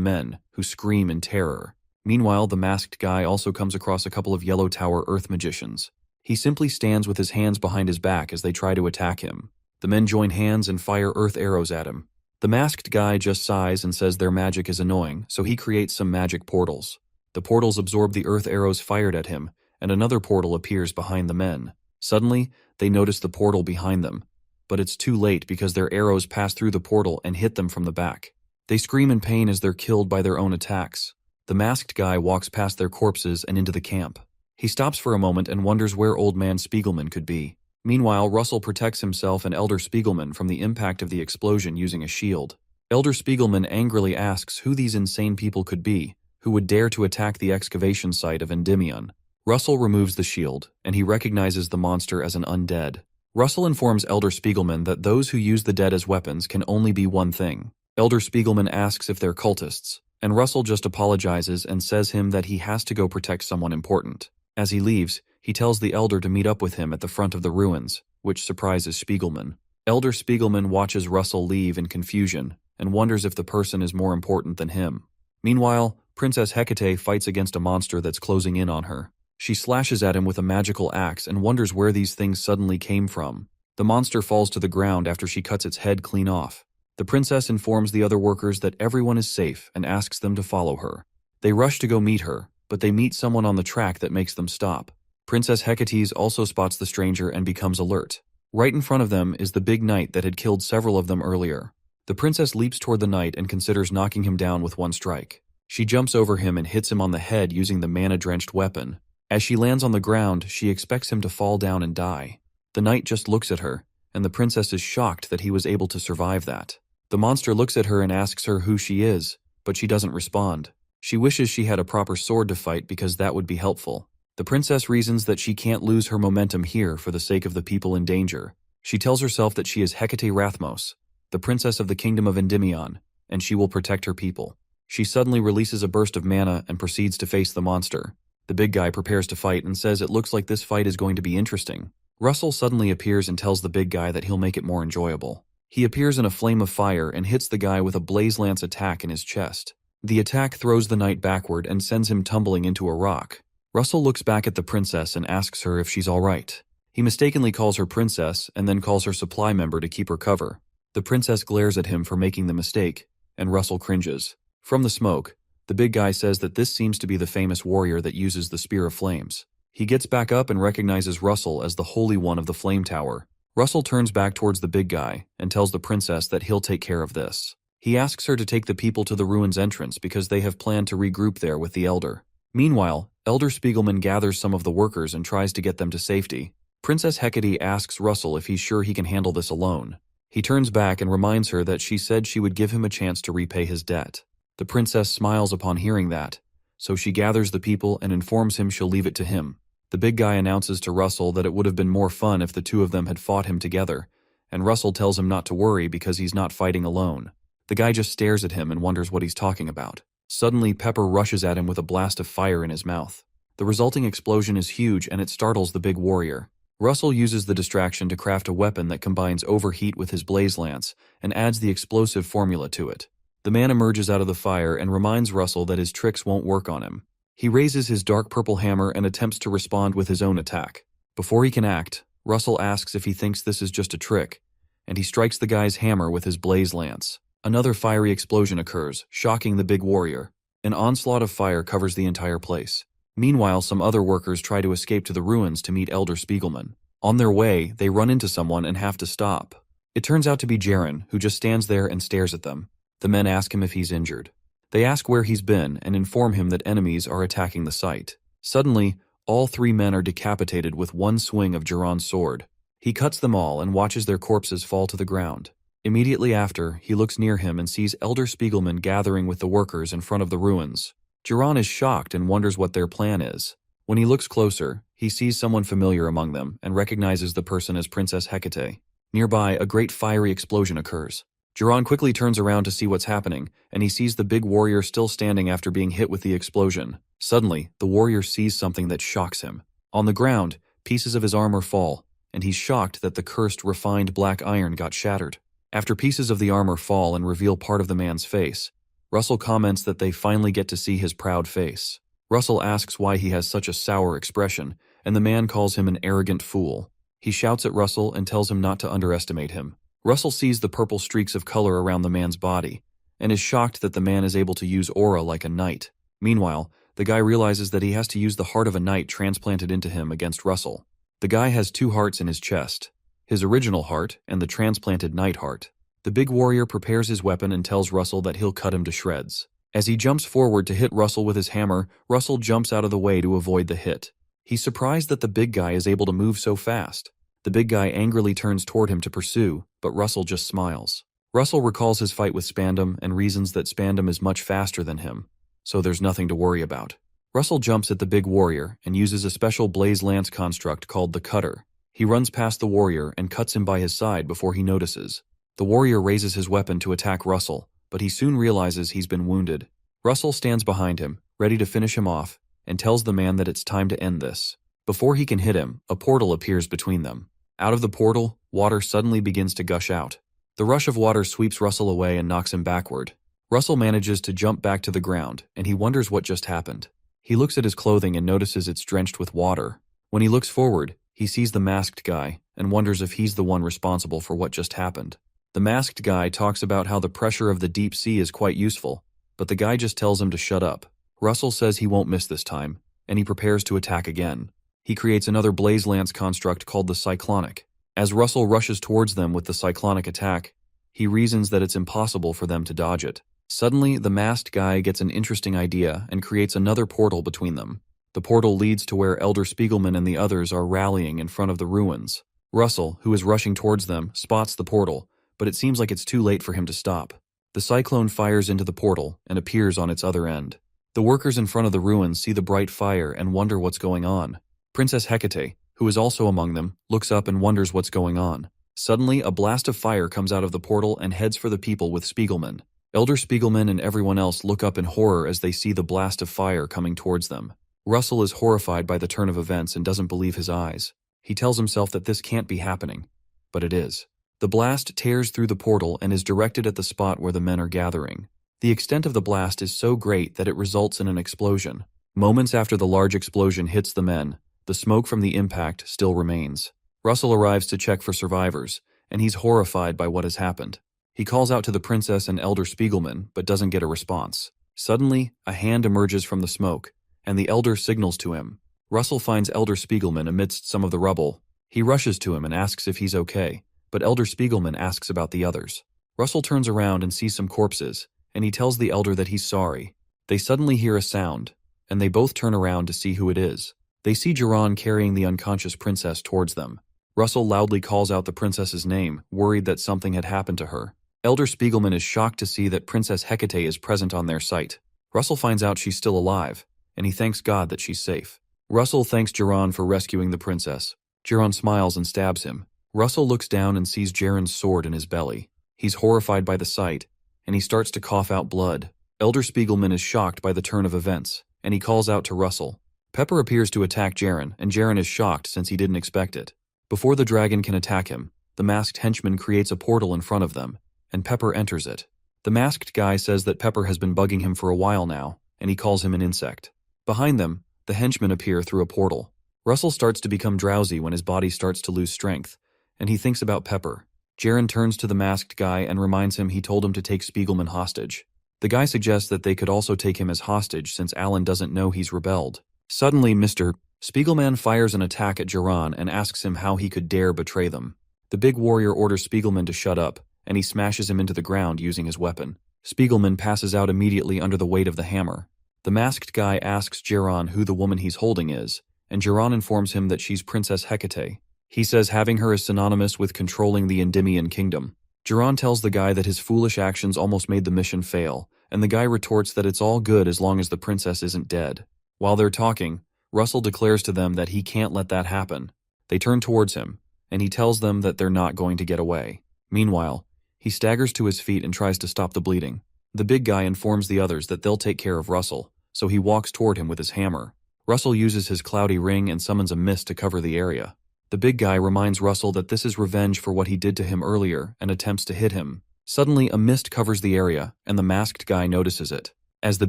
Speaker 1: men, who scream in terror. Meanwhile, the masked guy also comes across a couple of Yellow Tower earth magicians. He simply stands with his hands behind his back as they try to attack him. The men join hands and fire earth arrows at him. The masked guy just sighs and says their magic is annoying, so he creates some magic portals. The portals absorb the earth arrows fired at him, and another portal appears behind the men. Suddenly, they notice the portal behind them, but it's too late because their arrows pass through the portal and hit them from the back. They scream in pain as they're killed by their own attacks. The masked guy walks past their corpses and into the camp. He stops for a moment and wonders where Old Man Spiegelman could be. Meanwhile, Russell protects himself and Elder Spiegelman from the impact of the explosion using a shield. Elder Spiegelman angrily asks who these insane people could be, who would dare to attack the excavation site of Endymion. Russell removes the shield, and he recognizes the monster as an undead. Russell informs Elder Spiegelman that those who use the dead as weapons can only be one thing. Elder Spiegelman asks if they're cultists, and Russell just apologizes and says him that he has to go protect someone important. As he leaves, he tells the Elder to meet up with him at the front of the ruins, which surprises Spiegelman. Elder Spiegelman watches Russell leave in confusion and wonders if the person is more important than him. Meanwhile, Princess Hecate fights against a monster that's closing in on her. She slashes at him with a magical axe and wonders where these things suddenly came from. The monster falls to the ground after she cuts its head clean off. The princess informs the other workers that everyone is safe and asks them to follow her. They rush to go meet her, but they meet someone on the track that makes them stop. Princess Hecate also spots the stranger and becomes alert. Right in front of them is the big knight that had killed several of them earlier. The princess leaps toward the knight and considers knocking him down with one strike. She jumps over him and hits him on the head using the mana-drenched weapon. As she lands on the ground, she expects him to fall down and die. The knight just looks at her, and the princess is shocked that he was able to survive that. The monster looks at her and asks her who she is, but she doesn't respond. She wishes she had a proper sword to fight because that would be helpful. The princess reasons that she can't lose her momentum here for the sake of the people in danger. She tells herself that she is Hecate Rathmos, the princess of the kingdom of Endymion, and she will protect her people. She suddenly releases a burst of mana and proceeds to face the monster. The big guy prepares to fight and says it looks like this fight is going to be interesting. Russell suddenly appears and tells the big guy that he'll make it more enjoyable. He appears in a flame of fire and hits the guy with a blaze lance attack in his chest. The attack throws the knight backward and sends him tumbling into a rock. Russell looks back at the princess and asks her if she's alright. He mistakenly calls her princess and then calls her supply member to keep her cover. The princess glares at him for making the mistake, and Russell cringes. From the smoke, the big guy says that this seems to be the famous warrior that uses the Spear of Flames. He gets back up and recognizes Russell as the Holy One of the Flame Tower. Russell turns back towards the big guy and tells the princess that he'll take care of this. He asks her to take the people to the ruins entrance because they have planned to regroup there with the Elder. Meanwhile, Elder Spiegelman gathers some of the workers and tries to get them to safety. Princess Hecate asks Russell if he's sure he can handle this alone. He turns back and reminds her that she said she would give him a chance to repay his debt. The princess smiles upon hearing that, so she gathers the people and informs him she'll leave it to him. The big guy announces to Russell that it would have been more fun if the two of them had fought him together, and Russell tells him not to worry because he's not fighting alone. The guy just stares at him and wonders what he's talking about. Suddenly, Pepper rushes at him with a blast of fire in his mouth. The resulting explosion is huge and it startles the big warrior. Russell uses the distraction to craft a weapon that combines overheat with his blaze lance and adds the explosive formula to it. The man emerges out of the fire and reminds Russell that his tricks won't work on him. He raises his dark purple hammer and attempts to respond with his own attack. Before he can act, Russell asks if he thinks this is just a trick, and he strikes the guy's hammer with his blaze lance. Another fiery explosion occurs, shocking the big warrior. An onslaught of fire covers the entire place. Meanwhile, some other workers try to escape to the ruins to meet Elder Spiegelman. On their way, they run into someone and have to stop. It turns out to be Jaren, who just stands there and stares at them. The men ask him if he's injured. They ask where he's been and inform him that enemies are attacking the site. Suddenly, all three men are decapitated with one swing of Jaron's sword. He cuts them all and watches their corpses fall to the ground. Immediately after, he looks near him and sees Elder Spiegelman gathering with the workers in front of the ruins. Jaron is shocked and wonders what their plan is. When he looks closer, he sees someone familiar among them and recognizes the person as Princess Hecate. Nearby, a great fiery explosion occurs. Jaron quickly turns around to see what's happening, and he sees the big warrior still standing after being hit with the explosion. Suddenly, the warrior sees something that shocks him. On the ground, pieces of his armor fall, and he's shocked that the cursed, refined black iron got shattered. After pieces of the armor fall and reveal part of the man's face, Russell comments that they finally get to see his proud face. Russell asks why he has such a sour expression, and the man calls him an arrogant fool. He shouts at Russell and tells him not to underestimate him. Russell sees the purple streaks of color around the man's body, and is shocked that the man is able to use aura like a knight. Meanwhile, the guy realizes that he has to use the heart of a knight transplanted into him against Russell. The guy has two hearts in his chest, his original heart and the transplanted knight heart. The big warrior prepares his weapon and tells Russell that he'll cut him to shreds. As he jumps forward to hit Russell with his hammer, Russell jumps out of the way to avoid the hit. He's surprised that the big guy is able to move so fast. The big guy angrily turns toward him to pursue, but Russell just smiles. Russell recalls his fight with Spandam and reasons that Spandam is much faster than him, so there's nothing to worry about. Russell jumps at the big warrior and uses a special blaze lance construct called the Cutter. He runs past the warrior and cuts him by his side before he notices. The warrior raises his weapon to attack Russell, but he soon realizes he's been wounded. Russell stands behind him, ready to finish him off, and tells the man that it's time to end this. Before he can hit him, a portal appears between them. Out of the portal, water suddenly begins to gush out. The rush of water sweeps Russell away and knocks him backward. Russell manages to jump back to the ground, and he wonders what just happened. He looks at his clothing and notices it's drenched with water. When he looks forward, he sees the masked guy and wonders if he's the one responsible for what just happened. The masked guy talks about how the pressure of the deep sea is quite useful, but the guy just tells him to shut up. Russell says he won't miss this time, and he prepares to attack again. He creates another blaze lance construct called the Cyclonic. As Russell rushes towards them with the Cyclonic attack, he reasons that it's impossible for them to dodge it. Suddenly, the masked guy gets an interesting idea and creates another portal between them. The portal leads to where Elder Spiegelman and the others are rallying in front of the ruins. Russell, who is rushing towards them, spots the portal, but it seems like it's too late for him to stop. The cyclone fires into the portal and appears on its other end. The workers in front of the ruins see the bright fire and wonder what's going on. Princess Hecate, who is also among them, looks up and wonders what's going on. Suddenly, a blast of fire comes out of the portal and heads for the people with Spiegelman. Elder Spiegelman and everyone else look up in horror as they see the blast of fire coming towards them. Russell is horrified by the turn of events and doesn't believe his eyes. He tells himself that this can't be happening. But it is. The blast tears through the portal and is directed at the spot where the men are gathering. The extent of the blast is so great that it results in an explosion. Moments after the large explosion hits the men, the smoke from the impact still remains. Russell arrives to check for survivors, and he's horrified by what has happened. He calls out to the princess and Elder Spiegelman, but doesn't get a response. Suddenly, a hand emerges from the smoke, and the elder signals to him. Russell finds Elder Spiegelman amidst some of the rubble. He rushes to him and asks if he's okay, but Elder Spiegelman asks about the others. Russell turns around and sees some corpses, and he tells the elder that he's sorry. They suddenly hear a sound, and they both turn around to see who it is. They see Jiran carrying the unconscious princess towards them. Russell loudly calls out the princess's name, worried that something had happened to her. Elder Spiegelman is shocked to see that Princess Hecate is present on their sight. Russell finds out she's still alive, and he thanks God that she's safe. Russell thanks Jiran for rescuing the princess. Jiran smiles and stabs him. Russell looks down and sees Jiran's sword in his belly. He's horrified by the sight, and he starts to cough out blood. Elder Spiegelman is shocked by the turn of events, and he calls out to Russell. Pepper appears to attack Jiran, and Jiran is shocked since he didn't expect it. Before the dragon can attack him, the masked henchman creates a portal in front of them, and Pepper enters it. The masked guy says that Pepper has been bugging him for a while now, and he calls him an insect. Behind them, the henchmen appear through a portal. Russell starts to become drowsy when his body starts to lose strength, and he thinks about Pepper. Jiran turns to the masked guy and reminds him he told him to take Spiegelman hostage. The guy suggests that they could also take him as hostage since Alan doesn't know he's rebelled. Suddenly, Mr. Spiegelman fires an attack at Jiran and asks him how he could dare betray them. The big warrior orders Spiegelman to shut up, and he smashes him into the ground using his weapon. Spiegelman passes out immediately under the weight of the hammer. The masked guy asks Jiran who the woman he's holding is, and Jiran informs him that she's Princess Hecate. He says having her is synonymous with controlling the Endymion kingdom. Jiran tells the guy that his foolish actions almost made the mission fail, and the guy retorts that it's all good as long as the princess isn't dead. While they're talking, Russell declares to them that he can't let that happen. They turn towards him, and he tells them that they're not going to get away. Meanwhile, he staggers to his feet and tries to stop the bleeding. The big guy informs the others that they'll take care of Russell, so he walks toward him with his hammer. Russell uses his cloudy ring and summons a mist to cover the area. The big guy reminds Russell that this is revenge for what he did to him earlier and attempts to hit him. Suddenly, a mist covers the area, and the masked guy notices it. As the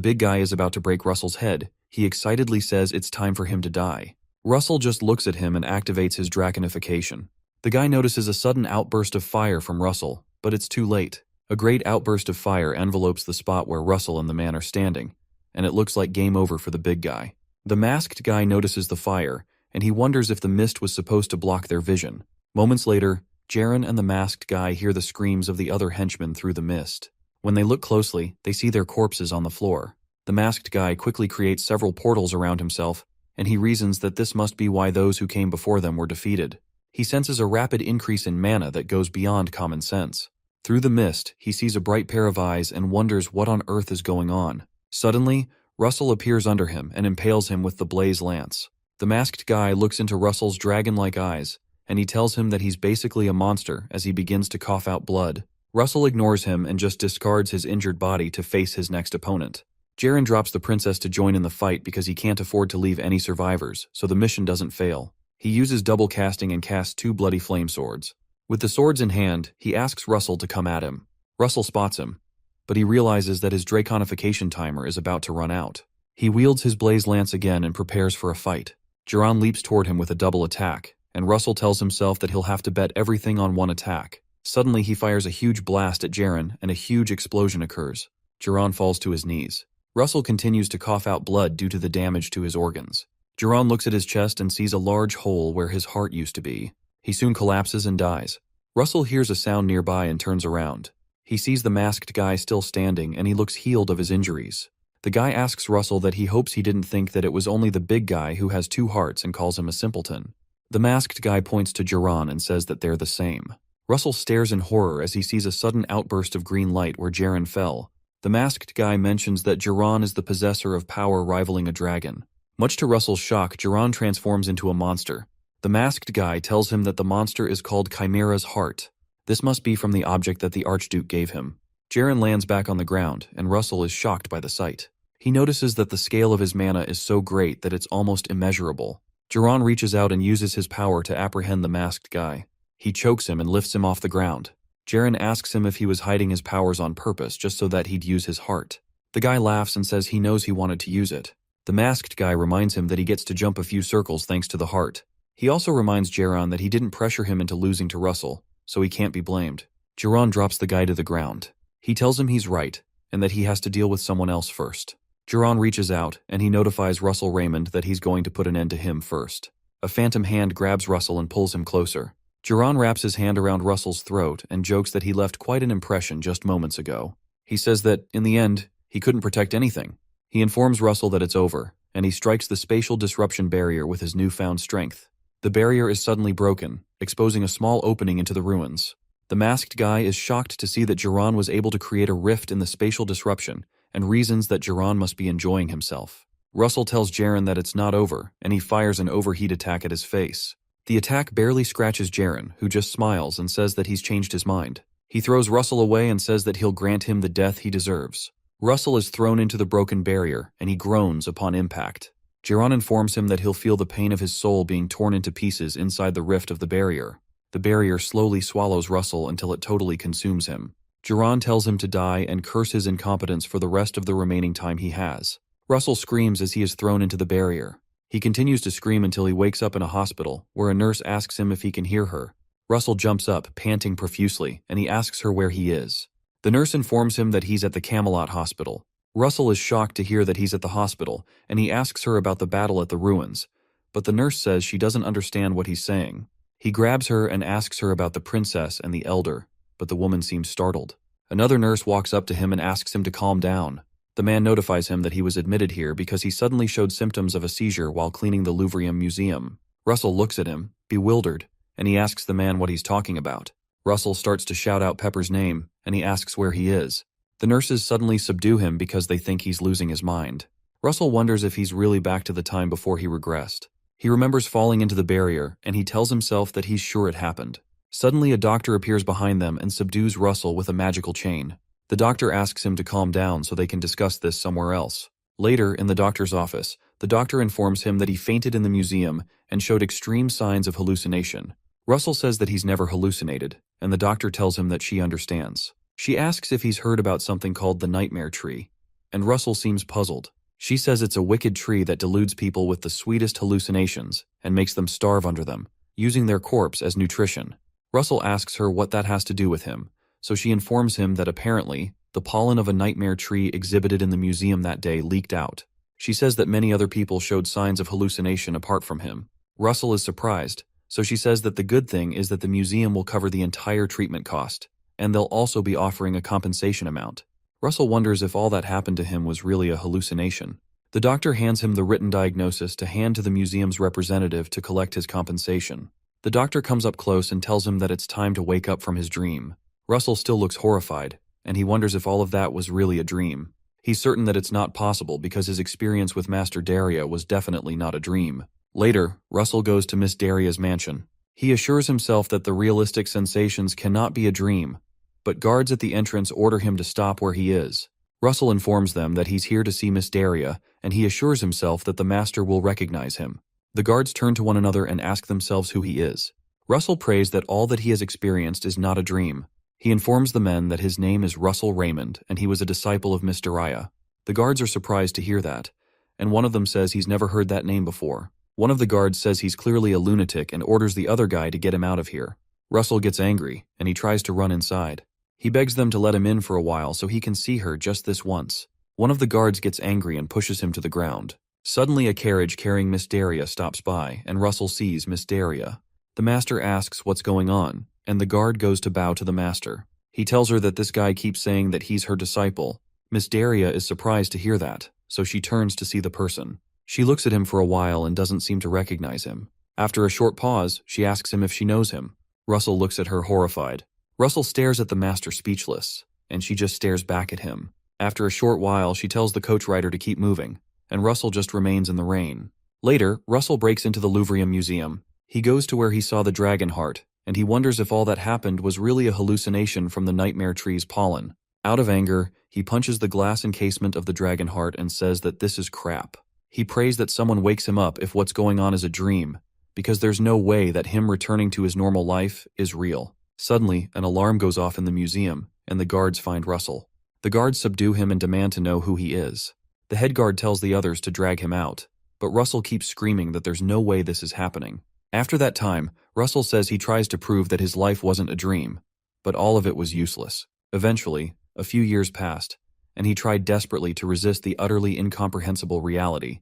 Speaker 1: big guy is about to break Russell's head, he excitedly says it's time for him to die. Russell just looks at him and activates his draconification. The guy notices a sudden outburst of fire from Russell, but it's too late. A great outburst of fire envelopes the spot where Russell and the man are standing, and it looks like game over for the big guy. The masked guy notices the fire, and he wonders if the mist was supposed to block their vision. Moments later, Jiran and the masked guy hear the screams of the other henchmen through the mist. When they look closely, they see their corpses on the floor. The masked guy quickly creates several portals around himself, and he reasons that this must be why those who came before them were defeated. He senses a rapid increase in mana that goes beyond common sense. Through the mist, he sees a bright pair of eyes and wonders what on earth is going on. Suddenly, Russell appears under him and impales him with the blaze lance. The masked guy looks into Russell's dragon-like eyes, and he tells him that he's basically a monster as he begins to cough out blood. Russell ignores him and just discards his injured body to face his next opponent. Jiran drops the princess to join in the fight because he can't afford to leave any survivors, so the mission doesn't fail. He uses double casting and casts 2 bloody flame swords. With the swords in hand, he asks Russell to come at him. Russell spots him, but he realizes that his draconification timer is about to run out. He wields his blaze lance again and prepares for a fight. Jiran leaps toward him with a double attack, and Russell tells himself that he'll have to bet everything on one attack. Suddenly, he fires a huge blast at Jiran, and a huge explosion occurs. Jiran falls to his knees. Russell continues to cough out blood due to the damage to his organs. Jiran looks at his chest and sees a large hole where his heart used to be. He soon collapses and dies. Russell hears a sound nearby and turns around. He sees the masked guy still standing, and he looks healed of his injuries. The guy asks Russell that he hopes he didn't think that it was only the big guy who has 2 hearts and calls him a simpleton. The masked guy points to Jiran and says that they're the same. Russell stares in horror as he sees a sudden outburst of green light where Jiran fell. The masked guy mentions that Jiran is the possessor of power rivaling a dragon. Much to Russell's shock, Jiran transforms into a monster. The masked guy tells him that the monster is called Chimera's Heart. This must be from the object that the Archduke gave him. Jiran lands back on the ground, and Russell is shocked by the sight. He notices that the scale of his mana is so great that it's almost immeasurable. Jiran reaches out and uses his power to apprehend the masked guy. He chokes him and lifts him off the ground. Jiran asks him if he was hiding his powers on purpose just so that he'd use his heart. The guy laughs and says he knows he wanted to use it. The masked guy reminds him that he gets to jump a few circles thanks to the heart. He also reminds Jiran that he didn't pressure him into losing to Russell, so he can't be blamed. Jiran drops the guy to the ground. He tells him he's right, and that he has to deal with someone else first. Jiran reaches out, and he notifies Russell Raymond that he's going to put an end to him first. A phantom hand grabs Russell and pulls him closer. Jiran wraps his hand around Russell's throat and jokes that he left quite an impression just moments ago. He says that, in the end, he couldn't protect anything. He informs Russell that it's over, and he strikes the spatial disruption barrier with his newfound strength. The barrier is suddenly broken, exposing a small opening into the ruins. The masked guy is shocked to see that Jiran was able to create a rift in the spatial disruption, and reasons that Jiran must be enjoying himself. Russell tells Jiran that it's not over, and he fires an overheat attack at his face. The attack barely scratches Jiran, who just smiles and says that he's changed his mind. He throws Russell away and says that he'll grant him the death he deserves. Russell is thrown into the broken barrier, and he groans upon impact. Jiran informs him that he'll feel the pain of his soul being torn into pieces inside the rift of the barrier. The barrier slowly swallows Russell until it totally consumes him. Jiran tells him to die and curse his incompetence for the rest of the remaining time he has. Russell screams as he is thrown into the barrier. He continues to scream until he wakes up in a hospital, where a nurse asks him if he can hear her. Russell jumps up, panting profusely, and he asks her where he is. The nurse informs him that he's at the Camelot Hospital. Russell is shocked to hear that he's at the hospital, and he asks her about the battle at the ruins, but the nurse says she doesn't understand what he's saying. He grabs her and asks her about the princess and the elder, but the woman seems startled. Another nurse walks up to him and asks him to calm down. The man notifies him that he was admitted here because he suddenly showed symptoms of a seizure while cleaning the Louvre Museum. Russell looks at him, bewildered, and he asks the man what he's talking about. Russell starts to shout out Pepper's name, and he asks where he is. The nurses suddenly subdue him because they think he's losing his mind. Russell wonders if he's really back to the time before he regressed. He remembers falling into the barrier, and he tells himself that he's sure it happened. Suddenly, a doctor appears behind them and subdues Russell with a magical chain. The doctor asks him to calm down so they can discuss this somewhere else. Later, in the doctor's office, the doctor informs him that he fainted in the museum and showed extreme signs of hallucination. Russell says that he's never hallucinated, and the doctor tells him that she understands. She asks if he's heard about something called the nightmare tree, and Russell seems puzzled. She says it's a wicked tree that deludes people with the sweetest hallucinations and makes them starve under them, using their corpse as nutrition. Russell asks her what that has to do with him, so she informs him that apparently, the pollen of a nightmare tree exhibited in the museum that day leaked out. She says that many other people showed signs of hallucination apart from him. Russell is surprised, so she says that the good thing is that the museum will cover the entire treatment cost, and they'll also be offering a compensation amount. Russell wonders if all that happened to him was really a hallucination. The doctor hands him the written diagnosis to hand to the museum's representative to collect his compensation. The doctor comes up close and tells him that it's time to wake up from his dream. Russell still looks horrified, and he wonders if all of that was really a dream. He's certain that it's not possible because his experience with Master Daria was definitely not a dream. Later, Russell goes to Miss Daria's mansion. He assures himself that the realistic sensations cannot be a dream, but guards at the entrance order him to stop where he is. Russell informs them that he's here to see Miss Daria, and he assures himself that the master will recognize him. The guards turn to one another and ask themselves who he is. Russell prays that all that he has experienced is not a dream. He informs the men that his name is Russell Raymond and he was a disciple of Miss Daria. The guards are surprised to hear that, and one of them says he's never heard that name before. One of the guards says he's clearly a lunatic and orders the other guy to get him out of here. Russell gets angry, and he tries to run inside. He begs them to let him in for a while so he can see her just this once. One of the guards gets angry and pushes him to the ground. Suddenly a carriage carrying Miss Daria stops by, and Russell sees Miss Daria. The master asks what's going on, and the guard goes to bow to the master. He tells her that this guy keeps saying that he's her disciple. Miss Daria is surprised to hear that, so she turns to see the person. She looks at him for a while and doesn't seem to recognize him. After a short pause, she asks him if she knows him. Russell looks at her horrified. Russell stares at the master speechless, and she just stares back at him. After a short while, she tells the coach rider to keep moving, and Russell just remains in the rain. Later, Russell breaks into the Louvre Museum. He goes to where he saw the dragon heart, and he wonders if all that happened was really a hallucination from the nightmare tree's pollen. Out of anger, he punches the glass encasement of the dragon heart and says that this is crap. He prays that someone wakes him up if what's going on is a dream, because there's no way that him returning to his normal life is real. Suddenly, an alarm goes off in the museum, and the guards find Russell. The guards subdue him and demand to know who he is. The head guard tells the others to drag him out, but Russell keeps screaming that there's no way this is happening. After that time, Russell says he tries to prove that his life wasn't a dream, but all of it was useless. Eventually, a few years passed, and he tried desperately to resist the utterly incomprehensible reality,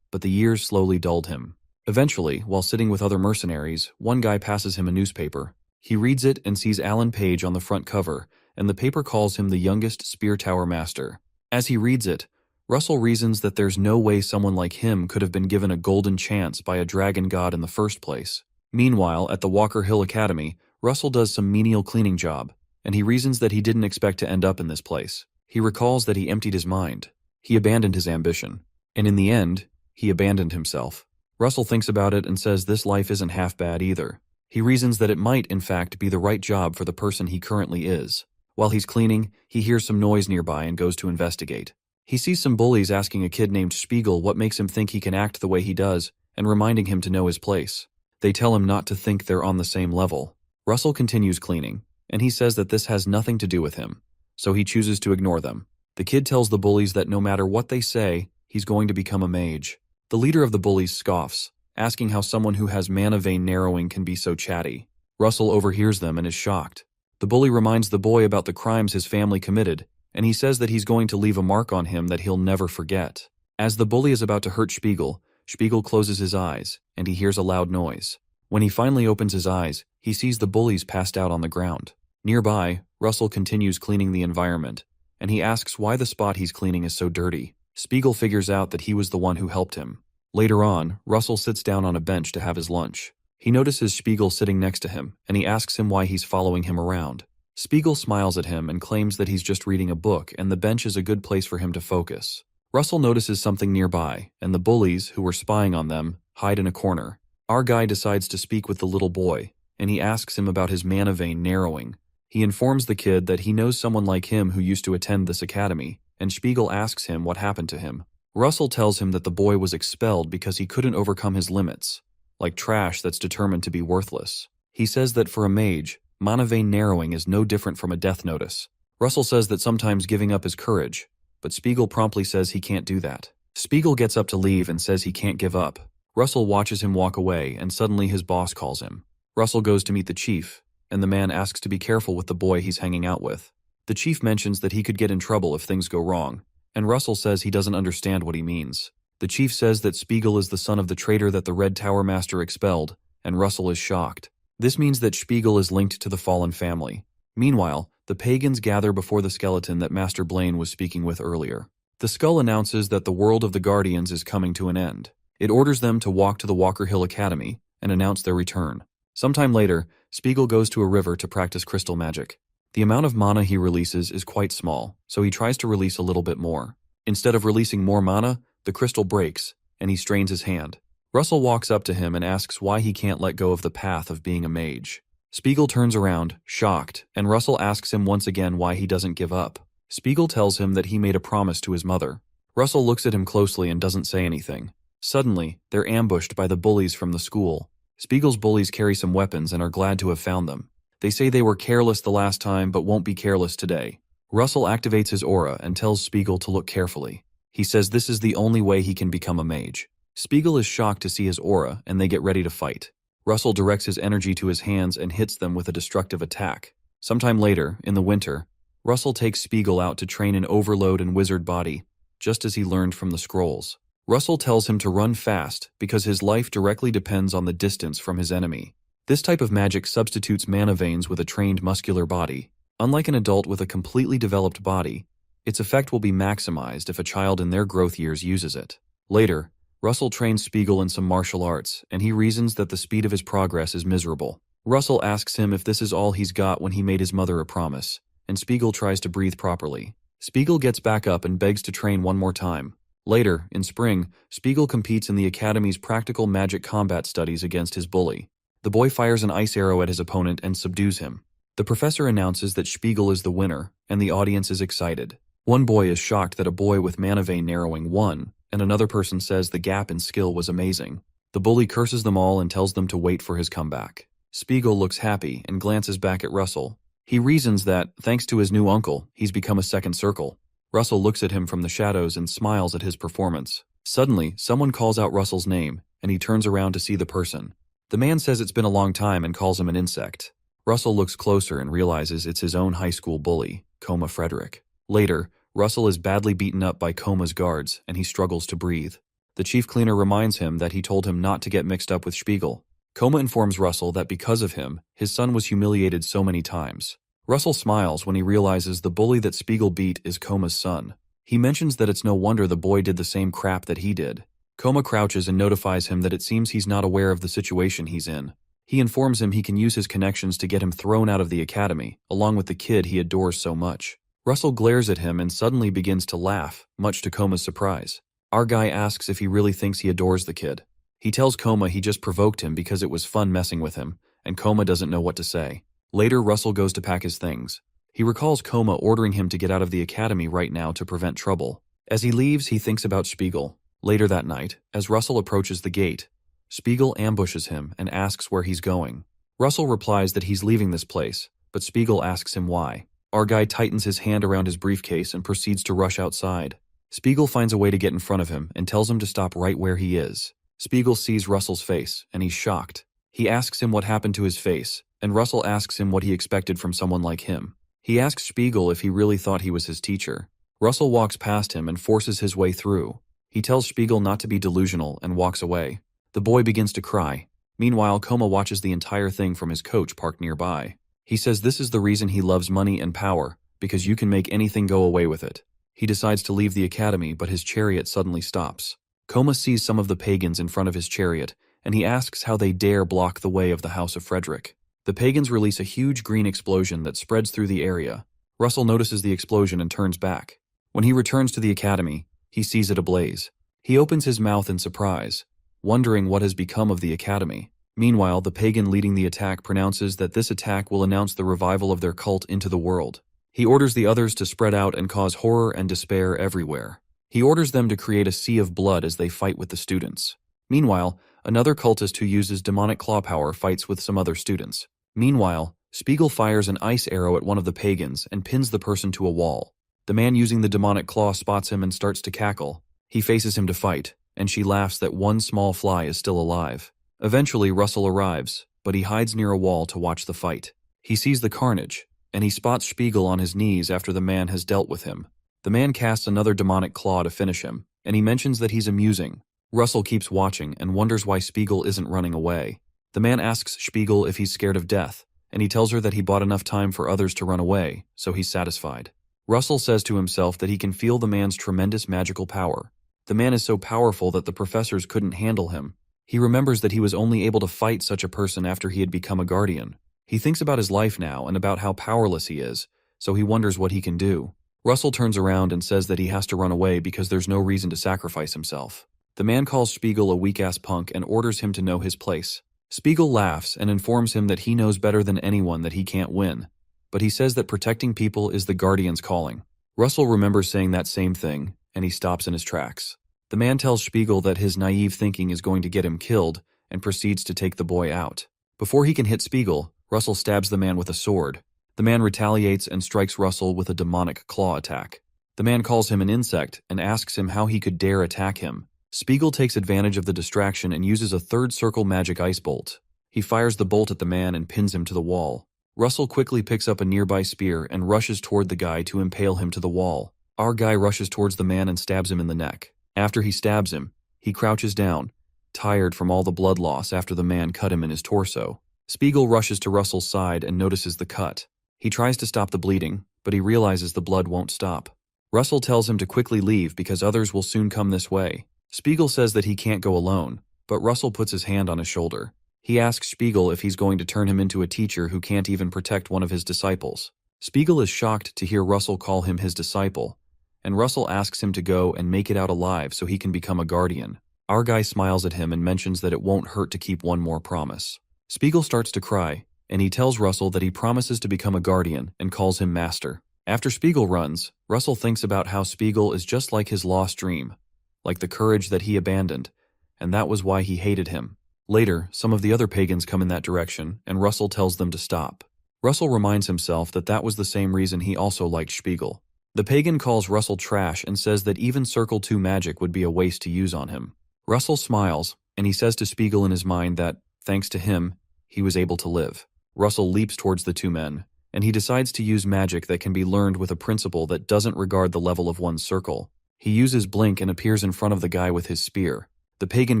Speaker 1: but the years slowly dulled him. Eventually, while sitting with other mercenaries, one guy passes him a newspaper. He reads it and sees Alan Page on the front cover, and the paper calls him the youngest Spear Tower Master. As he reads it, Russell reasons that there's no way someone like him could have been given a golden chance by a dragon god in the first place. Meanwhile, at the Walker Hill Academy, Russell does some menial cleaning job, and he reasons that he didn't expect to end up in this place. He recalls that he emptied his mind. He abandoned his ambition. And in the end, he abandoned himself. Russell thinks about it and says this life isn't half bad either. He reasons that it might, in fact, be the right job for the person he currently is. While he's cleaning, he hears some noise nearby and goes to investigate. He sees some bullies asking a kid named Spiegel what makes him think he can act the way he does, and reminding him to know his place. They tell him not to think they're on the same level. Russell continues cleaning, and he says that this has nothing to do with him, so he chooses to ignore them. The kid tells the bullies that no matter what they say, he's going to become a mage. The leader of the bullies scoffs, asking how someone who has mana vein narrowing can be so chatty. Russell overhears them and is shocked. The bully reminds the boy about the crimes his family committed, and he says that he's going to leave a mark on him that he'll never forget. As the bully is about to hurt Spiegel, Spiegel closes his eyes, and he hears a loud noise. When he finally opens his eyes, he sees the bullies passed out on the ground. Nearby, Russell continues cleaning the environment, and he asks why the spot he's cleaning is so dirty. Spiegel figures out that he was the one who helped him. Later on, Russell sits down on a bench to have his lunch. He notices Spiegel sitting next to him, and he asks him why he's following him around. Spiegel smiles at him and claims that he's just reading a book and the bench is a good place for him to focus. Russell notices something nearby, and the bullies, who were spying on them, hide in a corner. Our guy decides to speak with the little boy, and he asks him about his mana vein narrowing. He informs the kid that he knows someone like him who used to attend this academy, and Spiegel asks him what happened to him. Russell tells him that the boy was expelled because he couldn't overcome his limits, like trash that's determined to be worthless. He says that for a mage, mana vein narrowing is no different from a death notice. Russell says that sometimes giving up is courage, but Spiegel promptly says he can't do that. Spiegel gets up to leave and says he can't give up. Russell watches him walk away, and suddenly his boss calls him. Russell goes to meet the chief, and the man asks to be careful with the boy he's hanging out with. The chief mentions that he could get in trouble if things go wrong, and Russell says he doesn't understand what he means. The chief says that Spiegel is the son of the traitor that the Red Tower Master expelled, and Russell is shocked. This means that Spiegel is linked to the fallen family. Meanwhile, the pagans gather before the skeleton that Master Blaine was speaking with earlier. The skull announces that the world of the Guardians is coming to an end. It orders them to walk to the Walker Hill Academy and announce their return. Sometime later, Spiegel goes to a river to practice crystal magic. The amount of mana he releases is quite small, so he tries to release a little bit more. Instead of releasing more mana, the crystal breaks, and he strains his hand. Russell walks up to him and asks why he can't let go of the path of being a mage. Spiegel turns around, shocked, and Russell asks him once again why he doesn't give up. Spiegel tells him that he made a promise to his mother. Russell looks at him closely and doesn't say anything. Suddenly, they're ambushed by the bullies from the school. Spiegel's bullies carry some weapons and are glad to have found them. They say they were careless the last time but won't be careless today. Russell activates his aura and tells Spiegel to look carefully. He says this is the only way he can become a mage. Spiegel is shocked to see his aura, and they get ready to fight. Russell directs his energy to his hands and hits them with a destructive attack. Sometime later, in the winter, Russell takes Spiegel out to train an overload and wizard body, just as he learned from the scrolls. Russell tells him to run fast because his life directly depends on the distance from his enemy. This type of magic substitutes mana veins with a trained muscular body. Unlike an adult with a completely developed body, its effect will be maximized if a child in their growth years uses it. Later, Russell trains Spiegel in some martial arts, and he reasons that the speed of his progress is miserable. Russell asks him if this is all he's got when he made his mother a promise, and Spiegel tries to breathe properly. Spiegel gets back up and begs to train one more time. Later, in spring, Spiegel competes in the Academy's practical magic combat studies against his bully. The boy fires an ice arrow at his opponent and subdues him. The professor announces that Spiegel is the winner, and the audience is excited. One boy is shocked that a boy with mana vein narrowing won, and another person says the gap in skill was amazing. The bully curses them all and tells them to wait for his comeback. Spiegel looks happy and glances back at Russell. He reasons that, thanks to his new uncle, he's become a second circle. Russell looks at him from the shadows and smiles at his performance. Suddenly, someone calls out Russell's name, and he turns around to see the person. The man says it's been a long time and calls him an insect. Russell looks closer and realizes it's his own high school bully, Coma Frederick. Later, Russell is badly beaten up by Coma's guards, and he struggles to breathe. The chief cleaner reminds him that he told him not to get mixed up with Spiegel. Coma informs Russell that because of him, his son was humiliated so many times. Russell smiles when he realizes the bully that Spiegel beat is Coma's son. He mentions that it's no wonder the boy did the same crap that he did. Coma crouches and notifies him that it seems he's not aware of the situation he's in. He informs him he can use his connections to get him thrown out of the academy, along with the kid he adores so much. Russell glares at him and suddenly begins to laugh, much to Coma's surprise. Our guy asks if he really thinks he adores the kid. He tells Coma he just provoked him because it was fun messing with him, and Coma doesn't know what to say. Later, Russell goes to pack his things. He recalls Coma ordering him to get out of the academy right now to prevent trouble. As he leaves, he thinks about Spiegel. Later that night, as Russell approaches the gate, Spiegel ambushes him and asks where he's going. Russell replies that he's leaving this place, but Spiegel asks him why. Our guy tightens his hand around his briefcase and proceeds to rush outside. Spiegel finds a way to get in front of him and tells him to stop right where he is. Spiegel sees Russell's face, and he's shocked. He asks him what happened to his face, and Russell asks him what he expected from someone like him. He asks Spiegel if he really thought he was his teacher. Russell walks past him and forces his way through. He tells Spiegel not to be delusional and walks away. The boy begins to cry. Meanwhile, Coma watches the entire thing from his coach parked nearby. He says this is the reason he loves money and power, because you can make anything go away with it. He decides to leave the academy, but his chariot suddenly stops. Coma sees some of the pagans in front of his chariot, and he asks how they dare block the way of the House of Frederick. The pagans release a huge green explosion that spreads through the area. Russell notices the explosion and turns back. When he returns to the academy, he sees it ablaze. He opens his mouth in surprise, wondering what has become of the academy. Meanwhile, the pagan leading the attack pronounces that this attack will announce the revival of their cult into the world. He orders the others to spread out and cause horror and despair everywhere. He orders them to create a sea of blood as they fight with the students. Meanwhile, another cultist who uses demonic claw power fights with some other students. Meanwhile, Spiegel fires an ice arrow at one of the pagans and pins the person to a wall. The man using the demonic claw spots him and starts to cackle. He faces him to fight, and she laughs that one small fly is still alive. Eventually, Russell arrives, but he hides near a wall to watch the fight. He sees the carnage, and he spots Spiegel on his knees after the man has dealt with him. The man casts another demonic claw to finish him, and he mentions that he's amusing. Russell keeps watching and wonders why Spiegel isn't running away. The man asks Spiegel if he's scared of death, and he tells her that he bought enough time for others to run away, so he's satisfied. Russell says to himself that he can feel the man's tremendous magical power. The man is so powerful that the professors couldn't handle him. He remembers that he was only able to fight such a person after he had become a guardian. He thinks about his life now and about how powerless he is, so he wonders what he can do. Russell turns around and says that he has to run away because there's no reason to sacrifice himself. The man calls Spiegel a weak-ass punk and orders him to know his place. Spiegel laughs and informs him that he knows better than anyone that he can't win, but he says that protecting people is the guardian's calling. Russell remembers saying that same thing, and he stops in his tracks. The man tells Spiegel that his naive thinking is going to get him killed and proceeds to take the boy out. Before he can hit Spiegel, Russell stabs the man with a sword. The man retaliates and strikes Russell with a demonic claw attack. The man calls him an insect and asks him how he could dare attack him. Spiegel takes advantage of the distraction and uses a third circle magic ice bolt. He fires the bolt at the man and pins him to the wall. Russell quickly picks up a nearby spear and rushes toward the guy to impale him to the wall. Our guy rushes towards the man and stabs him in the neck. After he stabs him, he crouches down, tired from all the blood loss after the man cut him in his torso. Spiegel rushes to Russell's side and notices the cut. He tries to stop the bleeding, but he realizes the blood won't stop. Russell tells him to quickly leave because others will soon come this way. Spiegel says that he can't go alone, but Russell puts his hand on his shoulder. He asks Spiegel if he's going to turn him into a teacher who can't even protect one of his disciples. Spiegel is shocked to hear Russell call him his disciple, and Russell asks him to go and make it out alive so he can become a guardian. Our guy smiles at him and mentions that it won't hurt to keep one more promise. Spiegel starts to cry, and he tells Russell that he promises to become a guardian and calls him master. After Spiegel runs, Russell thinks about how Spiegel is just like his lost dream, like the courage that he abandoned, and that was why he hated him. Later, some of the other pagans come in that direction, and Russell tells them to stop. Russell reminds himself that that was the same reason he also liked Spiegel. The pagan calls Russell trash and says that even Circle 2 magic would be a waste to use on him. Russell smiles, and he says to Spiegel in his mind that, thanks to him, he was able to live. Russell leaps towards the two men, and he decides to use magic that can be learned with a principle that doesn't regard the level of one's circle. He uses blink and appears in front of the guy with his spear. The pagan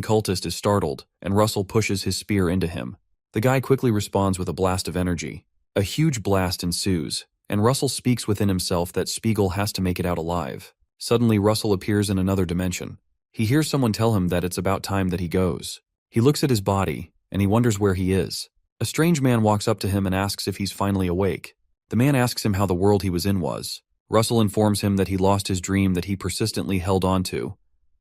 Speaker 1: cultist is startled, and Russell pushes his spear into him. The guy quickly responds with a blast of energy. A huge blast ensues, and Russell speaks within himself that Spiegel has to make it out alive. Suddenly, Russell appears in another dimension. He hears someone tell him that it's about time that he goes. He looks at his body, and he wonders where he is. A strange man walks up to him and asks if he's finally awake. The man asks him how the world he was in was. Russell informs him that he lost his dream that he persistently held on to,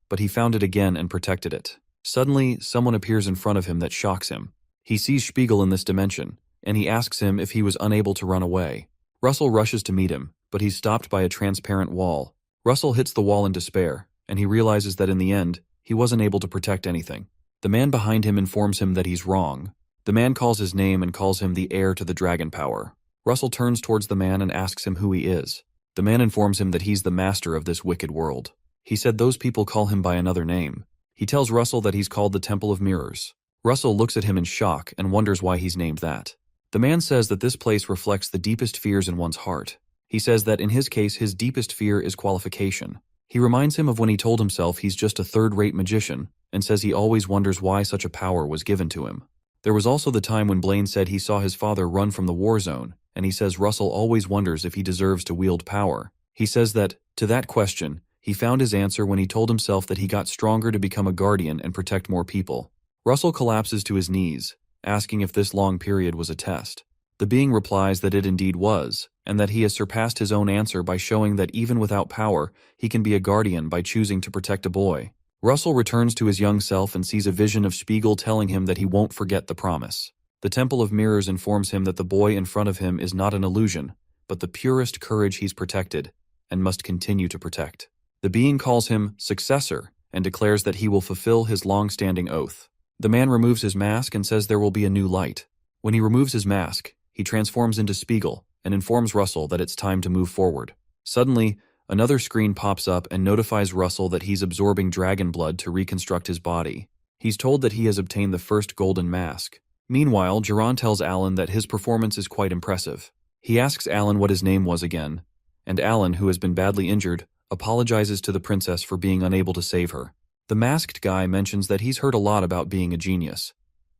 Speaker 1: but he found it again and protected it. Suddenly, someone appears in front of him that shocks him. He sees Spiegel in this dimension, and he asks him if he was unable to run away. Russell rushes to meet him, but he's stopped by a transparent wall. Russell hits the wall in despair, and he realizes that in the end, he wasn't able to protect anything. The man behind him informs him that he's wrong. The man calls his name and calls him the heir to the dragon power. Russell turns towards the man and asks him who he is. The man informs him that he's the master of this wicked world. He said those people call him by another name. He tells Russell that he's called the Temple of Mirrors. Russell looks at him in shock and wonders why he's named that. The man says that this place reflects the deepest fears in one's heart. He says that in his case, his deepest fear is qualification. He reminds him of when he told himself he's just a third-rate magician and says he always wonders why such a power was given to him. There was also the time when Blaine said he saw his father run from the war zone, and he says Russell always wonders if he deserves to wield power. He says that, to that question, he found his answer when he told himself that he got stronger to become a guardian and protect more people. Russell collapses to his knees, asking if this long period was a test. The being replies that it indeed was, and that he has surpassed his own answer by showing that even without power, he can be a guardian by choosing to protect a boy. Russell returns to his young self and sees a vision of Spiegel telling him that he won't forget the promise. The Temple of Mirrors informs him that the boy in front of him is not an illusion, but the purest courage he's protected, and must continue to protect. The being calls him successor, and declares that he will fulfill his long-standing oath. The man removes his mask and says there will be a new light. When he removes his mask, he transforms into Spiegel, and informs Russell that it's time to move forward. Suddenly, another screen pops up and notifies Russell that he's absorbing dragon blood to reconstruct his body. He's told that he has obtained the first golden mask. Meanwhile, Jiran tells Alan that his performance is quite impressive. He asks Alan what his name was again, and Alan, who has been badly injured, apologizes to the princess for being unable to save her. The masked guy mentions that he's heard a lot about being a genius,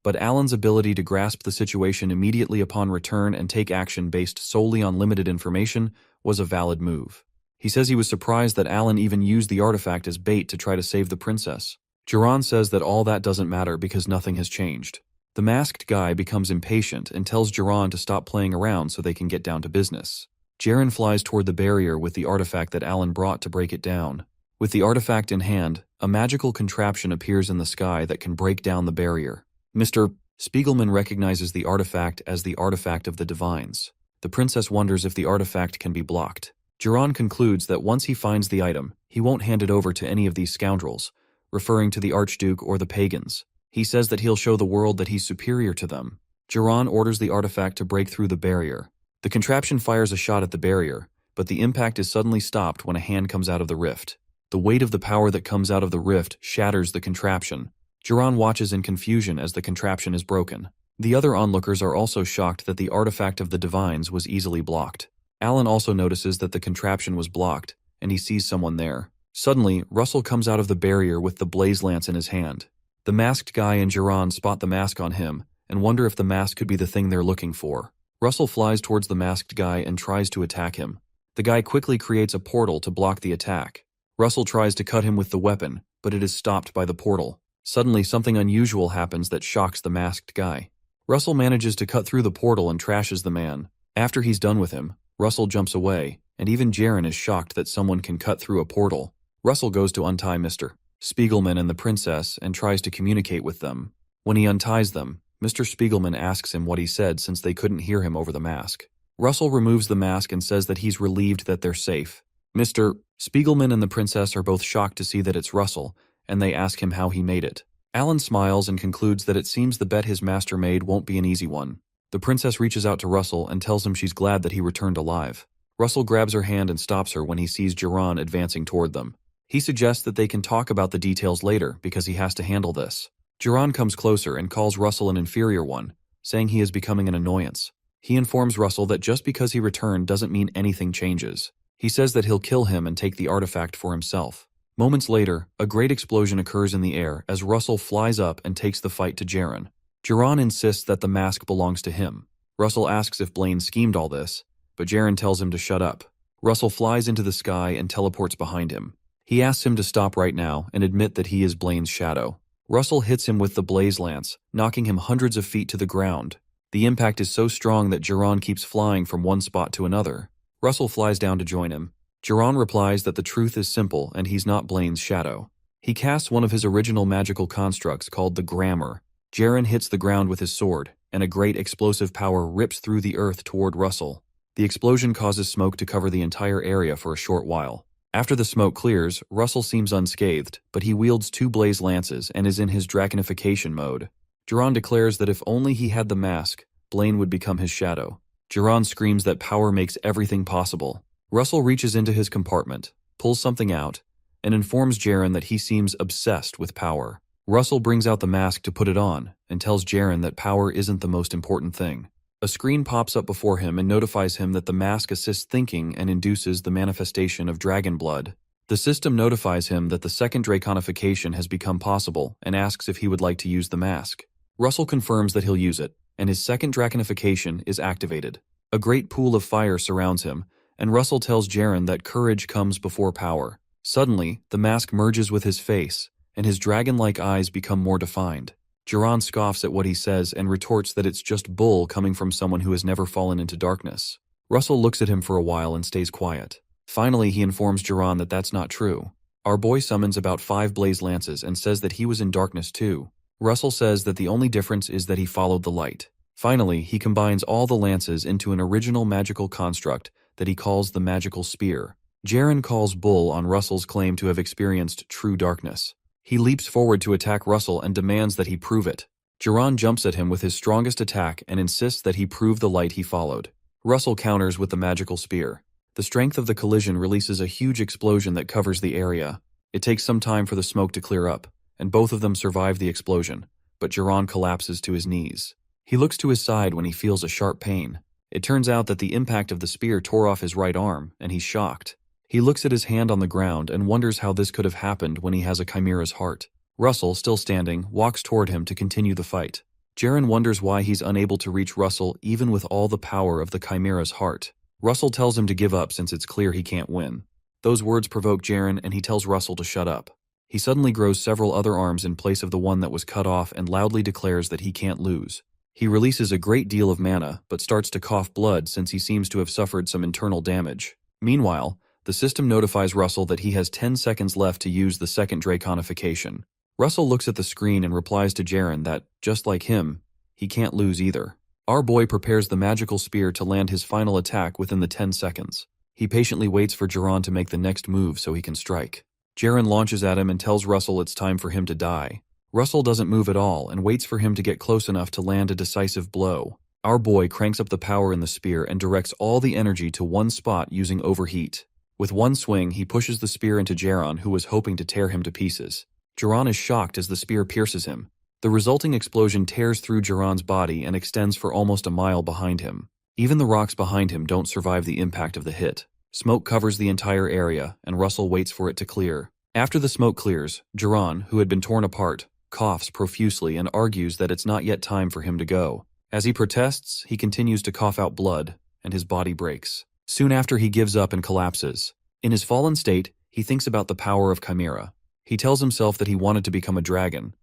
Speaker 1: but Alan's ability to grasp the situation immediately upon return and take action based solely on limited information was a valid move. He says he was surprised that Alan even used the artifact as bait to try to save the princess. Jiran says that all that doesn't matter because nothing has changed. The masked guy becomes impatient and tells Jiran to stop playing around so they can get down to business. Jaren flies toward the barrier with the artifact that Alan brought to break it down. With the artifact in hand, a magical contraption appears in the sky that can break down the barrier. Mr. Spiegelman recognizes the artifact as the artifact of the divines. The princess wonders if the artifact can be blocked. Jiran concludes that once he finds the item, he won't hand it over to any of these scoundrels, referring to the Archduke or the pagans. He says that he'll show the world that he's superior to them. Jiran orders the artifact to break through the barrier. The contraption fires a shot at the barrier, but the impact is suddenly stopped when a hand comes out of the rift. The weight of the power that comes out of the rift shatters the contraption. Jiran watches in confusion as the contraption is broken. The other onlookers are also shocked that the artifact of the divines was easily blocked. Alan also notices that the contraption was blocked, and he sees someone there. Suddenly, Russell comes out of the barrier with the blaze lance in his hand. The masked guy and Jiran spot the mask on him and wonder if the mask could be the thing they're looking for. Russell flies towards the masked guy and tries to attack him. The guy quickly creates a portal to block the attack. Russell tries to cut him with the weapon, but it is stopped by the portal. Suddenly, something unusual happens that shocks the masked guy. Russell manages to cut through the portal and trashes the man. After he's done with him, Russell jumps away, and even Jaren is shocked that someone can cut through a portal. Russell goes to untie Mr. Spiegelman and the princess and tries to communicate with them. When he unties them, Mr. Spiegelman asks him what he said since they couldn't hear him over the mask. Russell removes the mask and says that he's relieved that they're safe. Mr. Spiegelman and the princess are both shocked to see that it's Russell, and they ask him how he made it. Alan smiles and concludes that it seems the bet his master made won't be an easy one. The princess reaches out to Russell and tells him she's glad that he returned alive. Russell grabs her hand and stops her when he sees Jiran advancing toward them. He suggests that they can talk about the details later because he has to handle this. Jiran comes closer and calls Russell an inferior one, saying he is becoming an annoyance. He informs Russell that just because he returned doesn't mean anything changes. He says that he'll kill him and take the artifact for himself. Moments later, a great explosion occurs in the air as Russell flies up and takes the fight to Jaren. Jiran insists that the mask belongs to him. Russell asks if Blaine schemed all this, but Jaren tells him to shut up. Russell flies into the sky and teleports behind him. He asks him to stop right now and admit that he is Blaine's shadow. Russell hits him with the blaze lance, knocking him hundreds of feet to the ground. The impact is so strong that Jiran keeps flying from one spot to another. Russell flies down to join him. Jiran replies that the truth is simple and he's not Blaine's shadow. He casts one of his original magical constructs called the Grammar. Jaren hits the ground with his sword, and a great explosive power rips through the earth toward Russell. The explosion causes smoke to cover the entire area for a short while. After the smoke clears, Russell seems unscathed, but he wields 2 blaze lances and is in his dragonification mode. Jiran declares that if only he had the mask, Blaine would become his shadow. Jiran screams that power makes everything possible. Russell reaches into his compartment, pulls something out, and informs Jaren that he seems obsessed with power. Russell brings out the mask to put it on, and tells Jaren that power isn't the most important thing. A screen pops up before him and notifies him that the mask assists thinking and induces the manifestation of dragon blood. The system notifies him that the second draconification has become possible and asks if he would like to use the mask. Russell confirms that he'll use it, and his second draconification is activated. A great pool of fire surrounds him, and Russell tells Jaren that courage comes before power. Suddenly, the mask merges with his face, and his dragon-like eyes become more defined. Jiran scoffs at what he says and retorts that it's just bull coming from someone who has never fallen into darkness. Russell looks at him for a while and stays quiet. Finally, he informs Jiran that that's not true. Our boy summons about 5 blaze lances and says that he was in darkness too. Russell says that the only difference is that he followed the light. Finally, he combines all the lances into an original magical construct that he calls the magical spear. Jaren calls bull on Russell's claim to have experienced true darkness. He leaps forward to attack Russell and demands that he prove it. Jiran jumps at him with his strongest attack and insists that he prove the light he followed. Russell counters with the magical spear. The strength of the collision releases a huge explosion that covers the area. It takes some time for the smoke to clear up, and both of them survive the explosion, but Jiran collapses to his knees. He looks to his side when he feels a sharp pain. It turns out that the impact of the spear tore off his right arm, and he's shocked. He looks at his hand on the ground and wonders how this could have happened when he has a chimera's heart. Russell, still standing, walks toward him to continue the fight. Jaren wonders why he's unable to reach Russell even with all the power of the chimera's heart. Russell tells him to give up since it's clear he can't win. Those words provoke Jaren and he tells Russell to shut up. He suddenly grows several other arms in place of the one that was cut off and loudly declares that he can't lose. He releases a great deal of mana, but starts to cough blood since he seems to have suffered some internal damage. Meanwhile, the system notifies Russell that he has 10 seconds left to use the second draconification. Russell looks at the screen and replies to Jaren that, just like him, he can't lose either. Our boy prepares the magical spear to land his final attack within the 10 seconds. He patiently waits for Jiran to make the next move so he can strike. Jaren launches at him and tells Russell it's time for him to die. Russell doesn't move at all and waits for him to get close enough to land a decisive blow. Our boy cranks up the power in the spear and directs all the energy to one spot using overheat. With one swing, he pushes the spear into Jaren, who was hoping to tear him to pieces. Jaren is shocked as the spear pierces him. The resulting explosion tears through Jaran's body and extends for almost a mile behind him. Even the rocks behind him don't survive the impact of the hit. Smoke covers the entire area, and Russell waits for it to clear. After the smoke clears, Jaren, who had been torn apart, coughs profusely and argues that it's not yet time for him to go. As he protests, he continues to cough out blood, and his body breaks. Soon after, he gives up and collapses. In his fallen state, he thinks about the power of Chimera. He tells himself that he wanted to become a dragon,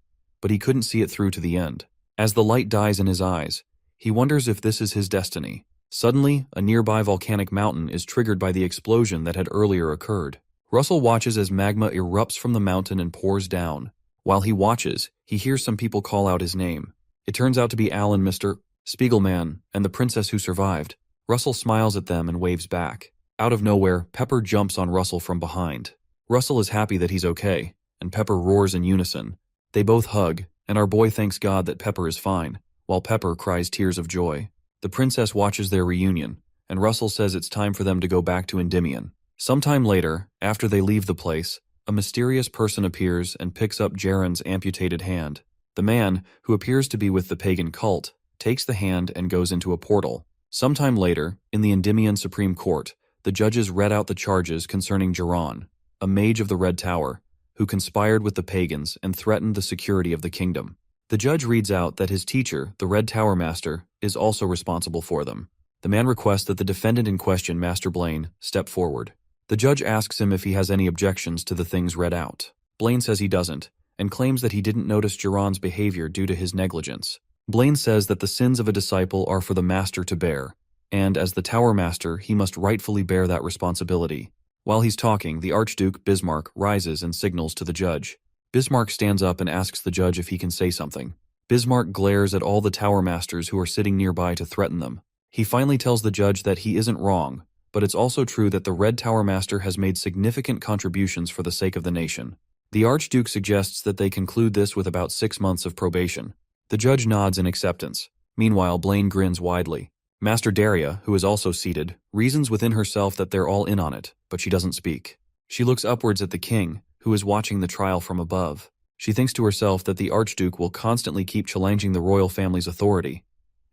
Speaker 1: but he couldn't see it through to the end. As the light dies in his eyes, he wonders if this is his destiny. Suddenly, a nearby volcanic mountain is triggered by the explosion that had earlier occurred. Russell watches as magma erupts from the mountain and pours down. While he watches, he hears some people call out his name. It turns out to be Alan, Mr. Spiegelman, and the princess who survived. Russell smiles at them and waves back. Out of nowhere, Pepper jumps on Russell from behind. Russell is happy that he's okay, and Pepper roars in unison. They both hug, and our boy thanks God that Pepper is fine, while Pepper cries tears of joy. The princess watches their reunion, and Russell says it's time for them to go back to Endymion. Sometime later, after they leave the place, a mysterious person appears and picks up Jaren's amputated hand. The man, who appears to be with the pagan cult, takes the hand and goes into a portal. Sometime later, in the Endymion Supreme Court, the judges read out the charges concerning Jaron, a mage of the Red Tower, who conspired with the pagans and threatened the security of the kingdom. The judge reads out that his teacher, the Red Tower Master, is also responsible for them. The man requests that the defendant in question, Master Blaine, step forward. The judge asks him if he has any objections to the things read out. Blaine says he doesn't, and claims that he didn't notice Jaron's behavior due to his negligence. Blaine says that the sins of a disciple are for the master to bear, and as the Tower Master, he must rightfully bear that responsibility. While he's talking, the Archduke, Bismarck, rises and signals to the judge. Bismarck stands up and asks the judge if he can say something. Bismarck glares at all the Tower Masters who are sitting nearby to threaten them. He finally tells the judge that he isn't wrong, but it's also true that the Red Tower Master has made significant contributions for the sake of the nation. The Archduke suggests that they conclude this with about 6 months of probation. The judge nods in acceptance. Meanwhile, Blaine grins widely. Master Daria, who is also seated, reasons within herself that they're all in on it, but she doesn't speak. She looks upwards at the king, who is watching the trial from above. She thinks to herself that the Archduke will constantly keep challenging the royal family's authority,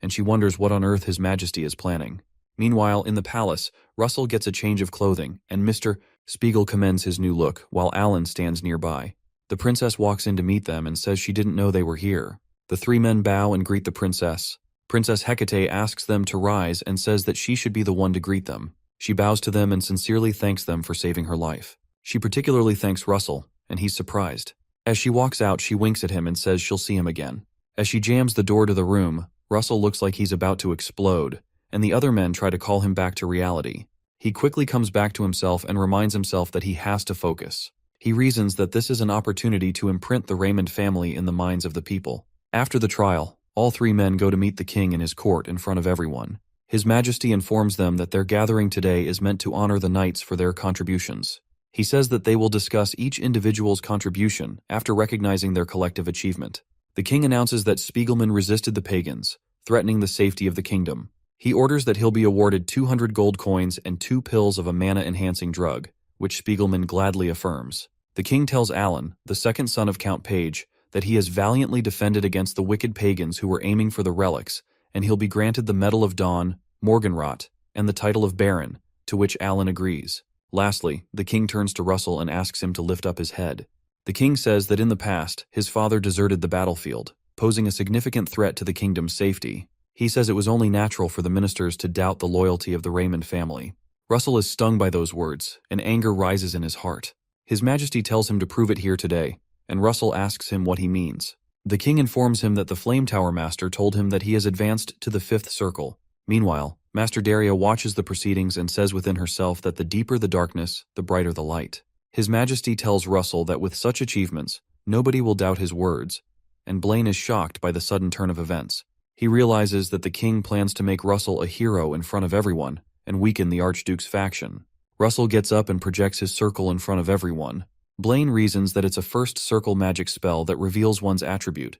Speaker 1: and she wonders what on earth His Majesty is planning. Meanwhile, in the palace, Russell gets a change of clothing, and Mr. Spiegel commends his new look, while Alan stands nearby. The princess walks in to meet them and says she didn't know they were here. The three men bow and greet the princess. Princess Hecate asks them to rise and says that she should be the one to greet them. She bows to them and sincerely thanks them for saving her life. She particularly thanks Russell, and he's surprised. As she walks out, she winks at him and says she'll see him again. As she jams the door to the room, Russell looks like he's about to explode, and the other men try to call him back to reality. He quickly comes back to himself and reminds himself that he has to focus. He reasons that this is an opportunity to imprint the Raymond family in the minds of the people. After the trial, all three men go to meet the king in his court in front of everyone. His Majesty informs them that their gathering today is meant to honor the knights for their contributions. He says that they will discuss each individual's contribution after recognizing their collective achievement. The king announces that Spiegelman resisted the pagans, threatening the safety of the kingdom. He orders that he'll be awarded 200 gold coins and 2 pills of a mana-enhancing drug, which Spiegelman gladly affirms. The king tells Alan, the second son of Count Page, that he has valiantly defended against the wicked pagans who were aiming for the relics, and he'll be granted the Medal of Dawn, Morgenrot, and the title of Baron, to which Alan agrees. Lastly, the king turns to Russell and asks him to lift up his head. The king says that in the past, his father deserted the battlefield, posing a significant threat to the kingdom's safety. He says it was only natural for the ministers to doubt the loyalty of the Raymond family. Russell is stung by those words, and anger rises in his heart. His Majesty tells him to prove it here today, and Russell asks him what he means. The king informs him that the Flame Tower Master told him that he has advanced to the 5th circle. Meanwhile, Master Daria watches the proceedings and says within herself that the deeper the darkness, the brighter the light. His Majesty tells Russell that with such achievements, nobody will doubt his words, and Blaine is shocked by the sudden turn of events. He realizes that the king plans to make Russell a hero in front of everyone and weaken the Archduke's faction. Russell gets up and projects his circle in front of everyone. Blaine reasons that it's a first circle magic spell that reveals one's attribute.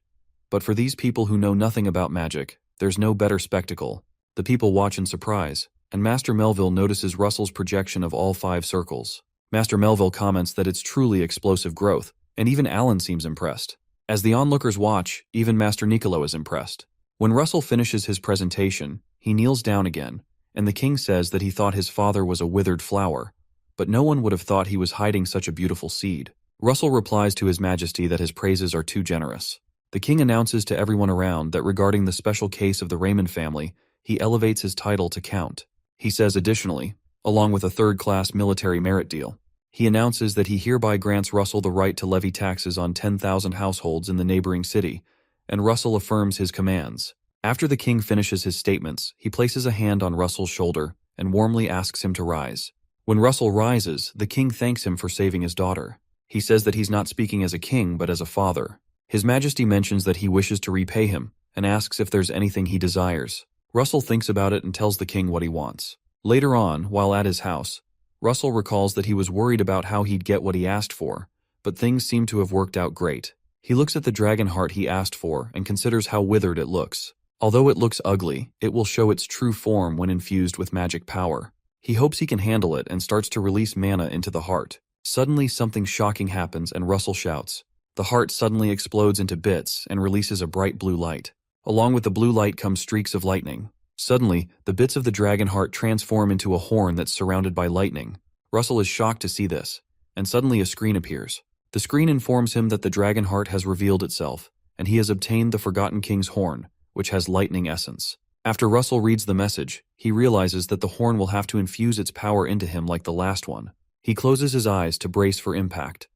Speaker 1: But for these people who know nothing about magic, there's no better spectacle. The people watch in surprise, and Master Melville notices Russell's projection of all 5 circles. Master Melville comments that it's truly explosive growth, and even Alan seems impressed. As the onlookers watch, even Master Nicolo is impressed. When Russell finishes his presentation, he kneels down again, and the king says that he thought his father was a withered flower, but no one would have thought he was hiding such a beautiful seed. Russell replies to His Majesty that his praises are too generous. The king announces to everyone around that regarding the special case of the Raymond family, he elevates his title to Count. He says additionally, along with a third-class military merit deal, he announces that he hereby grants Russell the right to levy taxes on 10,000 households in the neighboring city, and Russell affirms his commands. After the king finishes his statements, he places a hand on Russell's shoulder and warmly asks him to rise. When Russell rises, the king thanks him for saving his daughter. He says that he's not speaking as a king but as a father. His Majesty mentions that he wishes to repay him and asks if there's anything he desires. Russell thinks about it and tells the king what he wants. Later on, while at his house, Russell recalls that he was worried about how he'd get what he asked for, but things seem to have worked out great. He looks at the dragon heart he asked for and considers how withered it looks. Although it looks ugly, it will show its true form when infused with magic power. He hopes he can handle it and starts to release mana into the heart. Suddenly something shocking happens and Russell shouts. The heart suddenly explodes into bits and releases a bright blue light. Along with the blue light come streaks of lightning. Suddenly, the bits of the dragon heart transform into a horn that's surrounded by lightning. Russell is shocked to see this, and suddenly a screen appears. The screen informs him that the dragon heart has revealed itself, and he has obtained the Forgotten King's horn, which has lightning essence. After Russell reads the message, he realizes that the horn will have to infuse its power into him like the last one. He closes his eyes to brace for impact,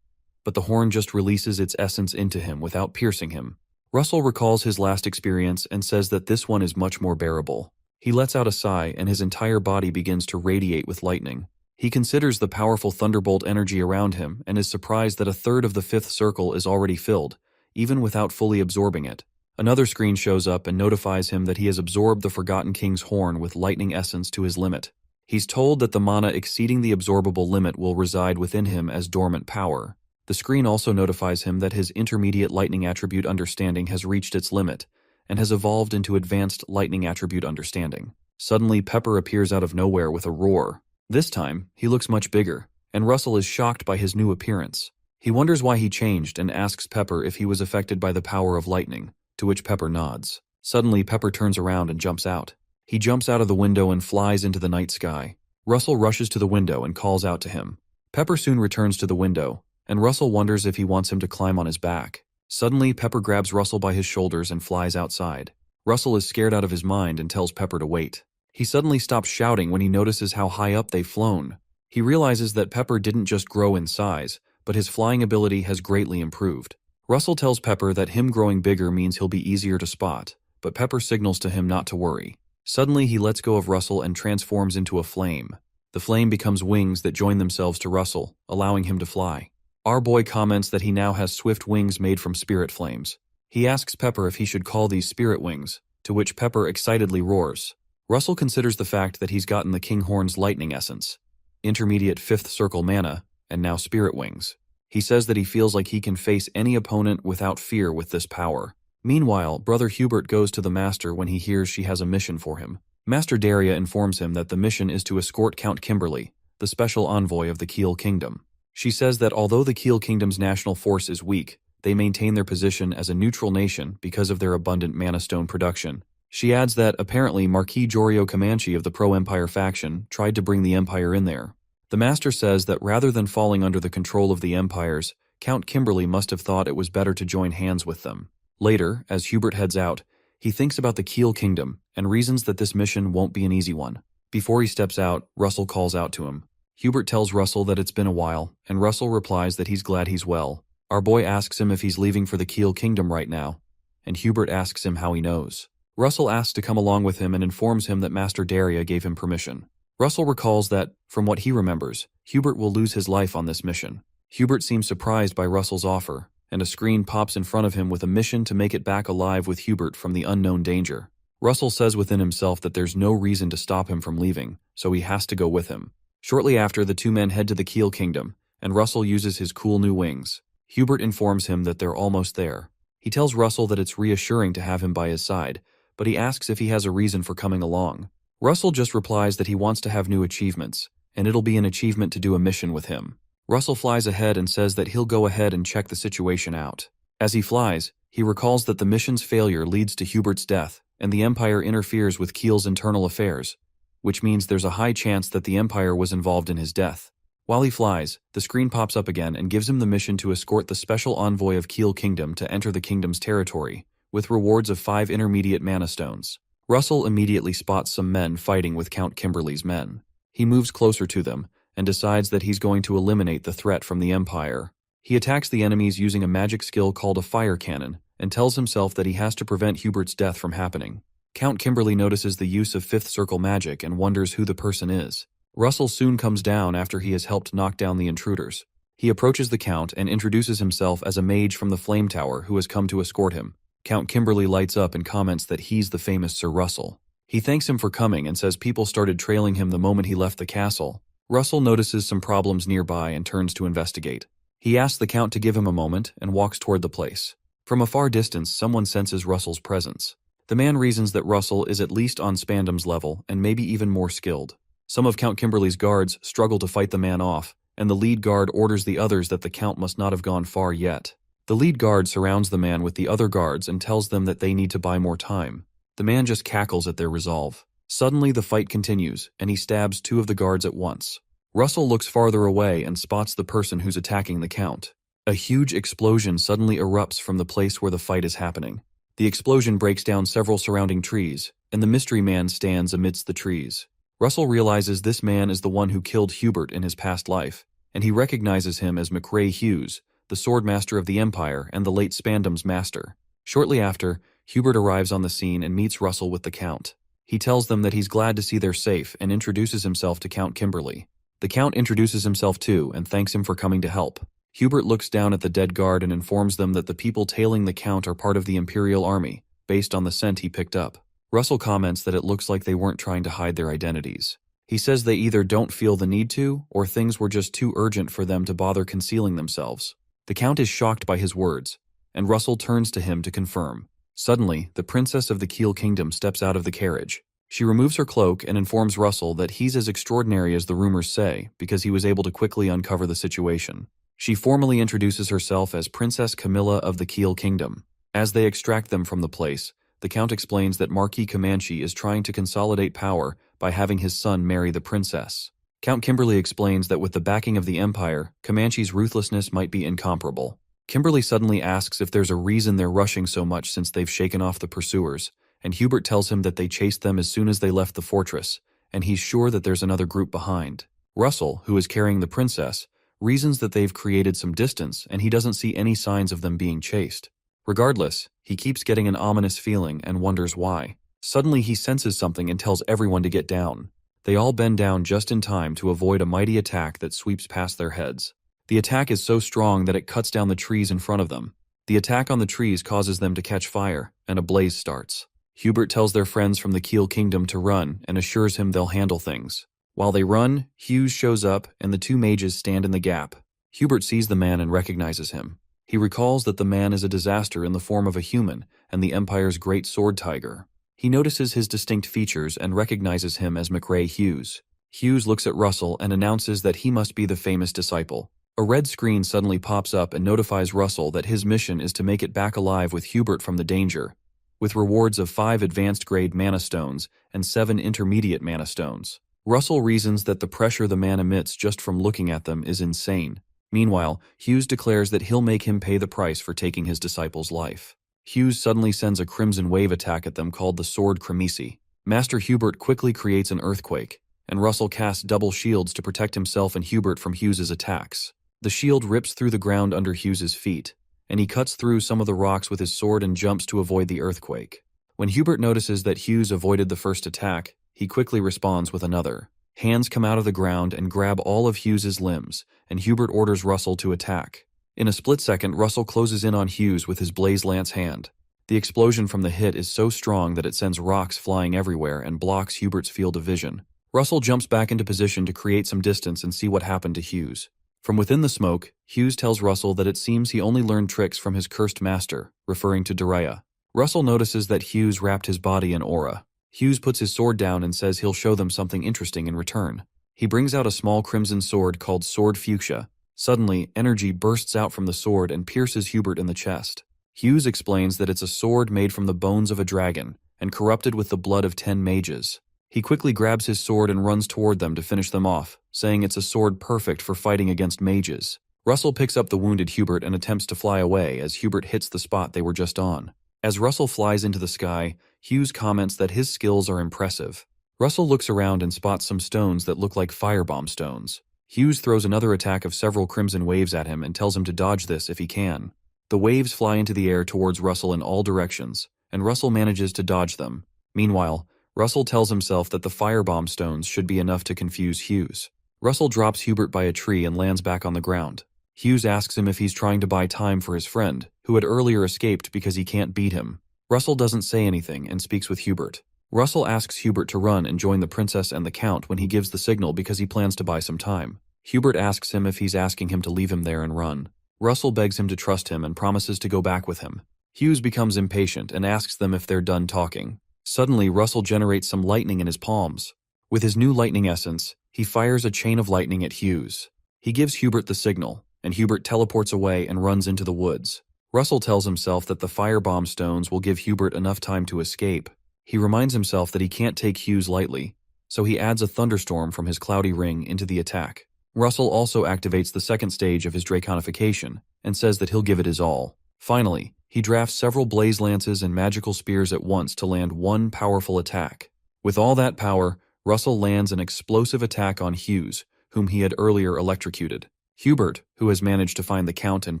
Speaker 1: but the horn just releases its essence into him without piercing him. Russell recalls his last experience and says that this one is much more bearable. He lets out a sigh and his entire body begins to radiate with lightning. He considers the powerful thunderbolt energy around him and is surprised that a third of the fifth circle is already filled, even without fully absorbing it. Another screen shows up and notifies him that he has absorbed the Forgotten King's horn with lightning essence to his limit. He's told that the mana exceeding the absorbable limit will reside within him as dormant power. The screen also notifies him that his intermediate lightning attribute understanding has reached its limit and has evolved into advanced lightning attribute understanding. Suddenly, Pepper appears out of nowhere with a roar. This time, he looks much bigger, and Russell is shocked by his new appearance. He wonders why he changed and asks Pepper if he was affected by the power of lightning, to which Pepper nods. Suddenly, Pepper turns around and jumps out. He jumps out of the window and flies into the night sky. Russell rushes to the window and calls out to him. Pepper soon returns to the window, and Russell wonders if he wants him to climb on his back. Suddenly, Pepper grabs Russell by his shoulders and flies outside. Russell is scared out of his mind and tells Pepper to wait. He suddenly stops shouting when he notices how high up they've flown. He realizes that Pepper didn't just grow in size, but his flying ability has greatly improved. Russell tells Pepper that him growing bigger means he'll be easier to spot, but Pepper signals to him not to worry. Suddenly, he lets go of Russell and transforms into a flame. The flame becomes wings that join themselves to Russell, allowing him to fly. Our boy comments that he now has swift wings made from spirit flames. He asks Pepper if he should call these spirit wings, to which Pepper excitedly roars. Russell considers the fact that he's gotten the Kinghorn's lightning essence, intermediate fifth circle mana, and now spirit wings. He says that he feels like he can face any opponent without fear with this power. Meanwhile, Brother Hubert goes to the Master when he hears she has a mission for him. Master Daria informs him that the mission is to escort Count Kimberly, the special envoy of the Keel Kingdom. She says that although the Keel Kingdom's national force is weak, they maintain their position as a neutral nation because of their abundant mana stone production. She adds that apparently Marquis Jorio Comanche of the pro-Empire faction tried to bring the Empire in there. The Master says that rather than falling under the control of the Empires, Count Kimberly must have thought it was better to join hands with them. Later, as Hubert heads out, he thinks about the Keel Kingdom and reasons that this mission won't be an easy one. Before he steps out, Russell calls out to him. Hubert tells Russell that it's been a while, and Russell replies that he's glad he's well. Our boy asks him if he's leaving for the Keel Kingdom right now, and Hubert asks him how he knows. Russell asks to come along with him and informs him that Master Daria gave him permission. Russell recalls that, from what he remembers, Hubert will lose his life on this mission. Hubert seems surprised by Russell's offer, and a screen pops in front of him with a mission to make it back alive with Hubert from the unknown danger. Russell says within himself that there's no reason to stop him from leaving, so he has to go with him. Shortly after, the two men head to the Keel Kingdom, and Russell uses his cool new wings. Hubert informs him that they're almost there. He tells Russell that it's reassuring to have him by his side, but he asks if he has a reason for coming along. Russell just replies that he wants to have new achievements, and it'll be an achievement to do a mission with him. Russell flies ahead and says that he'll go ahead and check the situation out. As he flies, he recalls that the mission's failure leads to Hubert's death, and the Empire interferes with Keel's internal affairs, which means there's a high chance that the Empire was involved in his death. While he flies, the screen pops up again and gives him the mission to escort the special envoy of Keel Kingdom to enter the kingdom's territory, with rewards of 5 intermediate mana stones. Russell immediately spots some men fighting with Count Kimberly's men. He moves closer to them, and decides that he's going to eliminate the threat from the Empire. He attacks the enemies using a magic skill called a fire cannon, and tells himself that he has to prevent Hubert's death from happening. Count Kimberly notices the use of fifth circle magic and wonders who the person is. Russell soon comes down after he has helped knock down the intruders. He approaches the Count and introduces himself as a mage from the Flame Tower who has come to escort him. Count Kimberly lights up and comments that he's the famous Sir Russell. He thanks him for coming and says people started trailing him the moment he left the castle. Russell notices some problems nearby and turns to investigate. He asks the Count to give him a moment and walks toward the place. From a far distance, someone senses Russell's presence. The man reasons that Russell is at least on Spandam's level and maybe even more skilled. Some of Count Kimberly's guards struggle to fight the man off, and the lead guard orders the others that the Count must not have gone far yet. The lead guard surrounds the man with the other guards and tells them that they need to buy more time. The man just cackles at their resolve. Suddenly the fight continues, and he stabs 2 of the guards at once. Russell looks farther away and spots the person who's attacking the Count. A huge explosion suddenly erupts from the place where the fight is happening. The explosion breaks down several surrounding trees, and the mystery man stands amidst the trees. Russell realizes this man is the one who killed Hubert in his past life, and he recognizes him as McRae Hughes, the swordmaster of the Empire and the late Spandam's master. Shortly after, Hubert arrives on the scene and meets Russell with the Count. He tells them that he's glad to see they're safe and introduces himself to Count Kimberly. The Count introduces himself too and thanks him for coming to help. Hubert looks down at the dead guard and informs them that the people tailing the Count are part of the Imperial Army, based on the scent he picked up. Russell comments that it looks like they weren't trying to hide their identities. He says they either don't feel the need to, or things were just too urgent for them to bother concealing themselves. The Count is shocked by his words, and Russell turns to him to confirm. Suddenly, the Princess of the Keel Kingdom steps out of the carriage. She removes her cloak and informs Russell that he's as extraordinary as the rumors say because he was able to quickly uncover the situation. She formally introduces herself as Princess Camilla of the Keel Kingdom. As they extract them from the place, the Count explains that Marquis Comanche is trying to consolidate power by having his son marry the princess. Count Kimberly explains that with the backing of the Empire, Comanche's ruthlessness might be incomparable. Kimberly suddenly asks if there's a reason they're rushing so much since they've shaken off the pursuers, and Hubert tells him that they chased them as soon as they left the fortress, and he's sure that there's another group behind. Russell, who is carrying the princess, reasons that they've created some distance and he doesn't see any signs of them being chased. Regardless, he keeps getting an ominous feeling and wonders why. Suddenly he senses something and tells everyone to get down. They all bend down just in time to avoid a mighty attack that sweeps past their heads. The attack is so strong that it cuts down the trees in front of them. The attack on the trees causes them to catch fire, and a blaze starts. Hubert tells their friends from the Keel Kingdom to run and assures him they'll handle things. While they run, Hughes shows up and the 2 mages stand in the gap. Hubert sees the man and recognizes him. He recalls that the man is a disaster in the form of a human and the Empire's great sword tiger. He notices his distinct features and recognizes him as McRae Hughes. Hughes looks at Russell and announces that he must be the famous disciple. A red screen suddenly pops up and notifies Russell that his mission is to make it back alive with Hubert from the danger, with rewards of 5 advanced grade mana stones and 7 intermediate mana stones. Russell reasons that the pressure the man emits just from looking at them is insane. Meanwhile, Hughes declares that he'll make him pay the price for taking his disciple's life. Hughes suddenly sends a crimson wave attack at them called the Sword Cremisi. Master Hubert quickly creates an earthquake, and Russell casts double shields to protect himself and Hubert from Hughes's attacks. The shield rips through the ground under Hughes's feet, and he cuts through some of the rocks with his sword and jumps to avoid the earthquake. When Hubert notices that Hughes avoided the first attack, he quickly responds with another. Hands come out of the ground and grab all of Hughes's limbs, and Hubert orders Russell to attack. In a split second, Russell closes in on Hughes with his blaze lance hand. The explosion from the hit is so strong that it sends rocks flying everywhere and blocks Hubert's field of vision. Russell jumps back into position to create some distance and see what happened to Hughes. From within the smoke, Hughes tells Russell that it seems he only learned tricks from his cursed master, referring to Daria. Russell notices that Hughes wrapped his body in aura. Hughes puts his sword down and says he'll show them something interesting in return. He brings out a small crimson sword called Sword Fuchsia. Suddenly, energy bursts out from the sword and pierces Hubert in the chest. Hughes explains that it's a sword made from the bones of a dragon and corrupted with the blood of 10 mages. He quickly grabs his sword and runs toward them to finish them off, saying it's a sword perfect for fighting against mages. Russell picks up the wounded Hubert and attempts to fly away as Hubert hits the spot they were just on. As Russell flies into the sky, Hughes comments that his skills are impressive. Russell looks around and spots some stones that look like firebomb stones. Hughes throws another attack of several crimson waves at him and tells him to dodge this if he can. The waves fly into the air towards Russell in all directions, and Russell manages to dodge them. Meanwhile, Russell tells himself that the firebomb stones should be enough to confuse Hughes. Russell drops Hubert by a tree and lands back on the ground. Hughes asks him if he's trying to buy time for his friend, who had earlier escaped because he can't beat him. Russell doesn't say anything and speaks with Hubert. Russell asks Hubert to run and join the princess and the count when he gives the signal because he plans to buy some time. Hubert asks him if he's asking him to leave him there and run. Russell begs him to trust him and promises to go back with him. Hughes becomes impatient and asks them if they're done talking. Suddenly, Russell generates some lightning in his palms. With his new lightning essence, he fires a chain of lightning at Hughes. He gives Hubert the signal, and Hubert teleports away and runs into the woods. Russell tells himself that the firebomb stones will give Hubert enough time to escape. He reminds himself that he can't take Hughes lightly, so he adds a thunderstorm from his cloudy ring into the attack. Russell also activates the second stage of his draconification and says that he'll give it his all. Finally, he drafts several blaze lances and magical spears at once to land one powerful attack. With all that power, Russell lands an explosive attack on Hughes, whom he had earlier electrocuted. Hubert, who has managed to find the Count and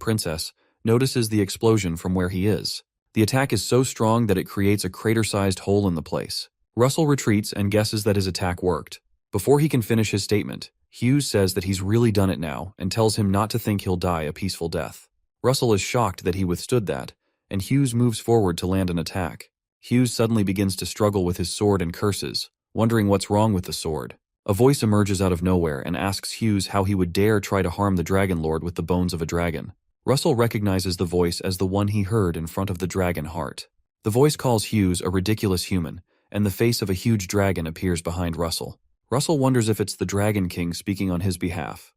Speaker 1: Princess, notices the explosion from where he is. The attack is so strong that it creates a crater-sized hole in the place. Russell retreats and guesses that his attack worked. Before he can finish his statement, Hughes says that he's really done it now and tells him not to think he'll die a peaceful death. Russell is shocked that he withstood that, and Hughes moves forward to land an attack. Hughes suddenly begins to struggle with his sword and curses, wondering what's wrong with the sword. A voice emerges out of nowhere and asks Hughes how he would dare try to harm the Dragon Lord with the bones of a dragon. Russell recognizes the voice as the one he heard in front of the dragon heart. The voice calls Hughes a ridiculous human, and the face of a huge dragon appears behind Russell. Russell wonders if it's the Dragon King speaking on his behalf.